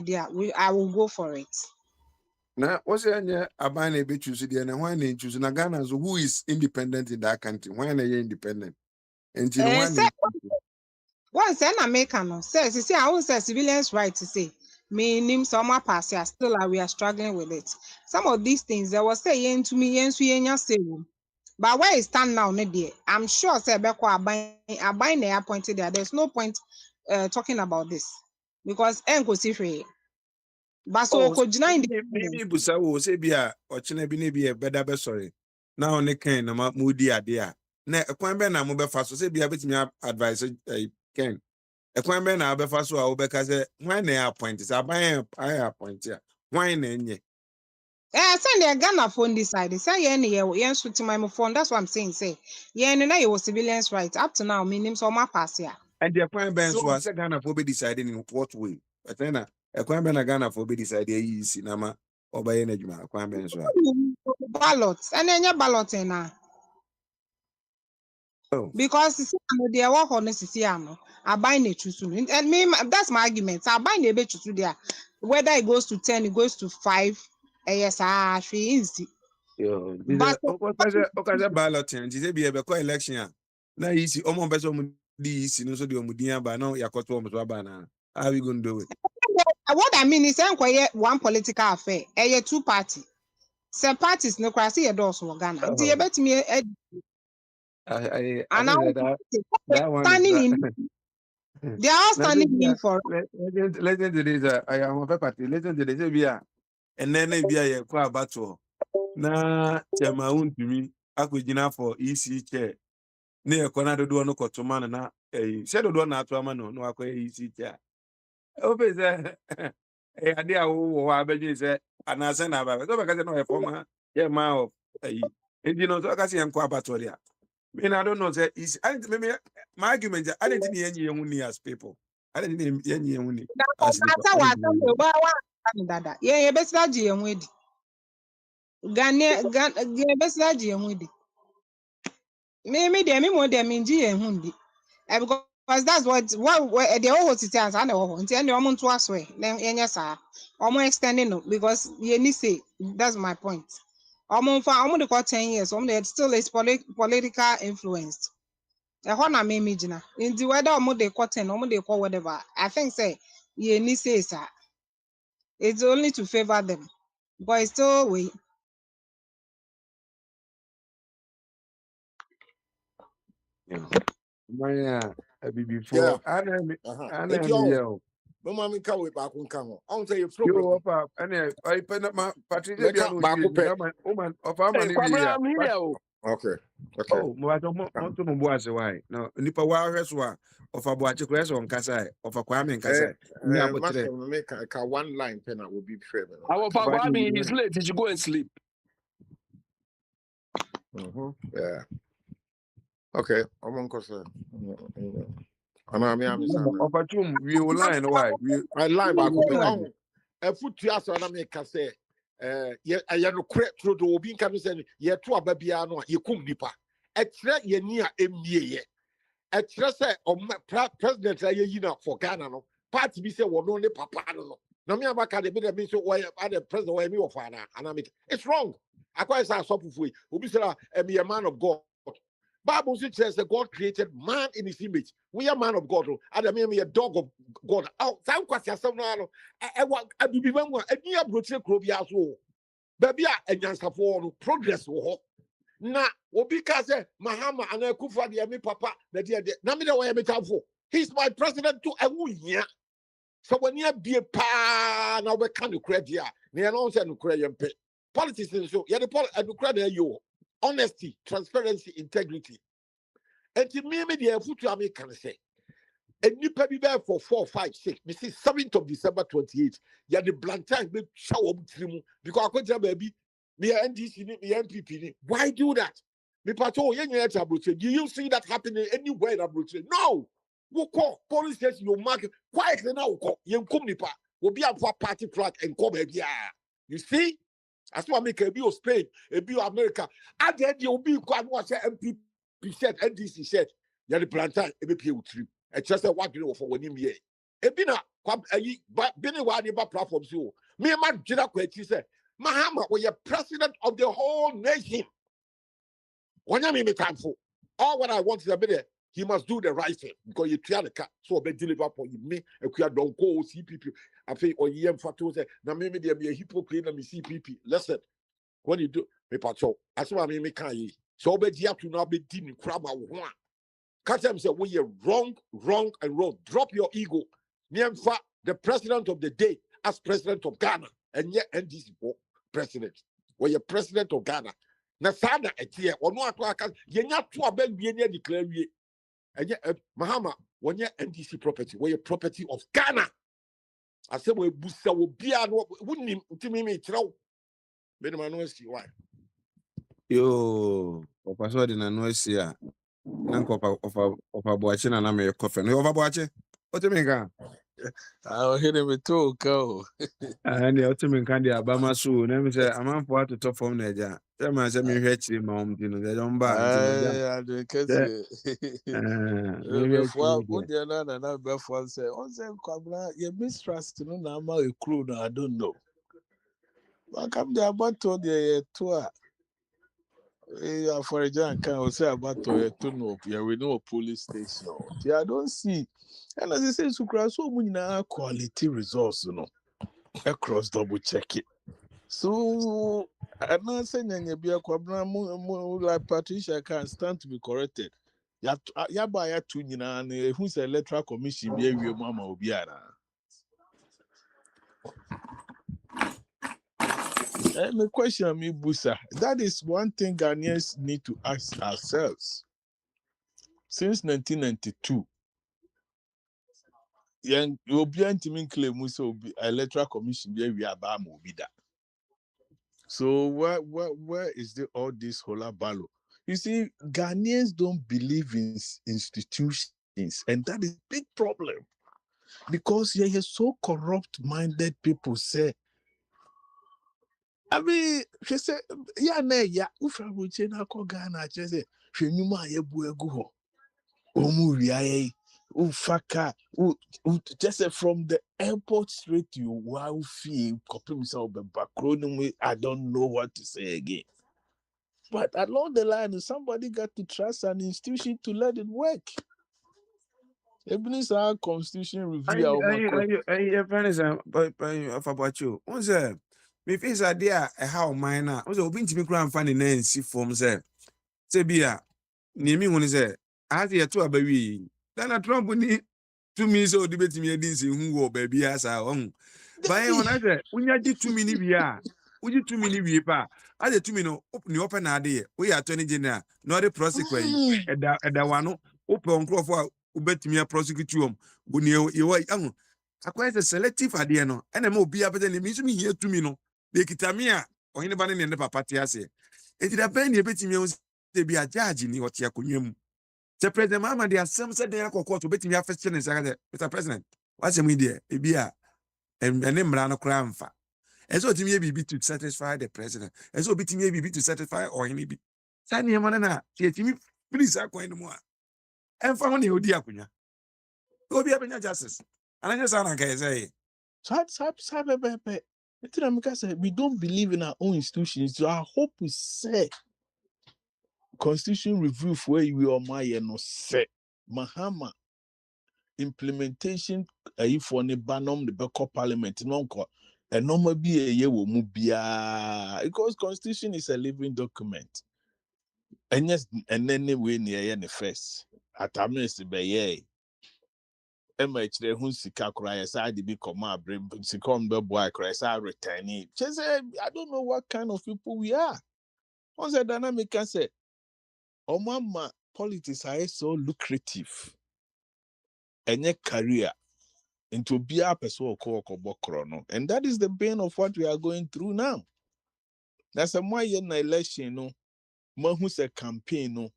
I will go for it. Now, what's the Abane be choosing and why they choose Nagana? So who is independent in that country? Why are they independent? And you know, Say once an American says, you see, I won't say civilians' right to say, me name some pass here, still we are struggling with it. Some of these things they were saying to me, yes, we ain't say. But where it stand now, I'm sure say Beko are buying the appointed there. There's no point talking about this because enko si free. But so oh, ko jina maybe independent. Busa will say, be a or China be a better sorry. Now, on the kind of moody idea. Na a quamben and mobile fast, say, be a bit me advice, Ken. A quamben, I'll be fast, or because when they are appointed, I appoint here. Why, nay? Send the Ghana phone decide. Say yeah, switch my phone. That's what I'm saying. Say yeah, and now you was civilians' right up to now. Me name so my pass here. And the Aquan Ben So was a Ghana for be deciding in what way. But then a Quan Ben a Ghana for be decided is cinema or by energy, Aquan Ben's ballots and then your balloting now. Oh, Because they work on this I buy nature soon. And me that's my argument. I buy the to there. Whether it goes to 10, it goes to 5. Yes, easy. yo, But Okaza ballot and be a election. Now you see, almost person this, so the Omudia, but now Yakoto Mabana. How are we going to do it? what I mean is one political affair, a two party. Some parties no crasi a doors for Ghana. Do you Oh, bet me I and now think that one is standing that. in they are all standing in for Legend to this, I am a party, legend to this, and then maybe I acquire battle. Na chama untumi akɔgyina for EC chair ne ɛkɔ do dodoɔ no kɔtoma no na sɛ dodoɔ na ato ama no na wakɔyɛ EC chair wopɛ sɛ ɛyɛ ade a wowɔ hɔ a bɛdwene sɛ anaasɛ na aba sɛ wobɛka sɛ na ɔyɛ fɔma yɛ ma of ayi nti no sɛ wɔka sɛ yɛnkɔ abatɔre a I don't know sɛ EC my argument I didn't think yɛnyi yɛn ho ni as people I didn't think yɛnyi yɛn ho ni as nipa I didn't think yɛn dada. Yeah, best that GM Ghana best GM me dem me more dem in GM because that's what the whole citizens and the whole until the moment to us way then yes almost extending no because you need say that's my point almost for almost the 10 years almost still is political influence na me imagine in the weather almost they call 10 almost they call whatever I think say you need say sir it's only to favor them but it's still way Maya, Yeah. before I It's am your yo. no mommy come with back on come on. I want to say your problem. You up, and I pen up my Patricia Make up Biano, back up. woman of our Hey, money. Kwabena, I'm here. Oh. Okay. Okay. Oh, Moato Moto was why. No, Nipa Wareswa of a Boachi Cress on Kasai, of a Kwame and Kasai. Master make a one line pen will be fair. Our papa, I mean, he's late. He should go and sleep. Yeah. Okay. I'm on course. I'm saying. Of a tomb, we will line why. I line back up. We A foot to us on America say, I am no crap through the Obin Commission, ye to a babiano, ye cum nipa. A threat ye near MBA. A threat of president, you know, for Ghana. Party be say, well, no, papa. No, me about the bit of me so why other president, why me or father. And I mean, it's wrong. I quite say, so for we say, be a man of God. Bible says that God created man in his image. We are man of God. And I mean, we are dog of God. Oh, some questions. I want to be one. A near brochure crobia so. Baby, a yansa for progress. Na, Obika say, Mahama and a Kufa, the papa, the dear, Namida, where I'm for. He's my president to a woman. So when you be a pa, now we can't credit here. They announce and credit pay. Politicians, so yeah, the credit you. Honesty, transparency, integrity. And to me, the food to me can say. And you pay me back for 4, 5, 6. Me see 7th of December 28. Yeah, the blank be show up because I could tell baby, me NDC, me MPP. Why do that? Me patrol, do you see that happening anywhere in Abuja? No. We call police station, you mark quietly now. You come nipa. We be a party flag and come here. You see? That's why I make a bill Spain, a bill America. And then you'll be quite what MPP said, NDC said, you're the plantain, a BP with three. And just what you know for 1 year. A bina, but Benny platforms you. Me and my Jina Kweti said, Mahama, we are president of the whole nation. When I mean time for all what I want is a bit. He must do the right thing because you try the car. So be deliver for you. Me, and we don't go CPP. I say, or you fatu say, now maybe there be a hypocrite and me CPP. Listen, when you do, me patrol. That's why I mean me can't. So be you have to now be dealing crab one. Catch them say we are wrong, and wrong. Drop your ego. Me and the president of the day as president of Ghana, and yet NDC president. We are president of Ghana. Na sada etie ono ato aka yenya to abelwie ne declare wie enye Mahama wonye NDC property we property of Ghana ase we busa wo bia no wonim ntimi me kirawo be no no asi why yo opa so de na no asi a na nkopa ofa boache na me kofe no ofa boache o te me kan I hit him with two go. and the ultimate candy abama so na me say amanfo atoto form na eja say man say me hwe chiri ma om dino they don ba I do kesi. Before put the other before say, on say Kwabena, you mistrust no na ma a crew no I don't know. But come there about to the tour. For a giant can say about to no we know police station. I don't see. And as I say, so many quality resource, across double check it. So I'm not saying any be a Kwabena like Patricia can stand to be corrected. Ya buy a tuning and who's electoral commission be a mama obiara. And the question me, Busa, that is one thing Ghanaians need to ask ourselves. Since 1992, young Obian Timin claim Musa electoral commission be we are bida. So where is all this hola ballo? You see, Ghanaians don't believe in institutions, and that is a big problem. Because you so corrupt-minded people say, I mean, she said, yeah, Ufra Buche na ko Ghana, she said, she knew my ebu Omu Ufaka, just from the airport straight to your wild fee, copy myself, but background, I don't know what to say again. But along the line, somebody got to trust an institution to let it work. Even our constitution review. Your friends of about you. What's that? Me face idea how mine now. Was open to me cry and find an NC form, sir. Say, Bia, near me when is there. as yet to a baby. Then a Trump ni to me so debate me this who will baby as our own. By when I said, when you did 2 minutes, we are. Would you 2 minutes, we pa? As a 2 minutes, open the open idea. We are 20 general, not a prosecutor. At that one, open for ubet me a prosecutum. When you are young. I quite a selective idea, no, and I'm be up than me here 2 minutes. They kitamia or anybody in the party. I say, it did a penny a bit me to be a judge in what you the president, Mama, there are some said they are called to bet me a first challenge. Mr. President, what's the media? It be a name Rano Cram. And so to me be to satisfy the president. And so be maybe to satisfy or any be. Sani Manana, please, I quite more. And found you, dear Punya. Go be having a justice. And I just say, we don't believe in our own institutions. So I hope we say constitution review for where we are my no say Mahama implementation for the banum the Beko parliament no and normal be a year will move because constitution is a living document. And yes, and then we near the first at a minute be ye. MH who sika cry side be come bring second boy cry side returning. I don't know what kind of people we are. Once a dynamic can say, oh mama, politics are so lucrative. Any career into be a person and that is the bane of what we are going through now. That's a more election, no, more who's a campaign, no,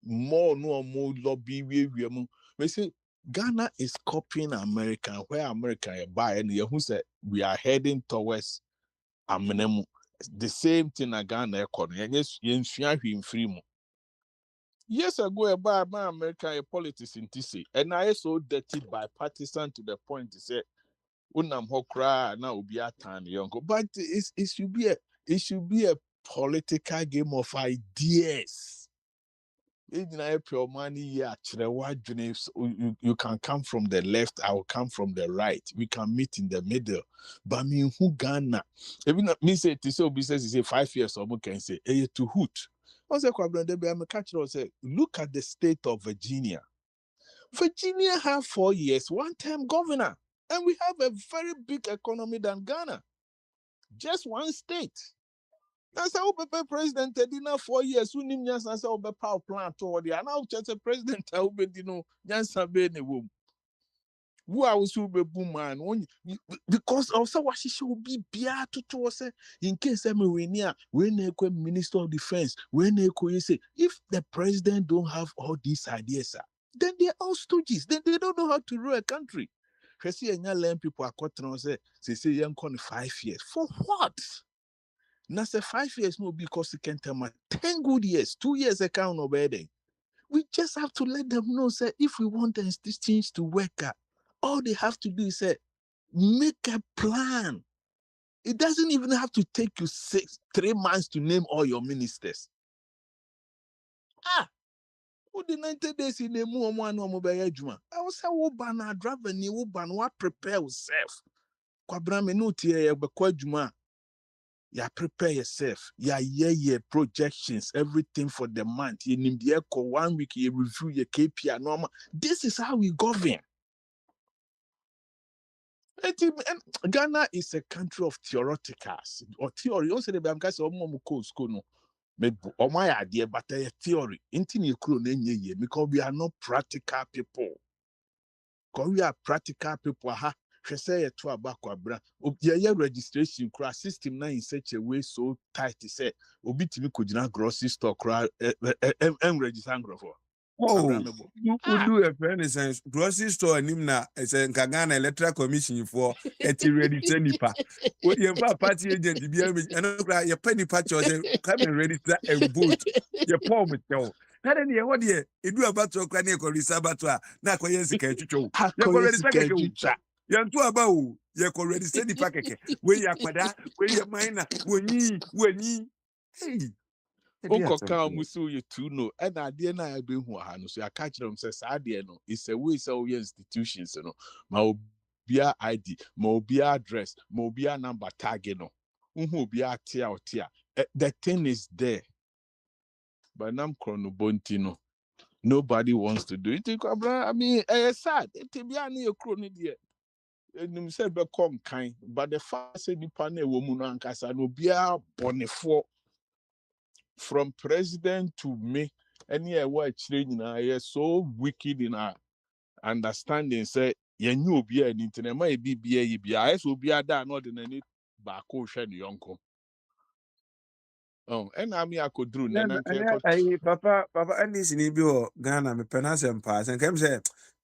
more no more lobby. We say Ghana is copying America, where America buy and who said we are heading towards Amenemu. The same thing in Ghana economy. And yes, you free. Years ago, about American politics in TC, and I so dirty bipartisan to the point to say, "Unam hokra now be a tan young." But it should be a political game of ideas. You can come from the left, I will come from the right. We can meet in the middle. But me who Ghana? Even me say TC business is 5 years or more can say, "Hey, to hoot." Look at the state of Virginia. Virginia have 4 years, one-term governor, and we have a very big economy than Ghana. Just one state. That's how the president did 4 years. Who name just as our power plant toward the now just a president. I will be just a baby womb. Who I was super boom man because also what she should be to say in case I'm when Minister of Defense, when say if the president don't have all these ideas, then they're all stooges. Then they don't know how to rule a country. See, and young people are caught say young 5 years. For what? Now say 5 years no because you can tell me 10 good years, 2 years account of wedding. We just have to let them know, say, if we want these things to work out, all they have to do is say, make a plan. It doesn't even have to take you 3 months to name all your ministers. Who the 90 days in the mobile juma? I was say, "Oh, banana driver, you ban what prepare yourself." Kwabrame no tie juma. You prepare yourself. Yeah, projections, everything for the month. You need the 1 week, you review your KPI normal. This is how we govern. Ghana is a country of theoreticals or theory. Also, the bank has almost school. Maybe my idea, but a theory. Because we are not practical people. Because we are practical people. She say to Abakwa your registration cross system now in such a way so tight to say obi timi could not grocery store and register for. Oh, you do a renaissance grocery store and Nimna as a Kagana Electoral Commission for a ready nipa. What you have party agent, and your penny patch or come and register and vote. Your poor with you. Not any what you do about your cranny or Sabatua, not Koyensika Chucho. You're already Yan to about you're already steady packet. Where you are, where you mine, when ye. Hey. Uncle Carl Musu, you too know, and I did not be who I know. So I catch them says, I did know. It's a way so institutions, you know. Mobia ID, Mobia address, Mobia number tag, you know. Mobia tia or tia. The thing is there. But I'm chronobontino. Nobody wants to do it. I mean, it's sad. To be honest, you're chronic here. And said become kind, but the fact say the panel woman and kasa no be a bonefo from president to me. Any what training is so wicked in our understanding. Say you knew be an internet might be I so be a da not in any back ocean yonko. Oh, and I mean I could do papa NDC ni bi o Ghana me penasem pa sen kem se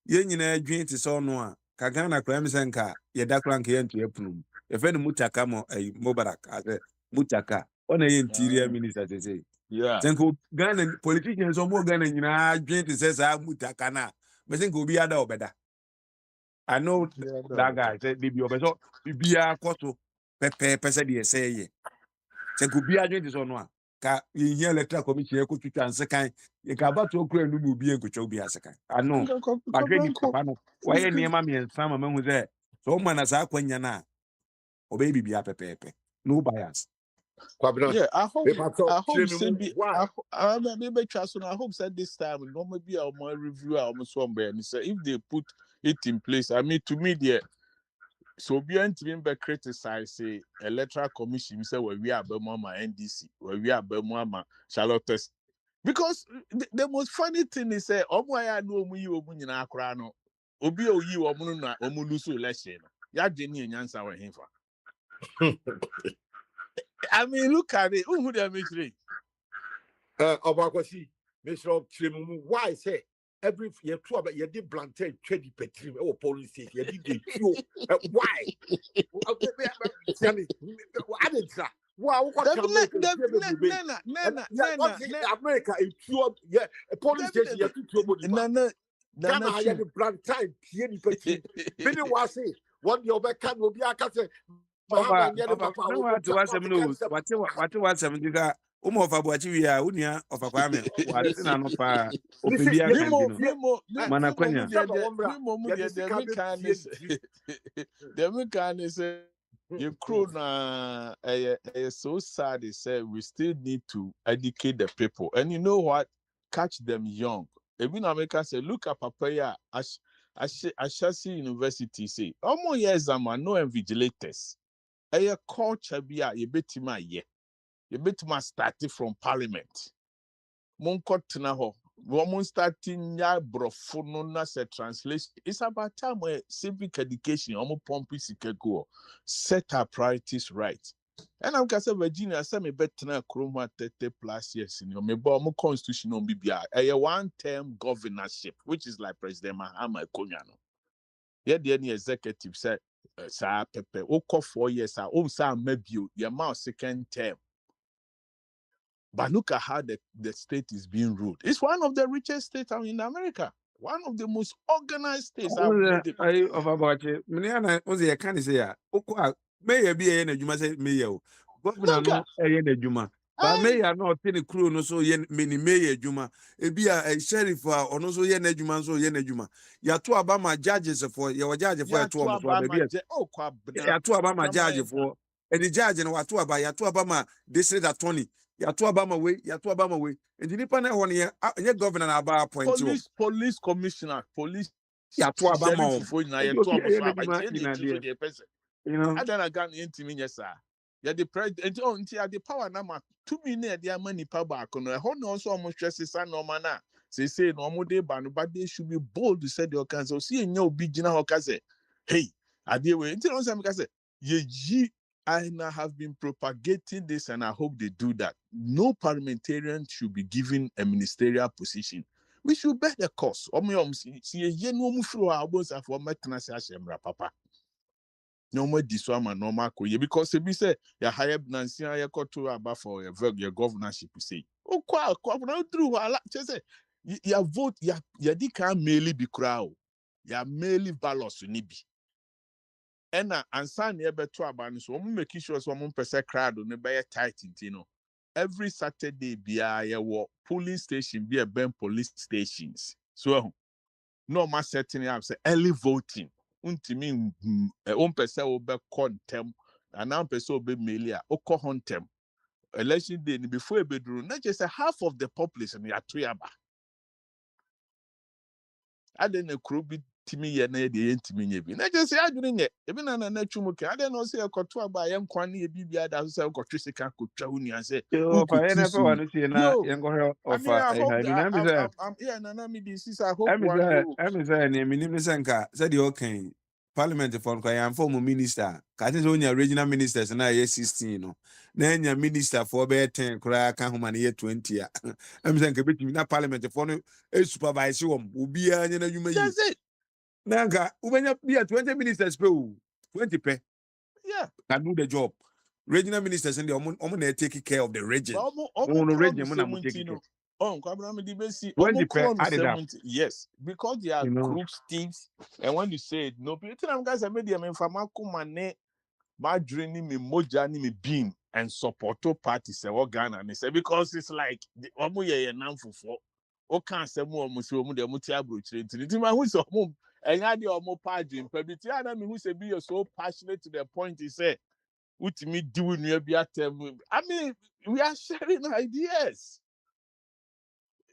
ye nyina adwin ti so no a ka Ghana kra me sen ka ye da kra nke ye ntu epunu e fe no mutaka mo Mubarak ase mutaka ona ye interior minister say yeah sen ko Ghana politicians so mo Ghana nyina adwin ti se sa mutaka na me sen ko obi ada obeda. I know that guy said bibi obeso bibia koso pepe pese de say ye sen ko bia adwin ti so no a ka yihia electoral commission e ko twitwa nsekan ye ka ba to okura nu mu bi enkocho obi asekan ano badwe ni papa no waye niema me ensa ma mahu ze so ma na sa kwanya na obey bibia pepepe no bias. Yeah, I hope Why? I maybe trust I hope that this time no maybe our more review our somewhere and say if they put it in place. I mean to me there so be be criticize say electoral commission say where we are Bemama NDC, where we are Bemama Charlotte. Because the most funny thing is say I know mu yi omu nyina akra no obi o yi omu na omu lose election no ya dwene enyansa wa hemfa. I mean, look at it. Who would have made Obakwasi, Mr. Chirimumu, why say every year two about you did plantain trade petrim or police station, you did the pure. Why? I didn't say. Wow, what America is pure, yeah, a police station, you have to trouble the Ghana, I had the plantain, Pieni Petrim. Billy was say, what your back can will be a cat. Papa, no what was some news. What was some diga of Abuachi we are unia of a kwame was in an opa opibia Manakwenya. The mechanic you crew na so sad they say we still need to educate the people. And you know what? Catch them young. Even America say, look at Papaya Ashasi University say, almost years no invigilators. A culture be a yebetima ye. Yebetima starting from parliament. Monko tinaho. Woman starting ya brofono na se translation. It's about time where civic education, omo pompi sikego, set our priorities right. And I'm say Virginia, say me better kroma 30+ years in your me constitution on BBI. A one-term governorship, which is like President Mahama Konyano. Yeah, the any executive said, "Sir Pepe, oko 4 years, sir maybe your mouth second term." But look at how the state is being ruled. It's one of the richest states in America. One of the most organized states. I of Abuachi. Miniana was a can say ya. Okwa may be a Juma say mayo. Governor no a Juma. But may I not any crew no so yen many may Juma. It be a sheriff or no so yen Juma so yen Juma. Ya two Obama judges for your judge for a 2 Obama. Ya two Obama judge for any judge and what two about ya two Obama district attorney. Ya two Obama way, ya two Obama way. And the Nippon one year, governor about point. Police commissioner, police. Ya two Obama. You know, I don't got into yes, sir. Yeah, the president, the power number 2 million, their money power back on a whole also almost stresses and no manner. Say no more day ban, but they should be bold to say your council. See, no big general say, hey, I deal with it. I have been propagating this, and I hope they do that. No parliamentarian should be given a ministerial position. We should bear the cost. Papa. No more this one, no more because if we say you hire Nancy, you got to about for your governorship. You say, oh, quite true. I like to say, your vote, you can't merely be crowd. You merely ballots to nibi. And sign near better about so I'm making sure someone person crowd on the tight, you know. Every Saturday, be a police station, be a Ben police stations. So no mass setting up say early voting. Untimi person will be contem, and now person will be melia, oko hontem. Election day before a bedroom, not just a half of the population, ya tuyaba. I didn't a crew be Timmy ye na de yentimi nye bi. Na just say adwene nye. Ebi na na twumuke. I didn't know say akoto aba ye nkwan na bibia da so say akotwe sika kotwa uni and say Yo, fa ene fa ukutusu. wanu si na Yo, yengo I mean, ofa I hope I mean, that I'm yeah, Nana, me this is I hope I'm one day. say ne minim ne senka said the okay parliament for kwa yam former minister ka tin so nya regional ministers na ye 16 no na nya minister for be 10 kura ka homa na ye 20 a I'm saying ka betimi na parliament for no supervise wom obi anya na yuma yi That's it. na nka ubenya be 20 ministers pe o 20 pe Yeah. can do the job regional ministers and the omo na take care of the But region almost no crown region mo na mo take 17. care Oh, Abraham Dibesi, 20 almost pe crown added up 17. Yes, because they are you know crooks, thieves, and when you say it, no, people tell them guys, I made them in Famako my draining me moja ni me beam and support to parties say what Ghana and say because it's like the omo ye nan for o can say mo omo so omo de mo ti abrochire nti ma hu so omo enya de omo padrin pabiti ana me hu say be so passionate to the point he say utimi di we nua bi atem. I mean we are sharing ideas.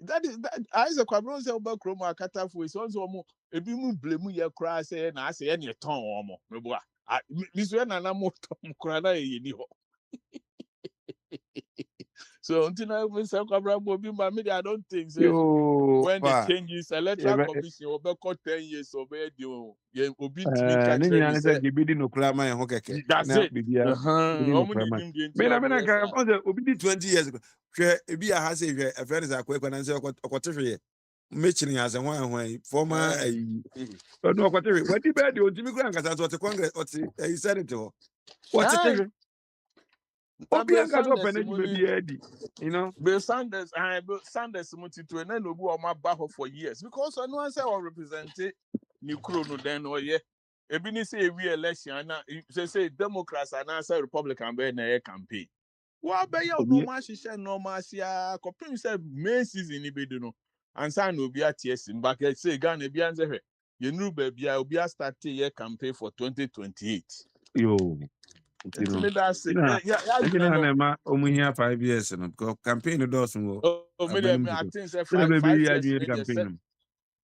That is that as a kwabron say oba kromo Akwantufuo so omo ebi mu blame ye kra say na say ye ne ton omo mebo a mi so na na mo ton kra na ye ni ho. So until now we say kwabron bo bi ma me I don't think say yo when the pa changes electoral commission oba ko 10 years oba di o ye obi ntimi ka ne kire nyina ni ne sɛ say deɛ bɛdi nokora ma yɛn ho kɛkɛ that's na it. biribia bɛdi Omo nokora ni ma nim de nti mena omo mena yes ka sir. ɔn sɛ obi di 20 years ago hwɛ ebi a ha sɛ hwɛ ɛfrɛ no sɛ akɔakɔ nan sɛ ɔkɔte hweyɛ mɛkyiri asɛ hwan hwan fɔma ayi ɔno ɔkɔte hwe wadi bɛɛ deɛ ɔntumi kora ankasa nso ɔte congress ɔte ayi senate hɔ wɔtete Aye. hwe Na obi be ankasa ɔpɛ Sanders n'adwuma money. biara di you know Bill Sanders, Bill Sanders Mutito, and then Obu Oma Baho for years because I know I say or represented Nikro no then or yeah. Ebini say we election and say Democrats and answer Republican be na campaign. What be your obi normal shisha normal sia compare say May season ni be do no. And say no be at yes back say Ghana be answer you know baby I will be start your campaign for 2028. yo you Until know that's it. na Yeah, ɛgyina you ha know. na ɛma ɔmo hia 5 years no because campaign no dɔɔso wɔ Oh, abanom I foto think say sɛdeɛ five bɛbɛyi years adwene in there. campaign no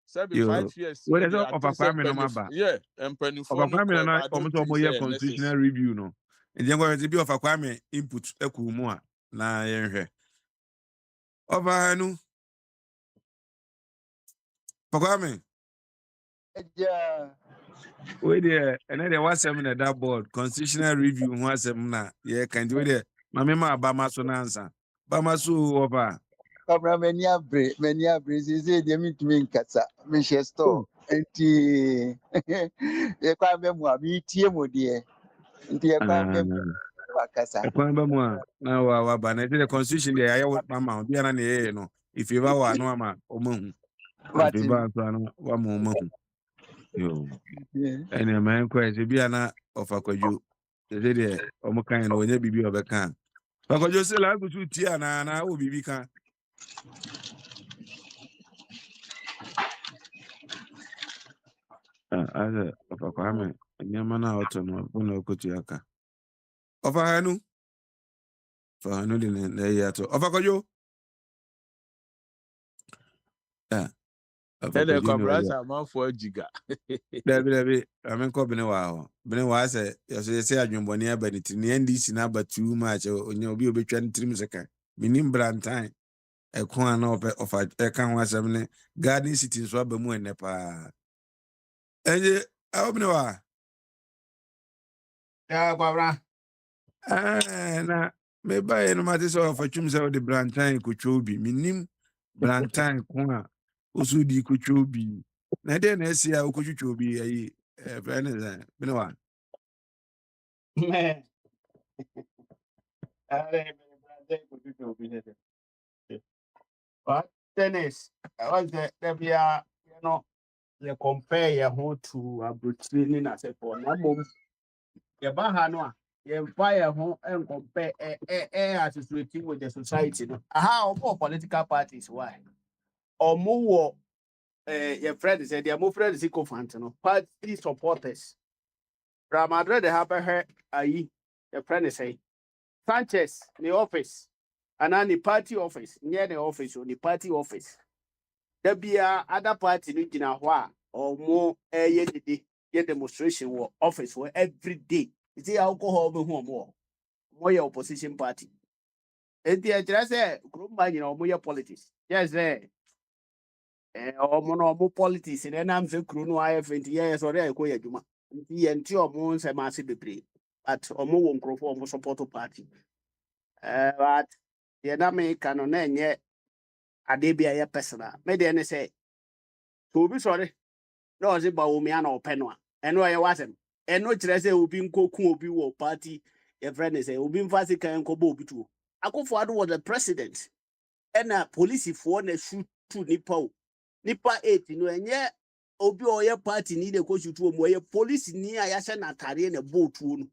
Seven yo 5 years wɛrɛ in sɛ there. I ɔfa think say kwame no maba yeah, and penny for ɔfa no kwame no crap. na I ɔmo don't sɛ think ɔmo yɛ say necessary. constitutional review no nti nkɔyɛ sɛ bi ɔfa kwame input ɛkɔ mu a na yɛnhwɛ ɔfa ha no ɔfa kwame Yeah. wei deɛ ɛnɛ deɛ wasɛm na ɛda board constitutional review ho asɛm na yɛka nti wei deɛ mame ma abama so no ansa bama so ɔfa Kabra mani abre sisi deɛ mentumi nkasa mehyɛ store nti yɛkwan bɛ mu a metie mu deɛ nti yɛkwan bɛ mu wakasa. ɛkwan ba mu a na waba na ɛte deɛ constitution deɛ ayɛ mama biara na yɛyɛ no ifeva wɔ ano ama ɔmahu Martin. ifeva nso ano wama ɔmahu yo ɛne ɛma ɛnkɔ ɛsɛ bia na ɔfa kwadwo ɛsɛ deɛ ɔmo kan no ɔnyɛ biribi a ɔbɛka a fa kwadwo sɛ la agu so tie anaa na wɔ biribi ka asɛ ɔfa kwame nneɛma no a ɔtɔ no ɔfo na ɔkɔtua ka ɔfa ha no fa ha no de ne na ɛyɛ ato ɔfa kwadwo ɔfa And then kwadwo ne ɔyɛ Cabrasa man for a giga. dabi ame nkɔ bene wɔ hɔ bene wɔ asɛ yɛsɛ adwembɔne aba ne tiri ne ndc no aba too much onya obi a obɛtwa ne tirim sɛ ka menim brantan ɛko a na ɔpɛ ɔfa ɛka ho asɛm ne garden city nso aba mu ɛnnɛ paa ɛnye awɔ bene wɔ Ya kwabra. a na mebaeɛ no mate sɛ ɔfa twum sɛ wode brantan kɔtwa obi menim brantan ko a ɔso di kɔtwa obi na ɛdɛn na ɛsi a wokɔtwitwa obi ayi ɛfrɛ ne sɛ bene wɔ Man. Ale brother ko tuto binete. But tennis. I was there be a you know you compare your whole to a brutally na se for na mom. Your baha no a you fire home and compare associating with the society no. Aha omo political parties why? Omo wo your friend said their mo friend is eco-fant no party supporters. Ramadre de have her ayi your friend is say Sanchez the office and then the party office near the office or the party office Dabia other party no gyina hɔ a ɔmo ɛyɛ dede yɛ demonstration wɔ office wɔ every day. Nti alcohol be hu ɔmo mo yɛ opposition party. Enti ɛkyerɛ sɛ kuroma nyina ɔmo yɛ politics. Yes sɛ ɔmo no ɔmo politics na ɛnam sɛ kuro no ayɛ fɛ nti yɛyɛ sɔre a ɛkɔ yɛ adwuma. Nti yɛnte ɔmo nsɛm ase bebree. But ɔmo wɔ nkurɔfoɔ ɔmo support party. But yɛn na meka no na ɛnyɛ ade bi a ɛyɛ personal. Me deɛ ne sɛ obi sɔre na ɔse ba omi ana ɔpɛ no a ɛno ɛyɛ wasɛm. Ɛno kyerɛ sɛ obi nkoku obi wɔ party yɛfrɛ ne sɛ obi mfa sika nkɔbɔ obi tuo. Akufo-Addo was the president. Ɛna polisifoɔ na shoot nipa o. Nipa 8 no ɛnyɛ obi a ɔyɛ party ni de kɔ shoot wɔ mu ɛyɛ police ni a yɛahyɛ n'atareɛ na ɛbɔ tuo no.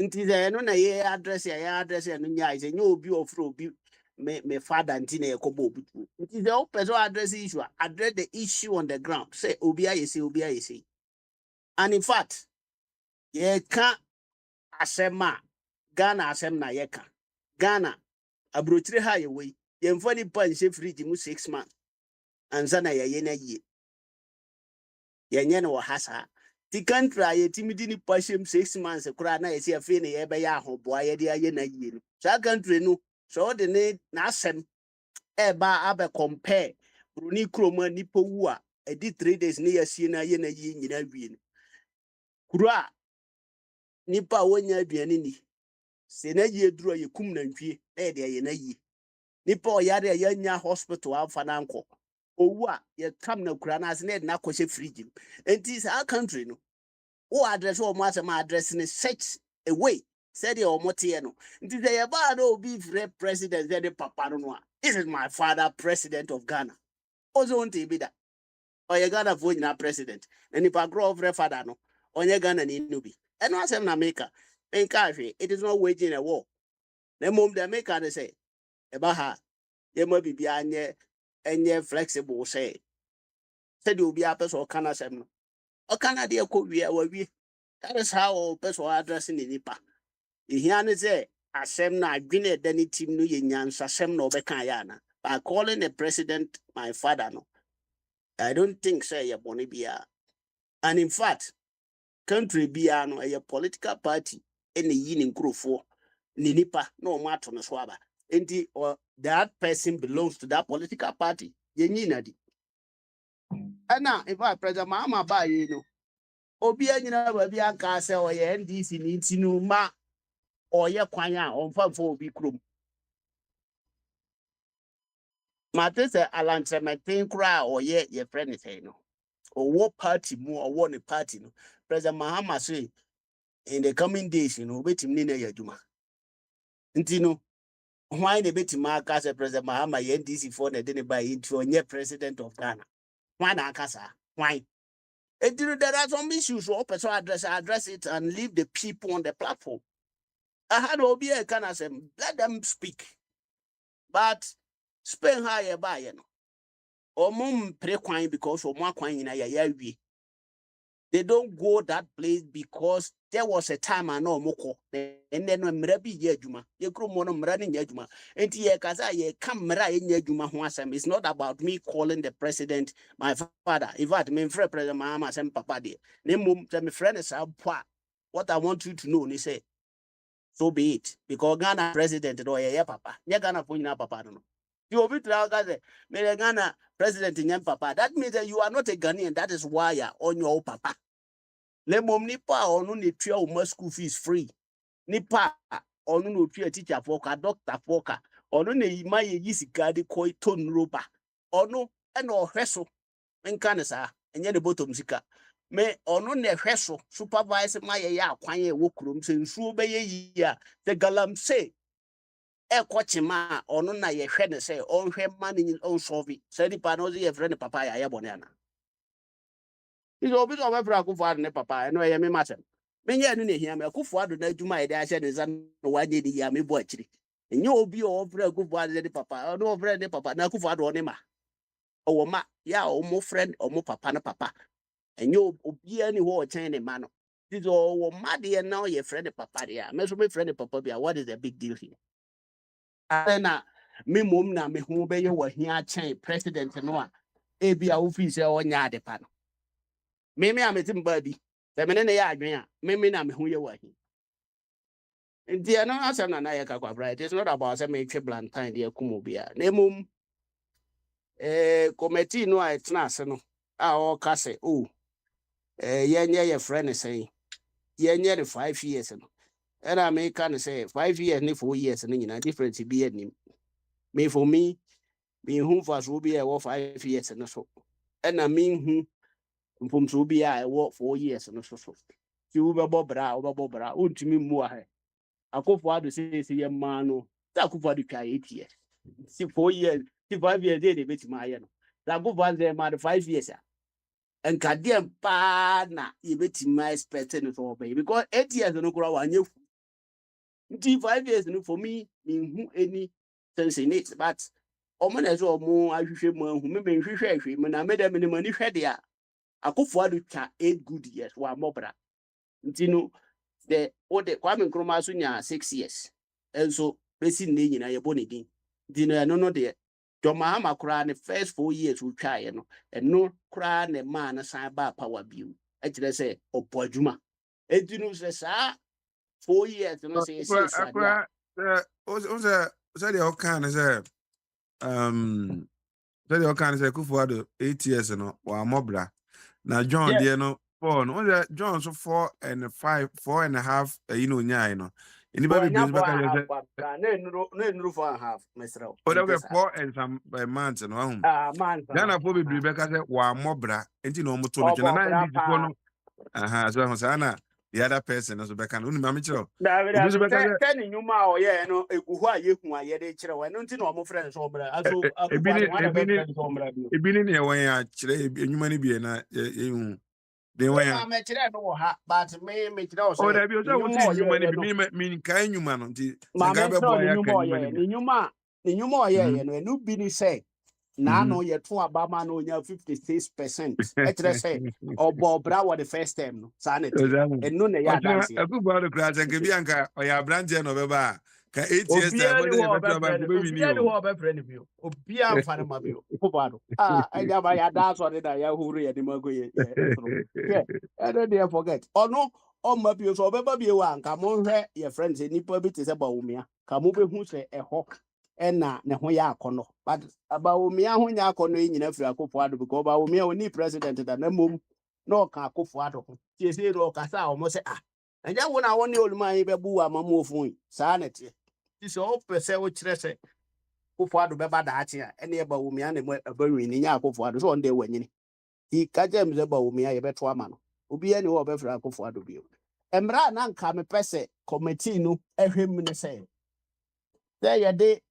Nti sɛ ɛno na yɛ address no nya sɛ nyɛ obi ɔfrɛ obi me father nti na yɛkɔbɔ obi tuo. Nti sɛ wopɛ sɛ address issue a address the issue on the ground. Say obi ayɛ sɛ. And in fact, yɛka asɛm a Ghana asɛm na yɛka. Ghana aburokyire ha yɛwɔ yi yɛmfa nipa nhyɛ fridge mu 6 months ansa na yɛyɛ na yie. Yɛnyɛ no wɔ ha saa. Ti country a yɛtimi di nipa hyɛ mu 6 months koraa na yɛsɛ afei na yɛbɛyɛ ahoboa yɛde ayɛ na yie no. Saa country no sɛ ɔde ne n'asɛm ɛba abɛ compare Bruni kurom nipa wu a ɛdi 3 days ne yɛsie na ayɛ na yie nyina wie no. Kuro a nipa a wɔnya aduane ni sɛ na yie duro yɛ kum na ntwie na yɛde ayɛ na yie. Nipa ɔyare a yɛnya hospital afa na nkɔ. Owu a yɛkam na kura na ase na yɛde na akɔhyɛ fridge mu. Enti saa country no wo address wo mo asɛm address ne such a way said the omotie no. Nti sɛ yɛba na obi frɛ president sɛ de papa no a this is my father president of Ghana. Ozo nti bi da. Ɔyɛ Ghana fo nyina president. Na nipa Growh frɛ father no ɔnyɛ Ghana ni no bi. Ɛno asɛm na meka. Menka hwɛ it is not waging a war. Na mom de meka ne sɛ ɛba ha yɛma bibia anyɛ flexible sɛ sɛdeɛ obi apɛ sɛ ɔka n'asɛm no ɔka na deɛ kɔ wie wawie. That is how ɔpɛ sɛ address ne nipa. Ihia ne sɛ asɛm na adwene ɛda ne tim no yɛ nyansasɛm na ɔbɛka yɛ ana. By calling the president my father no, I don't think say yɛ bɔne biara. And in fact, country biara no ɛyɛ political party ɛna yi ne nkurɔfoɔ ne nipa na ɔmo ato no so aba. Enti that person belongs to that political party. Yenyi na di. Ɛna in fact President Mahama ba yi no obi anyina ba bi aka sɛ ɔyɛ NDC ni nti no ma ɔyɛ kwan a ɔmfa obi kurom. Mate sɛ alantrɛmɛten kora ɔyɛ yɛ friend sɛ no. Ɔwɔ party mu ɔwɔ ne party no. President Mahama say in the coming days you know betimi ne na yɛ adwuma. Nti no why the betimi aka sɛ President Mahama yɛ NDC for na de ne ba yi nti ɔnyɛ president of Ghana. Why na aka saa? Why? There are some issues so address it and leave the people on the platform. I had Obi a can say let them speak. But Spain higher by you know. Or mum pre-quine because of more quine in a they don't go that place because there was a time I know moko. And then when Mrabi Yejuma, you grew mono running Yejuma. And ye kaza ye camera in Yejuma Huasam. It's not about me calling the president my father. If I mean friend President Mahama and Papa dear. Name my friend is what I want you to know, they say. So be it. Because Ghana president or yeah papa. Yeah Ghana Puna Papa no. You will be to Ghana president in papa. That means that you are not a Ghanaian. That is why you're on your papa. Le mom nipa onu ne tua o school fees free. Nipa onu no tua teacher foka, doctor foka. Onu ne yima ye yisika de koi ton roba. Onu eno hweso. Menka ne sa enye ne bottom sika. Me onu ne hweso supervise ma ye ya kwan ye wo krom se nsuo be ye yi a the galamse ekochima onu na ye hwe ne se onhwe ma ne on solve. Se di pa no ye frɛ ne papa ya ye bone ana. Is obi so be fra Akufo-Addo ne papa eno ye me masem. Menye anu ne hia me Akufo-Addo na adwuma ye de ahye ne zan no wanye di ya me bo akiri. Enye obi o fra Akufo-Addo ne papa, no fra ne papa na Akufo-Addo ne ma. Owo ma ya o mo friend o mo papa na papa. Enye obi ani ho o chen ne ma no. This owo ma de na ye friend papa de ya. Me so me friend papa bia what is the big deal here? Na me mom na me hu be ye wo hia chen president no a ebi a wo fi se onya ade pa no me a metim ba bi se me ne ya adwen a me na me ho ye wahi nti no asem na ye ka kwabra. It is not about say me twe blantan de akumo bia na emom committee no a etna ase no a o ka se o yenye ye friend say yenye the 5 years no and I make can say 5 years ni 4 years no nyina difference bi anim me for me who fast will be a 5 years no so and I mean who from so be I work 4 years no so ti wo bebo bra untimi mu a he akofo ado say ye man no ta akofo ado twa 8 years see 4 years see 5 years dey betima aye no ta akofo ado ma 5 years and kadem pa na ye betima expect no so obey because 8 years no kura wanye 5 years no for me who any sense in it but omo na so omo ahwehwe mu ahu me nhwehwe ahwe me na me dem ni mani hwede a akofo ado twa 8 good years wa mobra ntino the Kwame Nkrumah so nya 6 years enso besi ne nyina ye boni din ntino no de John Mahama kura ne first 4 years wo twa ye no eno kura ne ma na san ba power biu e kire se opodwuma ntino se sa 4 years no say Akwa say the kind say say the kind say Kufuor 8 years no wa mobra na John yes. there no 4 no John so 4.5 you know nyai no anybody be Nya back no enuru 4.5 mesra o da 4 and some months no man Ghana for be back say wa mobra enti no mo to no na ndi for no so sana the other person so back no ma me chiro David so back say nyuma o ye no eguhu a yehu a ye de kire we no nti no mo friend so obra aso akufo one friend so obra bi ebini ne wan ya kire enyuma ne bi na ehu de wan ya me kire no wo ha but me kire o o say da bi o say wo ti enyuma ne bi mi kan enyuma no nti ma ka me be kire boy ni ya nyuma kan o enyuma ye ne bi ni nyuma o ye no enu bi ni say na no ye to abama no nya 56% e kire say obo obra wo the first time no sanity enu ne ya dance o ku ba do kra tanke bi anka o ya brand no be ba ka 8 years time Obia mo ni dey ho be to be ba friend. ko be ni Obia ni o ho be friend bi. Obia mfa ma bi. Kubado. Enya ba ya da so de ya huru ya di mago ye. Yeah. I don't dare forget. Ono on ma bi so be ba bi wa nka mo hwe ye friends nipa bi te se ba umia. Ka mo be hu se eho ena ne ho ya akono. But ba umia ho nya akono nyina firi akofo ado because ba umia oni president da na mom no ka akofo ado ho. Tie se ro ka sa o mo se Enya wo na woni oluma yi be bu wa mamu ofun. Sa na tie. So o pese o kire se Akufo Addo beba da ache a ene ba wumia na abawi ni nya Akufo Addo so onde wanyini ti ka jem ze ba wumia ye beto ama no obi ene wo befra Akufo Addo bio emra na nka me pese committee no ehwem ne se ye de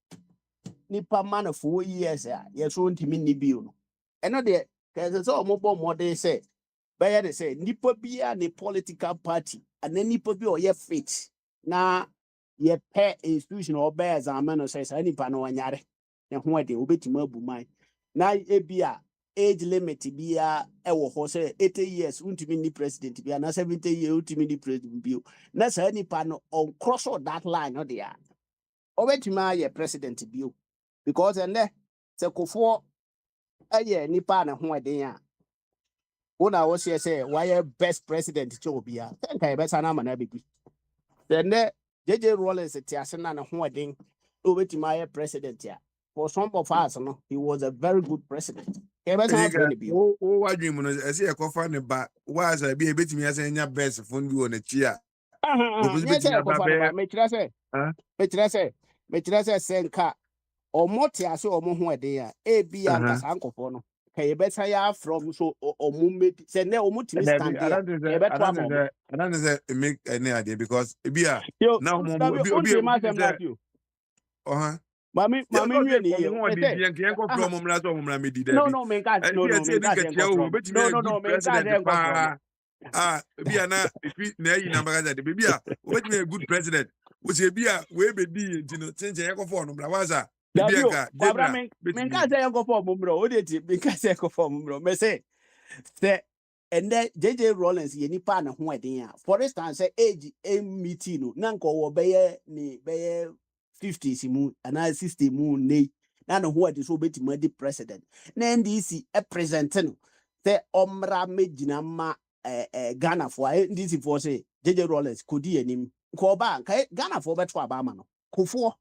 nipa man 4 years a ye so ntimi ni bio no eno de ka se so mo bo modern se be ye de se nipa bia ne political party and nipa bi o ye fit na ye pay institution or bears and men says any pano anyare ne ho de obetima abu man na ebia age limit bia e wo ho say 80 years untimi ni president bia na 70 years untimi ni president bio na say any pano on cross that line no there obetima ye president bio because and there se kofo aye nipa na ho de a una wo say why best president cho bia tenka e besa na mana bebi then JJ Rollins tiase na ne ho den obetima ye president ya for some of us no he was a very good president ke be san friend bi o wadwin mu no ese e kofa ne ba wa sa bi e betimi asa nya best phone bi wo na chi a obi yes betimi e ko aba fa be ba me kire se senka omo tiase omo ho den a e bi anka san kofo no ka ye be san ya from so omo meti se ne omo timi stand there e be to ama I don't say make any idea because bia yo now unti ma sem na you Mami wie ni ye. No, men can't. No, men can't go from. No, men can't go from. Bia na if na yi na magaza de bia obetime a good president we say bia we be di ntino chenche yakọ for no bra waza bia ka Kwabra general men can't say go for bro. O de ti men can't say go for bro. Me say and then JJ Rollins ye nipa na ho eden a. For instance, say age meeting no na nko wo beye ni beye 50s mu ana 60 mu nei na no ho ade so obetimi di president na NDC present no say omra megina ma Ghana for NDC for say JJ Rollins kodi anim ko ba kai Ghana for beto aba ma no kofo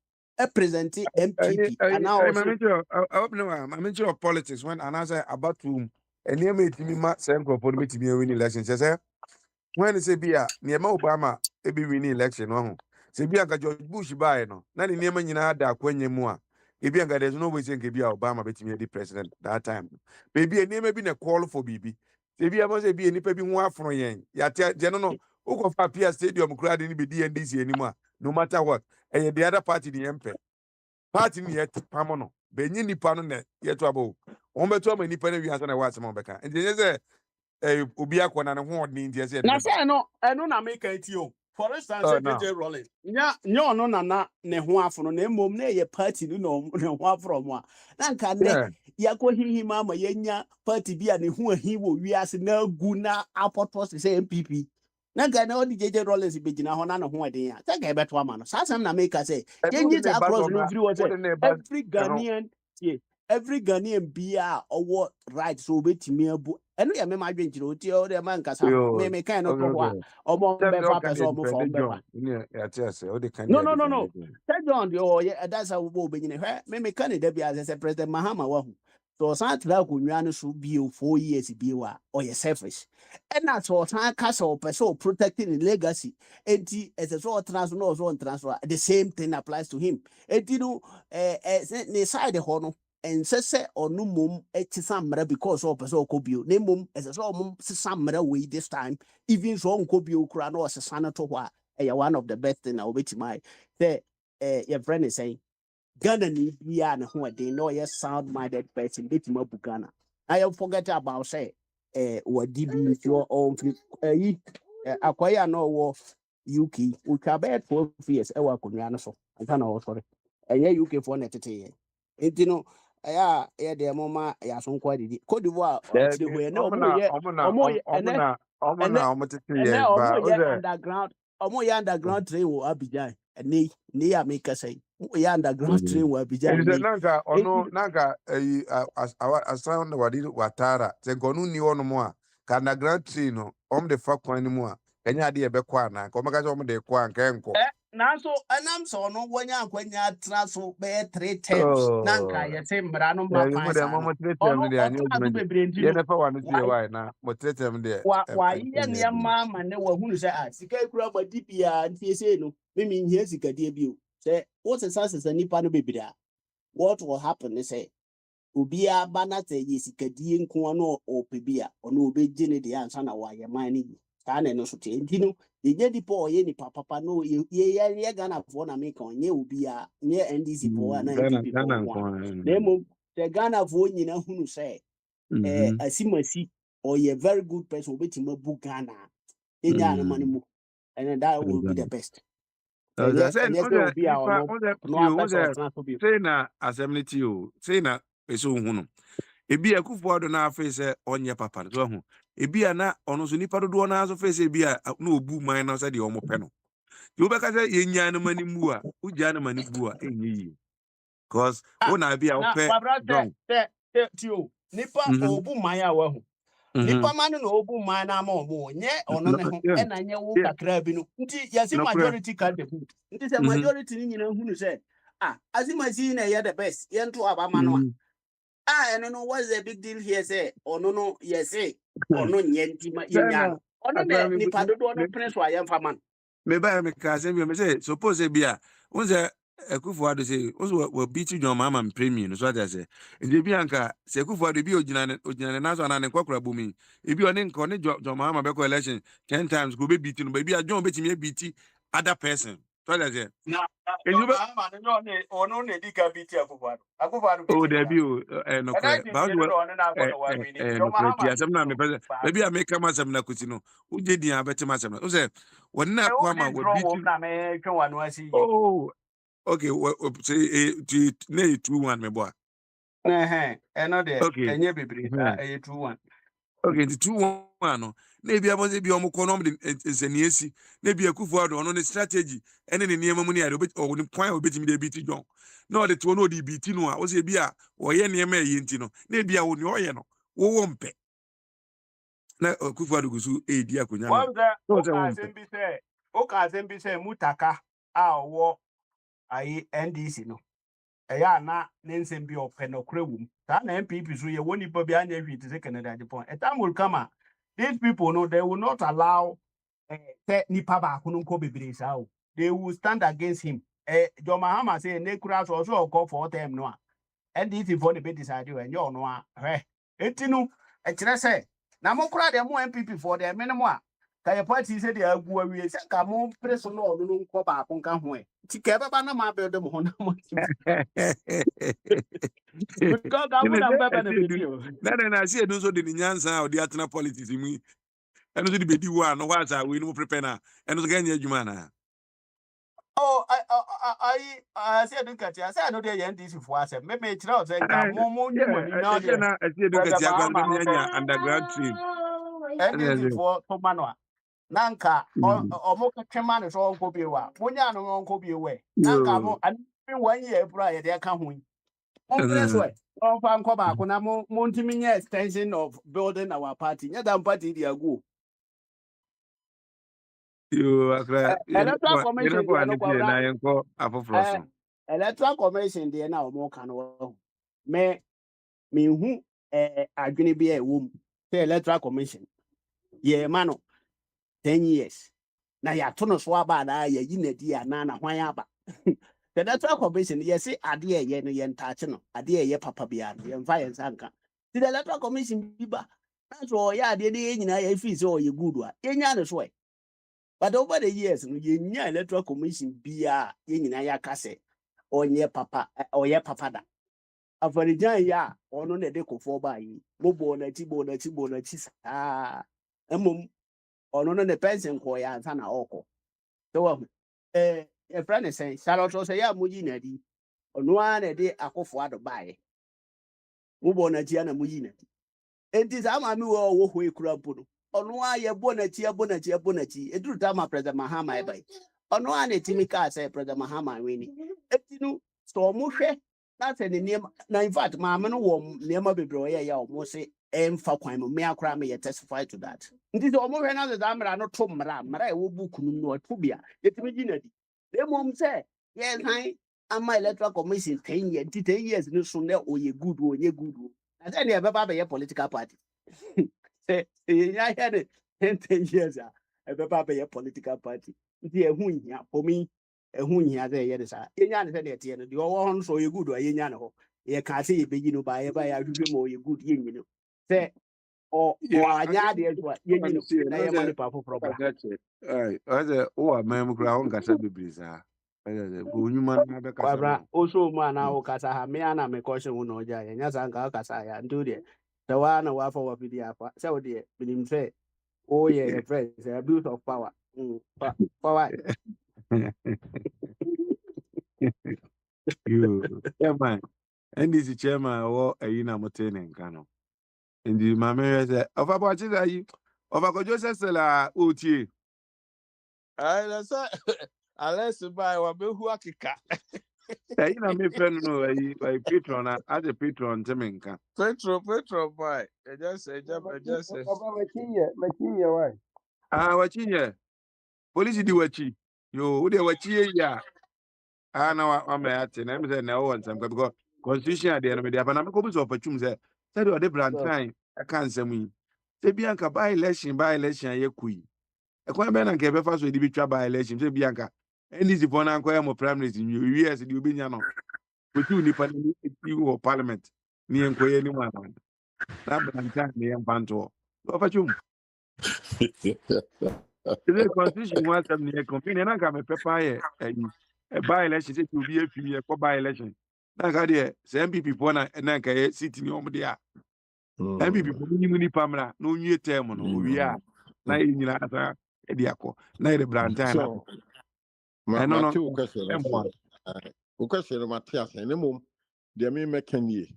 present MPP and now I'm a mention of politics when and I say about to and near me to me Senko for me to be a winning election. Say when it's a beer near Obama a be winning election. No, say be a George Bush by no, not in Yemen in Ada Quenya Mua. If you there's no way saying be Obama betting the president that time. Maybe a name have been a call for BB. Say be a must be any baby more from Yen. Yet, General, who of Papia Stadium crowd in the DNDC anymore, no matter what. And the other party, the MP. Party ni yet pamono benyi nipa no ne yeto abo won beto ma nipa na wi ansa na wa asem beka nti ye say obi akona ne ho odin nti ye say na say no eno na make it o for instance no. JJ Rollins nya ono na ne ho afono na emom na ye party no ne ho afro mo na nka ne yakọ hihima ma yenya party bi a ne ho ahi wo wi ase na agu na apoto say MPP na ga na odi JJ Rollins begina ho na ne ho eden ya say ga beto ama no sasem na make say change it across the free was every Ghanaian bia or right so betimi abu eno ya me ma dwenjire oti o de man kasa me kan no to ho a omo be fa person omo fa be ba no tell John oh yeah that's how we be nyine hwe me kan da bia say President Mahama wa hu so san tra ko nwa no so bio 4 years bio a o ye selfish and that's what san kasa o person protecting the legacy enti as so transfer no so transfer the same thing applies to him enti no ne side ho no and say or no mum samra because of person kobio ne mum as so mum samra we this time even so kobio kura no as sanato wa one of the best thing I will be my say your friend is saying Ghana ni bia na ho de no yes sound minded person bit ma bu Ghana I forget about say what DB your own akwaya no wo UK we ka be 12 years e wa konwa no so anta na wo sorry UK for na tete enti no ya de mama ya so nko didi Cote d'Ivoire tire ho na omo ye underground train wo Abidjan ne ya make say ya underground train wo Abidjan ne nanka ono nanka asound wadi watara se gonu ni ono mo a ka underground train no de fa kwan ni mu a kanya de be kwa na ko maka so de kwa nka enko na so anam so no wonya akwanya tra so be 3 times nanka ye se mra no ma kwan sa no ono so bebre ndi ye na fa wanu tie why na mo 3 times de wa ye ne ma ne wa hunu se sika ekura ma di bia ntie se no me nhia sika die bi o se what sense nipa no bebre a what will happen is say obia bana te ye sika die nko no opebia ono obeje ne de ansa na wa ye man ni ta na no so te ntino ye di po ye ni papa no ye Ghana for na make on ye obia ne NDC po na NPP po na mo the Ghana for nyina hunu say asimasi or ye very good person obetima bu Ghana enya na mani mu and that will be the best. Say na assembly o say na eso hunu ebi Akufo-Addo na afa se onye papa so hu ebi na ono so nipa dodo na so fa se ebi na obu man na so de omo pe no you be ka say yenya na mani mu a ugya na mani bu a enye yi cause una bi a ope don tio nipa obu man a wa hu nipa man no obu man na ma omo nye ono ne ho e na nye wo kakra bi no nti yesi majority card the vote nti se majority ni nyina hunu se azimasi na ye the best ye nto aba ma no I don't know what's the big deal here say no yes say no nyenti ma yenya ono ne ni padodo no prince wa yemfa man me ba me ka se me say suppose be a unse Akufo-Addo say unse we beat John Mahama premier no so that say e bi anka se Akufo-Addo bi ogina na so na ne kwakura bomi e bi one nko ne John Mahama be ko election 10 times go be beat no be a John be timi beat other person so that say na Mahama no ne ono ne di ka beat Akufo-Addo oh there be no cry but no cry ti asem na me pese maybe I make am asem na kuti no uje di abetem asem na say won na kwama we beat na me twa wanu asi oh okay say 2-1 me boy eno de enye bebre 2-1 Okay, the 2-1 no. Maybe I was a be on Mokonom is an easy, maybe a Kufuado on a strategy, and any near money or the point of betting the BT John. No, the 2 no the BT no, I was a beer or any may yintino, maybe I would know, you know, won't pay. Na Kufuado goes to a dear Kunyama. What the Oka say? Oka say Mutaka, our war, NDC no. Eya na nensem bi openokra wum ta na MPP so ye woni pa bi anya hwi to say Canada Japan a time will come these people no they will not allow nipa ba ko no ko bebre sa o they will stand against him John Mahama say ne kura so call for time no a NDC for the be decide we enye ono a etinu e kire say na mo kura de mo MPP for the minimum a ka ye party say they agu awie say ka mo preso no no ko ba ko nka ho ti ke baba na ma be de mo na mo because I would have better than video. Then I see a do so the Nyansa or the Atana politics in me. And the baby one, no what's we no prepare now. And again, Jumana. Oh, I said, look at you. I said, I know they end this for us. Maybe it's not saying, more Yeah, money now. I see a look at Yagan underground tree. And this for Manua. Nanka, or more man is all go be away. Munya no go be away. Nanka more, and 1 year prior, they come home. On this way. Oh, Pankoma, Konamo, Montiminia extension of building our party. Yeah, that party, they go. You are Electoral Commission, Afro. Electoral Commission, they now more can me who adwene bi a wom say Electoral Commission. Yeah, mano 10 years. Na ya to no so aba na ya yi na di ana na hwan aba. The Electoral Commission, yes, say ade ye no ye ntache no, ade ye papa bia no, ye mfa ye nsanka. The Electoral Commission bi ba. Na so ya ade de nyina ye fi so ye good wa. Ye nya no so e. But over the years, you nya Electoral Commission bia ye nyina ya kase onye papa da. Afarijan ya ono na de kofo ba yi. Mo bo na chi sa. Emom ono no ne pension ko ya nsa na oko. So e friend say Charlotte say ya muji na di. Ono a na de akofo ado ba yi. Mo bo na chi na muji na di. Enti sa ma mi wo ho ekura mpo no. Ono a ye bo na chi. Eduru ta ma President Mahama e bai. Ono a na timi ka say President Mahama weni. Enti no so mo hwe na say ne name na in fact ma me no wo name bebre o ye ya o mo say emfa kwan mo me akra me ye testify to that. Nti so mo hwe na say amra no to mra e wo book no no to bia yetimi gina di. Dey mom say yes han ama Electoral Commission 10 years 10 years no so na o ye good o ye good. Na say ne be ba be political party. Say ya hear the 10 years e be ba be political party. Nti ehun hia for me ehun hia say ye dey sa. Ye nya ne say dey tie no the wo ho so ye good o ye nya ne ho. Ye ka say ye be no ba ye ahwehwe mo ye good ye nyi no. Say or anya dey so ye nyi no. Na ye mani pa foforo bra. Ai, ase o amam kura on kasa bebreza. Ase ko nyuma na be kasa. Kwabra oso mu ana o kasa ha me ana me caution wo no ja ye nya sa nka kasa ya ndu de. The one wa for wa bidi afa. Say o de binim say oh yeah, your friend, abuse of power. Power. You, chairman. And this is chairman or a ina motene nkano. And the mama said, of about it, are you? Of a just la uti. That's unless you buy one who are kika. I know me friend no a patron as a patron temenka. Petro buy. I just say. Why? Ah, watching ye. Police di wachi. Yo, de wachi ya. Ah, now I'm at and I'm saying now once I'm because constitution at the end of the day, but I'm going to opportunity. Said you the brand time. I can't say me. Say Bianca by election ye kui. A quite man and give us with the big by election. Say Bianca. And this is one uncle more primaries in you. Yes, you be no. With you, you or parliament. Me and Koy anyone. That brand time, me and Panto. Opportunity. The constitution wants them near company, and I got a paper a by election. It will be a few years for by election. Now, got there, some people and I can sit in your media. MPP, mini pamela, no new term, no, we are. Now, in Yasa, Ediaco, now the brand time. So, I my don't two know. questions. Question, Matthias, and the mum, the me make ye.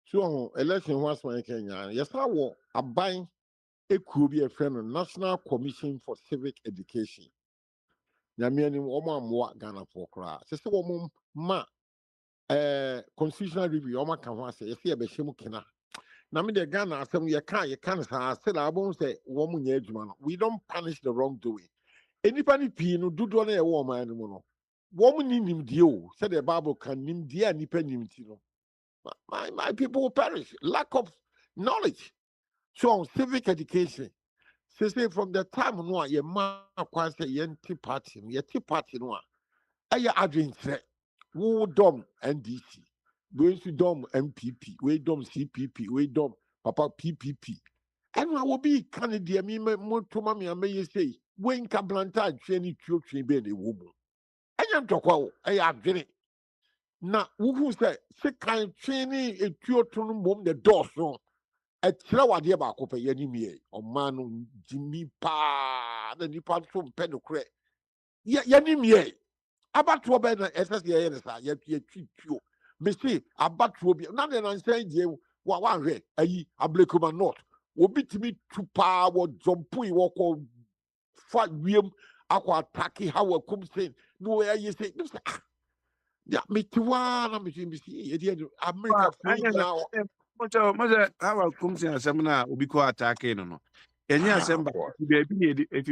So, election was my Kenya. Yes, I will a buying ekuo bi a friend no National Commission for Civic Education. Nyame anim omo amwa Ghana for kra. Se omo ma constitutional review omo kan ho ase. Ye se e be hye mu kena. Na me de Ghana asem ye kan sa se la abon se omo nya adwuma no. We don't punish the wrongdoing. Enipa ni pii no dodo na ye wo man no mu no. Woman ni nimdie o. Say the Bible can nimdie a nipa nimti no. My people will perish. Lack of knowledge. So on civic education. Say from the time no ye ma kwa say ye tea party no aya adwin say wo dom NDC we su dom MPP we dom CPP we dom papa PPP and I will be candidate me mo to mama me say we nka blanta twani twotwe be na wo mu anya ntokwa wo aya adwene na wo say se kan twani etuoto no mom the doors no ɛkyerɛ wadeɛ baako pɛ yɛni mie ɔman no gyimi paa na nipa nso mpɛ no korɛ yɛni mie abatoɔ bɛɛ na ɛsɛ sɛ yɛyɛ no saa yɛtwi tuo mesi abatoɔ bi na deɛ nansan gyie wanhwɛ ayi ablekoma north obi tumi tu paa wɔ jɔmpo yi wɔkɔ fa wiem akɔ atake ha wɔ kum sen na wɔyɛ sɛ ne sɛ ya mete waa na mesi yɛdeɛ amerika foɔ nyinaa Moja hawa kumsi asem na obi ko attack no. Enye asem ba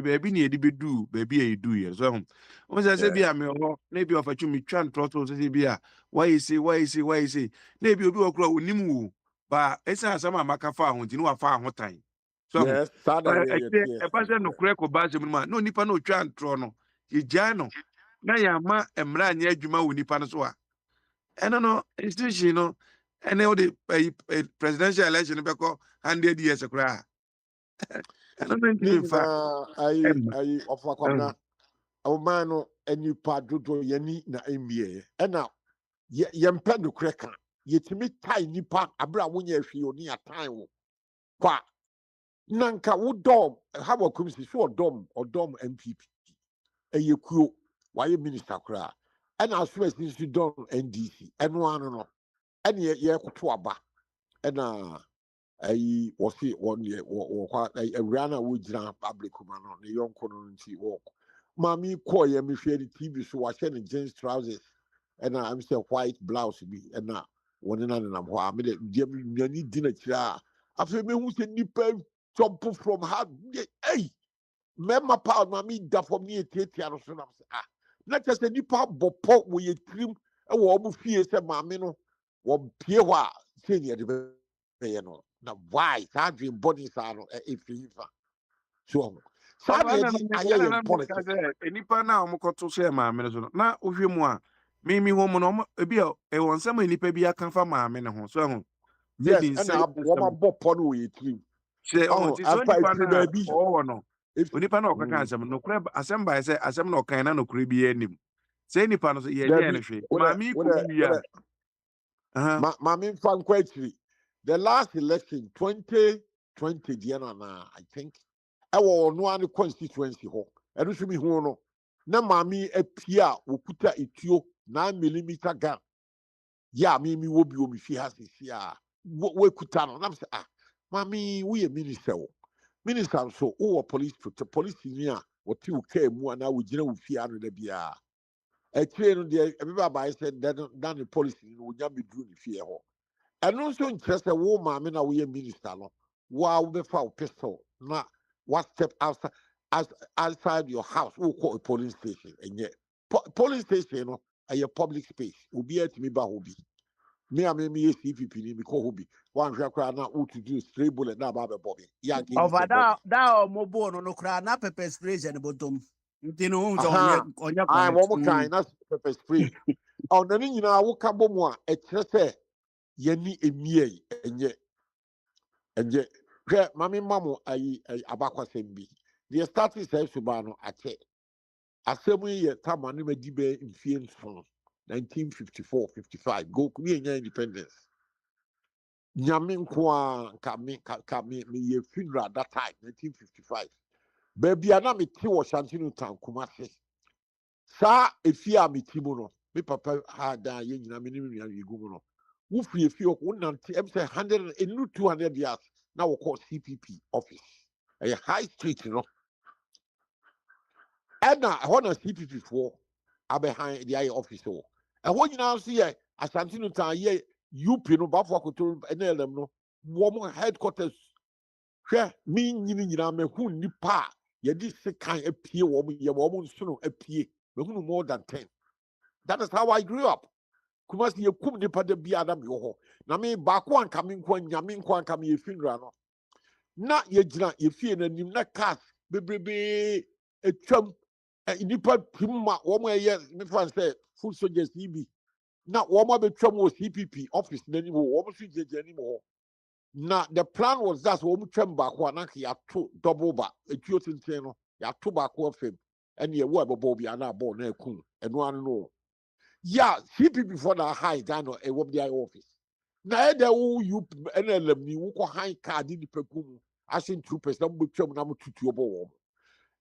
baby ni edi bedu baby e du ye. So moja say bia me ho na bi ofa twumi twa ntroto so say bia why say na bi obi okura onim wo ba esa asem amaka fa ho nti no wa fa ho tan. So yes sada e ba se no kure ko ba se mu ma no nipa no twa ntro no ye gya no na ya ma emra anya adwuma wo nipa no so a eno no institution no and now the presidential election because 100 years ago. I don't think in fact I of Wakwana Omano and you padudo yani na MBA and now yempe no creka yetimi tai nipa abra wonya hwe oni atan kwa nanka wo dom hawo kumsi so dom MPP eyekuo waye minister kra and as well as you dom NDC eno ano no and ye koto aba na ayi wosi won ye wo kwa awura na wo gyina public ma no ne yonko no nti wo mami ko ye me hwe TV so wa hye ne jeans trousers and I'm say white blouse bi na woni na nam ho a me de nyani di na kira afi me hu se nipa jump from hard hey mema pa mami da from ni etia no so na say na just nipa bopo wo ye trim e wo obu fie se mami no wo pie ho a se ne de be no na why that dream body sa no if so sabe di aye politics enipa na omokoto so e maame so na ohwe mu a mimi ho mu no ebi e won sam enipa bi aka fa maame ne ho so ho yes and wo bopo no we trim se on ti so nipa na o no onipa na okaka asem no kure asem ba se asem na okan na no kure bi anim se nipa no so ye je ne hwe maame ku bi ya maame fan kwatri the last election 2020 Diana I think ewo no an constituency ho enu so mi hu no na maame apia okuta etuo 9mm gun ya mi wo bi o mi fi ha sisi a we kuta no na say maame we minister wo minister so wo police ni a wo ti wo ka mu ana wo gina wo fi anu da bia ekire no de ebeba ba said that the policy no wo nya be dru ni fi e ho enu so nkyerese wo maame na wo ye minister no wo be fa pistol na what step outside your house who call a polling station and yet polling station no a public space obi at me ba hobi me CPP ni me call hobi one shakra na who to do stray bullet na ba bobby ya give over that mobile no kra na pepper spray and bottom ntino onya I one kind na pepper spray on the nyina wo ka bomu a e kire se yani emie enye hwɛ mami mamu ayi abakwasɛm bi the starting say suba no ate asɛm yi yɛ tama ne madi bɛ mfie nson 1954-55 go kuni enya independence nyame nko a ka me yɛ funeral that time 1955 baabi a na me te wɔ Shantino Town Kumasi saa efi a me ti mu no me papa ha da yɛ nyina me ne me nua yɛ gu mu no wo fie fie wo nante em say 100 and 200 years now we call CPP office A high street, you know. And now I want to CPP for behind the eye office. And when you now see a Santino Town, ye you know, Buffalo to NLM, no, woman headquarters. Hwɛ me nyina me hu nipa ye di sekan apie wo mo ye wo mo nso no apie me hu more than 10. That is how I grew up. Kumasi ye kum nipa da bia da me ho na me ba ko anka me nko nyame nko anka me finra no na ye gina ye fie na nim na cars bebrebe etwam nipa timma wo mo ye me fan say food soldiers bi na wo mo betwam wo CPP office na ni wo mo so jeje ni mo. Now the plan was that we trim back one ya two double back a no ya two back of him and ye were Bobby and I born a coon and one no. Yeah, CP before the high down a wob the office. Now there you and you go high card in the pecum as in 2% number number 2 to your ball.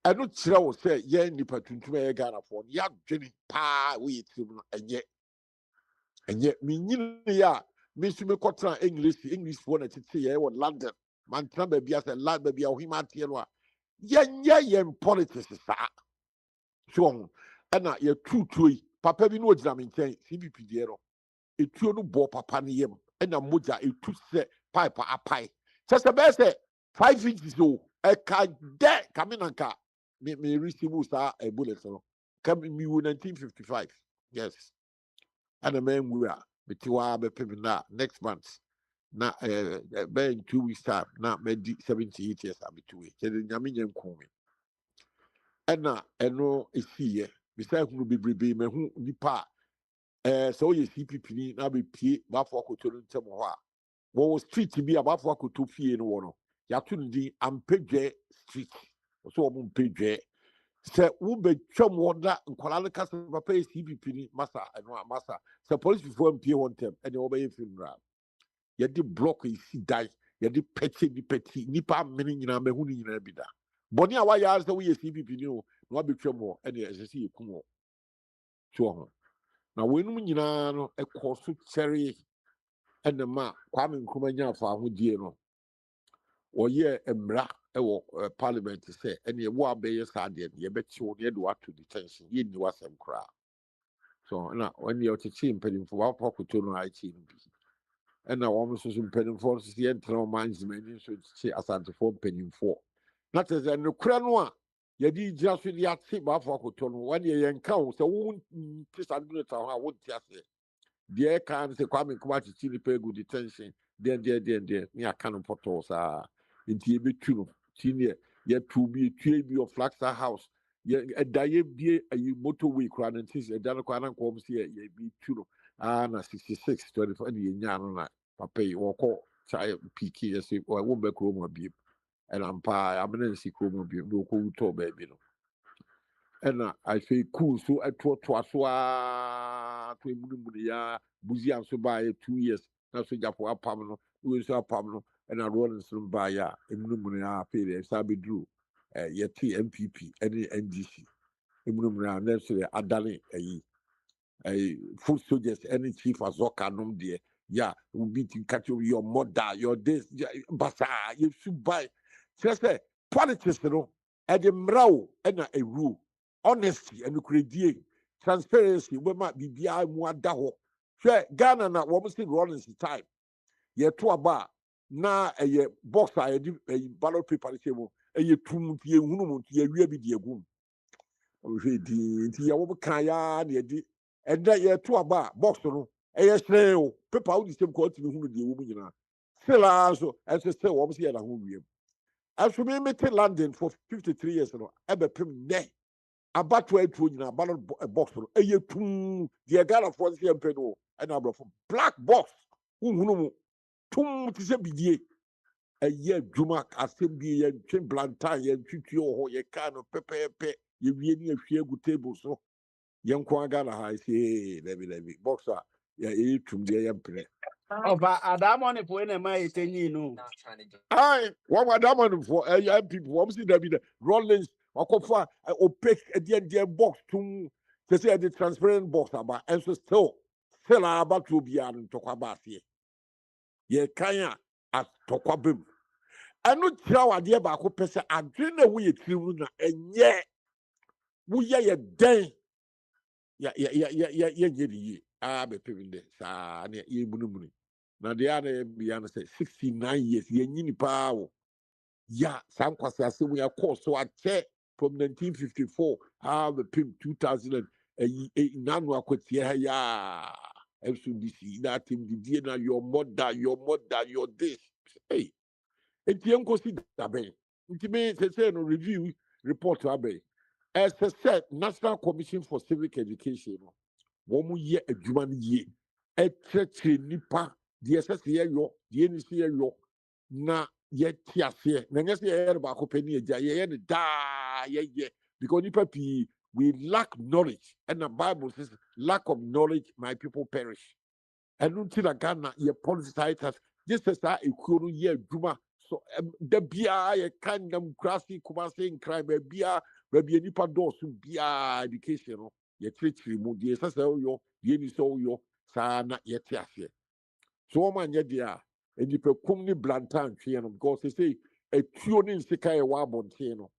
I don't say yeah nipper to me Ghana for ya Jenny pa we and yet me ya. Miss me kotra English one at say London. Man trambe be as a lad baby or him at yellow. Yen politics is that. So, and now you're true. Papa be no jam in chain, CBP dear. A two no bo papa niem, and a moja a two set pipe a pie. Just a best 5 inches so a car there coming and car. Me receive a bullet. Coming me 1955. Yes. And a man we are. Betiwa be na next month. Na in 2 weeks time. Na me 78 years I be 2 weeks. Jadi nyami nyem kumi. Ena eno isi ye. Bisa hunu bibribe me hu nipa. So ye CPP ni na be pie ba fo akoto no ntem ho a. Wo street bi abafo akoto fie no wo no. Ya to ndi Ampedwe street. So wo Ampedwe. Se wo betwam wo da nkwala ne kasa papa CPP ni masa eno masa. Se police before mpie won tem ene wo be funeral. Ye di block yi si dai, ye di peti nipa meni nyina me hu ni nyina bi da. Boni a wa ya se wo ye CPP ni o, no betwam wo ene esese ye kum wo. So ho. Na wenum nyina no ekoso cherry ene ma Kwame Nkrumah nya fa ho die no. Wo ye emra ewo parliament say ene wo abeye sade ye beti wo ne do ato detention ye ni wasem kra. So na when you teach mpedimfo wa pokoto no ai chi bi. And now almost pennyfo the internal management so say asantefo pennyfo. Not as a cranoa. Yadi just with the atsi bafo koton 1 year encounter so won't kiss and do it how I would just say. The air can say Kwame Nkrumah to chili pay good detention. Then near cannon portals are in TB2 senior yet to be a of Flaxter House. Yeah, a diet be a motorway crown and tis a Danaquan comes here, ye be 2 na 66 24 years. Papa or call child PK or I won't be chroma beam. And I'm an NC chroma beam, no cool to baby. And I say cool, so I taught to Munia, Buzi and so by 2 years. That's what Japo Pamano, who is our Pamano, and I run some by ya in Munia period, Sabi Drew, yet MPP, any NDC. In Munia, necessarily Adali, a food soldiers, any chief Azoka nom dear. Yeah, will be to catch your mother, your this, basa, you should buy. Just say, politics, you know, and the mrao, and a rule, honesty, and credit, transparency, we might be behind more daho. Sure, Ghana, not what was running the time. Ye to a bar, na a box, a ballot paper, a ye tum, ye woman, ye really be a goon. The Kaya, and that ye to a bar, box, yes, no, paper out the same quality who the woman. Still, also, as I say, obviously, at home. As for me, met London for 53 years, ever pim ne. About 12 in a ballot box, a year to the Agala for the Emperor, and a black box, who tum to say be a year Juma, as same be and Tim Blantyre, and treat you or your can of pepper, you really a fear good table, so young Kwagana, I say, levy, boxer. Yeah, you to the emperor. Ọba Adamoni for any my 10 years no. Aye, what Adamoni for young people, obviously, there be the Rollins, Wakofa, opaque, a dear box to say the transparent box about, and so still about to be on Tokabasi. Ye Kaya at Tokwabim. ɛno kyerɛ wadeɛ baako pɛ sɛ adwene na woyɛ tiri mu na ɛnyɛ woyɛ yɛ dɛn yɛnyɛ ne yie bɛpɛ mi dɛ saa ne yɛmunumuni na deɛ a na yɛbia no sɛ 69 years yɛnyini paa wɔ ya saa nkwasi asɛm yɛkɔɔ so akyɛ from 1954 bɛpem 2000 nano akwatia ha yaa FCDC na atem didie na your mother your this hey enti yɛnkɔsi dabɛn nti me sɛ no review report abɛn ɛsɛ sɛ National Commission for Civic Education no wɔn mo yɛ adwuma no yie ɛkyerɛkyerɛ nipa deɛ ɛsɛ sɛ yɛyɔ deɛ ɛni sɛ yɛyɔ na yɛte aseɛ na nyɛ sɛ yɛyɛ no baako pɛ ne yɛgya yɛyɛ no daa yɛyɛ because nipa pii we lack knowledge and the Bible says lack of knowledge my people perish ɛno nti na Ghana yɛ politicize us gye sɛ saa ekuo no yɛ adwuma so da biara yɛka nam kurase kumase nkran baabi nipa dɔɔso biara education no yɛkyerɛkyerɛ mu deɛ ɛsɛ sɛ woyɔ deɛ ɛni sɛ woyɔ saa na yɛte aseɛ so wɔn anyɛ deɛ a nipa kum ne blantan twɛn no because they say etuo ne nsika yɛ wɔ abɔnten no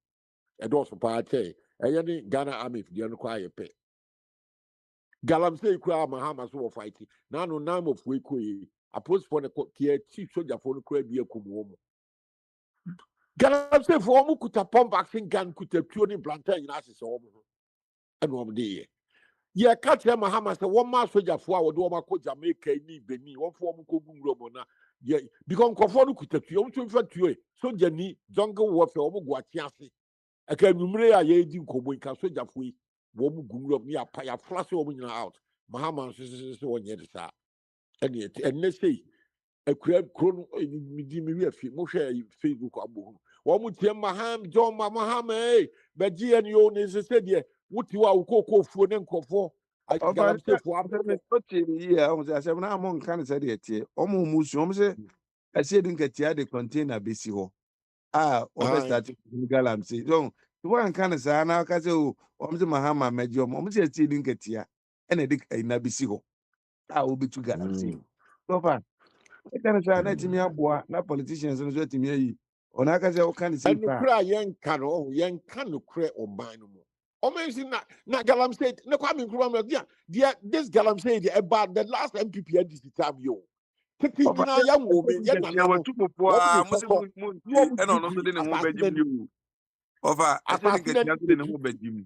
ɛdɔɔso paa kyɛ ɛyɛ ne Ghana army deɛ no kɔ ayɛ pɛ galamsey kura mahama so wɔ fight na no nam of we kɔ yi apolisifoɔ ne kɔ tia ti sogyafoɔ no kura bi akum wɔn galamsey foɔ wɔn kuta pump action gun kuta tuo ne blantan nyinaa asesɛ wɔn ho ɛna wɔn de yɛ yɛka kyerɛ mahama sɛ wɔn ma sogyafoɔ a wɔde wɔn akɔ Jamaica ni Benin wɔn fo wɔn kɔ gu nwura mu na yɛ because nkɔfoɔ no kuta tuo wɔn tún fɛ tuo yi sogya ni jungle warfare wɔn gu ate ase ɛka numere a yɛdi nkɔmɔ nka sogyafoɔ yi wɔn gu nwura mu ne yɛafra sɛ wɔn nyinaa out mahama nso wɔn nyɛ de saa ɛnna ɛnna sei ekura kuro no di mi wi afi mo hwɛ Facebook abo ho wɔn tie mahama bɛgye yɛn yo ne sɛ deɛ wote wa wokɔ fuo ne nkɔfoɔ galamseyfoɔ abɛtɛ ɔte yi a ɔmo sɛ asɛm na amo nka ne sɛ deɛ tie ɔmo musu ɔmo sɛ ɛsɛ de nkatia de container besi hɔ a ɔbɛ start galamsey so wɔn nka ne saa na ɔka sɛ o ɔmo sɛ mahama mɛgye ɔmo sɛ ɛsɛ de nkatia ɛna de ɛna besi hɔ a obetu galamsey so ɛka ne saa na ɛtumi aboa na politicians no so ɛtumi ayi ɔna aka sɛ ɔka ne sɛ ɛno kora yɛnka no korɛ ɔman no mu ɔmɛnsi na galamsey ne Kwame Nkrumah mɛ deɛ this galamsey deɛ ɛba the last MPP NDC time yo tete nyinaa yɛ wo me yɛ nana no wɔtu popoa mo sɛ mo ɛna ɔno so de ne ho bɛgye mu ɔfa ɛsɛ ne nkatia so de ne ho bɛgye mu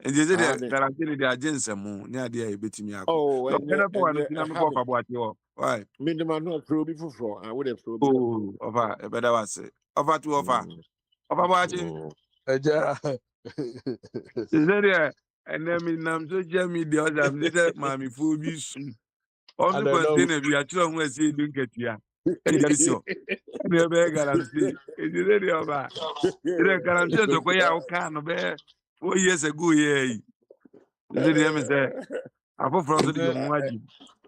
nti ɛsɛ deɛ galamsey ne deɛ agye nsɛmo ne adeɛ a yɛbɛtumi akɔ ɛnɛ fɔ wa no tina mekɔ ɔfa boate hɔ mendema no afro bi foforɔ wode afro bi ɔfa ɛbɛda wase ɔfa to ɔfa boate ɛgya sɛdeɛ ɛnɛ menam social media ɔsam ne sɛ maamefoɔ bi sum ɔno kɔntena bi akyerɛ ho asi ɛdu nkatia ɛde si hɔ ɛne ɛbɛyɛ galamsey ɛti sɛdeɛ ɔba sɛdeɛ galamsey ntɔkɔyɛ a wokaa no bɛyɛ 4 years ago yɛ yi sɛdeɛ me sɛ afoforɔ nso de yɛ ho agye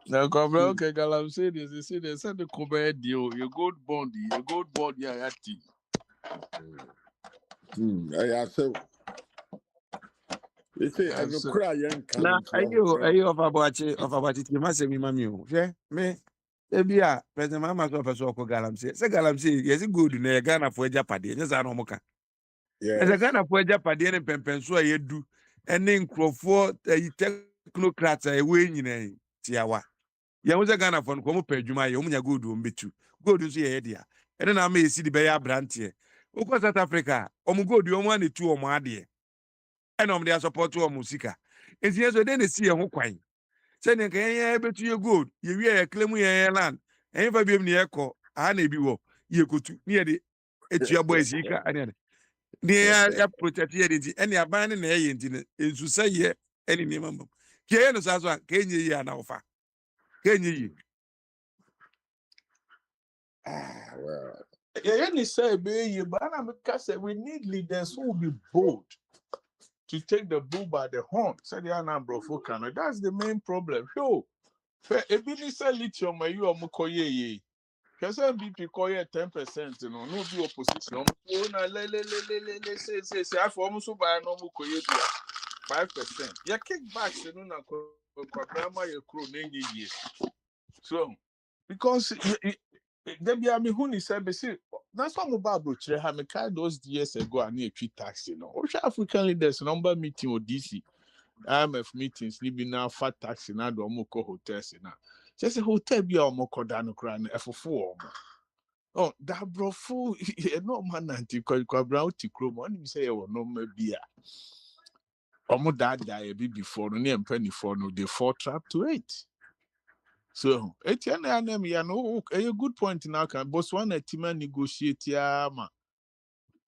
na kwabra okay galamsey de say they send the cover deal your gold bond ya yati so ese ano kura yen kan na ayo ofa ti ma se mi mami o hwe me ebi a president mama so person ko galamsey se galamsey yes good na ye Ghana fo agapade nya za na omoka yes Ghana fo agapade ne pempenso a yedu ene nkrofo technocrats a ewe nyina tiawa ya wo se Ghana fo no ko mo pa adwuma ye wo nya gold wo mbetu gold nso ye dia ene na ma esi di be ya brante ukọ South Africa omu gold yo mu anetu omu ade ene omu dia support omu sika enti yeso de na si ye ho kwan se ne kan ye betu ye gold ye wi ye claim ye land en fa biem ne ye kọ aha na ebi wo ye kotu ne ye de etu abo sika ane ne ya protect ye de ene aban ne na ye enti ne ensu se ye ene ne mamam ke ye no sa so ka enye yi ana ofa Kenyi. Well. Any say we need leaders who will be bold to take the bull by the horn. Say the number of Okano. That's the main problem. Yo, ebini say lithium you are mukoye. Kesa BP koye 10%, you know, no be opposition. Oh na le say I for almost buy no mukoye 5%. Ya kickbacks you know na kwa grandma your crew years. So because Debbie Amihuni said, that's what I'm about to have me those years ago and near treat taxi. No, African leaders number meeting or DC. IMF meetings, ni bi na fat taxi na do mo ko hotels na. Just a hotel bi a mo ko da no kra na efofo omo. Oh, that bro fu no man anti kwa bra uti krom. Oni say e wo no ma bi a. Omo da e bi before no ne empanifo no they fall trap to it. So, etiana na me ya no a good point now can Botswana team negotiate ya ma.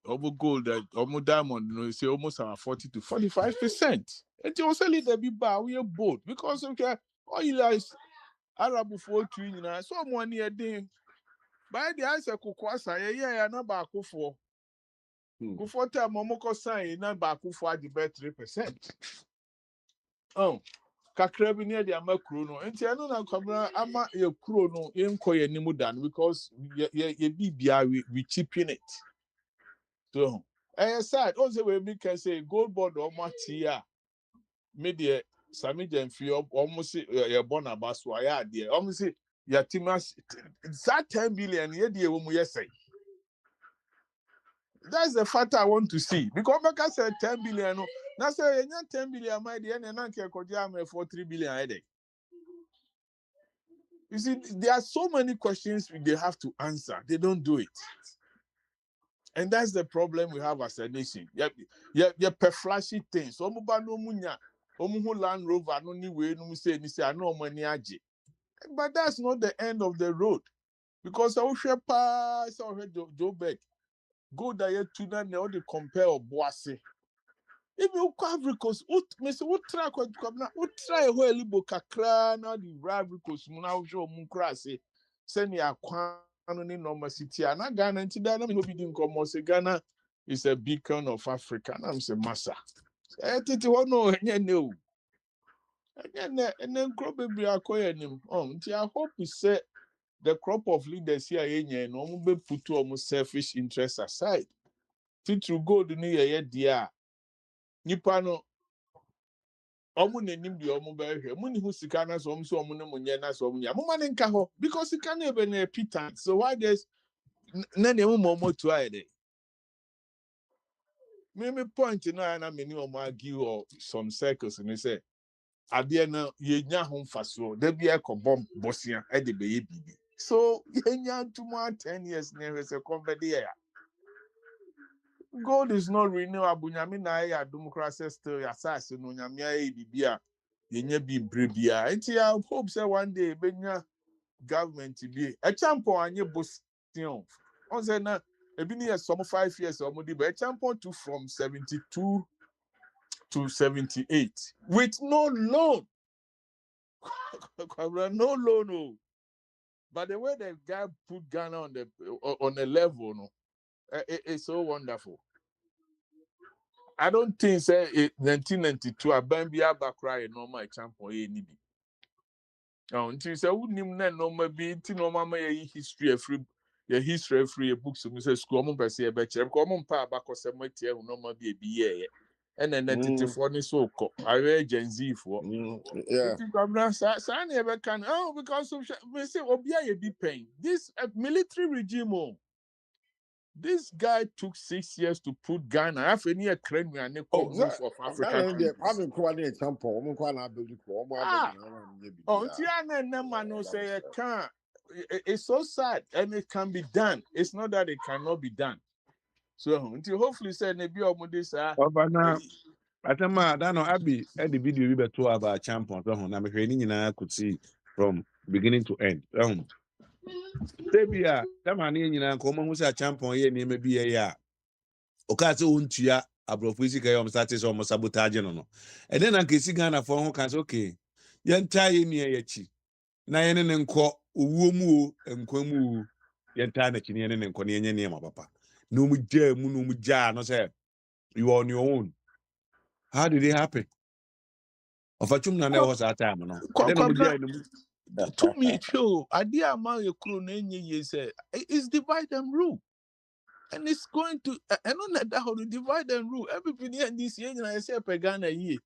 Omo gold, omo diamond, no, say almost 40 to 45%. And you also lead the big bar, we are bold because okay, all you guys Arab for 3 so one year thing. By the answer, Kukwasa, yeah, na back for. Go for time, Momoko sign, na back for the bet 3%. Oh, Kakrabi near the Amakrono, and Tiano na Kabra, Ama, your chrono, in Koya Nimudan, because ye BBI, we cheapen it. So, aside, also we can say gold board or Matia, media, Sami Jenfi, almost your Bonabas, why are there? Almost your Timas, that 10 billion, yeah, dear, say. That's the fact I want to see. Because I said 10 billion, no, now say 10 billion, my dear, and I can't go for 3 billion a day. You see, there are so many questions they have to answer. They don't do it. And that's the problem we have as a nation. Yeah, per flashy things. No munya, Land Rover, no ni way, no say, no money aje. But that's not the end of the road. Because I will share pass or Joe Beck. Go there to that, they compare or boise. If you have recourse, what track what try where libo kakra na the ride recourse muna show munkrase send ya kwan ni normal city na Ghana nti da na me no be din komo say Ghana is a beacon of Africa na me say massa titi ho no enye ne o enye crop bebre akoye nim nti I hope we say the crop of leaders here enye no mo be put almost selfish interests aside to go do ni ye dia nipa no omu nenim di omu behwe mu ni hu sika na so omu so omu ne munye na so omu nya mo mane nka ho because sika na ebe na pitan so why there's na ne mu mo to aide me point na me ni omu argue or some circles and say ade na ye nya ho mfaso da bia ekobom bosia e de be ye bibi so ye nya ntuma 10 years na we say convert ya gold is not renewable nyame na ya democracy still ya sase no nyame ya bibia yenye bi brebia enti I hope say one day benya government bi a champion anye bostion on say na ebi ni some 5 years or di be champion to from 72 to 78 with no loan no loan no. But the way the guy put Ghana on the level no it's so wonderful. I don't think say 1992 Abambia Bakra normal champion any be. Until say who nim na normal be ti normal my history free books so say school mo pese e be chere ko mo pa abakose mo tie hu normal be ye and then 94 ni so ko awe Gen Z for. Yeah. Sa na e be kan because of we say obia ye be pain. This military regime this guy took 6 years to put Ghana. Half a year crane and a move of African countries. I'm quite a example. I'm quite a building for Tiana Namano say can't. It's so sad and it can be done. It's not that it cannot be done. So until hopefully say maybe or this Obana Atama Dano Abi at the video we beto about champion na me hwe could see from beginning to end. Sebia that man nyina ko mo hu say champion ye ni me bi ye ya. Okase untua abrofo isi kay start so mo sabotage no. And then an kesi Ghana for ho kan say okay. Yenta ye ni ye chi. Na ye ne nko owuo mu o nkwa mu o yenta na chi ne ne nko ne nye ne ma papa. No mu ja mu no mu ja no say you are on your own. How did it happen? Of a chum na was that time, no. Then to me, show idea among your crew say it's divide and rule. And it's going to I don't know that how to divide and rule. Everybody in this year, I say per Ghana ye.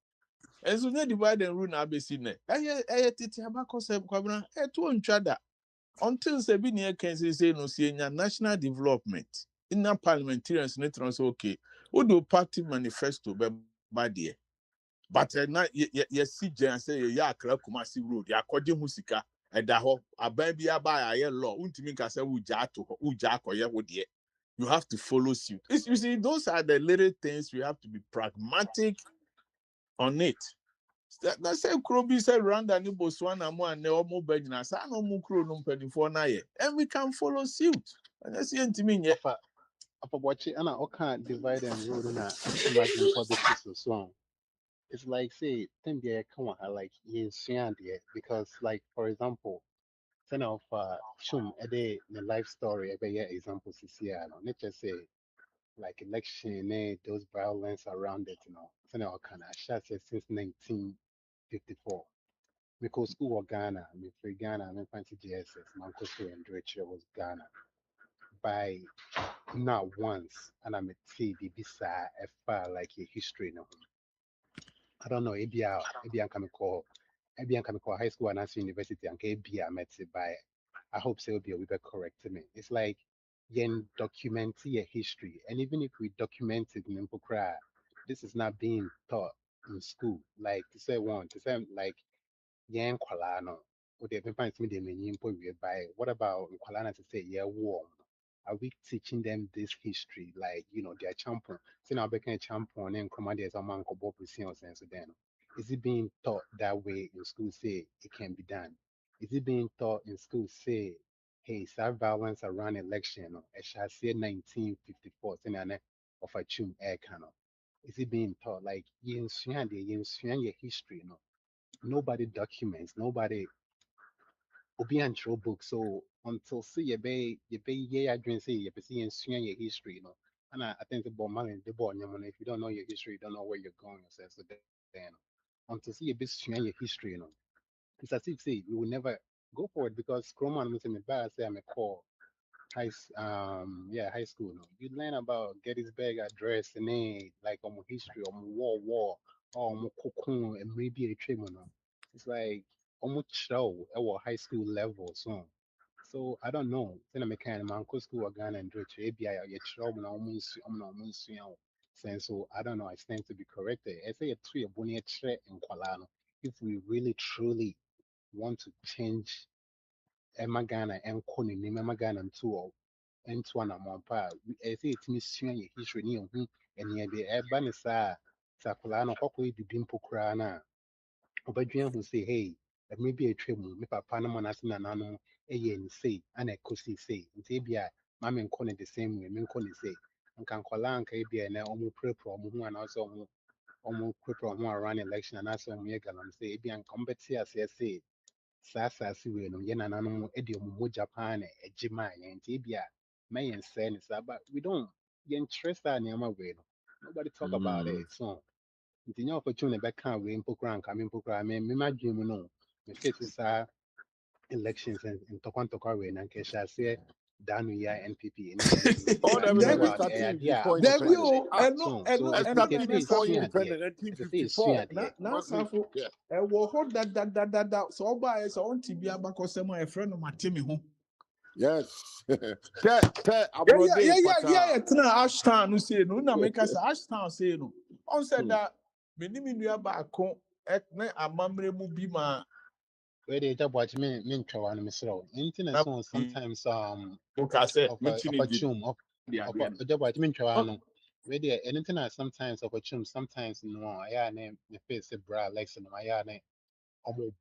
And so they divide and rule now be seen. I titi abako se kwabra to each other. until Sabine can say no see national development in parliamentarians net okay. What do party manifesto be bad there? But na see Jen say ya akra Kumasi road ya kwaje musika eda ho aban bia ba ya law untimi nka say uja to uja akoye wo de. You have to follow suit. You see, those are the little things we have to be pragmatic on it. That's a Krobi said Rwanda ni Botswana mo and Neomo Benina. Sa no mu kro no mpanifo na ye. And we can follow suit. And that's the intimi ye. Apa watch it and I can't divide and rule na imagine politics or so on. It's like say then there come on like in there because like for example kind of shum a day the life story every year example CCR no let's just say like election those violence around it kind of kind of since 1954 because school was Ghana me free Ghana me fancy GSS man school and was Ghana by not once and I'm a TV beside a file like a history no I don't know maybe I'm coming call maybe I'm coming call high school and as university and maybe I met it by I hope so be correct me. It's like yen document your history. And even if we document it in Mpokra, this is not being taught in school. Like to say like yen kwalano. Or they find me the many by what about kwalana to say yeah war? Are we teaching them this history? Like, their champion. So now becoming champion and command as a man ko bob sense then. Is it being taught that way in school? Say it can be done. Is it being taught in school? Say, hey, self violence around election. I shall say 1954. Of a chum air cannon. Is it being taught like yin your history? Nobody documents. Nobody obi antwerɛ book so until see you be yeah dream say you be seeing your history and I think the ball man the ball if you don't know your history you don't know where you're going yourself so then until see you be your history it's as if say you will never go for it because Roman was in the bar say I'm a core high school you learn about Gettysburg Address and then like history war cocoon and maybe a trim it's like almost show our high school level so I don't know then I can man school or Ghana and do it maybe I get trouble almost so I don't know I stand to be corrected I say a tree a bonnet in Kuala if we really truly want to change Emma Ghana and Koni, Emma Ghana and two and one among pa. I say it's mission your history near who and yet the Ebanesa Sakulano Hokwe the Bimpo Krana. Obadrian who say, hey, that may be a tremor, me papa no man as nano, a yen say, and a cosi say, and Tabia, mammy and Connie the same way, men Connie say, and can call Anka be an almost prepro, who and also almost prepro who around election and also me galam say, be uncombat here, say. Saa asase wei no yɛn nananom de wɔn mogya paa na ɛgye maa yɛn nti ebia ma yɛn sɛe ne saa but we don't yɛnkyerɛ saa nneɛma wei no nobody talk about it so nti nyɛ opportunity bɛka wei mpo koraa nka me mpo koraa me m'adwene mu no me face saa elections ntɔkwa wei na nka ɛhyɛ aseɛ daa no yɛ NPP ne deɛ All but them you know never what starting ɛyɛ adeɛ a before There abɔfra you independence. hyɛ so Starting ɛsɛ before esua adeɛ independence, ɛsɛ sɛ esua 1954. adeɛ na Wasn't safo yeah. ɛwɔ hɔ dadadadada sɛ ɔbaeɛ sɛ ɔnte bi abakɔsɛm a ɛfrɛ no mate me ho Yes. Abrode pata. yɛtena ashtown no sei no na meka sɛ ashtown sei no ɔn sɛ da mene me nua baako ne amammerɛ mu bi ma where they just watch me try and miss out. Internet so sometimes woka sɛ of metumi a di chum de adeɛ no just watch me try no where they anything sometimes of a chum sometimes no yeah name the face bra lex no yeah name almost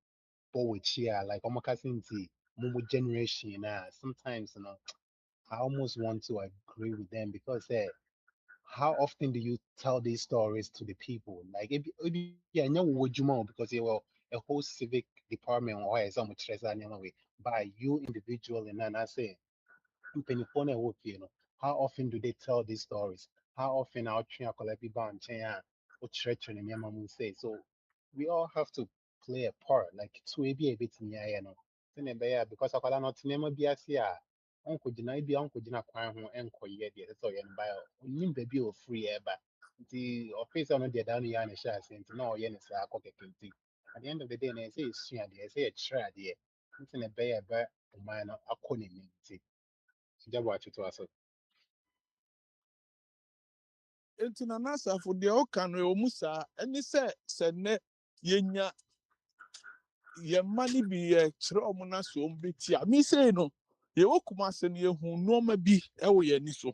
bow cheer like almost casting mumu generation sometimes I almost want to agree with them because how often do you tell these stories to the people? Like, if yeah, no, would you know because you were a whole civic department or so much anyway by you individually, and I say, Penifone work, how often do they tell these stories? How often our train collect people and or church and Yamamu say? So we all have to play a part, like to be a bit in because I not name be as here. Uncle Jina be Uncle Jina Kwan who enquire yet, so yen by nim baby or free ever. The office on the down yan a share saying to know yen is a cocky. At the end of the day, I say it's soon, I say a trade, it's in a bear, but ɔman no akɔ n'anim nti gyabo akyetɔ aso. Enti na nasafo de ɔka no ɛwɔ mu saa ɛne sɛ nnɛ yɛnya yɛmma no bi yɛkyerɛ ɔmo na so ɔmo bɛti a me sei no yɛwɔ Kumase no yɛhu nneɛma bi ɛwɔ yɛni so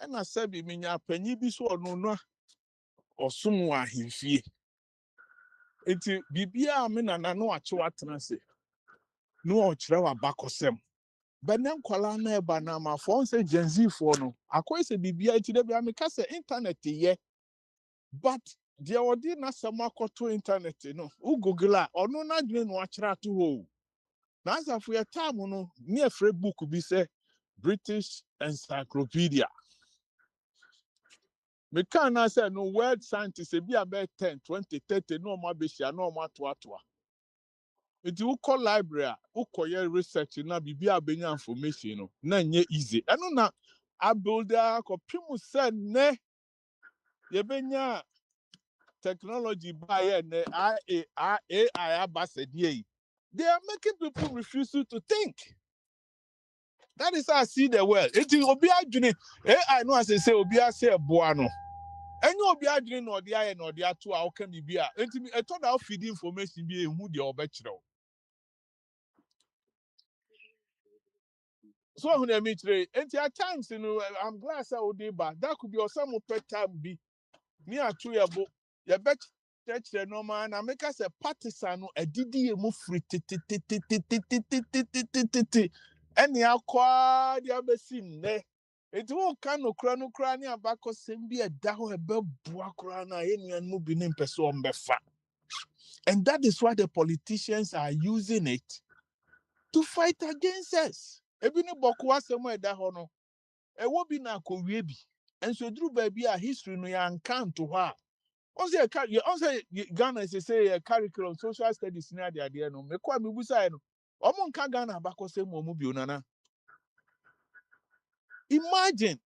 ɛna sɛbi menya panyin bi so ɔno no ɔsom wɔ ahemfie enti biribiara me nana no akyew atena se no ɔkyerɛ wɔ abakɔsɛm bɛnɛ nkwalaa na ɛba na amafoɔ sɛ Gen Z-foɔ no akɔyɛ sɛ biribiara enti dɛ bia meka sɛ internet yɛ but deɛ ɔde n'asɛm akɔto internet no wo Google a ɔno n'adwene no akyerɛ ato hɔ o na asafo yɛ time no ne ɛfrɛ book bi sɛ British Encyclopedia meka na sɛ no world scientist ebi abɛ 10 20 30 na ɔmo abɛhyia na ɔmo atoatoa nti wokɔ library a wokɔyɛ research na biribi abɛnya information no na nyɛ easy ɛno na abuilda kɔpem sɛ nnɛ yɛbɛnya technology by AI ambassador. They are making people refuse to think. That is how I see the world. It is obi AI no as I say obi say boano. Any obi adwene no the eye no the atu a can be a. Enti I thought I'll feed information be who the obetro. So when I meet today, at times I'm glad I would but that could be some time be near to your book. You bet church no man na make us a partisan no adidi emu free any akwa dia besi nne enti wo kan no kra ne abakosem bi eda ho ebeboa kra na yenuan mu bi ne mpese ombefa and that is why the politicians are using it to fight against us ebi ne boko asem eda ho no ewo bi na akowie bi enso duru ba bi a history no ya nkan to ho a also Ghana is say a curriculum social studies near the idea no me kwa me busa no omo nka Ghana abakose mo bi onana imagine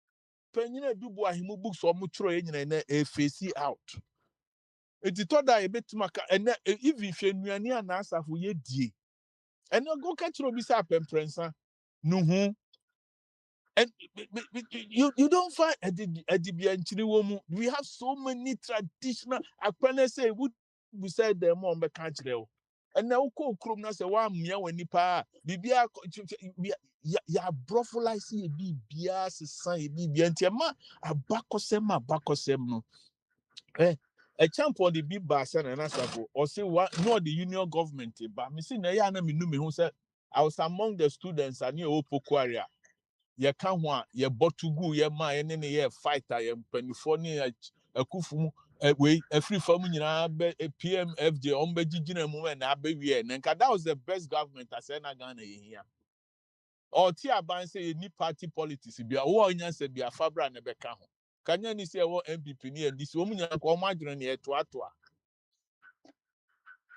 penyina dubu ahimu books omo tro ye nyina na e face out edito da e betima ka ene even hwenuani ana asafo ye die ene go ka tro bi sa pemprensa no hu and you don't find we have so many traditional akwane say would we said them on the country and now ko krom na say wa mmea wani pa bibia ya brofolize e bibia sesan e bibia ntiema abakosem no a champ on the big basan and asabo or say what no the union government but me see na ya na me nu me hu say I was among the students and you opoku area ye kan ho a ye botugu ye ma ye ne ye fighter ye mpanifo ne akufu we free fam nyina be PMFJ on be gigina mu na abewie na nka that was the best government as na Ghana ye here or ti aban say ye ni party politics bia wo onya se bia fabra ne be ka ho kanya ni say wo MPP ni ndisi wo munya ko mo adwene ne etoatoa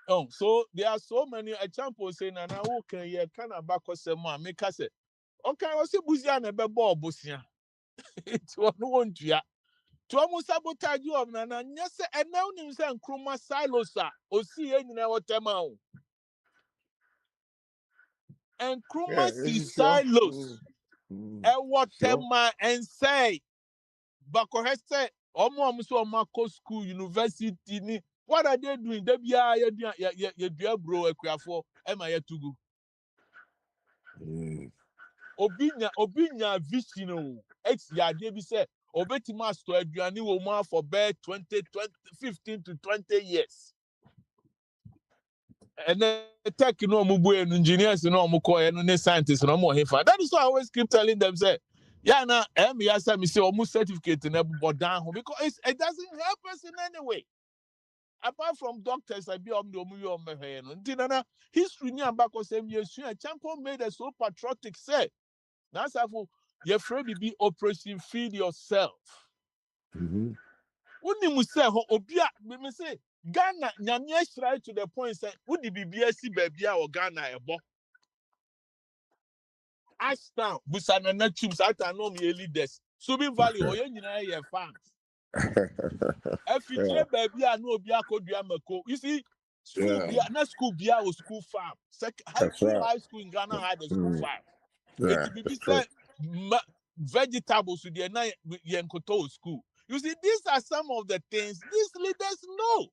oh so there are so many examples say na wo kan ye kan abakosem a make say okay, I was a buzia and a bebo busia. It was no one to ya. To almost sabotage you of Nana, yes, and now names and chroma silosa, or see any our temao. And Yeah, chroma this si is your. silos, and what Sure. tema and say, Bako has said, almost so Marco School, University, what are they doing? They be a bro, a craft for, am I to go? Obinya vision ex ya dey be say obetima store aduane wo ma for bed 15 to 20 years and then tech no mubu engineers no muko no ne scientists no mo hefa. That is why I always keep telling them say yeah na ya say me say almost certificate na bodan because it doesn't help us in any way apart from doctors I be the omu no ntinana history ni abako say yesu a champion made us so patriotic say that's how you're afraid to be operation feed yourself. When you say, Obia, me say, Ghana, Nyamia try to the point, say, would the BBSC baby or Ghana a bo? Ask now, Busana Nachims, I know me leaders. Subin Valley, or your fans. If you tell baby, I know Biako Diamako. You see, School bia or school farm. Two high school in Ghana had a school farm. It be said vegetables with the Yenkoto school. You see, these are some of the things these leaders know.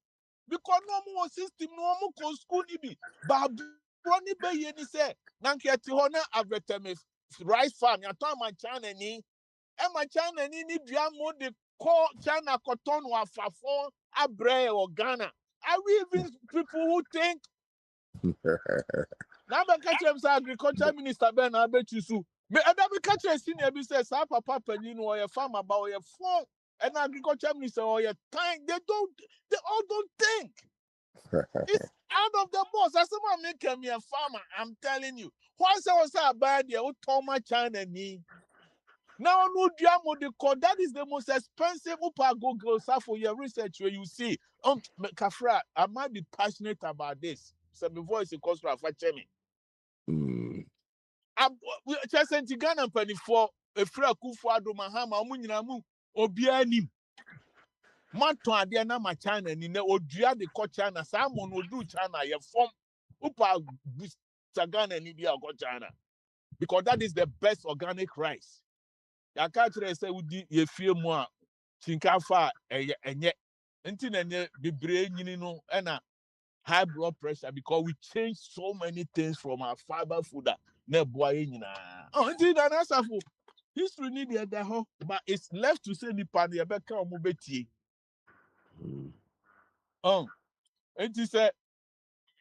Because no more system, no more school nibi. But Ronnie Bay say, Nankia Tihona Avetemis rice farm, Yatama China ni, Emma China ni Diamo de call China cotton or Fafon, Abre or Ghana. Are we even people who think? Now, I catch him, agriculture minister Ben Abetusu. Me, and I catch a senior business, Papa, you know, your farm about your phone, and agriculture minister or your time. They all don't think. It's out of the box. As someone make me a farmer, I'm telling you. Once I was a bad year, Toma China ni. Now, no diamo de code. That is the most expensive upa go for your research where you see. Kafra, I might be passionate about this. So my voice is cause for me. Just in Ghana and penny for a free Akwantufuo Mahama, Muninamu, Obianim. Mato Adiana, my China, and in the Odria de Co China, someone will do China, your form Upa Ghana and India or China. Because that is the best organic rice. I can't say, would you feel more Chinkafa and yet, until the brain, you know, and high blood pressure because we change so many things from our fiber food. Oh, indeed, an answer for history needed the whole, but it's left to say the pan the Becca Mubeti. Oh, and he said,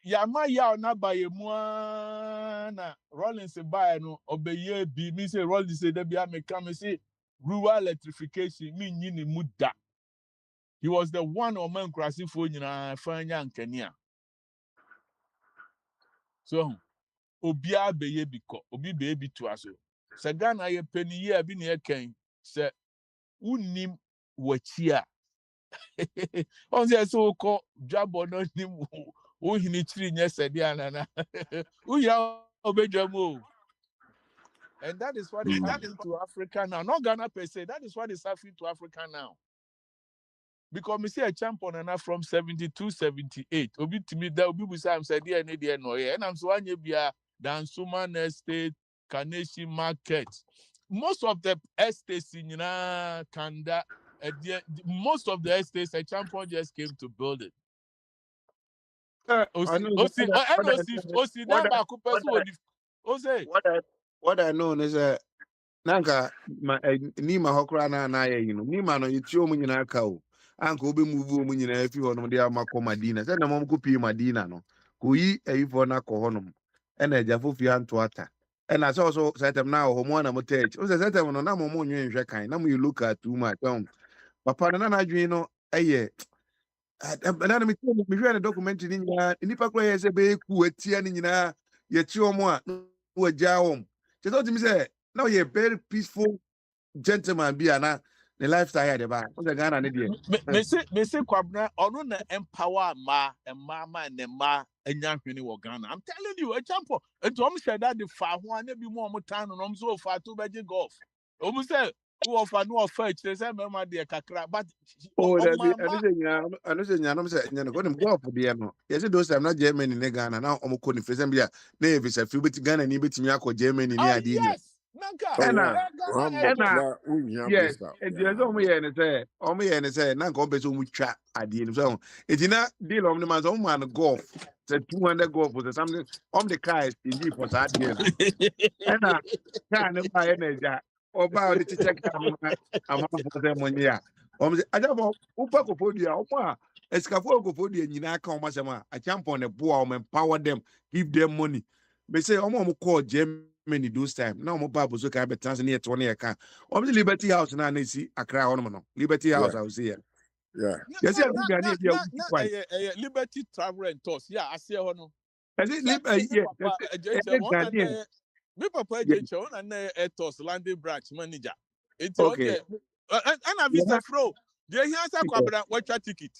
Yama ya na by a moana Rollins a buy no obey be me say Rollins say there be a come say rural electrification mean yini muda. He was the one or man crossing for you and Kenya. So Obia beye biko, obi baby to us. Sagana ye penny ye be near Ken, say, unim wachia. On the so called job or not him who he need 3 years said, Diana. We are obey. And that is what is happening to Africa now. Not Ghana per se, that is what is happening to Africa now. Because we see a champion and from 72, 78. Obi to me, there will be some said, yeah, no, yeah. And I'm so on the Suman Estate, Kaneshi Market. Most of the estates in Kanda, most of the estates, a champion just came to build it. What I know is Nanka Nima Hokrana na Nima no Yitio Munina Kao. Uncle be move Munina if you on the Amako Madina. Then a mom could be Madina no. Kui a Ivona Kohonum. And a Jafufian Tuata. And I also said them now, Homona Motage. Was a set on a number more in Jakai. Now you look at too much. Papa Nana Juino, a year. Another me read a documentary in Nipa Quay as a bay, who a tianina, yet your more, who a jawm. She told me, say, now you're very peaceful gentleman, be an the lifestyle I had about. What's a gun and idiot? Me say, Kwabna, or no empower ma and mama and the ma and young people Ghana. I'm telling you, a champion. And Tom said that the far one, be more time and I'm so far to Beijing golf. Almost said, who offer no fetch, they say, Mamma, dear Kakra, but oh, I understand, I'm saying, you're going to go up for the ano. Yes, those I'm not German in Ghana now. I'm going to Zambia. Navis, a few bit Ghana and Ibit Miyako, Germany near idea. Yes, yes, and there's only any say, Nanko Bezo Mucha at the end of the it's not deal on the man's own man golf. The 200 golf was something on the car indeed for that year. And I can't buy energy. Or buy the check I'm for them 1 year. I don't know Upacopodia, Escafogopodia, Yinaka, Masama, a champ on the poor, empower them, give them money. They say, I'm call Germany those time. Now, my Bible, so can be Tanzania 20 account. On the Liberty House, and I see a crown. Liberty House, I will see it. Yeah. Yes, Liberty Travel and Toss. Yeah, I see her. Is it Liberty? Me papa Jencho and a toss landing branch manager. It's okay. And I visit fro. Do you hear that? Watch your ticket.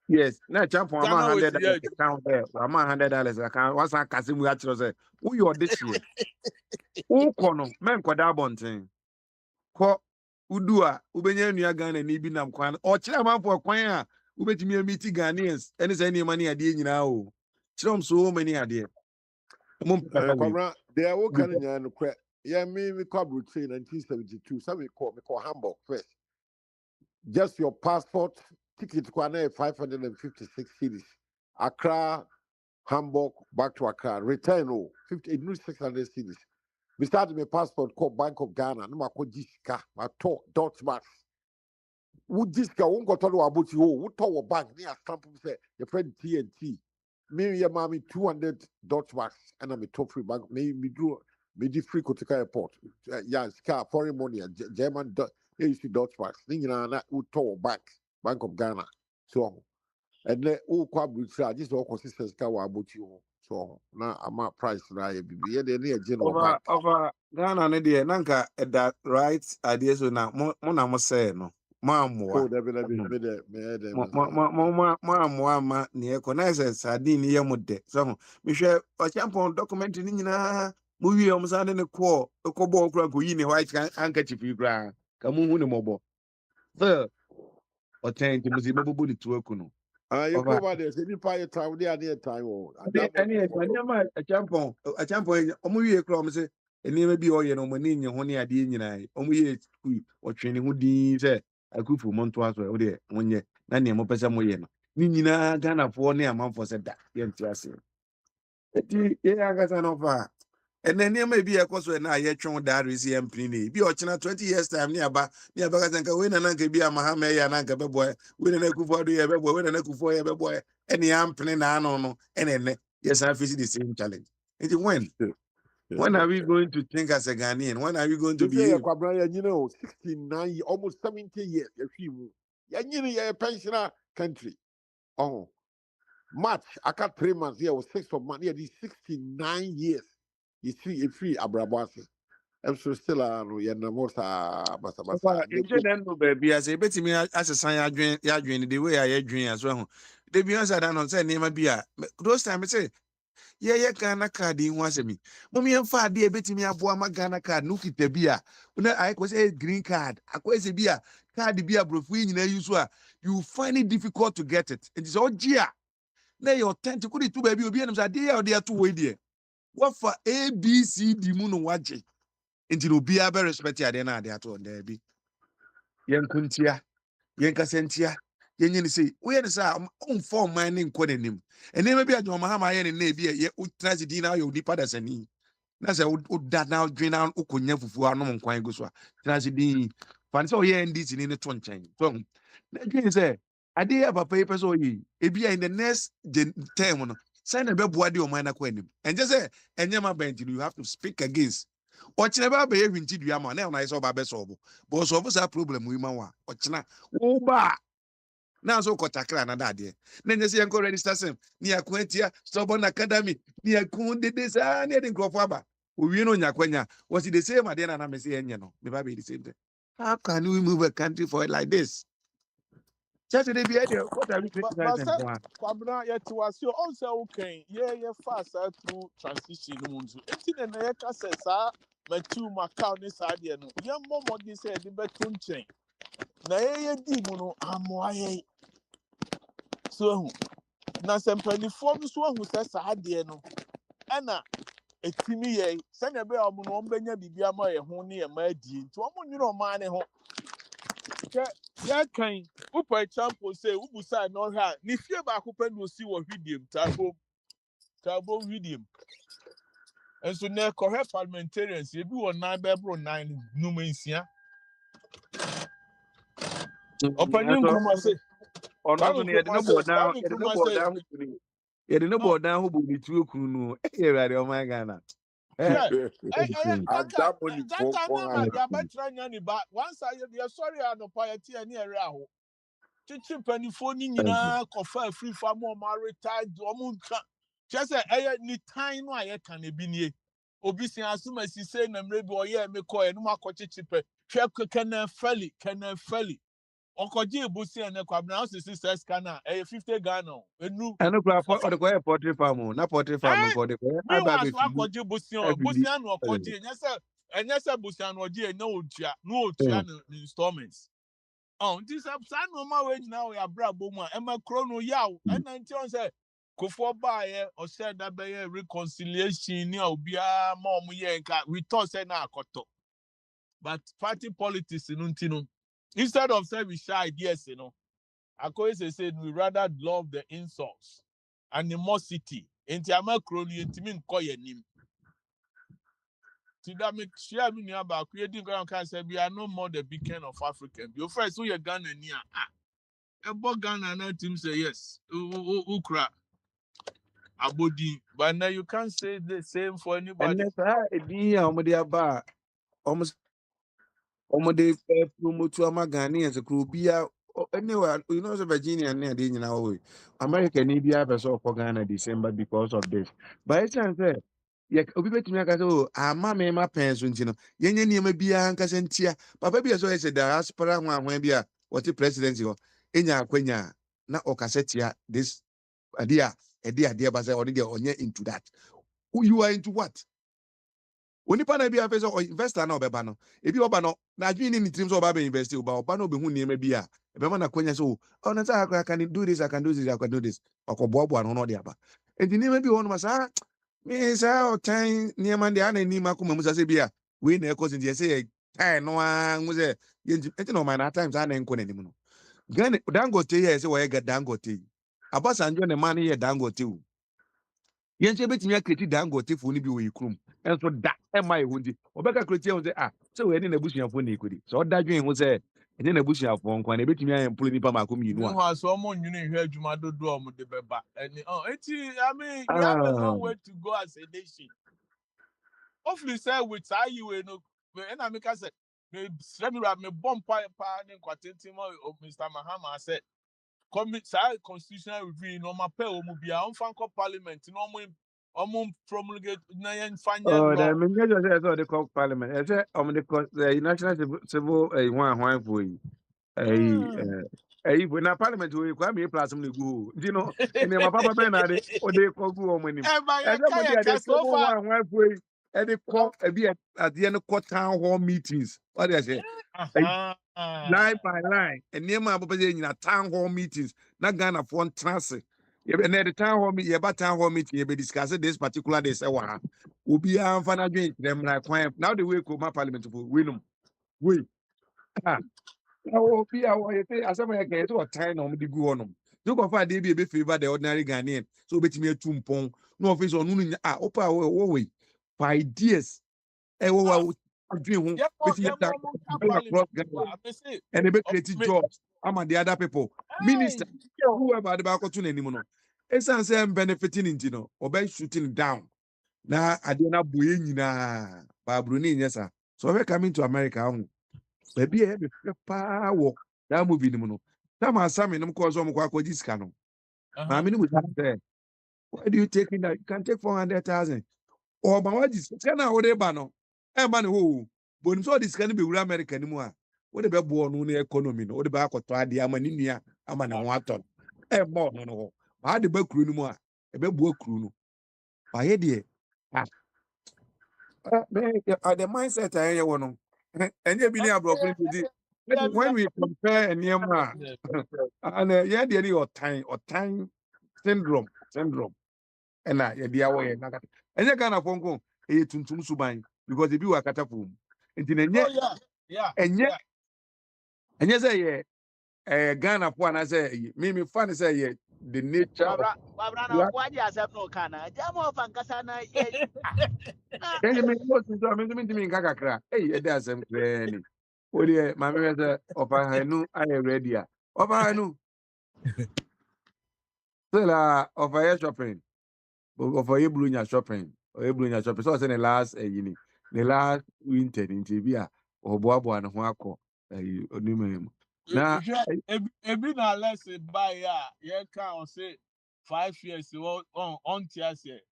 Yes, now jump on $100 account there. $100 account. What's that? Kasim, we actually say, who you are this year? Who kono? Men kwada bonting. Ko udua ubenya nua Ghana ni bi nam kwan. O kire man for kwan a Ubetumi meet Ghanaians. And is any money idea now? Chrom so many idea. Kwabra, they are all kind of yeah, me called train 1972. Some call Hamburg first. Just your passport ticket, 556 cities. Accra, Hamburg, back to Accra. Return 600 cities. We started my passport called Bank of Ghana. No, I call Jiska. I talk Dutch marks. Would Jiska won't go to about you? Would talk bank near stamp say your friend TNT. Maybe your mommy 200 Dutch marks and I'm a top free bank. Maybe do maybe free Kotika airport. Yeah, ska foreign money, German Dutch marks. Thinking that would talk Bank of Ghana. So and then all quite just all consistent about you. So now I'm a price right. Yeah, they near general bank. Over Ghana ne deɛ nanka that right idea so na mo na mo say no Oh, mammoa mammoa ma ne ɛkɔ na ɛsɛ sardine yɛ mo de so mehwɛ ɔkyampɔn document ni nyinaa mo wie ɔmo sa ne kɔ ɛkɔbɔ ɔkura ko yi ne white handkerchief yi kura ka mo hu ne mɔbɔ so ɔtɛn ti mo si bɛbɔ di tu aku no You go over there, say you pay time, they are near time. Any a champon, omu ye krom say, and never be all no money in your honey idea in I, omu ye or training who did say, I could for Montois or there, 1 year, Nanya Mopesa Moyena. Nina Ghana for near a month for said that, yes, yeah, I got an offer. And then there may be a course when I yet shown that is Pliny. Be watching 20 years time nearby Baganka win and Uncle be a Mahame and Uncle boy, win an echo for the ever boy, win an echo for every boy, any am playing no, and then yes, I face the same challenge. It when are we going to think as a Ghanaian? When are we going to behave? You know, 69, almost 70 years. You know, a pensioner country. Oh, March, I got 3 months here, was 6th of March, 69 years. You see, a free Abrabasi. I'm so still a Yanamosa Basabasa. Then no baby, I say, Betty me as a sign, I dream the way I dream as well. The beyond I don't say, name a beer. Those times I say, yeah, Ghana card in once a me. Mommy and Fa, dear Betty me, I bought my Ghana card, no kit the beer. When I was a green card, I was a beer, card the beer, bro, you find it difficult to get it. It is all Gia. Now you're 10 to put 2 baby, you'll be in a day or they are 2 way dear. What for A, B, C, D, Moon, watch it. Until you be a very respect ya then they are to there be. Yen kuntia, yen kasentia, yen say, where is our own form mining quoting and then maybe I don't Mahama yen and maybe a tragedy you deeper as any. That's a would that now drain down Ukunya for no quite goes. Tragedy, fancy all yen this in the 20 so again say, I did have a paper so ye, it be in the next term. Sign a bed or minor quenim. And just say, and Yama Benton, you have to speak against. Watch never behave in Tidiama, now I saw Babesobo. But of us a problem with Mawa. Watch now. Oh, ba. Now so Kotakra and that day. Then you see Uncle Register near Quentia, Stubborn Academy, near Kundi Design, near Grofaba. We know Yaquenya. Was it the same? I didn't know, the baby the same thing. How can we move a country for it like this? Just the idea. What are we criticizing? Kwabra yet was your also okay. Yeah, fast through transition. It's in the Ekasa, my 2 Macau this idea. Young Momo said the bedroom chain. Na Dimono, am so na some 24 so who says idea no. Anna, a Timmy, send a bell on Benya Bibia, my honey and my dear. To a moon, you know, man. Yeah, kind. Who example say who side no ha. Ni fear back open will see what medium tabo medium. And so now correct parliamentarians, you do on 9 bedroom 9 numensia. Opinion come say. Or not only at the board now, at the board down. You didn't board down who will be true. Here, oh my Ghana. Once I you're sorry, I no piety and near Raho. Chichi pennyphone in a free farm or retired Domunka. Just a ni time I can be near. Obisi assume as he said, and maybe or yeah, me call no more chichipe. Check can felly. Okoji busi and a quabnouse is sisters cana, a 50 Ghana. A new I know the pottery farm, not pottery farm for the Meanwhile, Busian or Koji, and yes, a Busian or dear no installments. Oh, this up son no ma we now ya bra bomu a ema krono yaw and until say kofo bae or said that be reconciliation ni obia ma omu ye nka we thought say na akoto. But party politics in Untino, instead of saying we share ideas, Akoye said we rather love the insults, animosity. Enti amakroni enti min koye nim. Tida make share me about creating ground can say we are no more the beacon of African. Your first who you Ghana near about Ghana and team say yes. Ukra abodi. But now you can't say the same for And anybody. that's how it be almost de promote ama Ghanaians kro bia anyway you know Virginia near the nyina we America ni bia person for Ghana December because of this but it's say ye obi betumi aka say oh ama me ma penso ntino yenye niam bia nka se ntia papa bia so say diaspora ho ahwan bia what presidency ho enya akwanya na okasetia this idea ba say odi onye into that who you are into what onipa na bia pese o investor na obeba no ebi oba no na adwini ni trim so oba be invest oba no be hu niam bia ebe ma na kwanya so oh na say I can do this I can do this I can do this okoboabo no no de aba enti niam bi hono masa me say o tan niam de ana ni ma kuma musa say bia we na cause ndi say tan no a mu say enti no man at times ana enko na nim no gan dangote here say we get dangote abasanjo ne man here dangote o yenche betimi akreti dangote fo ni bi wo yikrum enso da e mai ho ndi obeka kreti ho say so we ni na busuafo na ikodi so odadwen ho say enye na busuafo nko na betimi ayemplo ni pa makom yinu a Meanwhile, someone you know here Juma do the beba. And I mean we have a ah long way to go as a nation. Hopefully, say with you know, and I make I said, me bomb pa and quatentima of Mr. Mahama said, commit constitutional review no ma pe omubia on fanko parliament no mo promulgate na yen final oh law. that me just say so the call parliament I say the national civil one for yi if na parliament we kwa me plus me go you know in my papa ben na de o de ko gu o monim Eh, but e say mo you de can so civil far. one for yi e de call e be at the end call town hall meetings what they say line by line and near my papa in town hall meetings na Ghana for one trance and at the town hall meeting about town hall meeting you be discussing this particular day say wa obi am fa na dwen them like now the way ko my parliament for we no we oh, be our as I'm like to a time on the go on. Look of they be favor the ordinary Ghanaian. So bet me a tumpon. No office on opa way. For ideas. Eh, dream bet me across Ghana. And they be creating jobs. I'm the other people. Minister, whoever the back to anymore. It's I'm benefiting in Tino or by shooting down. Now I did not buy na Babruni, yes, sir. So we're coming to America. Baby, I have power. That movie, no no. Time as some in them cause some quack this canon. I mean, we say, why do you take in that? You can take 400,000. Or my what is can I order bano? Eh, man, who? But so this can be real American anymore. What about born on the economy? What about what try the Amaninia? Aman and water. Eh, more no no. I had the back crew no more. A bit work crew no. I hear the the mindset I hear one. And you been able to when we compare and and yeah, there is time syndrome, and yeah, the away and you kind of phone call a tuntum suban because if you are catapum, and Oh yet, yeah. and yes, Ghana for and I say, me funny say, the nature of Wabra na black. kwaje asem no kana. Jamo fankasa na ye. Can you make most of me kakra? Hey, there's some training. Oh, dear, my mother of I knew I ready. Of I knew. Still, of a shopping. Of a Brunia shopping. Or a Brunia shopping. So I said the last, the last winter in Tibia or Boabo and Huaco. Now, Ebi na lesson by ya can say 5 years on tears here.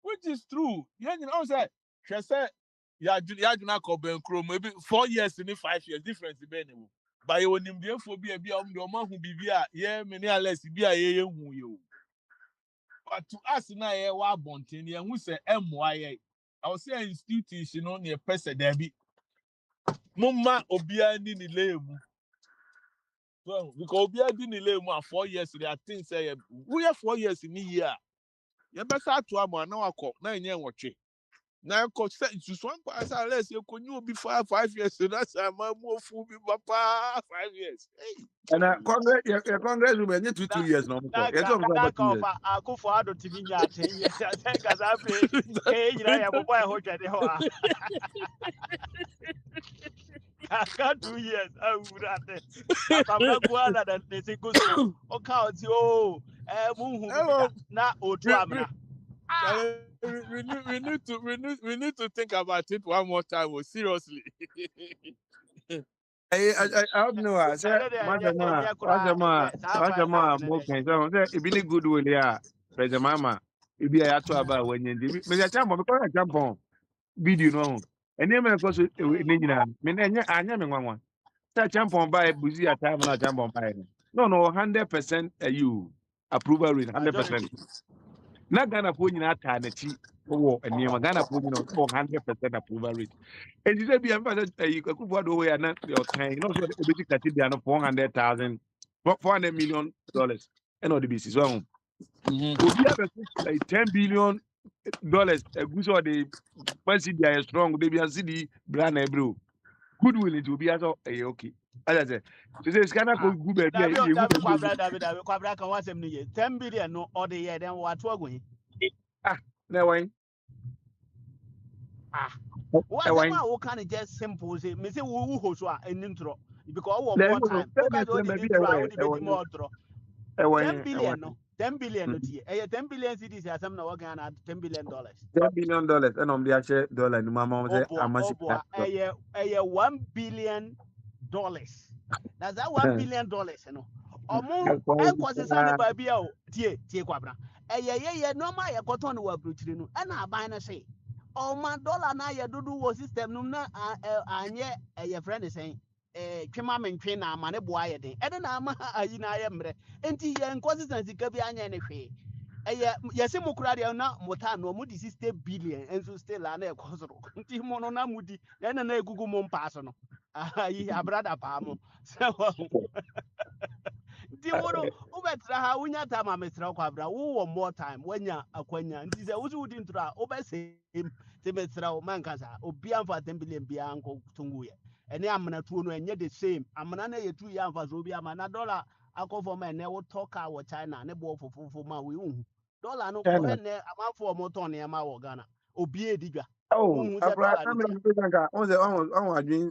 Which is true. Yeah, you know say she say ya juna ko ben kro maybe 4 years in 5 years difference be any. But you nim dey for be the oma hu bibia yeah me ne less bia ye hu you. But to us na ye wa bonten ye hu say emwa ye. I was say institution no ne person there be mumma obia ni ni lemu. Well, because we are doing the 4 years, I think say we have 4 years in a year. You better to am now a cop 9 years watch. Now coach said just one pass unless you can you be 5 years. So that's a more fool be papa 5 years. Hey. And Congress, your Congress will be 2 years now. It's na about 2 ka years. ọfa akụfọ adụ timi nya 10 years ase nkasa afe ke nyina ya bọbọ ya ho twede ho a kaka 2 years awurade akwabra gua na de se goso o ka o ti o mu hu bi na otu amna We need to think about it one more time. Oh, seriously. I don't know. I said, Majama, Mokan. So, if you need good will, yeah, President Mama, if you are to about when you did, Mr. Champo, because I jump on video, no. And then, of course, I am one. That jump on by Buzi at time and I jump on by. No, 100% you approval rate, 100%. Not gonna put in that time, and you're gonna put 100% approval rate. And you say, be ambassador, you could put away and not your time. You know, so the basic category are $400,000, $400 million, and all the business. So, we have $10 billion, a goose or the fancy, they are strong, they be a city brand, bro. Goodwill, it will be as okay. As I said, so it's kind of good, baby. kwabra kan wasem ni ye 10 billion no or the year then what we No way. What what can just simple say me say wo ho so a enim tro because we more time okay do the intro we be more tro 10 billion no 10 billion no tie 10 billion cities asem na we Ghana $10 billion $10 billion and on the actual dollar no mama say amashi $1 billion that's that $1 billion no omo enkwose sane ba bia o tie kwabra ye normal ye koton no wa bruchiri no e na aban na hwe o ma dollar na ye dudu wo system no na anye ye friend say twema mentwe na ama ne boa ye den e de na ama ayi na ye mre enti ye inconsistency ka bi anye ne hwe ye se mukura de na mota no mu di 60 billion enso still na e kosoro enti mo no na mudi ye na egugu mo mpa so no ayi abrada pa mo Ndi wono ubetra ha unya tama metra kwabra wo more time wanya akwanya nti se wusu wudi ntura obese te metra o mankasa obi amfa 10 billion bia anko tungu ye ene amana tuo no enye the same amana na yetu ya amfa so obi amana dollar akofo ma ene wo talka wo China ne bo fofofo ma we hu dollar no ko ene amafo mo ton ne ma wo Ghana obi edidwa oh abra na me nka on say on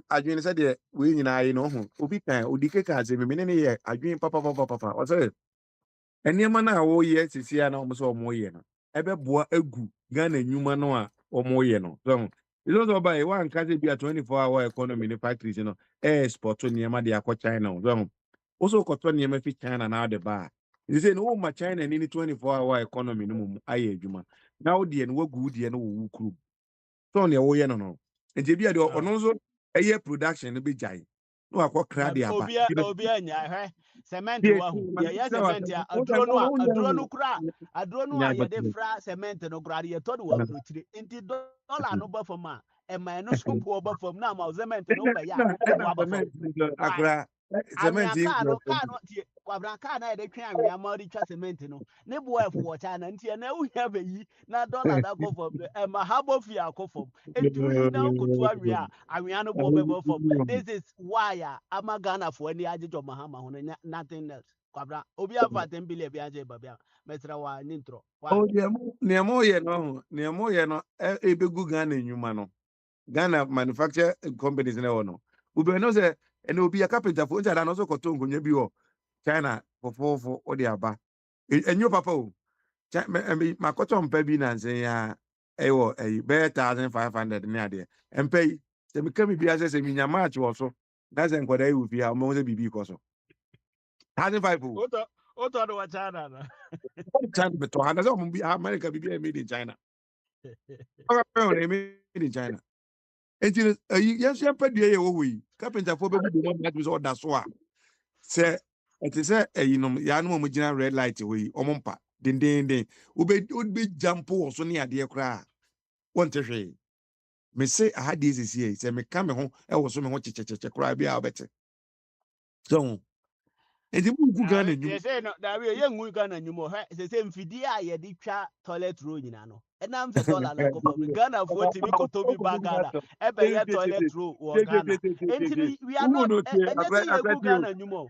adwin say de we nyina yi no ho obi kan odike kan say me ne ye adwin papa o say enema na wo ye sisia na o so mo ye no ebe boa agu Ghana nyuma no a o mo ye no so it's also by one can be a 24-hour economy in factories, you know, export to Niama de Aqua China. Also, Cotton Niama fi China now the bar. You say, no, my China in any 24-hour economy, no, I juma. Now, the and work good, the and crew. So, on your way, no. And Jabia, on also a year production, a bit giant. No, I quite crowd the Obia nya cement wa hu ye cement ya adro no kura adro no ya de fra cement no kura ye to wa brutire enti dollar no ba fama e ma no so po ba fam na ma cement no ba ya wa ba fam akra cement ka no tie kwabra ka na de twan anwea ma ri twa cement no ne bo efo wo cha na enti na hu ya ba yi na dollar da go fam e ma ha bo fi akofam enti yi na kutu anwea no bo ba fam. This is why ama Ghana for any ajejo mahama ho nothing else kwabra obi afa 10 billion bi aje babia metra wa nintro oh nemo ye no e begu Ghana nyuma no Ghana manufacture companies na no ube no say and obi a carpenter for nja na so koto ngonye bi ho China for odi aba enyo papa o makoto mpa bi na nse ya ewo be 1500 ne ade mpa se me kami bi ase se mi nya match wo so na se nkoda yu fi ha mo se bibi ko so 1500 oto do wa China na China beto ha na so mo bi America bibi made in China okay made in China enti yes ya pa die ye wo wi carpenter for be bu mo na so da so a se enti se eyinom ya no mo gina red light we omompa den ube jump wo so ne ade kra won te hwe me say I had this here say me ka me ho e wo so me ho checheche kra bia obete so Enti mu gu Ghana You nyum. say no, that we young we Ghana nyumo. Say say mfidi ye di twa toilet roll nyina no. E na mfe dollar na kopa. Ghana 40 mi kotobi ba Ghana. E be ye toilet roll wo Ghana. Enti we are not enye say ye gu Ghana nyumo.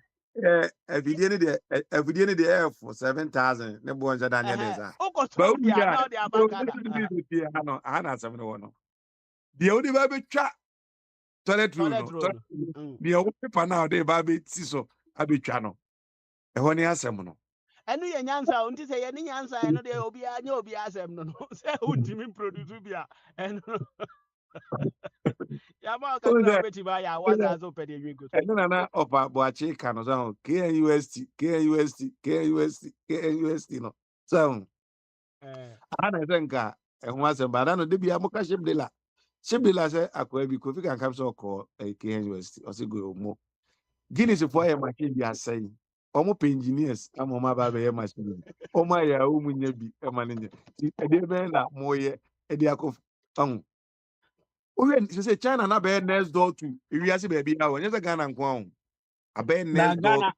Afidie ne de air for 7,000 ne bo nja Daniel Deza. O ko Ba to wu bia ya na o de aba Ghana. ano ana asem ne wo no. De odi ba betwa toilet roll Toilet no. roll. De o paper na o de ba be ti so abetwa no. E ho ne asem no. Enu ye nyansa o nti say ye ni nyansa eno de obi anya obi asem no no. Say untimi produce bia eno. Ya ma ka kra beti ba ya waza so pe de wigo. And then opa boache kan so KUST no. So ana senka e ho asem ba na no de bia mo ka shibdela. Shibdela say akwa bi Kofi kan kam so ko KUST o se go mo. Guinness for e machine bi asai. Omo pe engineers amo ma ba be e machine. Omo ya o munya bi e ma ne. E de be na mo ye e de akof. Oye say China na be next door to ewiase ba bi a wo nyese Ghana nko ahun. Abe Na next door.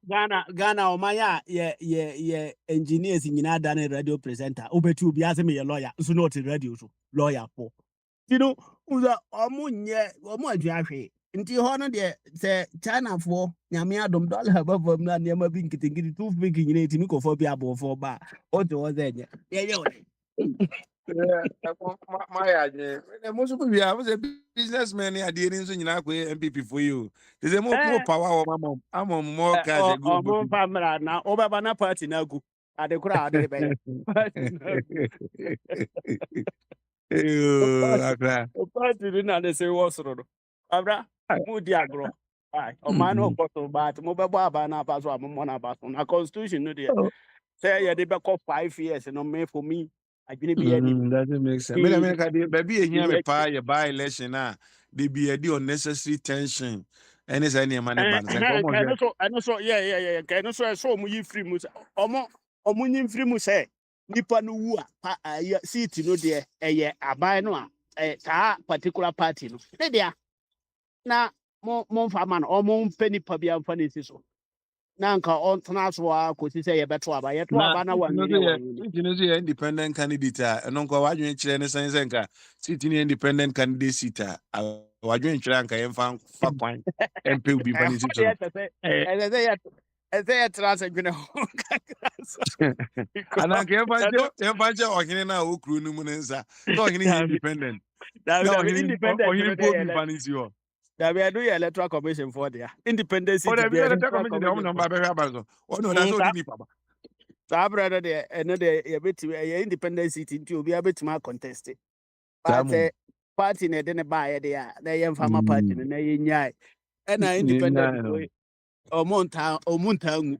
Ghana omanya ye engineers nyina da na radio presenter. Obeti obi ase me ye lawyer. So not radio so lawyer po. You know, uza omo adwahwe. Nti ho no de se China fo nyame adom dollar above na niam bi nkitingiri too big nyina etimi kofo bi abofo ba. O de wo zenye. Ye Yeah, my idea. Most of we have businessmen here dealing so MPP for you. There's a more power of my mom. I'm on more cash a good. Omo famra na obaba na party na gu. Ade kura ade be. Party na gu. Party na de say wo soro no. Abra, mu di agro. Ai, o man no koto but mo be bo aba na pa so am mo na ba so. Na constitution no de. Say ye de be call 5 years no me for me. Adwene bi ani. Doesn't make sense. Baby, here me pa your by election now. They be a unnecessary tension. And it's any money ban. Ano so yeah. Kano so mo yi free mu. Omo nyi free mu say nipa no wu a seat no de eye aban no a ta particular party no. Ne dia na mo fa man omo mpa nipa bia mfa ne si so. Na nka on tena so a ko si say ye beto aba ye to aba na wan ni. You know, independent candidate. And uncle, why you ain't chilling? Sense sitting independent candidate seat. Why you ain't chilling? Can find fuck wine and pay be funny. I say trans adwene ho. And I can't find your organic now. Crew no munensa. Talking independent. Now independent. That we are doing electoral commission for there. Independence. Oh, the electoral commission. Oh no, that's all you need, Papa. So brother there, another a bit independent city to be able to contest it. But party ne didn't buy there. They are farmer party and they nyai. And I independent or monta or muntangu.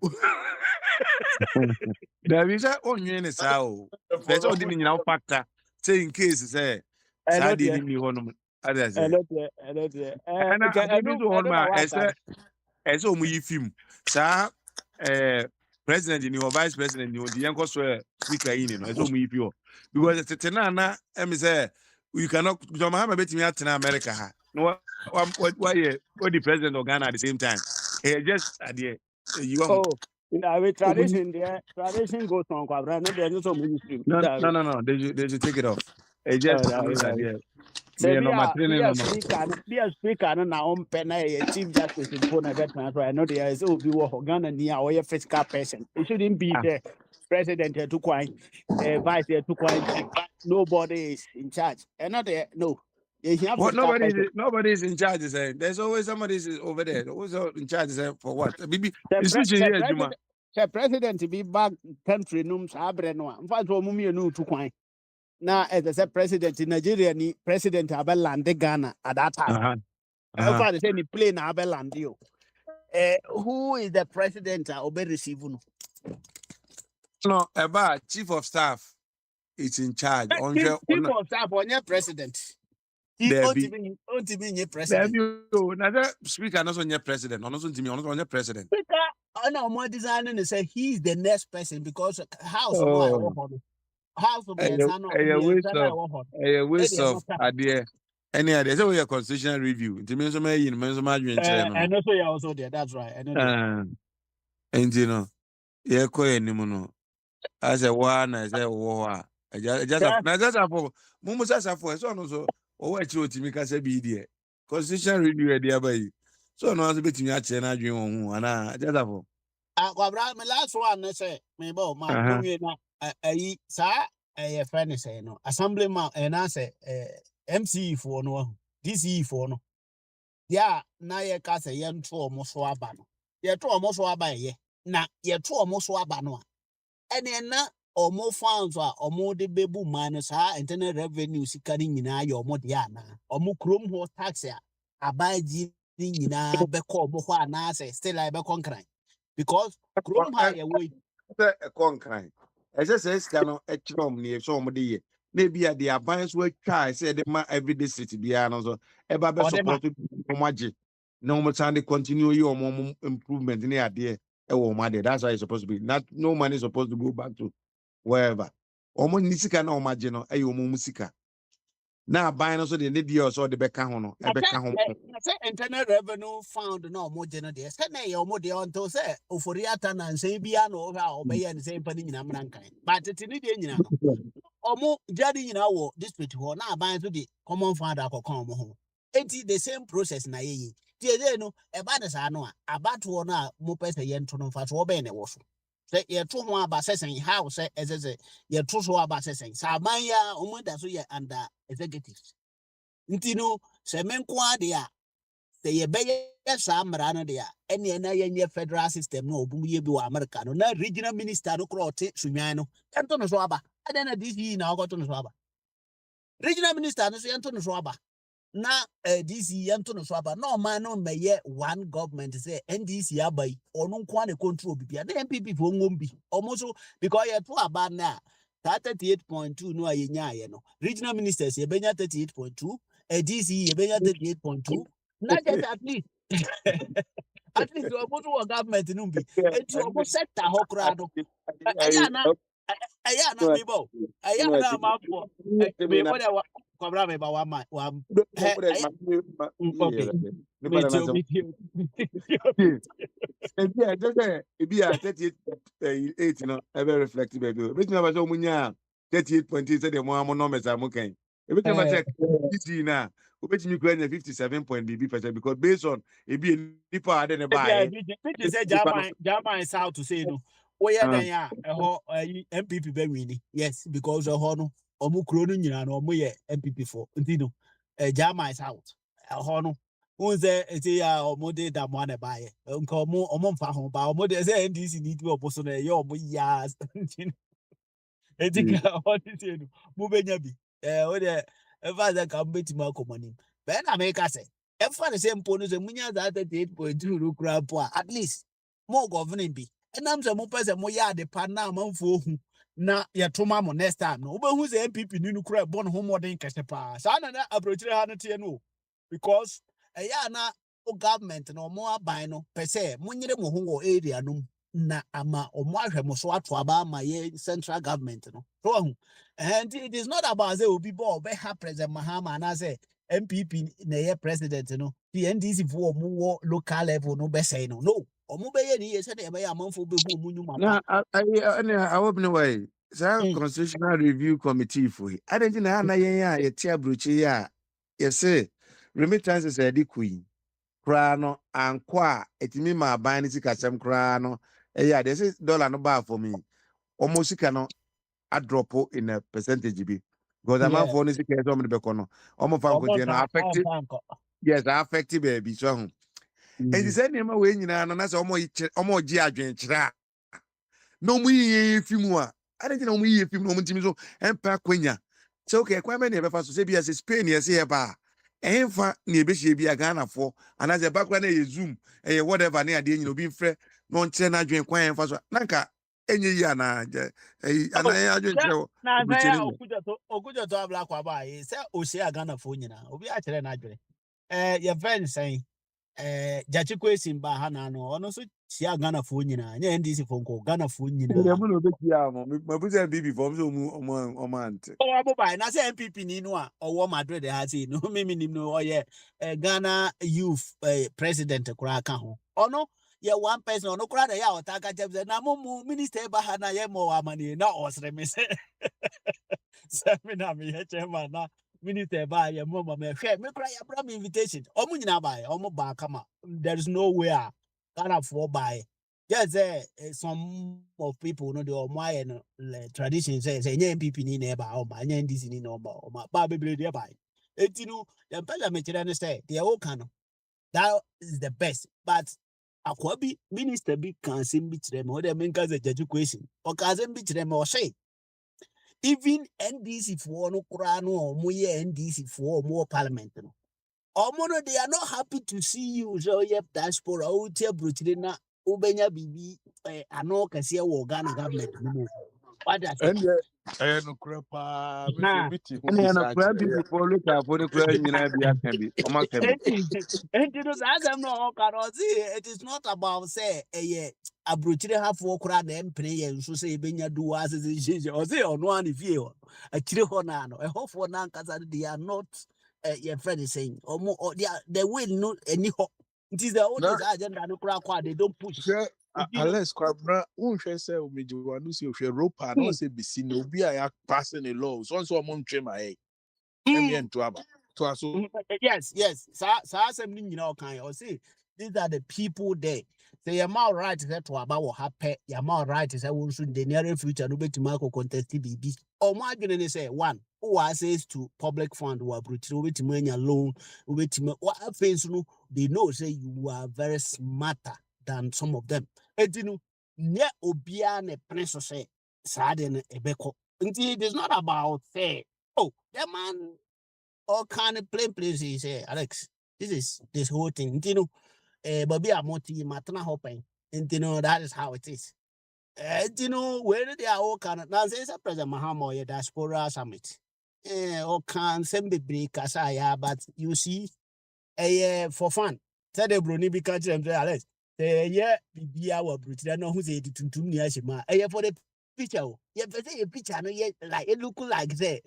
There is a onion is how. There's all the now factor. Say in case say Sadi in me one others. And I don't want as we film. Sir, president in your vice president, you the young speaker in as we pure. Because it's Tenana, say you cannot Jomahama bet me out in America. No, why the president of Ghana at the same time? Just idea. You with tradition there, tradition goes on. No. They should take it off. It just idea. Be a speaker na on pen chief justice in Pona transfer. I know there is be Ghana near or fiscal person. It shouldn't be the president to quite vice to quite nobody is in charge. Another no. What nobody is in charge. There's always somebody is over there. Who's in charge for what? The president to be back country nums abreno. In fact, mummy no to quite. Now, as I president in Nigeria, ni president Abeland Ghana at that time. If say ni plane Abeland you. Who is the president obe receive no, about chief of staff is in charge. Chief of staff on your president. There be president. Now speaker not on your president. On your president. Speaker, no more designing to say he's the next person because house a waste of idea. Any idea? So we are constitutional review. It means and also you're also there. That's right. And you know, yeah, anymore. No. As a one, as a war. Just a Mumus for so no or what you to make us a BD. Constitution review a dear by. So no one's betting at China, you know, and I just have. Kwabra, my last one, I say, me bo ma, Uh-huh. sa, a friend say no, assembly ma, and I say, MC for no, DC for no. Yeah, na ye ka say yen to omo so aba no. Ye to omo so aba ye. Na ye to omo so aba no. Ene na omo funds a omo de bebu man sa internal revenue sika ni nyina ye omo de ana. Omo krom ho tax a abaji ni nyina be ko omo ho ana say still I be konkran. Because krom ha ye we A concrete. As I say, cannot a chum near some day. Maybe at the abundance work try, said the man every district be so. Eba or them. support no magic. No more time to continue your more improvement in the idea. Oh, my dear, that's how it's supposed to be. Not no money is supposed to go back to wherever. Omo nisika na omagino, ayo musika. Na buying also the need or so the becca hono, a becca home. I say internal revenue found no more general. Say na your more de on to say oforiata na say bia no ha obey and say pani nyina mrankan. But it need nyina no. Omo jadi nyina wo district ho na ban so the common fund akokon mo ho. Enti the same process na ye. Tie dey no e ba de sa no a abato no a mo pese ye nto no fa so obey ne wo so. Say ye to ho aba sesen how say ezeze ye to so aba sesen. Sa man ya omo da so ye under executives. Nti no se menko ade a se ye beye sa mra no de a ene na ye federal system no obu ye bi wa America no na regional minister no krote sunwan no ento no so aba ade na DC na ogoto no so aba regional minister no so ento no so aba na DC ento no so aba no man no meye one government say NDC abai onu nko na control bibia na MPP fo ngom bi omo because ye to aba na 38.2 no ayenya ye no regional ministers ye benya 38.2 DC ye benya 38.2 not just at least at least you almost want government no be et you almost set the hokra no aya na me bo aya na ma for me bo de kwabra me ba wa okay me tio Yeah, just it be a 38.8, you know, ever reflective baby. Which never so munya 38.8 said the more numbers are okay. Every time I check this now, which me going 57.BB% because based on it be a deeper than a buy. Which say Jama is how to say no. Oh yeah, then yeah, MPP be winning. Yes, because no omu kro no nyina no omu ye MPP for. Ntino. Jama is out. No. Unze eti ya omu de da mo na buy. Nko omu mfa ho ba omu de say NDC need be oboso na ye omu ya. Eti ka what is no. Mu benya bi. O de ever that can bet ma komani. Ben America say if the same bonus and munya that 38.2 rukra at least more governing be. And I'm some person more yard the partner man for who na ya toma mo next time no. But who's the MPP new crab born home more than Castepa. Sana na approach no because a ya na o government no more buy no per se munyere mo ho area no na ama o mo ahwe mo so ato aba ma ye central government no. So and it is not about say obi bo be ha president Mahama na say MPP na ye president no the NDC for more local level no be say no omo be ye ni ye say dey be amanfo be hu mu nyuma pa Now, I hope no way. So, constitutional review committee for it. I didn't know, ya, tia bruchi ya, say, remittances are the queen. Crano and qua, it me my binding some crano. Yeah, this is dollar no bar for me. Almost cannot a drop in a percentage be. Because I'm not yeah for this case on the becono. Almost affected. Yes, affected baby. So, and he said, Name away, you know, and that's almost Gia. No me if you more. I didn't know me if you know so empire quenya. So okay, quite many of us say be as Spain, yes, here ba. And fa near be a Ghana for and as a background a zoom a whatever near the you be free non chena join quite for nanka any year na and I just na say okujo to abla kwa ba yi say o se Ghana fo nyina obi a kire na adwene your friend saying Jachi Kwesin ba ha na no ono so tia Ghana fo nyina nya NDC fo nko Ghana fo nyina my business baby from so month. oh abo ba na say MPP ni no a owo Madrid ha say no me nim no oye Ghana youth president kura ka ho ono yeah, one person no crowd ya or taka jabs na mo minister bahana ye mo amani na osre me say seminar me he chairman na minister ba ye mo me hwe me cry ya bra me invitation omo nyina ba omo ba kama there is no way kind of for by just some of people no the omo no tradition say nye MPP ni na ba o ma nye NDC ni na o ma ba bebre dey ba etinu dem pela me kire no say they all can that is the best but akwabi minister bi kan sim bi kire me o dem nka say judge question o kan sim bi kire me o say even NDC for no kura no omo ye NDC for more parliament no omo no they are not happy to see you so ye diaspora o tie brochire na ubenya bibi ano kase wo Ghana government no mo what I say And no crepa, me say na biti who ɛne be ɛno such. koraa people look for the koraa nyinaa bi aka bi ɔmo aka bi enti no that's am no cannot see it is not about say abrochire hafo kura na empene ye nso say ebenya do as say o say ono an fie ho akire ho na no ehofo na nkasa they are not your friend is saying the will no any ho it is the Na oldest agenda no kura kwa they don't push hwɛ you know Alex Kwabena, unhwɛ sɛ omeji wanu si ohwɛ ropa na ɔsɛ bisi na obi a ya passing the law. So nso ɔmo ntwe ma ɛ. Ɛmi ɛnto aba. To aso. Yes. So assembly, you know, can you see? These are the people there. Say your mouth right is to about what happen. Your mouth right is I will soon the near future no be to Marco contest BB. Or my goodness say one who says to public fund who are brutal with money alone, with what happens no they know say you are very smarter than some of them. And you know, near obia ne prince say sad and ebeko. It is not about say, oh, the man all kind of plain places say Alex this is this whole thing you know baby I'm matana hoping and you know that is how it is you know where they are all kind of now say President Mahama or diaspora summit all can send the break as I but you see for fun tell the brony be catch them say Alex yeah be our brute no who say it to me as for the picture yeah but say a picture no yeah like it look like say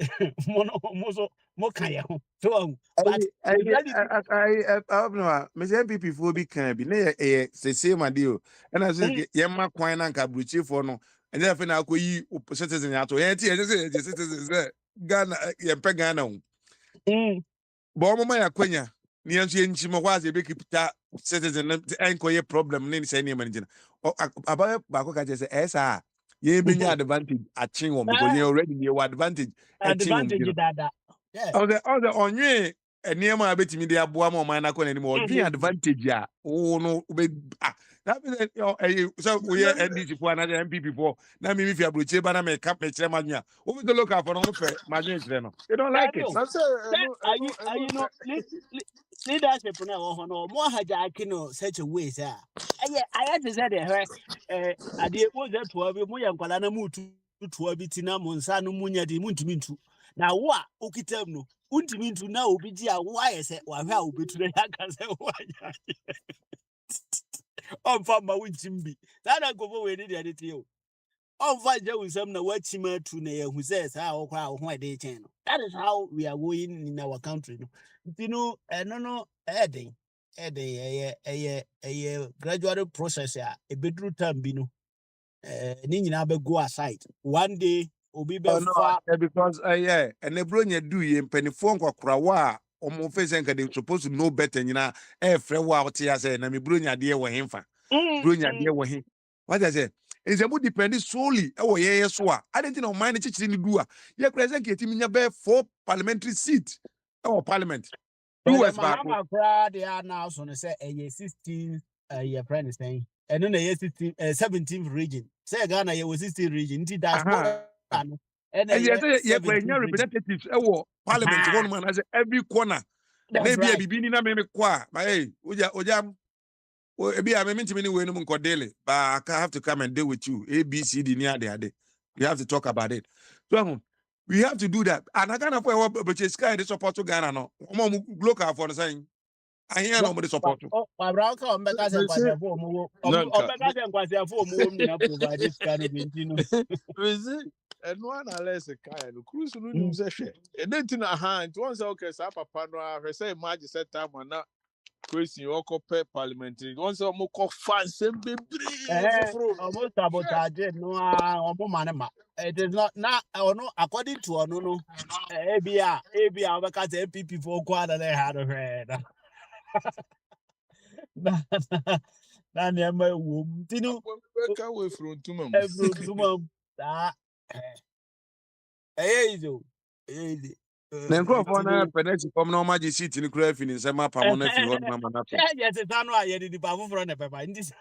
more kind of so but in reality ɔbɛnuma mɛsɛ npp foɔ bi kan bi ne yɛ ɛyɛ sese ma de o ɛna so yɛma kwan na nka aburukyifoɔ no ɛnyɛ afei na akɔyi citizen ato yɛn ti yɛn sɛ yɛgye citizen sɛ Ghana yɛmpɛ Ghana o bɔn ɔmo ma yɛ akonya ne yɛn nso yɛn nkyi mɔ hɔ ase ebi kita citizen no ɛnkɔyɛ problem ne sɛ nneɛma no gyina abayɛ baako ka kyerɛ sɛ ɛyɛ saa yɛn bɛnya advantage akyen wɔn because yɛn already yɛ advantage ɛkyen wɔn advantage gyina. dada yeah ɔsɛ ɔnwe nneɛma a bɛtumi de aboa ma ɔman n'akɔ n'anim ɔdwe advantage a wo no na sɛ woyɛ NDC foɔ anaasɛ MPP foɔ na mimi fi aburokyire ba na mɛka mɛkyerɛ m'adwene a wofi the local foɔ no wofɛ m'adwene kyerɛ no they don't like it. no Na say you know leadership no no more hijacking no such a way sir I had to say the I did was that to have mo yankwala na mu tu bi tina mo nsa no munya de muntimi ntu na wo a okitam no untimi ntu na obi di a wo ayese wa hwa obetu na yaka se wo anya on fa ma wunchimbi na go we ni de tie o on fa je unsam na wachima tu na ye hu se sa wo kwa wo ho de chen no that is how we are going in our country no you know no eden gradual process a ebedru time bi no ni nyina be go aside one day obi be Oh no, fa because yeah, and the bro do ye penifon kwa krawa omo face nka they supposed to know better nyina frɛ wo out here say na me bro nya de wɔ hemfa bro nya de wɔ he what I say is a good depend solely e wɔ ye so a adenti na o man chichiri ni du a ye president ke timi nya be 4 parliamentary seat e wɔ parliament the US back Mahama crowd they are now so say 16 your friend is saying and then 17th region say Ghana you 16 region nti diaspora no and and yes ye 17th region representatives e wɔ parliament one man as every corner that's na bia right bibi ni na me kwa ma oja ebi a me ntimi ni we no nko daily but I have to come and deal with you ABCD near there we have to talk about it so we have to do that and I can't for but sky the support to Ghana no mo local for the saying I hear no mo support oh Abraham ka ombeka se me say nkwase fo omo nanka. ombeka se nkwase fo omo ni na provide this kind of thing Me say ɛno ana Alex kae no cruise no nim sɛ hwɛ ɛdɛ nti na ha nti wɔn sɛ okay saa papa no a hwɛ sɛ imagine sɛ time na Question Okope parliamentary. Once I'm more fans and be Almost sabotage no manema. It is not now no according to no ABA because MPP for quarter they had a head. Na near womb tinu back away from Tumam. every tumum that easy easy. Na nkurɔfoɔ no pɛnɛti fam na ɔmagye seat no kora afi ne nsɛm apamo no afi hɔ no mama no apɛ. Yes, it's no I did the power from the paper. In this,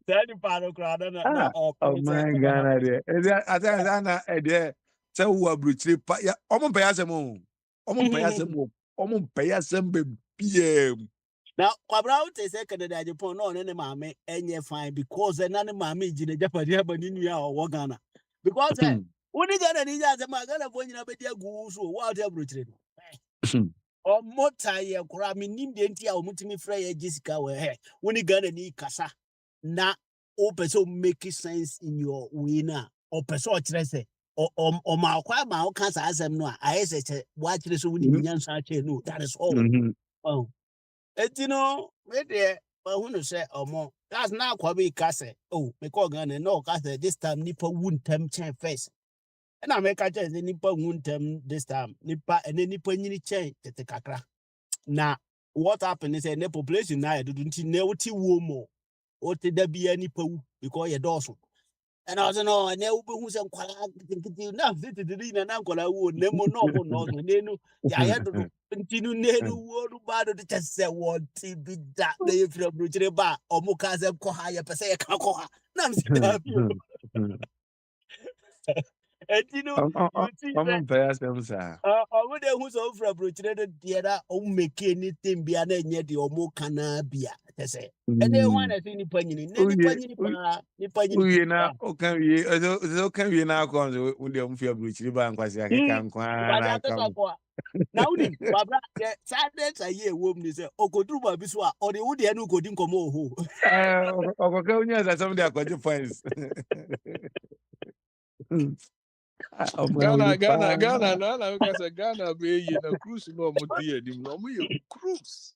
tell the power crowd na ɔman Ghana deɛ ɛdeɛ atɛn sɛ ana ɛdeɛ sɛ wo aburokyire pa ya ɔmo mpɛyɛ asɛm o ɔmo mpɛyɛ asɛm o ɔmo mpɛyɛ asɛm bebiaa mu. Now, Kwabra would say Canada Japan no any mammy and fine because none mammy Gina Japan but in ya or Wagana. Because when you got an India as a magana when you have a dear goose or whatever. Or Mota Krami Nindia or Mutimi Freya Jessica were when you got any casa. Na open so make sense in your winner or person or my cancer as I'm no. I said, watch this when you no, that is all. Oh. You know, maybe who say more. That's now Kwabi Kase. Oh, me call Ghana no Kase this time Nipper wouldn't chain face. And I make a chance the Nipper wouldn't this time. Nipper and then Nipper any chain to the kakra. Now, what happened is a population now didn't know what you more. Or did there be any poo because you're dorsal. And I don't know, I never who's a now visited the uncle I would never know. I had to continue near the world about the just say what be that they from Bruce Bar or Mukazem Kohaya Pasaya Kakoha. Nam and you know, you see, ɔmo mpɛyɛ asɛm saa. I would who's over Bruce theater or make anything be an yet the Omo Canabia. Say, and they want to see any penny, Uye na okan wie ɛsɛ okan wie na akɔ nso wo deɛ ɔmo fi aburokyire ba nkwasi akeka nkwa na aka mo. Now, Baba, sadness a year woman say, Okodruba Biswa, or the Woody and Ukodin Komo. Ɔkɔka onye asɛ sɛm de akɔgye points. Ghana, because Ghana be in a cruise no more dear, no more cruise.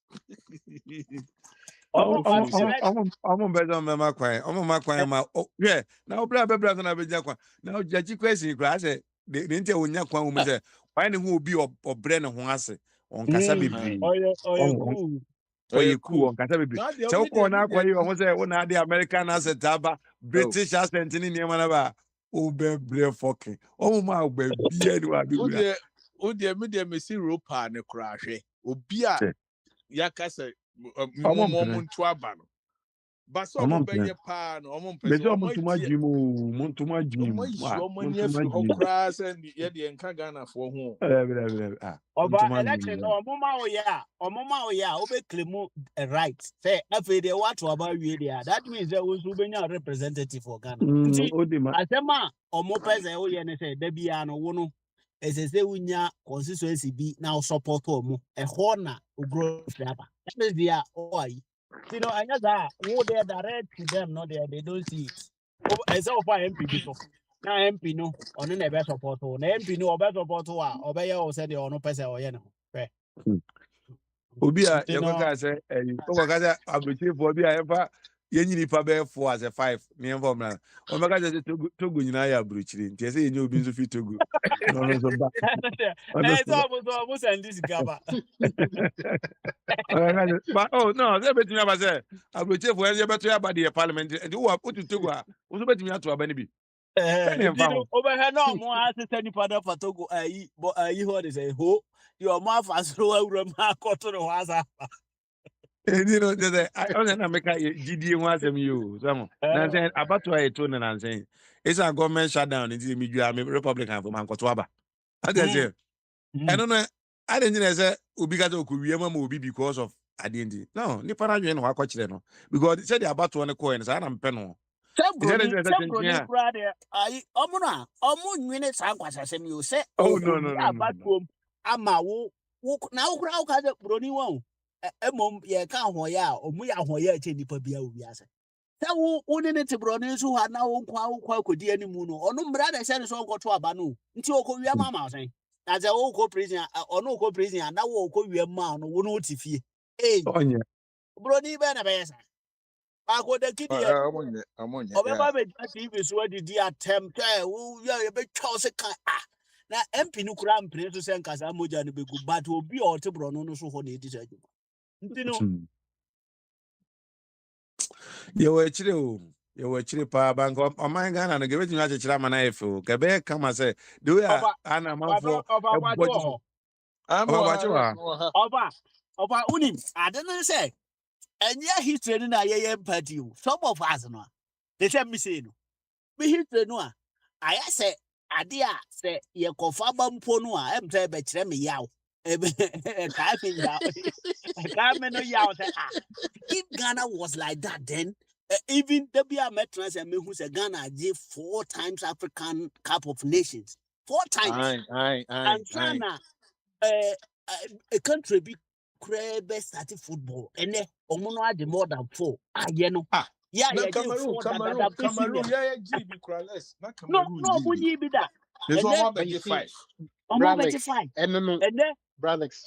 Ọmọ bẹjọ mẹma kwan ọmọ ma kwan ma hwẹ na ọbẹrẹ abẹbẹrẹ na abẹgya kwan na ọjàchi kwesi kura asẹ de nti a wonya kwan wọm sẹ why ne ho obi ọbrẹ ne ho ase ọnkasa bebree ọyẹ cool ọnkasa bebree sẹ ọkọ na akwa yi ọhún sẹ ọ na adi American accent aba British accent ni nneɛma na ba ọbẹbrẹ fọkin ọmọ ma ọbẹ bia ni wa bibira. O deɛ me deɛ mesi ropa ne kura ahwɛ obi a yakasa ọmọ muntu aba no basa ọmọ bɛyɛ paa no ọmọ mpɛ sɛ ọmọ ntoma gyi mu ntoma gyi mu ọmọ ni afi hɔ koraa sɛ yɛ deɛ nka Ghanafoɔ ho ọba election ọmọ ma oya obɛklemu right sɛ afei deɛ wato aba wie deɛ that means sɛ wo nso wobɛnya representative for Ghana nti asɛm a ɔmo pɛ sɛ woyɛ ne sɛ da biara no wo no ɛsɛ sɛ wonya constituency bi na wo support ɔmo ɛhɔ na ogro firi aba that is their ɔayi you know and that wo they direct to them no they don't see it ɛsɛ ɔfa MP bi so na MP no ɔno na ɛbɛ support wo na MP no ɔbɛ support wo a ɔbɛyɛ wo sɛ deɛ ɔno pɛ sɛ ɔyɛ ne ho hwɛ obi a yɛkɔka sɛ wokɔka sɛ abrɛkyirefoɔ bi a yɛmfa yɛnyi nipa bɛyɛ 4 as a 5 ne yɛmfa ɔmra ɔmɛka sɛ Togo nyinaa yɛ abrɛkyire nti ɛsɛ yɛnyɛ obi nso fi Togo ɔno nso ba ɔmo sɛnde sika ba oh no sɛ bɛtumi aba sɛ abrɛkyirefoɔ ɛsɛ yɛbɛto yɛ aba deɛ parliament nti wotu Togo a wo nso bɛtumi ato aba no bi obɛhwɛ na ɔmo asesɛ nipa no fa Togo ayi hɔ de sɛ ho deɛ ɔmo afa soro awura mu akɔto ne hɔ asa you know I don't know make GDA ho asɛm yi o so na sɛ abato a yɛto ne na sɛ it's a government shutdown nti me dua me Republican for man kɔto aba ade sɛ ɛno no ade nyina sɛ obi ka sɛ okowie ma obi because of adendi no nipa na dwen no akɔkyerɛ no because sɛ de abato ne kɔɛ no saa na mpɛ no Sɛbroni kura de ayi ɔmo na ɔmo nwene saa nkwasasɛm yi o sɛ abatuom ama wo na wo kura wo ka sɛ broni wɔn emom yɛ ka ahoyɛ a ɔmo yɛ ahoyɛ akyɛ nipa bia wo wiase sɛ wo ne te broni so ha na wo nkwa akodi animu no ɔno mmra na ɛhyɛ ne so ɔnkɔto aba no nti ɔkɔwia ma ma sɛn na sɛ wo kɔ prison ɔno kɔ prison na wo kɔ wia ma no wo no ti fie Hey, Onya. Brody Ben Abesa. I got the kid here. I'm on Or yeah. maybe TV so did the attempt. Oh, yeah, a bit Charles. Now, MP no cram place to send Casamuja and be good, but will be all to Brono so for the decision. You know, You were chill. You were chill pa bank of my gun and give it to Naja Chilamana. Quebec, come and say, do ya? Anna Mamfo, a body. I'm Oba unim. I don't say. And yeah, he's training a year party. Some of us no. They tell me say no. Me history no. I say adia say ye kofa bampo no a em say be kire me yaw. Ka me yaw. Ka me no yaw say ah. If Ghana was like that then even the be a metros and me who say Ghana gave 4 times African Cup of Nations. 4 times. And Ghana a country be best starting football and then omono had more than 4 no yeah did 4 Cameroon yeah GB craless not no Cameroon we be that there's and one then about 5 5 no and then Bralex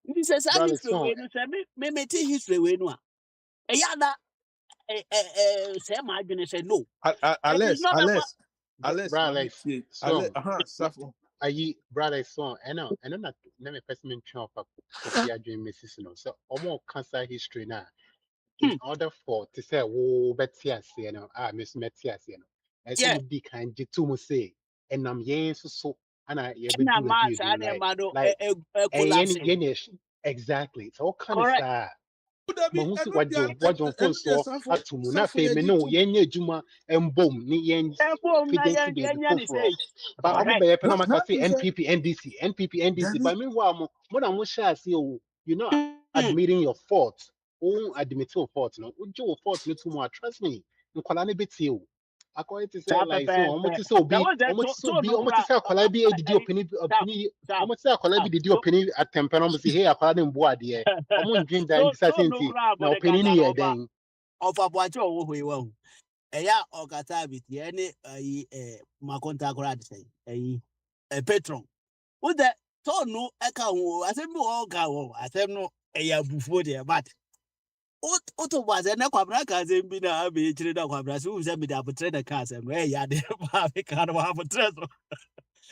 this is a history no we no say me history we no yeah that say my goodness say no it is not about Bralex so Safo ayi Bralex so and not me person twa of Kofi Adwin Mrs. no so omo cancer history na in order for to say wo betias you know miss metias you know I say yeah you di kan jitu mu say enam yen so ana ye be na do ma we sa do ne like ma do like collapse exactly so what kind of correct sa Dabi mahu si eno wajon phone dia so Safo atumu na Safo fe ya me no jitu yen nya adwuma embom ni yen and boom na figure to yan be ni foforo say ba omo be correct ye pe na maka na say say NPP NDC Dabi but me wa mo na mo share say oh you know admitting your fault admit your fault no your fault no too much trust me nkwala ne betie o according to say sa like so pepe omo ti say that obi was that omo ti say so obi no omo ti cra say akwala bi edidi sam opini sam omo ti say akwala bi sam didi so opini atempe no mo say hey akwala ne mbo ade omo ndwen dan bisa so say no nti cra na but the opini gaga ni ye over den of abuache owo hwe wa hu eya okata bit ye ne ayi makonta cra de say ayi patron wo de so no e ka hu asem bi wo ga wo asem no eya bufuo de but oto was na kwabra ka asem bi na be chire da kwabra so se mi da abutre da ka asem eya de ba be ka no abutre so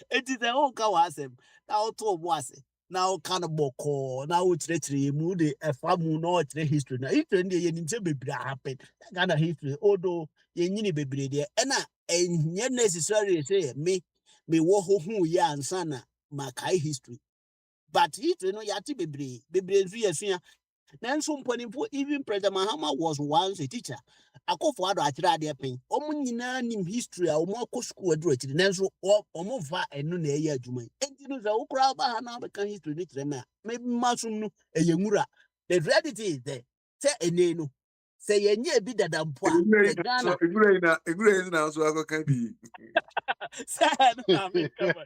enti se o ka wa asem na oto bo ase na o ka no boko na o chire mu de efa mu na o chire history na history de ye nim se bebra happen ka na history odo ye nyini bebre de e na enye necessary say me wo ho hu ye ansa na makai history but history no yati bebre nsu yesua nanso mponimfo even President Mahama was once a teacher akofo ado akira ade pen omo nyina nim history a omo akọ school aduro akiri nanso omo va enu na eya adwuma enti no za ukra ba ha na be kan history ni kire me masum no eye nwura the reality is there say ene no say yenye bi dada mpo a say Ghana Egure na so akoka bi. say na me kama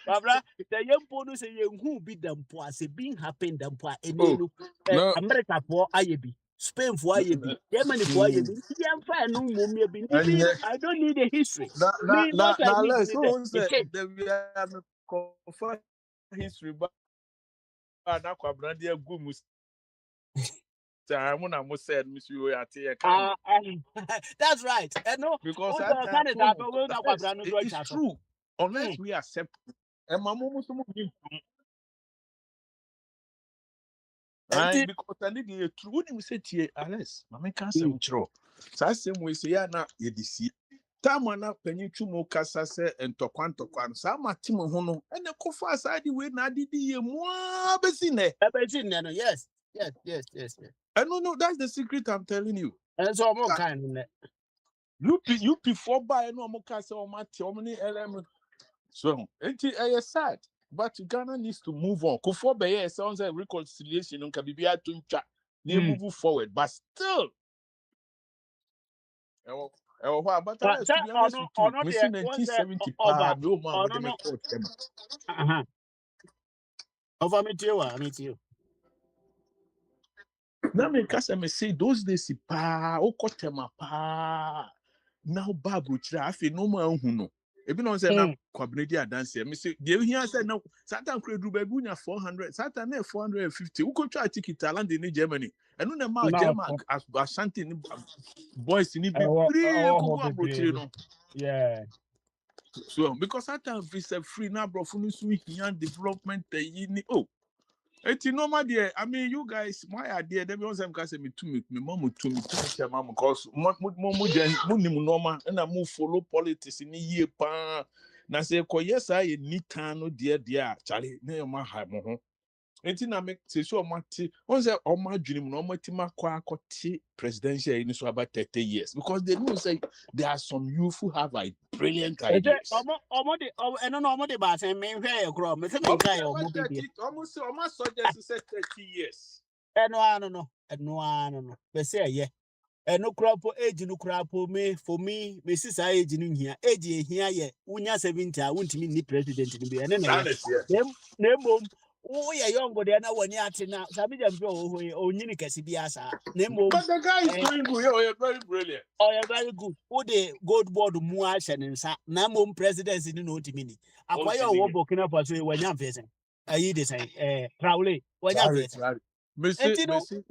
babra say yempo no say yenhu bi dampo a say being happen dampo a ene oh no no America for ayebi Spain for ayebi Germany for ayebi yem fa no mum ye bi and I don't need a history me na what I need let's is the so say change we are confirm history ba na kwabra de agu mu time na mo said miss you at here come that's right no because all that the time kind of phone that we na yes kwabra no do it's chaso true unless we accept and mamu musumu enti because I need the true when we say tie Alex mama can say chro so same we say ya na ye disi time na panyi twumo kasa se entokwan sa matim ho no ene kofa aside we na didi ye mo abesi ne no yes I no that's the secret I'm telling you and so more kind of UP for buy no mo kasa o mate o ni LM so it's sad but Ghana needs to move on kofo be here sounds like reconciliation nka bibia to ntwa they move forward but still but to be honest with you, no missing the one the 1970 over no man with them no court them. over me too Now me kasa me say those days pa o court them pa now babu chira afi no man hu no. Ebi no say na kwabene di adanse. Me say the here say na Satan kure du baby unya 400. Satan na 450. Who try ticket Thailand in Germany. And no ma German as Ashanti ni boys ni be free ko go abotire no. Yeah. So because Satan is free now bro for no here development ni oh. It's normal there. I mean, you guys, my idea, they be some say me to me mom to me mom because mo normal and I move follow politics in year pa. Na say ko yes I need no dear Charlie, na ma ha mo ho. Enti na make say so mati. On say o ma dwunim no mati makwa akoti presidential in so about 30 years because they know say there are some youth who have like brilliant ideas. Omo de ba say me hwe e kro me se me kai omo be Almost suggest say 30 years. No. Be say ye. Eno krapo age no krapo me for me sisa age no hia. Age e hia ye. Unya 70 a wuntimi ni president ni be ene na ye. Na mom wo ye young de na wani ate na sabi jam so ho onyini kesi bia sa. Na mom But the guy is doing good. You're very brilliant. Oh, you're very good. Who the gold board mu ashensa na mom presidency ni no timini. Akwaye wo Burkina Faso e wanya fesen. Ayi de say Traoré wanya fesen. Messi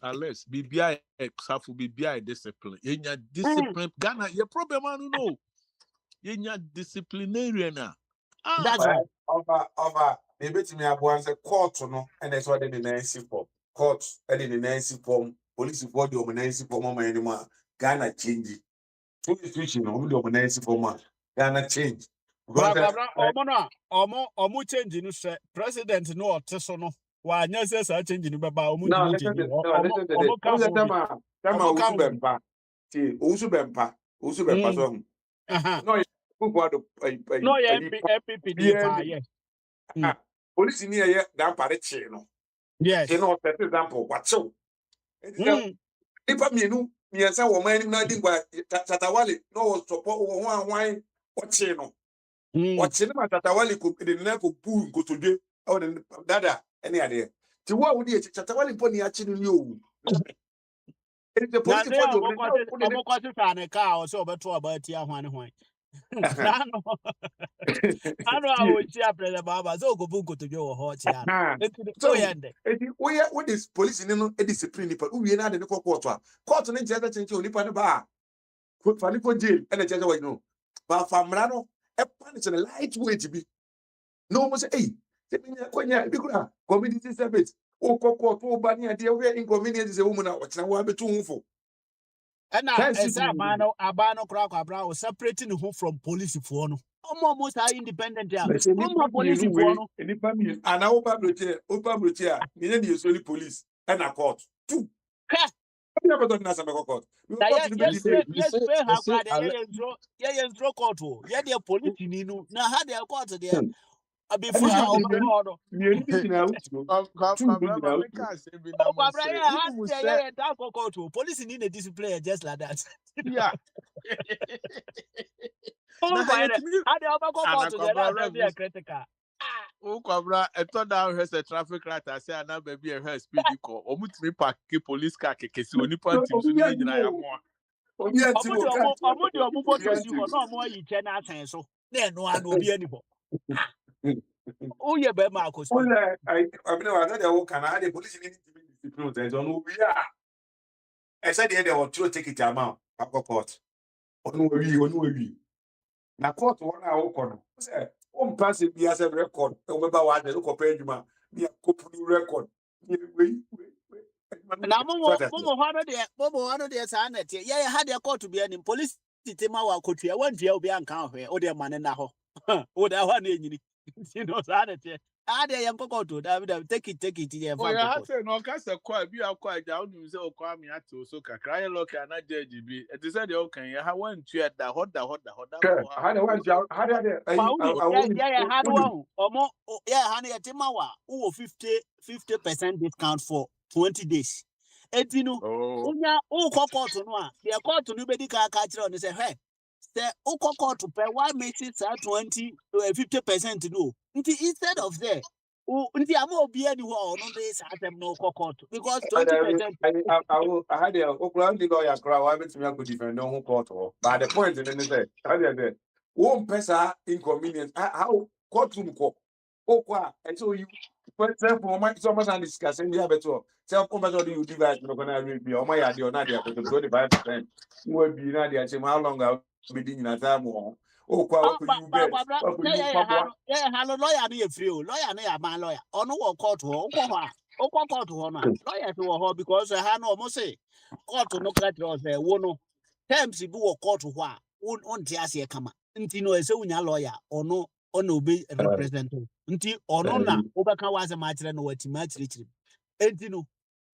Alex BBI exafu BBI discipline. Yenya discipline Ghana your problem I don't know. Yenya disciplinarian na. That's right. Over they bet me abuan say court no and that's what they nancy form. Court and the nancy form police body of nancy form anymore. Ghana change. Who is switching on the nancy form Ghana change. Omo change no say president no oteso no wa anya say sa change no baba omo di change omo ka Usu bempa so no who got no MPP yes police ni here dan pare che no yes you know for example watcho ipa mienu miensa wo man na di gba tatawale no support wo ho anwan oche no oche ni ma tatawale ko de na ko pu nkotodwe o de dada ene ade ti wo wo di tatawale po ni achi ni owu the police omo kwatu fa ne ka o so beto about ya hwan hwan ano awo chi aprele baba so go pu nkotodwe wo ho chi ano so yende what is police ni no discipline nipa uwie na de ko court a court ni je chenche onipa ne ba fa ni ko jail ene chenche wa no ba famra no e punish na lightweight bi no mo say eh se bi konya bi kura community service o court o ba ni ade we inconvenience se wo mu na o chena wa betu hunfo na esa abano kra kwa bra o separating who from police for no almost are independent ya police for no nipa mi ana o pabloche a ni ne so police and a court two ya ko don na sa court yes court o ya de police ni no na ha de court de before no ni na police need a discipline just like that. Yeah. Critical. Kwabra eto down has a traffic light I say na baby e her speed call omutimi park police car kekesi onipa team so ni nyina ya mo omo motor si ho na omo yi che na asen so na eno ana obi anibo Uye be ma ko so. I mean, I know can I the police need to be disciplined. On we are. I said they were to take it amount. Papa court. On we. Na court one hour corner. Say, pass it be as a record. Remember what they look pay you be a couple record. Wait. Na mo hano de sa na tie. Yeah, had a court to be an police tema wa kotua. One dia obi anka hwe. O de man na ho. O da wa na enyini. You know that they am go to David take it yeah. Oh yeah, say no case kwa bi akwa ja unu say okwa mi ato so kakra ye loka na judge bi it is said you can ha wan tu da hoda ha de wan ja ha de yeah ha no omo yeah ha na yetima wa wo 50% discount for 20 days etinu unya u court no a the court no be di ka kire on say hey the court to pay why makes it 50% no instead of there nti am obi ani ho no dey satem no court because 20% I had a okran the lawyer crowd I bet me I could defend no court but the point in say how dey One person inconvenience. How courtroom ko? Okwa. And so you. For example, my so much discussing we have it all. Self compassion you divide no gonna be on my idea or not there for 25%. Will be not there. How long I'll be doing that time on. Okwa, what could you bet? What could you papa? Lawyer no free o. Lawyer no ya man lawyer. Ono wo court ho. Okwa court ho na. Lawyer to wo ho because ha no mo say court no kra o say wo no. Terms bi wo court ho a on ti ase kama. Nti no ese unya lawyer ono obe represent. Nti ono na obaka wa se ma kire no wati ma kire. Enti no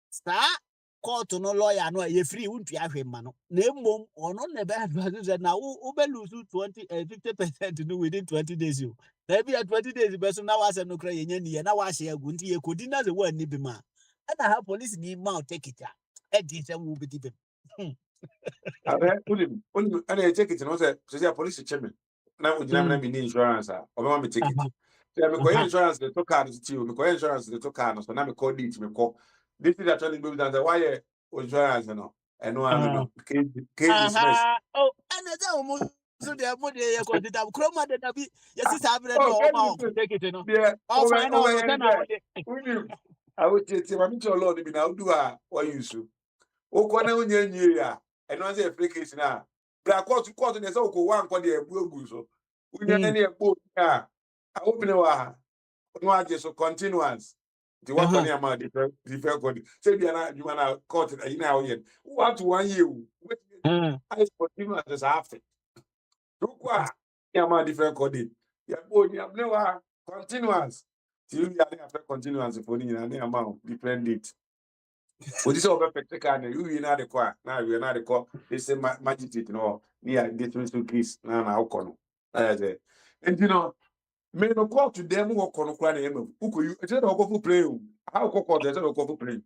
saa court no lawyer no ye free untu ahwe ma no. Na emom ono na be advise na wo be lose 50% no within 20 days you. Na be 20 days be so na wa se no kra ye nya ni na wa hye agu nti ye kodi na ze wa ni bi ma. Na ha police ni ma take it. E di se wo be di be. Unim, and I take it and also say a police chairman. Now we didn't have insurance, or me take it. So I'm going insurance, the took card to you, because insurance, the took card, so now me call it, me call. This is actually moved down the wire insurance, you know, and no, I know, case dismissed. Oh, and that's almost so they are more they are going to have chroma that be your sister have take it, you know. Yeah, Oh, fine, I would say, I'm into a lot of now do what you should. O kwana onye nyi ya eno say free case na bra court na say ko wan kwa de abu so onye na egbo a open wa no age so continuance the work on am different code say bi na you na court you na oyen what 1 year I continuance is after kwa am different code ya bo ni am wa continuance till you are after continuance for ni na am different date. What is over Petricana? You know the qua, now you are not the call. They say magistrate, no, near different case, now Ocono. And you know, may no call to them who can cry him. Who could you? It's not a go for play. How call there's a go for play.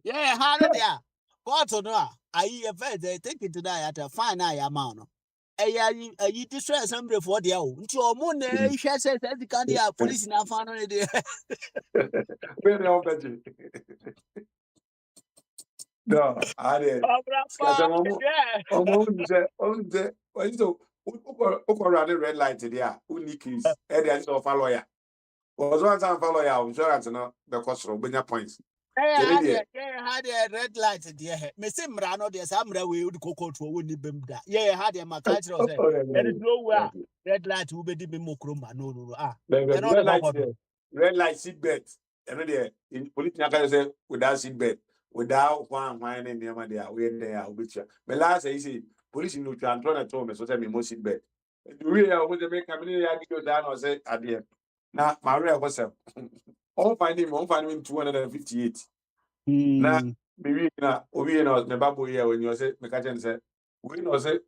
Yeah, how there? Court no. I take it to die at a fine amount. You distress somebody for the hour. Nti omo na hwe say the candy police na fa no dey. Very open. No, I did. Running red light there. Unique case. I of a lawyer. Was one time follow your insurance no the cost of benya points. Had a red light there. Me say mra no there some mra we would go to woni bem da. Yeah, had a catch us. There is nowhere red light will be the mokroma. No. Red light seat belt. You know there in police can say without seat belt, without one and near there we there which. Me last say police no try to tell me so say me mo seat belt. The way I was make come in here go down or say at the now my real was on find him 258. Na maybe na obi na me babo here when you say me catch and say we no say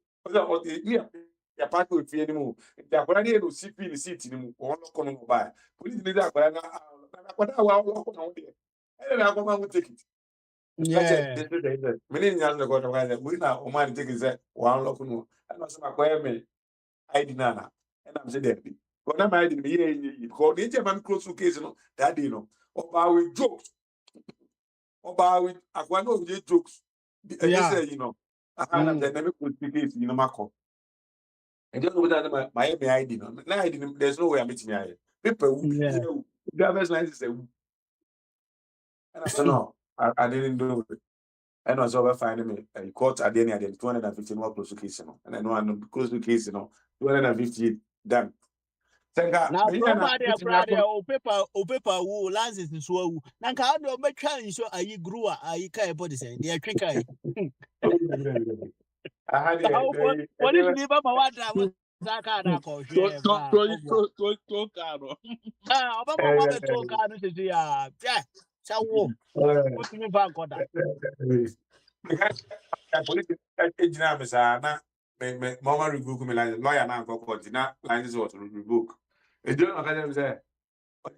ya park with fear anymore. The akwara dey no CP in the seat ni mu on lock on buy. Police need akwara na akwara wa lock on there. And na go man take it. Yeah. Me ni nyaz na go to we na o man take it say one lock no. And na say akwara me ID na. And I'm say there. But na my ID me here because they man close to case no that day no. Oba we jokes. Oba with Akwantufuo with jokes. Yeah. You know. And then never could speak it, you know, Marco. And just over that my ID no. Now I didn't there's no way I'm meeting me. People who driver's license say and I said no, I didn't do it. And I was over finding me a court at the end of 215 more close to case, you know. And I know I'm close to case, you know, 250 done. Now, Friday, or paper, who lands in so. Nanka, I don't make sure so are you Growh, are you kind of body saying, they are tricky. I had it. What is the name of what Zaka call here? Obama told Carlos, yeah, so what's the back on that? Mama revoke me like lawyer now go court na license was revoke. E don't know say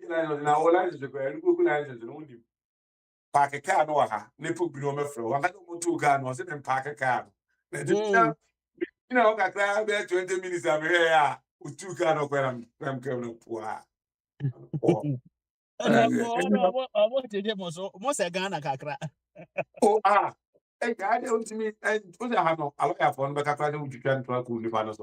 na all license go revoke license no ndi. Park car no ha, ne pu bi no me fro. Wan ka mo tu car no say me park car. Na you know ka kra be 20 minutes am here ya. U tu car no kwam no pu ha. Oh. No, most Ghana kakra. Oh Hey, I don't mean, and was a hammer. I like a phone, but I can't do you try to cool the panels.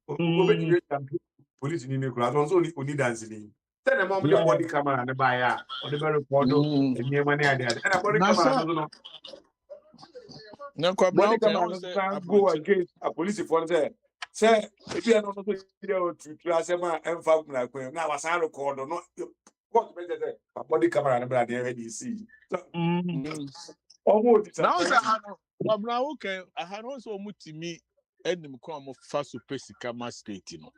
Police in the crowd also only dancing. Tell them mom the body camera and the buyer or the very record and the money I did. And a body camera no body camera no can go against a police for say. Say if you are not to class and fact like now was I record or not what better a body camera and the already see. Almost Now okay, I had also mutimi enim come of faso pesicama state, you know.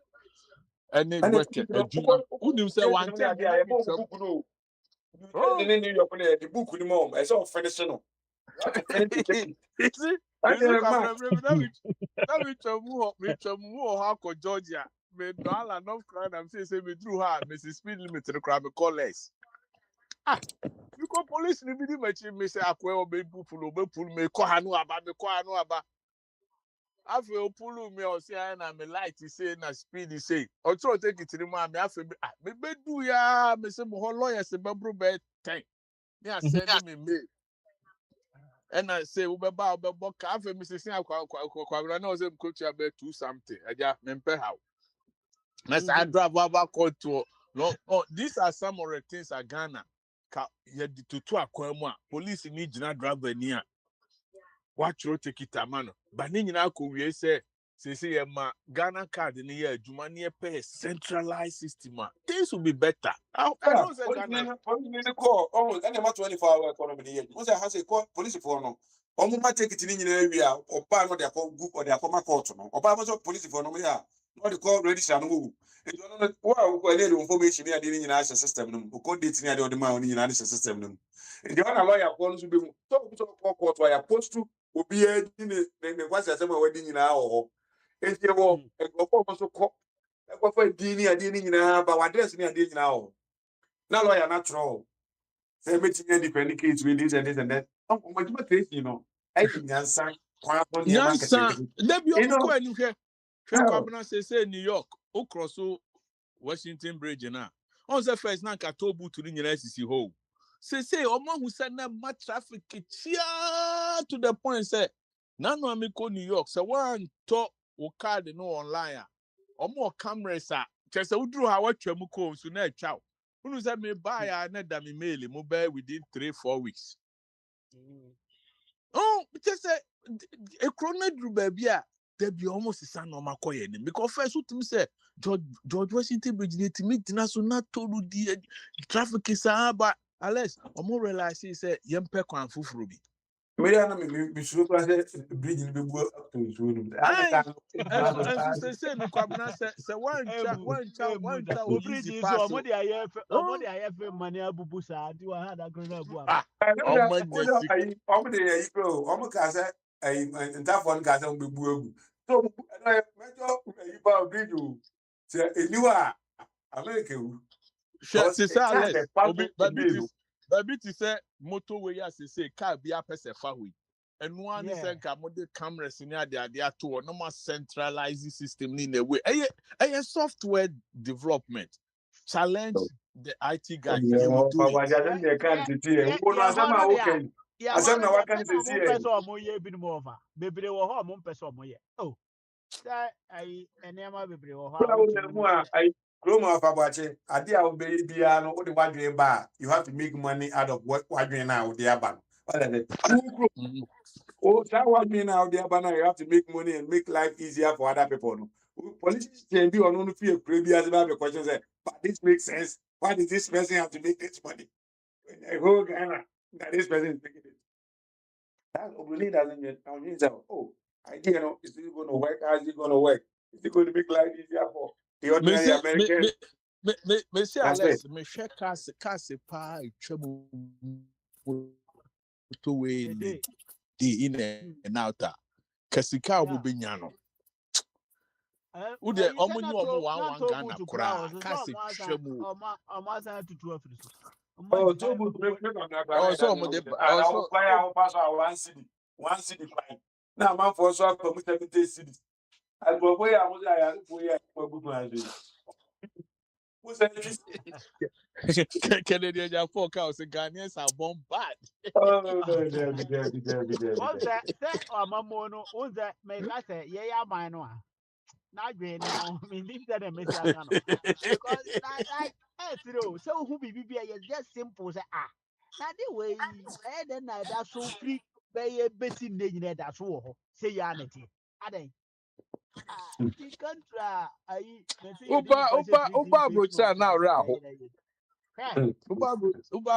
And they work a junior who say one time the book with mom. I saw finishing. Georgia. Me dollar enough crowd. I'm saying me through her. Mrs. Speed limit to the crowd. Me call less. Because police ni be me say akwe obe pull me ko hanu aba. After you pull me or say na me light say na speed say. Or try take it to the man me after me do ya me say mo lawyer say be bro be 10. Me a send me mail. And I say we be boka after me say akwa na say coach about 2 something. Aja me pay how. Na say drive over court to no, these are some of the things at Ghana. You to akwa police need to drive near. Watch you take it a man. But then you know, we say Ghana card in the year, Jumania pay a centralized system. Things will be better. I don't say Ghana. Almost any 24-hour economy. Once I have a police for no. Almost take it in the area or part of their group or their common court. Or part of police for no. Yeah, what they call register and move. Well, information here in the national system. Who code it near the money in the United system. And the other lawyer calls to be court where you're supposed to. Obi e ne kwase asema wadi nyina ho enti wo ekofo so ko ekofo di ni ade ni nyina ba address ni ade nyina ho na lawyer natural say meeting depend case with this and that omo case you know I think nyansa kwa so ne man kete Debi omo ko anu hwe kwabena say New York o cross Washington Bridge na on say first na ka tobu to ni nyina sisi ho. Say omo who said na much traffic to the point say na no amiko New York say one to o card no online omo cameras a say udru ha watwa mu ko so na atwa unu say me buy na da me mail mo buy within 3-4 weeks just say e krona dru ba bia there be almost is no makoye ni because first what say George Washington Bridge dey meet national toll the traffic is about unless omo realize say yempe kwan fufuru bi me ya na me sure say bridge ni be bu up to so no and so say me kwabena say one bridge is omo dey ayefe money abubu sa adi wa hada grona abu aba omo dey go omo ka say ntafo nka say be bu egu so mejo ba bridge o say eniwa America wu say Alex obi baby ti say motorway as say car be a person far way and one is nka mo dey cameras ni ade ato no more centralized system in a way a software development challenge the IT guys they will do it asem na wakan se si e omo ye bi mo over bebre wo ho omo pese omo ye oh say ai enema bebre wo ho Growh of Abache, Adia Biano, what the wadre bar. You have to make money out of what wadre now with the aban. Oh, that wadre now the aban, you have to make money and make life easier for other people. Politicians can be on only few previous about the questions, but this makes sense. Why does this person have to make this money? I go Ghana, that this person is making it. That really doesn't get oh, idea know is it going to work? How is it going to work? Is it going to make life easier for the ordinary American? Me say Alex, me share case pa itwamu to we the in and out. Kasika obo benya no. Ude omonyu omo wan Ghana kura case twemu. Omasa tutu afiri so. Oh, so mo dey also fire pass one city fine. Now man for so for 70 cities. I go boy am say I for here for good man dey. Who say this? Canadian ja for cows Ghanaians are bomb bad. Oh, no. What's that? Say amamo no, what's that? Make us say yeah man no. Not being no, I mean, leave that a message. Because so who be just simple say now the way then that's so free by a basin that's all say yanity. I think the contra I say you didn't pass a free Uba face brocha mask na or raho. hey. Uba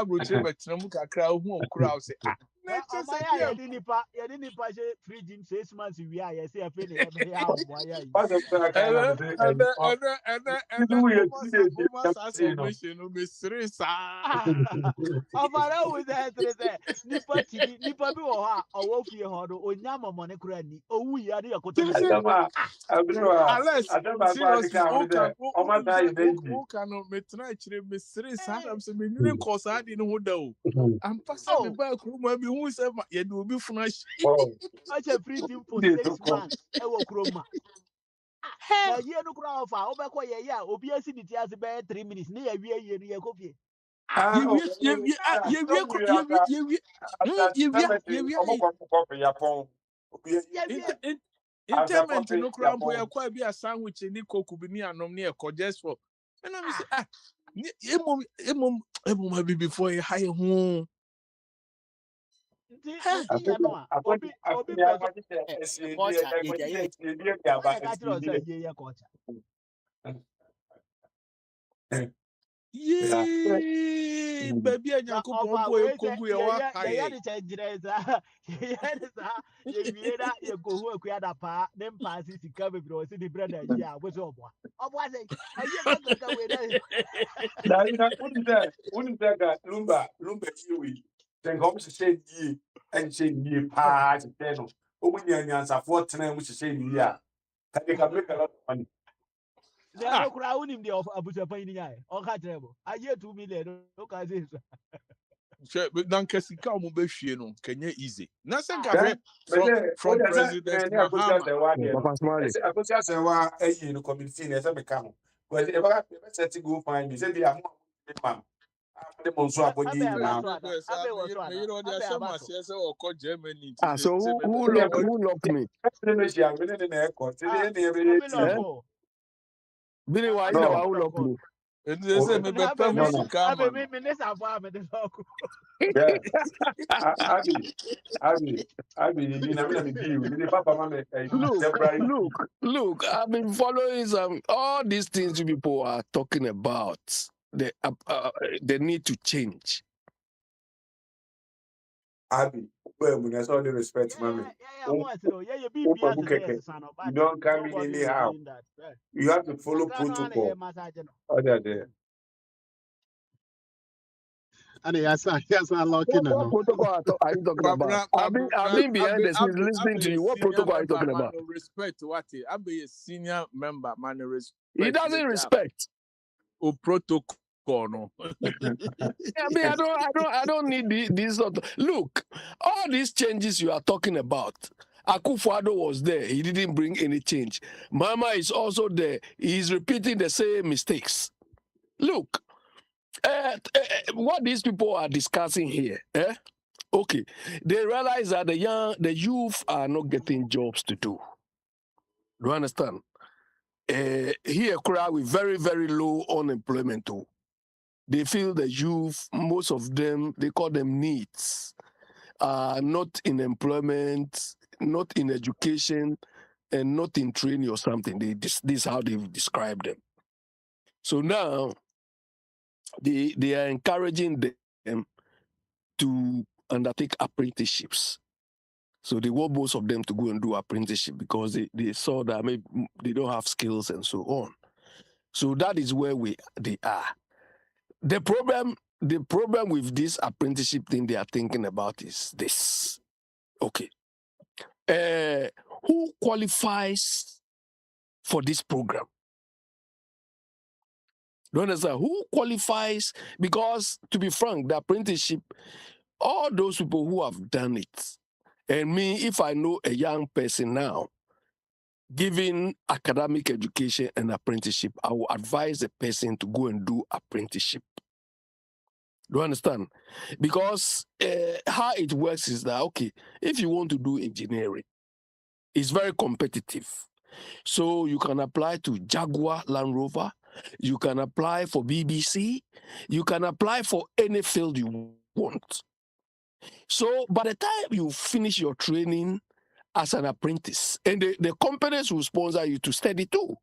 brocha betina mu kakra hu okura say na Oh my chese ya didn't pass free gym 6 months we are say a penny every hour boy. Oma sa salvation no be sa. Ọbara wo sẹ ẹsẹ sẹ nipa tini nipa bi wọ hɔ a ɔwɔ fie hɔ no onya mɔmɔ kura ni owu yi adi yɛ koto ne so. Unless seriously, who can metra actually Mr. Sadam say me new cause I didn't know though. I'm passing me back room maybe who say you do be finish. Ɔkyɛ free gym for 6 months ɛwɔ kuroma. Na yie no kura ɔfa ɔbɛkɔ yɛ yɛ a obi esi ne ti ase bɛyɛ 3 minutes ne yɛ wie yie no yɛ kɔ fie. Interment no crampo ya kwa bi a sandwich ni koku bi ni anom ni e just for. And I say emom before you high home. Obi person culture Yee, baby, and your couple boy, Kogu, you are high. You go who create a pa, then passes the cover bros in the brother. Yeah, what's up? Oh, was it? I wouldn't that Lumba Kiwi, then comes to say ye and say ye pa, then open your answer 4 times, which is saying, yeah, they can make a lot of money. They are no crowd him the of Abuja Painia or Hatrebo. I hear 2 million. Look at this. But don't kasi ka mo be hwie no kenya easy. Na sen ka from president Mahama. Papa Smiley. I put us a wa in the community as a become. Well, if I set to go find me, say they are more. The Monso Apodi now. So who locked me? Billy, why you who locked me? They say me be permission come. Look, I've been following all these things you people are talking about. They need to change. Abby, well, when I saw the respect, mommy. You don't come in anyhow. You have to follow protocol. Other there. And yes, I'm locking. What protocol are you talking about? I've been behind the scenes listening to you. What protocol are you talking about? Respect what? I'll be a senior member, man. Respect. He doesn't respect. O protocol. No. I mean, I don't need this. Look, all these changes you are talking about. Akwantufuo was there. He didn't bring any change. Mama is also there. He's repeating the same mistakes. Look, what these people are discussing here, okay, they realize that the youth are not getting jobs to do. Do you understand? Here, with very, very low unemployment too. They feel the youth, most of them, they call them needs, not in employment, not in education, and not in training or something. This is how they've described them. So now, they are encouraging them to undertake apprenticeships. So they want most of them to go and do apprenticeship because they saw that maybe they don't have skills and so on. So that is where they are. The problem with this apprenticeship thing they are thinking about is this. Okay. Who qualifies for this program? Do you understand? Who qualifies? Because to be frank, the apprenticeship, all those people who have done it, and me, if I know a young person now, giving academic education and apprenticeship, I will advise the person to go and do apprenticeship. Do you understand? Because how it works is that, okay, if you want to do engineering, it's very competitive. So you can apply to Jaguar Land Rover, you can apply for BBC, you can apply for any field you want. So by the time you finish your training as an apprentice, and the companies will sponsor you to study too.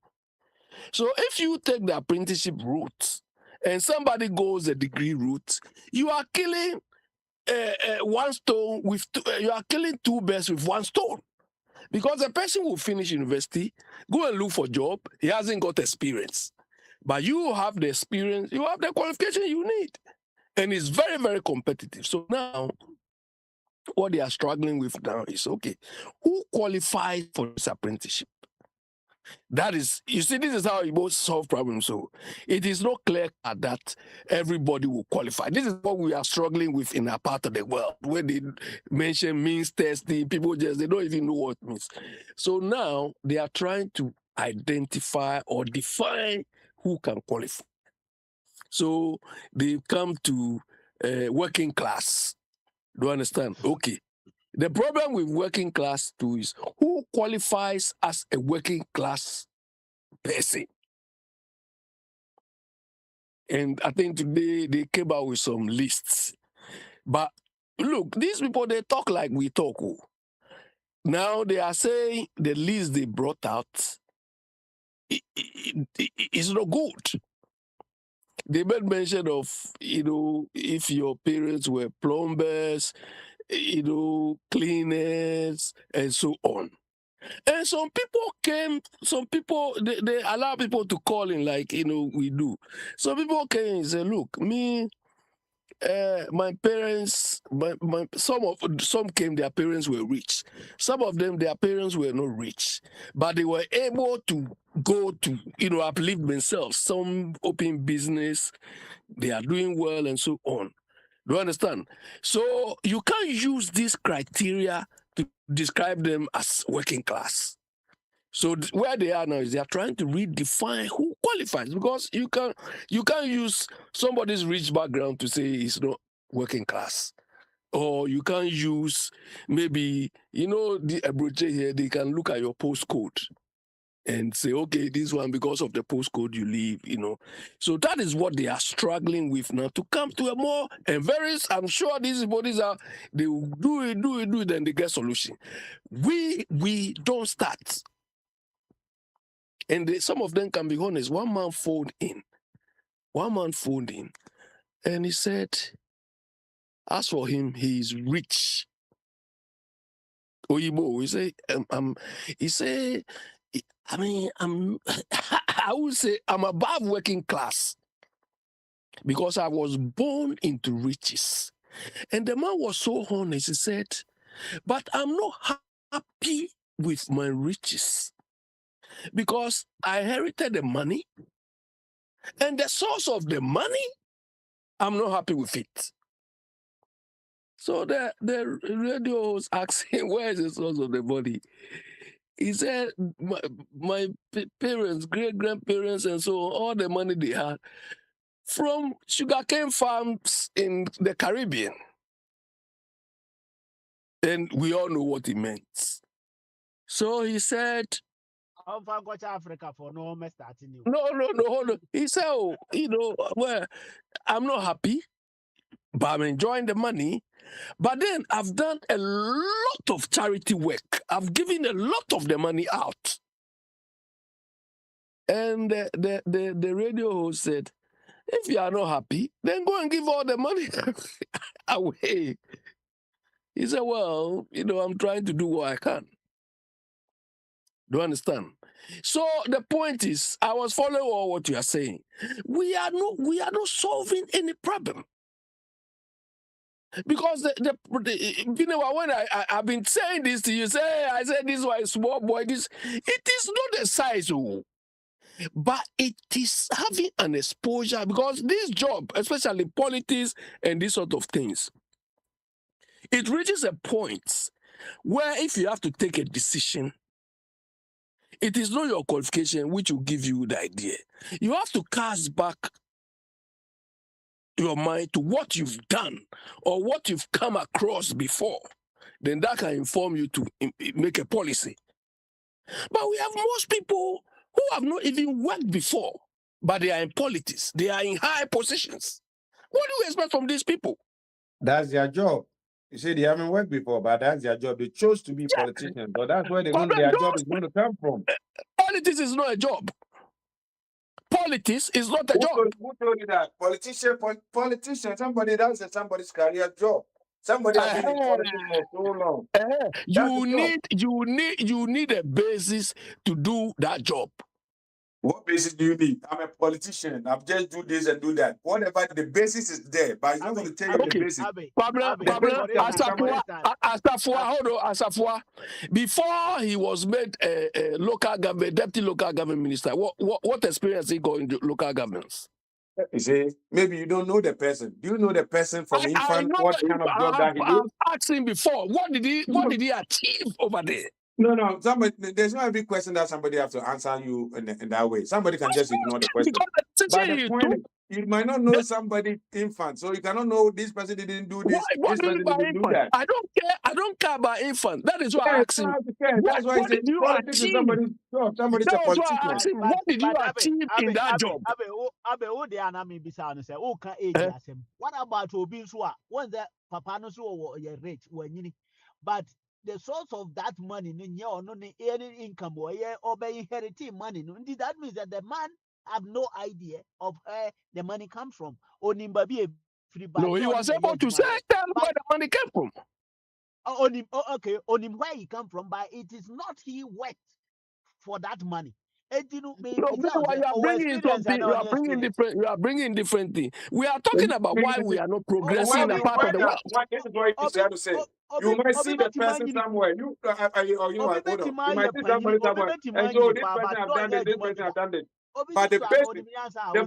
So if you take the apprenticeship route and somebody goes the degree route, you are killing one stone with you are killing two birds with one stone. Because a person will finish university, go and look for a job, he hasn't got experience. But you have the experience, you have the qualification you need. And it's very, very competitive. So now, what they are struggling with now is, okay, who qualifies for this apprenticeship? That is, you see, this is how you both solve problems. So it is not clear that everybody will qualify. This is what we are struggling with in our part of the world, where they mention means testing, people they don't even know what it means. So now they are trying to identify or define who can qualify. So they come to working class. Do you understand? Okay. The problem with working class too is who qualifies as a working class person. And I think today they came out with some lists. But look, these people, they talk like we talk. Oh. Now they are saying the list they brought out is not good. They made mention of, if your parents were plumbers, cleaners, and so on. And some people, they allow people to call in like, we do. Some people came and said, look, me, my parents, some came, their parents were rich. Some of them, their parents were not rich, but they were able to go to, uplift themselves. Some open business, they are doing well and so on. Do you understand? So you can't use this criteria to describe them as working class. So where they are now is they are trying to redefine who qualifies, because you can't use somebody's rich background to say he's not working class. Or you can't use maybe, the Abroche here, they can look at your postcode and say, okay, this one because of the postcode you live, So that is what they are struggling with now, to come to a more, and I'm sure these bodies they will do it, then they get solution. We don't start. And some of them can be honest. One man phoned in, and he said, as for him, he is rich. Oyibo, he said, I would say I'm above working class because I was born into riches. And the man was so honest. He said, but I'm not happy with my riches because I inherited the money, and the source of the money, I'm not happy with it. So the radio was asking, where is the source of the money? He said, my parents, great-grandparents, and so on, all the money they had from sugarcane farms in the Caribbean. And we all know what it meant. So he said, Africa for no starting. No, hold on. He said, well, I'm not happy, but I'm enjoying the money. But then I've done a lot of charity work. I've given a lot of the money out. And the radio host said, if you are not happy, then go and give all the money away. He said, well, I'm trying to do what I can. Do you understand? So the point is, I was following all what you are saying. We are not solving any problem. Because when I've been saying this to you, I said this one is small boy, it is not the size, but it is having an exposure, because this job, especially politics and these sort of things, it reaches a point where if you have to take a decision, it is not your qualification which will give you the idea. You have to cast back your mind to what you've done or what you've come across before. Then that can inform you to make a policy. But we have most people who have not even worked before, but they are in politics. They are in high positions. What do you expect from these people? That's their job. You see, they haven't worked before, but that's their job. They chose to be politicians, but that's where their job is going to come from. Politics is not a job. Politics is not a job. Who told you that? Politician, somebody that's somebody's career job. Somebody has been in politics for so long. You need a basis to do that job. What basis do you need? I'm a politician. I've just do this and do that. Whatever the basis is there, but it's not going to tell you the basis. Asafua, before he was made a local government, deputy local government minister, what experience he got in the local governments? You see, maybe you don't know the person. Do you know the person from infant? What kind of job that he did? I've asked him before. What did he achieve over there? No. There's not a big question that somebody has to answer you in that way. Somebody can just ignore the question. But the point is, you might not know somebody infant, so you cannot know this person didn't do this. This person didn't do that. I don't care about infant. That is why I asked him. That's why I said politics is somebody's job. Somebody's a politician. What did you achieve in that job? What about Obi Swa? When the Papa no so rich when but the source of that money, no any income or inheriting money. That means that the man have no idea of where the money comes from. No, he was able to say tell where the money came from. Okay, on him where he come from, but it is not he worked for that money. You are bringing different things. We are talking about why we are not progressing in a part of the world. This is what you have to say. You might see the person somewhere. You might see somebody somewhere. And so this person have done it, this person have done it. But the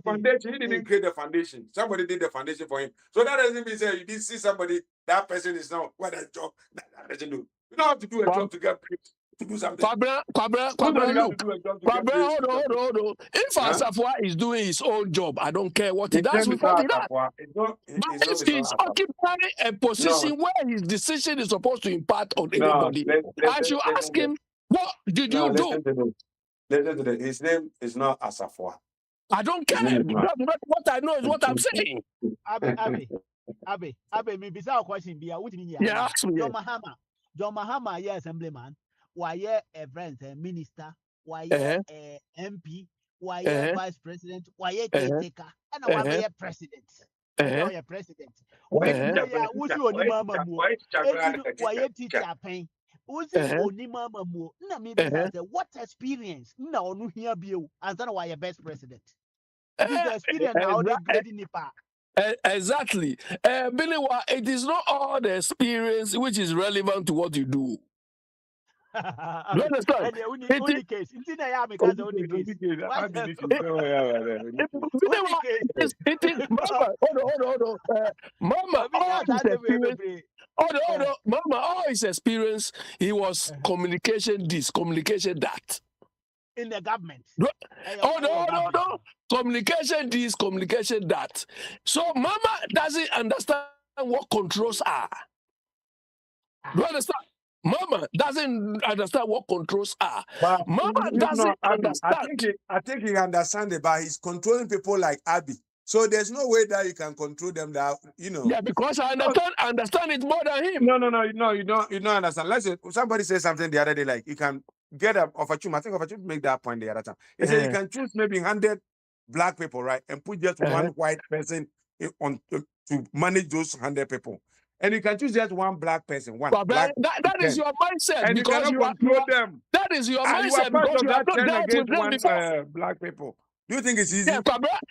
foundation, he didn't create the foundation. Somebody did the foundation for him. So that doesn't mean say you didn't see somebody, that person is now what a job that person do. You don't have to do a job to get paid. To do something. Hold on. If Asafua is doing his own job, I don't care what he does with what he does. But if he's occupying a position where his decision is supposed to impact on anybody, I should ask him, what did you do? Listen to this. His name is not Asafua. I don't care. What I know is what I'm saying. Abe, me bizarre question be yeah, ask me. John Mahama, yeah, assemblyman. Why a friend, a minister, why a MP, why a vice president, why a caretaker, and why a president. Why a president? Why only mama more? Why a teacher pain? Only mama more? No, maybe what experience? No, no, here be you. And then why a best president? This experience now they grading Nipa. Exactly. It is not all the experience which is relevant to what you do. You understand? Mama, all his experience, he was communication this, communication that. In the government. No. Communication this, communication that. So Mama doesn't understand what controls are. Do you understand? Mama doesn't understand what controls are. But Mama doesn't understand. I think he understands it, but he's controlling people like Abby. So there's no way that you can control them. That Yeah, because I understand it more than him. No, you don't understand. Let's say somebody said something the other day, like you can get an opportunity. I think opportunity make that point the other time. He said you can choose maybe 100 black people, right, and put just one white person on to manage those 100 people. And you can choose just one black person. That is your mindset. And because you cannot control them. That is your mindset because you have not dealt with them before. Black people. Do you think it's easy?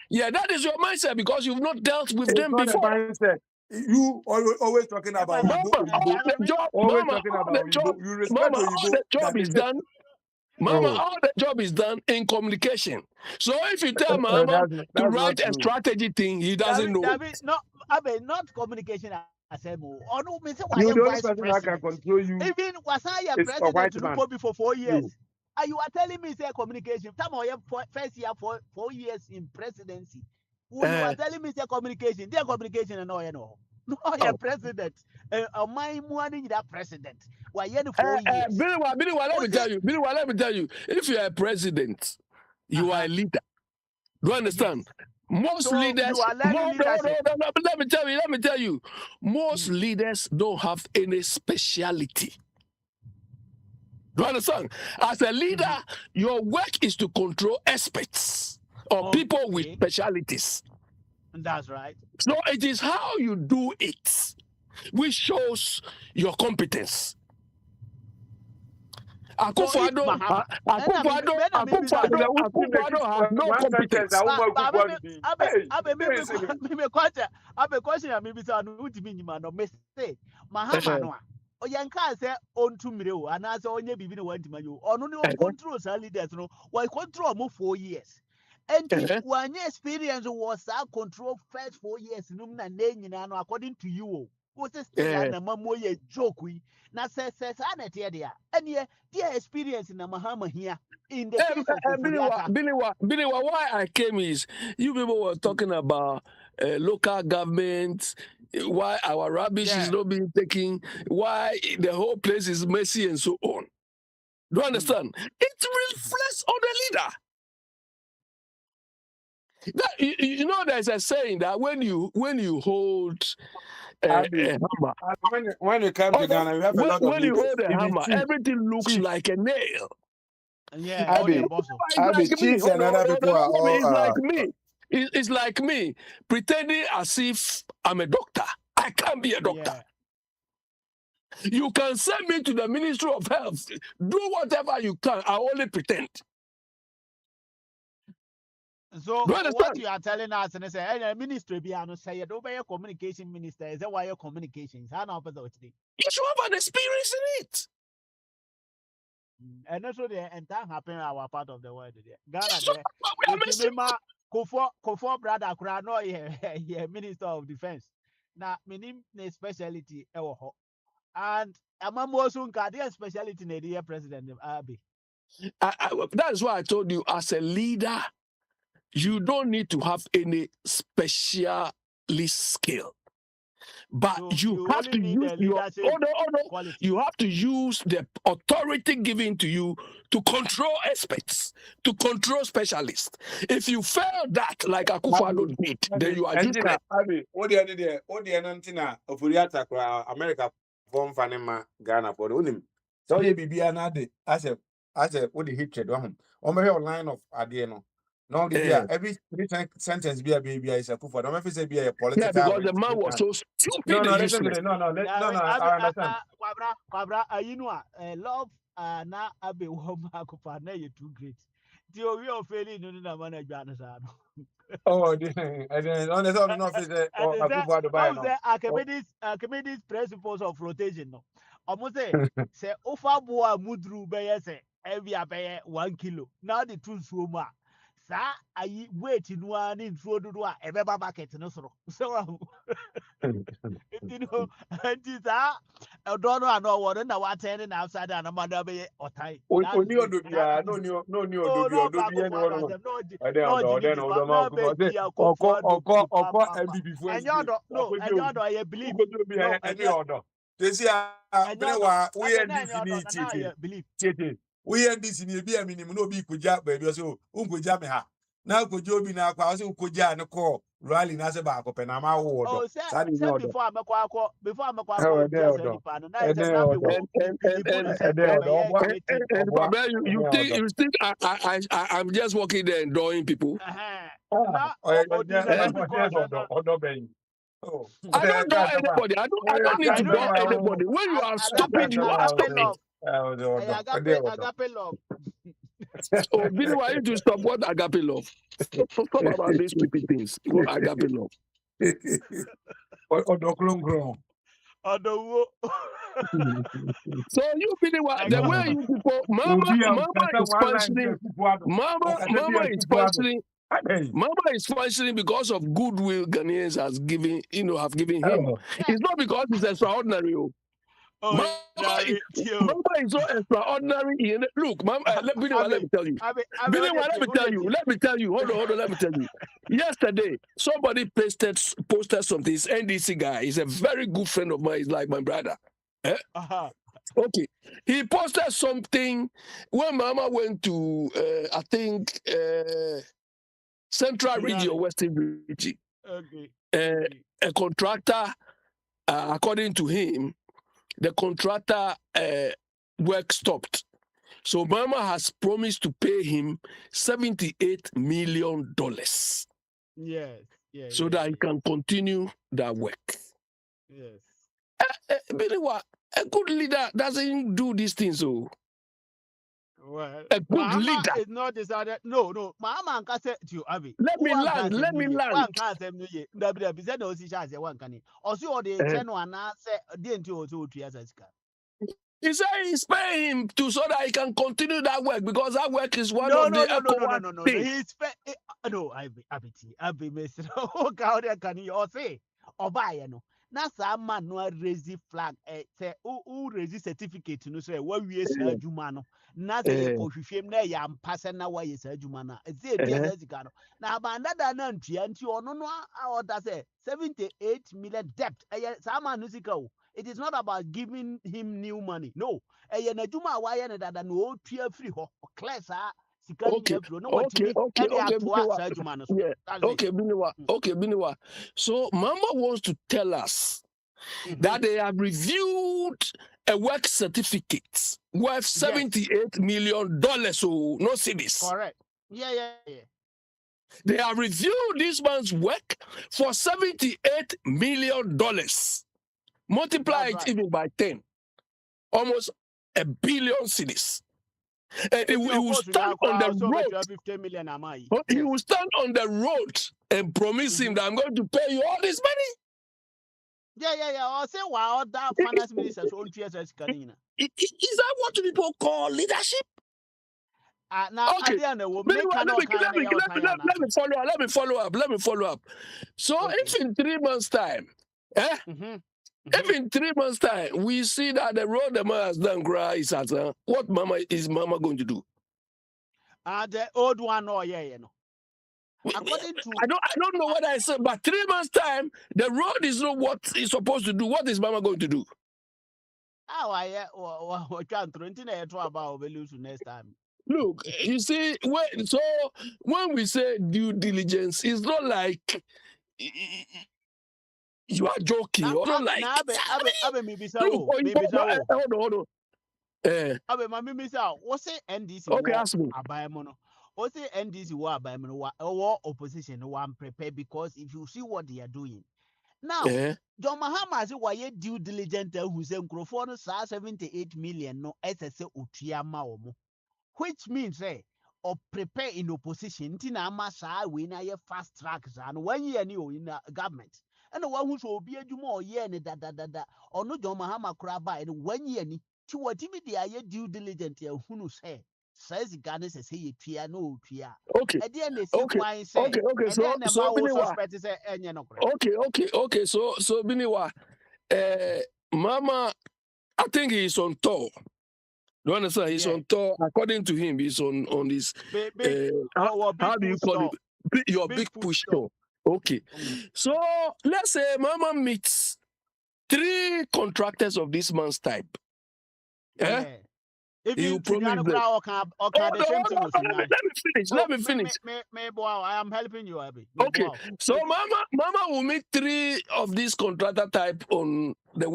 Yeah, that is your mindset because you've not dealt with them not before. Mindset. You always talking about You respect all the job is done. Mama, all the job is done in communication. So if you tell Mama to write a strategy thing, he doesn't know. Not communication. You the only person that can control you. Even was I a president to look for 4 years? And you are telling me say communication. Time I have first year 4 years in presidency. You are telling me say communication. Their communication and all you know. No, you're president. My money is that president. Why you 4 years? Billy, let me tell you. Billy, let me tell you. If you are a president, you are a leader. Do you understand? Most So leaders, you are learning leadership. no, but let me tell you. Most leaders don't have any speciality. Do you understand? As a leader, your work is to control experts or people with specialities. That's right. So it is how you do it which shows your competence. Akwantufuo has no competence. Oyanka say on to me o and as onye bibi no wantima you ono ne control sa leaders no why control mo 4 years and one experience was that control first 4 years no na nyina no according to you o wo say still na mamo ye joke wi na say na tie dia ene dia experience na mahama here in the case of Billy, why I came is you people were talking about local government, why our rubbish is not being taken, why the whole place is messy and so on. Do you understand? It reflects on the leader. That, you know, there's a saying that when you hold a hammer, when you come to Ghana, we have a lot of when you hold a leaders. hammer, everything looks like a nail. Yeah, chiefs and other people are all. It's like me. It's like me pretending as if I'm a doctor. I can't be a doctor. Yeah. You can send me to the Ministry of Health. Do whatever you can. I only pretend. So what you are telling us and say, hey, ministry be ano say you don't be a communication minister. Is that why your communications? How now today? You should have an experience in it. And also the entire happen our part of the world. Ghana there. Kofo brother kura no yeah Minister of Defense. Na minim ne speciality ewo ho. And amamo so nka their speciality na the president Abi. That's why I told you as a leader, you don't need to have any specialist skill. But so you have to use you have to use the authority given to you to control experts, to control specialists. If you fail that, like Akwantufuo did, then you are useless. What the Nantina of Uriata, America, form Fanema, Ghana for the Unim. So you be another as a what the hatred on line of Adieno. No, every sentence be a baby is a Kufa. Don't say be a political. Yeah, because the man was so stupid. No, listen to no. I understand. Kwabra, you know, love na abe woma Kufa na you too great. The we are failing no na man adwana sa no. Oh, and then on the other office or Kufa to buy no. Archimedes principles of rotation no. Almost say ofa boa mudru be say every abe 1 kilo. Now the two swoma. Sa ayi wait no ani nsuo dodo a ebeba bucket no soro so you know anti sa odo no ano wo na wa ten na outside na mother be otai oni odo bia no ni odo bia no MBB for enyodo I believe enyodo tesi a brewa we ndc we ndc ni bi aminim no bi kuja baby so unkuja me ha na kuja obi na akwa so kuja ne ko rally na se ba akopɛ na ma wo do sadi ni odo before amekwa you think I'm just walking there enjoying people. I don't know anybody. I don't need to know anybody. When you are stupid, you are stupid. Agape love. So, Billy, why you to stop what agape love? Talk about these stupid things. What agape love? So you Billy, the way you people, Mama is functioning because of goodwill Ghanaians have given him. It's not because he's extraordinary. Mama is so extraordinary. Look, Mama, let me tell you. Let me tell you. Hold on, let me tell you. Yesterday, somebody posted something. This NDC guy is a very good friend of mine. He's like my brother. Okay. He posted something when Mama went to, I think, Central Region or Western Region. A contractor, according to him, the contractor work stopped. So Mama has promised to pay him $78 million. Yes. So that he can continue that work. Yes. A good leader doesn't do these things. So well, a good Mama leader is not decided. No. Mama can say to you, Abby. Let me land. One can say no ye. WW said no si chance one can. Or see all the channel and say didn't you also 2 years ago. He said he's paying him so that he can continue that work because that work is one of the No. He's no, Abby, Mr. Oh, God, can you all say? Or buy no. Na sa man no raise flag say who raise certificate no say what we is adwuma no na say ko hwehwem na ya mpase na wa yes adwuma na say dia sika no na abanda da na ntua nti ono no order say 78 million debt sa man no sika o. It is not about giving him new money. No. Na adwuma wa ye na dada no o tua free ho clear sa sika ni afro no watimi e dey atoa sa adwuma no so. Biniwa. So Mama wants to tell us that they have reviewed a work certificate worth $78 million. So no cities. Correct. Yeah. They have reviewed this man's work for $78 million. Multiply it even by 10. Almost $1 billion cities. And he will stand on the road. 50 million am I? He will stand on the road and promise him that I'm going to pay you all this money. Yeah. Or say wow, that finance minister's own TSS canina. Is that what people call leadership? Now, okay. Let me follow up. So if in 3 months' time, if in 3 months' time we see that the road the man has done is at what is Mama going to do? The old one, according to I don't know what I said, but 3 months' time, the road is not what it's supposed to do. What is Mama going to do? Next time. Look, you see, when we say due diligence, it's not like you are joking. Or not like. Hold on. What's it NDC? Okay, ask me. What's it NDC? War opposition one prepare because if you see what they are doing now, John Mahama say why due diligent who say microphone 78 million no SSA utiyama omo, which means or prepare in opposition. Tina masa we na ye fast track and 1 year new in government. And the one who should be a more year da or no John Mahama craba in 1 year ni to what the aye due diligent who say says Ghana says he no tia. Okay. At the end they say why say okay. So Biniwa, Mama, I think he's on tour. You understand? He's on tour. According to him, he's on this. How do you call it? Your big push tour. Okay. So let's say Mama meets 3 contractors of this man's type. If you promise them. Let me finish. I am helping you, Abby. Okay. So Mama will meet 3 of these contractor type on the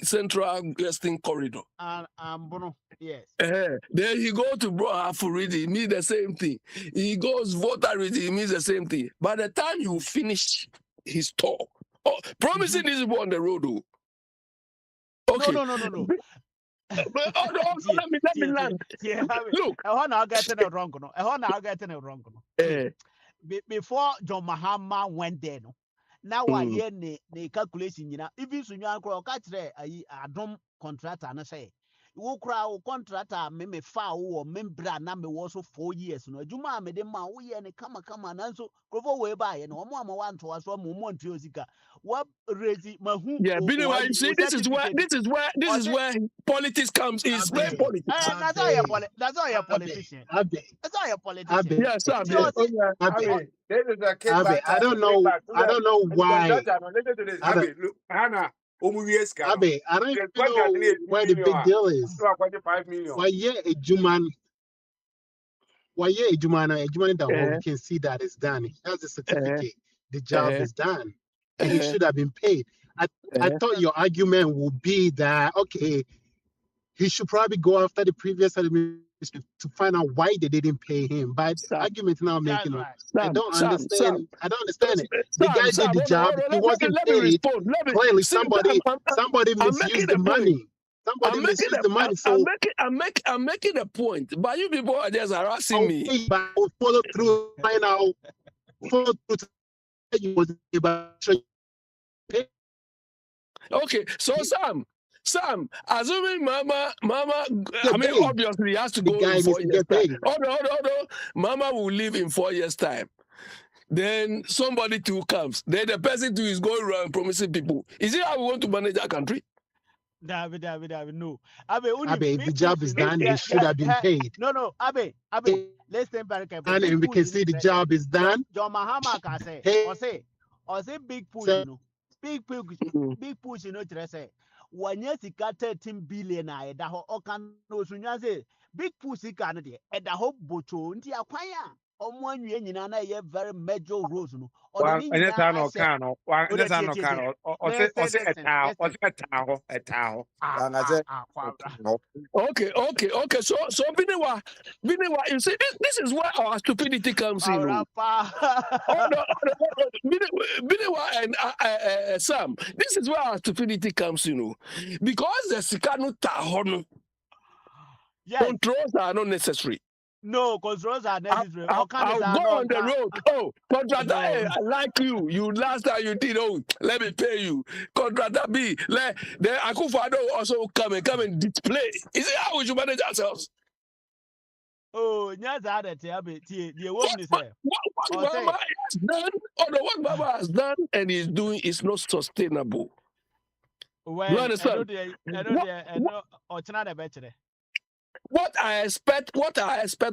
Central Western corridor. Yes. Then he go to Afuridi, he means the same thing. He goes Votaridi, he means the same thing. By the time you finish his talk, promising this people on the road. Okay. No. Let me land. Look, I want to get it wrong. Before John Mahama went there, now I hear the calculation. Even Sunya Crow catch a drum contractor and say wo kura wo contractor me fa wo membra na me wo so 4 years no adwuma me de ma wo ye ne kama nanso krofo we ba ye no omo ama wanto waso mo monti osika what raise mahu Yeah, Billy, why you see, this is where politics comes. Is playing politics. that's all your that's all your politician. That's all your politician. Yes, sir. You know, This is a Abe, kickback. I don't know why. Listen to this. Abe, Look, Hannah, Abe, I don't even know where the big deal is. 5 million. Why yeah, a Juman. Why yeah, a Juman the whole, Uh, we can see that it's done. He has a uh, certificate. The job uh, is done, and he uh, should have been paid. I uh, thought your argument would be that okay, he should probably go after the previous administration to find out why they didn't pay him. But the Sam, argument now making, I don't Sam, understand. I don't understand it. The guy did Sam, the job. He wasn't let me paid. respond. Clearly, See, somebody I'm making misused the a point. money. Somebody misused the money. So I'm making a point. But you people are just harassing me. I'll follow through right now. Follow through. You was able to pay. Okay, so Sam, assuming Mama, I mean, paid. obviously he has to The go guy in 4 needs to years' get time. paid. Hold on. Mama will leave in 4 years' time. Then somebody too comes. Then the person too is going around promising people. Is it how we want to manage our country? David, no. Abe, if the job is done, he should have been paid. No, Abe, listen very carefully. And we can see the job is done. John Mahama can say, Hey, or say big push, so- you know. Big push, you know, to say. 1 year, 13 billion, I da ho, or can no sunya say, big push, he can, and the hope bocho, and the acquire. On 1 year, you know, very major roles, no. Or the And that's how no can, or that's how no can, or say a town, or a town. And I said, Okay. So Biniwa, you see, this is where our stupidity comes in. Hold on. Biniwa and Sam, this is where our stupidity comes in. Because the Sikanu Tahono controls are not necessary. No, controls are necessary. I'll go on the road. Oh, contractor A, I like you. You last time you did, let me pay you. Contractor B, the Akwantufuo also come and display. Is it how we should manage ourselves? Oh, what Mama has done, what Mama has done and is doing is not sustainable. Well, You understand? What I expect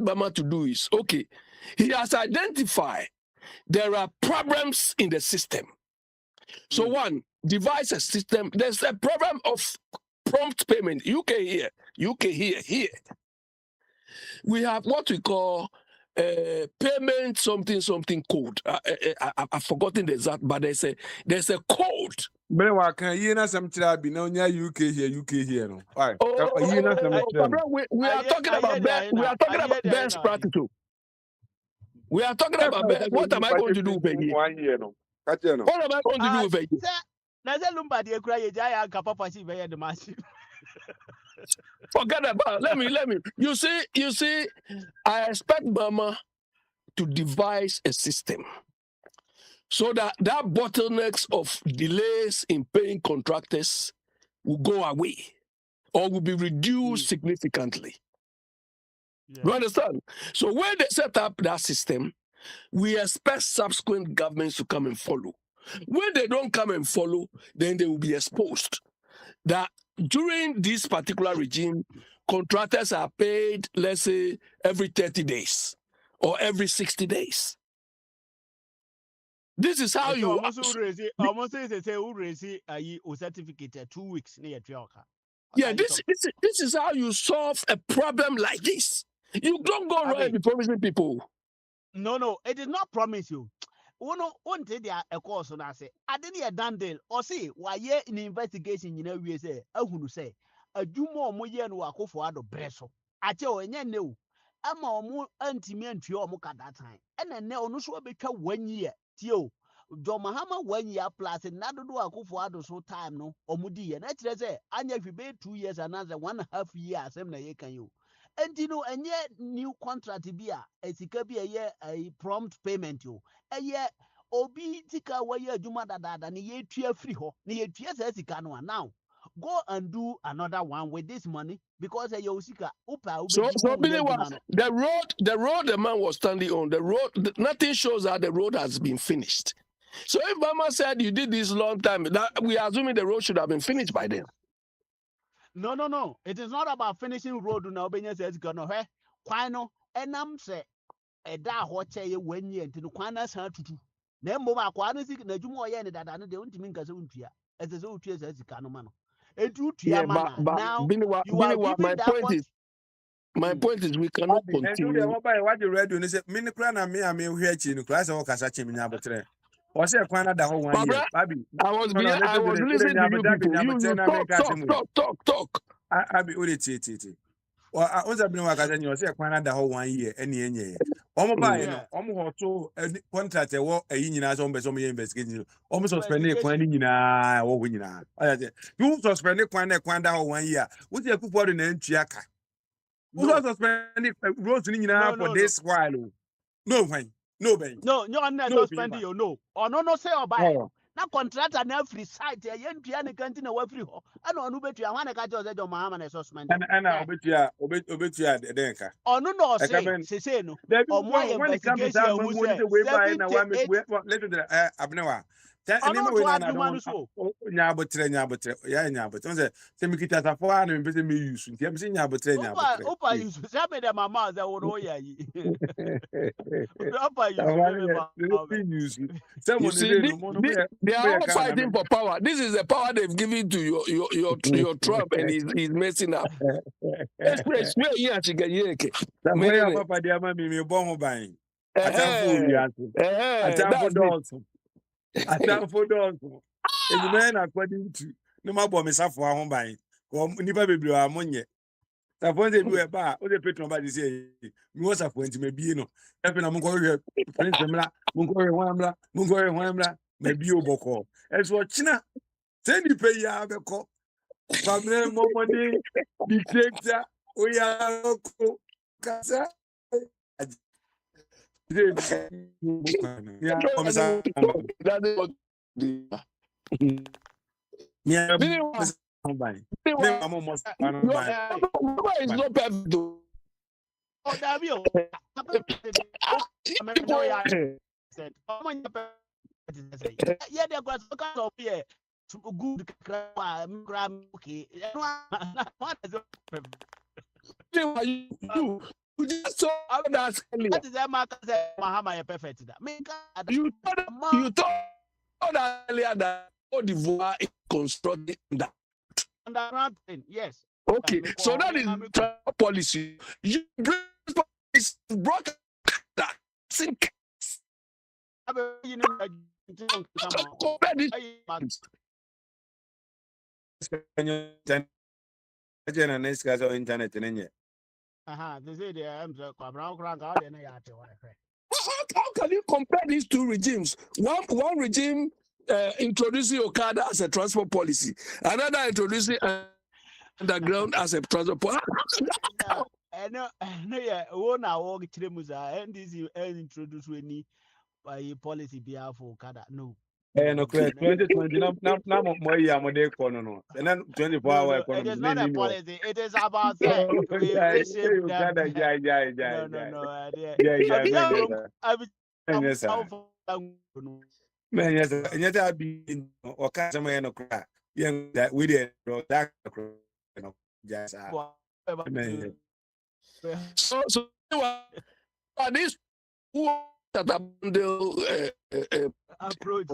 Mama to do is, okay, he has identified there are problems in the system. So one, devise a system. There's a problem of prompt payment. UK here. We have what we call payment something code. I've forgotten the exact, but there's a code. But why can you not some be no UK here, no? Why? We are talking about best practice. We are talking about what am I going to do with you? 1 year, no. What am I going to do with you? Forget about. Let me. You see. I expect Mama to devise a system so that bottlenecks of delays in paying contractors will go away or will be reduced significantly. Yeah. You understand? So when they set up that system, we expect subsequent governments to come and follow. When they don't come and follow, then they will be exposed. That during this particular regime, contractors are paid, let's say, every 30 days or every 60 days. This is how you almost say certificate 2 weeks near Trioka. Yeah, this is how you solve a problem like this. You don't go around and promising people. No, it did not promise you. One day a course on I say, I didn't a done deal or say why ye in investigation, you know, we say, who say, a do more moyen work for other bresso. I tell you, no, I'm more anti me and Tiomoka at that time. And then no, no, so become 1 year, Tio. John Mahama 1 year plus another do a for other so time, no, or Mudi, and that's say, and if you pay 2 years, another 1.5 years, same can you. And you know, and yet new contract be a year a prompt payment you. A year obi tika wa year juma da ni ye free ho ni ye tia now. Go and do another one with this money. because you sika upa So meanwhile, the road the man was standing on, nothing shows that the road has been finished. So if Mama said you did this long time, that we are assuming the road should have been finished by then. No. It is not about finishing road now. Obenya says gonna he kwan no enam se eda ho che ye wanyi enti no kwan na san tutu. Na mbom akwa no sik na dwuma oye ne dada no de untimi nka se untua. Ese se utua se sika no ma no. Enti utua ma na. Now you are giving that my point is we cannot continue. What you read when you say mini plan and me here in class or Casachi Minabotre. Or say Canada 1 year. Baby, I was listening to you people. You talk. I be tit. Or I was a blue academy or say Canada 1 year, any. Almost to contract a war a union as on some investigation. Almost suspended Quandina or winner. You suspended Quanda 1 year. Would you put in Chiaka? Who also suspended roads in for this while? No, when. No, Ben. No, you're not suspending you, no. Or no, say or buy. Now contract an every site, a young piano canteen away free. I don't know bet you. I want to catch us at your Mahama and suspended. And I'll bet you are the Denka. Or no, say no. Or my investigation way by now. Abnewa. Nyabotre. Semikita for an and me use. Nyabotre. Opa, you said that my mother would know ya. They are all fighting for power. This is the power they've given to your Trump, and he's messing up. Express where you are to get yeke. Papa dear mammy, me bomb buying. I for dogs. And the man according to no more bomb is for home buying. Or never be ammonia. Suppose they do a bar, or the petrol body say, most of when to me be no. Even a Mungo, Prince Mungo, Wambla, maybe you boko. As what China, send you pay ya the call. From there, more money, detector, we are Casa. You just saw that earlier. That is Mahama perfect. You thought that earlier that Cote d'Ivoire is constructed that. Underground thing, yes. Okay, so that is policy. You brought that. Think. Internet they say they are how can you compare these two regimes? One regime introducing Okada as a transport policy, another introducing underground as a transport policy. No, yeah, one hour and this introduce any policy behalf for Okada. No. No, 2020 now more year more day no. And then 24 hour economy. It is not a policy. It is about So this that approach.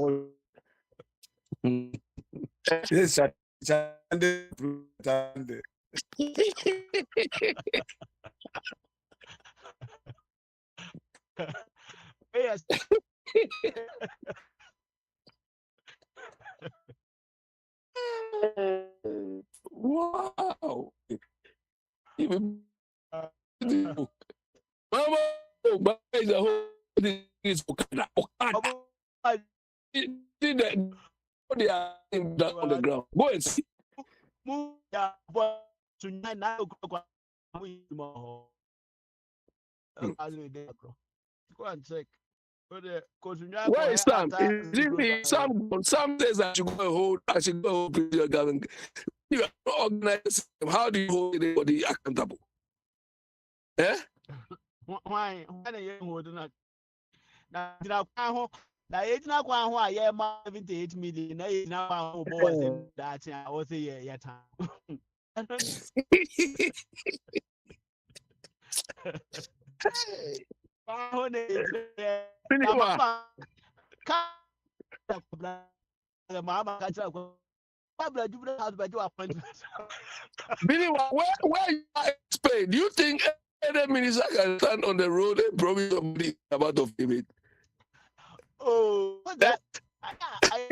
Yes, yes. Wow. Mama, is a whole thing is Okada. They are on the ground. Go and see. Go and check. Where is Sam? Sam says I should go hold. I should go hold your government. you are not organized, how do you hold anybody accountable? Eh? Why you hold na jina kwa ho na ye jina kwa ho a ye ma 78 million na ye jina kwa ho bo was that I was say ye time. Ho ne na mama ka mama ka tell ko Pablo Jubra has by do appointment. Billy, where you are explain? Do you think any minister can stand on the road and promise somebody about of payment? Oh, what's that? I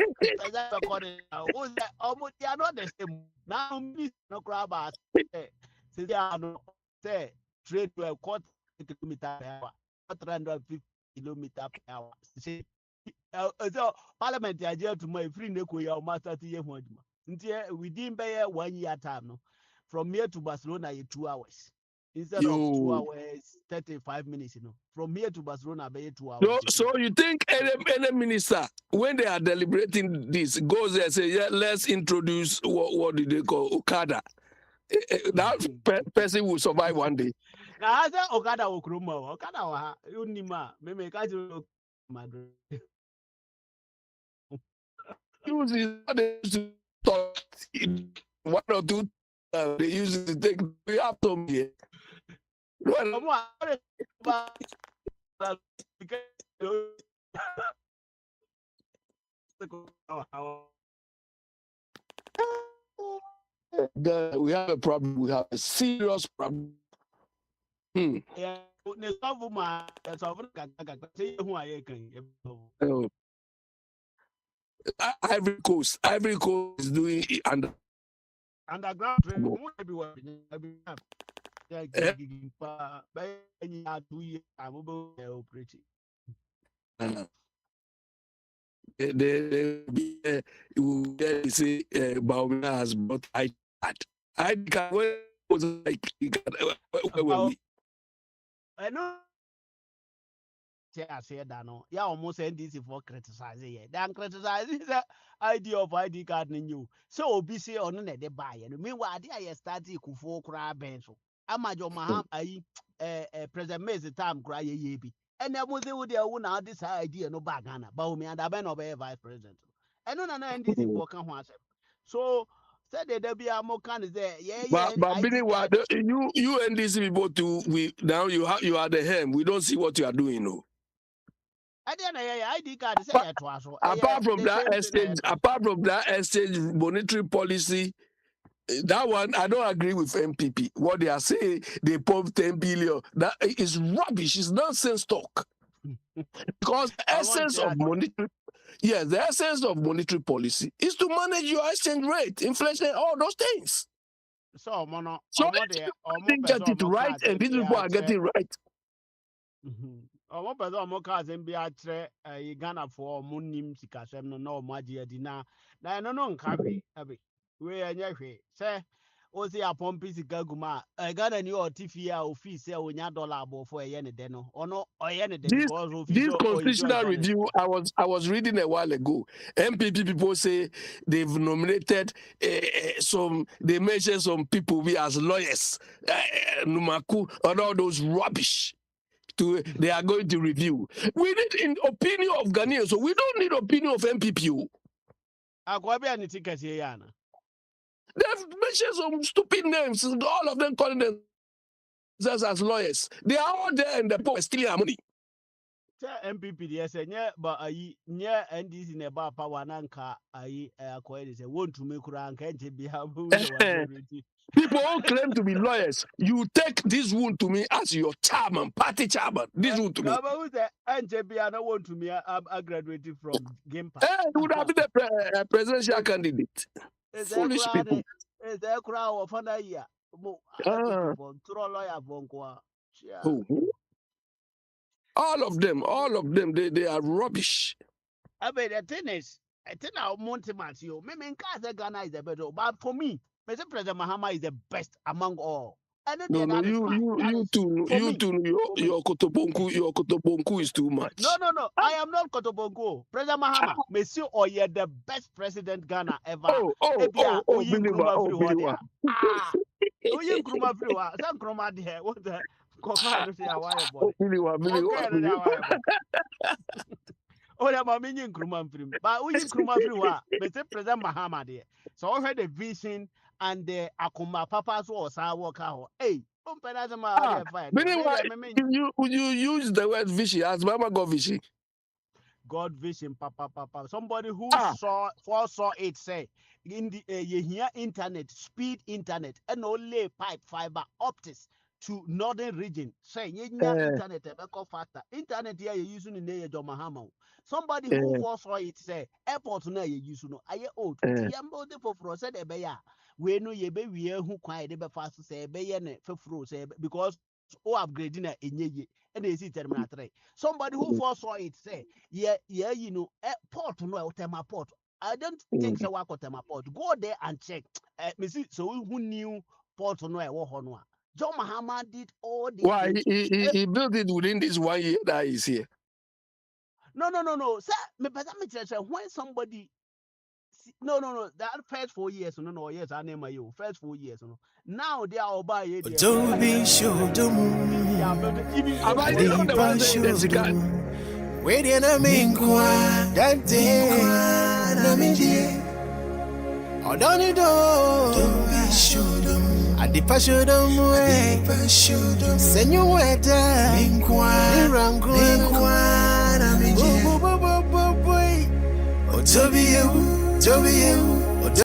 that recording now. What's that? Almost they are not the same. Now minister no grab us. Say they are no say trade to a quarter kilometer per hour, 450 kilometer per hour. See, so parliament I jail to my free neko ya master to ye home. Within by 1 year time no. From here to Barcelona, 2 hours. Instead of 2 hours, 35 minutes, From here to Barcelona, be 2 hours. So you think any minister, when they are deliberating this, goes there and say, yeah, let's introduce what do they call Okada? That person will survive one day. Now, I said Okada Okruma, Okada wa Unima, me catch you Madrid. Use it to one or two. They use it to take. We have to here. We have a problem. We have a serious problem. Ivory Coast is doing underground training. They say Baumia has brought iPad. iPad was like where were we? I know. I said that no, yeah, almost NDC for criticizing it. Then criticizing the idea of ID card in you. So obviously on the buy. And meanwhile, I started Kufo Kra Benso. Amajo Maham, President Mays the time cry ye be. And I was with their own out this idea no bagana, Baumi and Aben obey vice president. And no NDC for can once. So said there be a more kind of there. Yeah, But Billy, you NDC people too. We now you are the hem. We don't see what you are doing, no. ID card say apart from that exchange monetary policy, that one I don't agree with MPP. What they are saying, they pump 10 billion. That is rubbish. It's nonsense talk. Because the essence of monetary, the essence of monetary policy is to manage your exchange rate, inflation, all those things. So mono, they get it right, and these people are getting right. Ọmọ pẹ̀lú ọmọ káàsì ń bí akyerẹ Ghana for ọmọ nim sikasẹm no na ọmọ agye adi na ẹno no nka hwee ẹbi wei ẹnyẹ hwee sẹ o si apọmpi sika gu mu a Ghana ni ọtí fie a ofi sẹ onya $1 abọfo ẹyẹ ne dẹ no ọno ọyẹ ne dẹ because ofi This constitutional review I was reading a while ago. MPP people say they've nominated they mentioned some people we as lawyers, Numaku, and all those rubbish. They are going to review. We need an opinion of Ghanaians, so we don't need opinion of MPP. They've mentioned some stupid names, all of them calling themselves as lawyers. They are all there and the poor stealing our money. MPP, yes, but near NDC in about power nanka, acquired want to make rank and be People all claim to be lawyers. You take this one to me as your chairman, party chairman. This one to me. I don't want to me. I graduated from Game Pass. You would have been the presidential candidate. Foolish people. Is there a crowd of another year? Lawyer all of them, they are rubbish. I mean, the thing is, I think I'll Montemat you. Maybe in Ghana is the better, but for me, Mr. President Mahama is the best among all. And then No, that is fine. you too, your kotobonku is too much. No. I am not Kotobongo. President Mahama, Monsieur Oye, the best president Ghana ever. Biliwa. Oyin Kruma free wa. Some Kruma there. What the? Kofa no say away boy. Biliwa. Oh, the mommy in Kruma free. But Oyin Kruma free wa. But President Mahama there. So I heard the vision and the Akuma Papa so sa work out. Hey, you use the word vision as Mama got vision. God vision, papa. Somebody who foresaw it say in the you hear internet, speed internet, and only pipe fiber optics to northern region. Say you internet a faster. Internet here you using in the Mahama. Somebody who foresaw it say airport now you use no. I old. Tiambo de for said ebeya. We know ye be we who quiet the fast say be ne fefro say because upgrading in ye. And they see terminal 3. Somebody who foresaw it say, you know, port no tema port. I don't think so. Wako tema port. Go there and check. So who knew port no honwa. John Mahama did all the. Why he built it within this 1 year that he's here. No. Sir, when somebody. No. That first 4 years, no. Yes, I name you. First 4 years, no. Now they are all by it. Don't be sure, wait in a mean that day. Oh, don't be sure. I depression them way. Send you weather. Oh, Toby,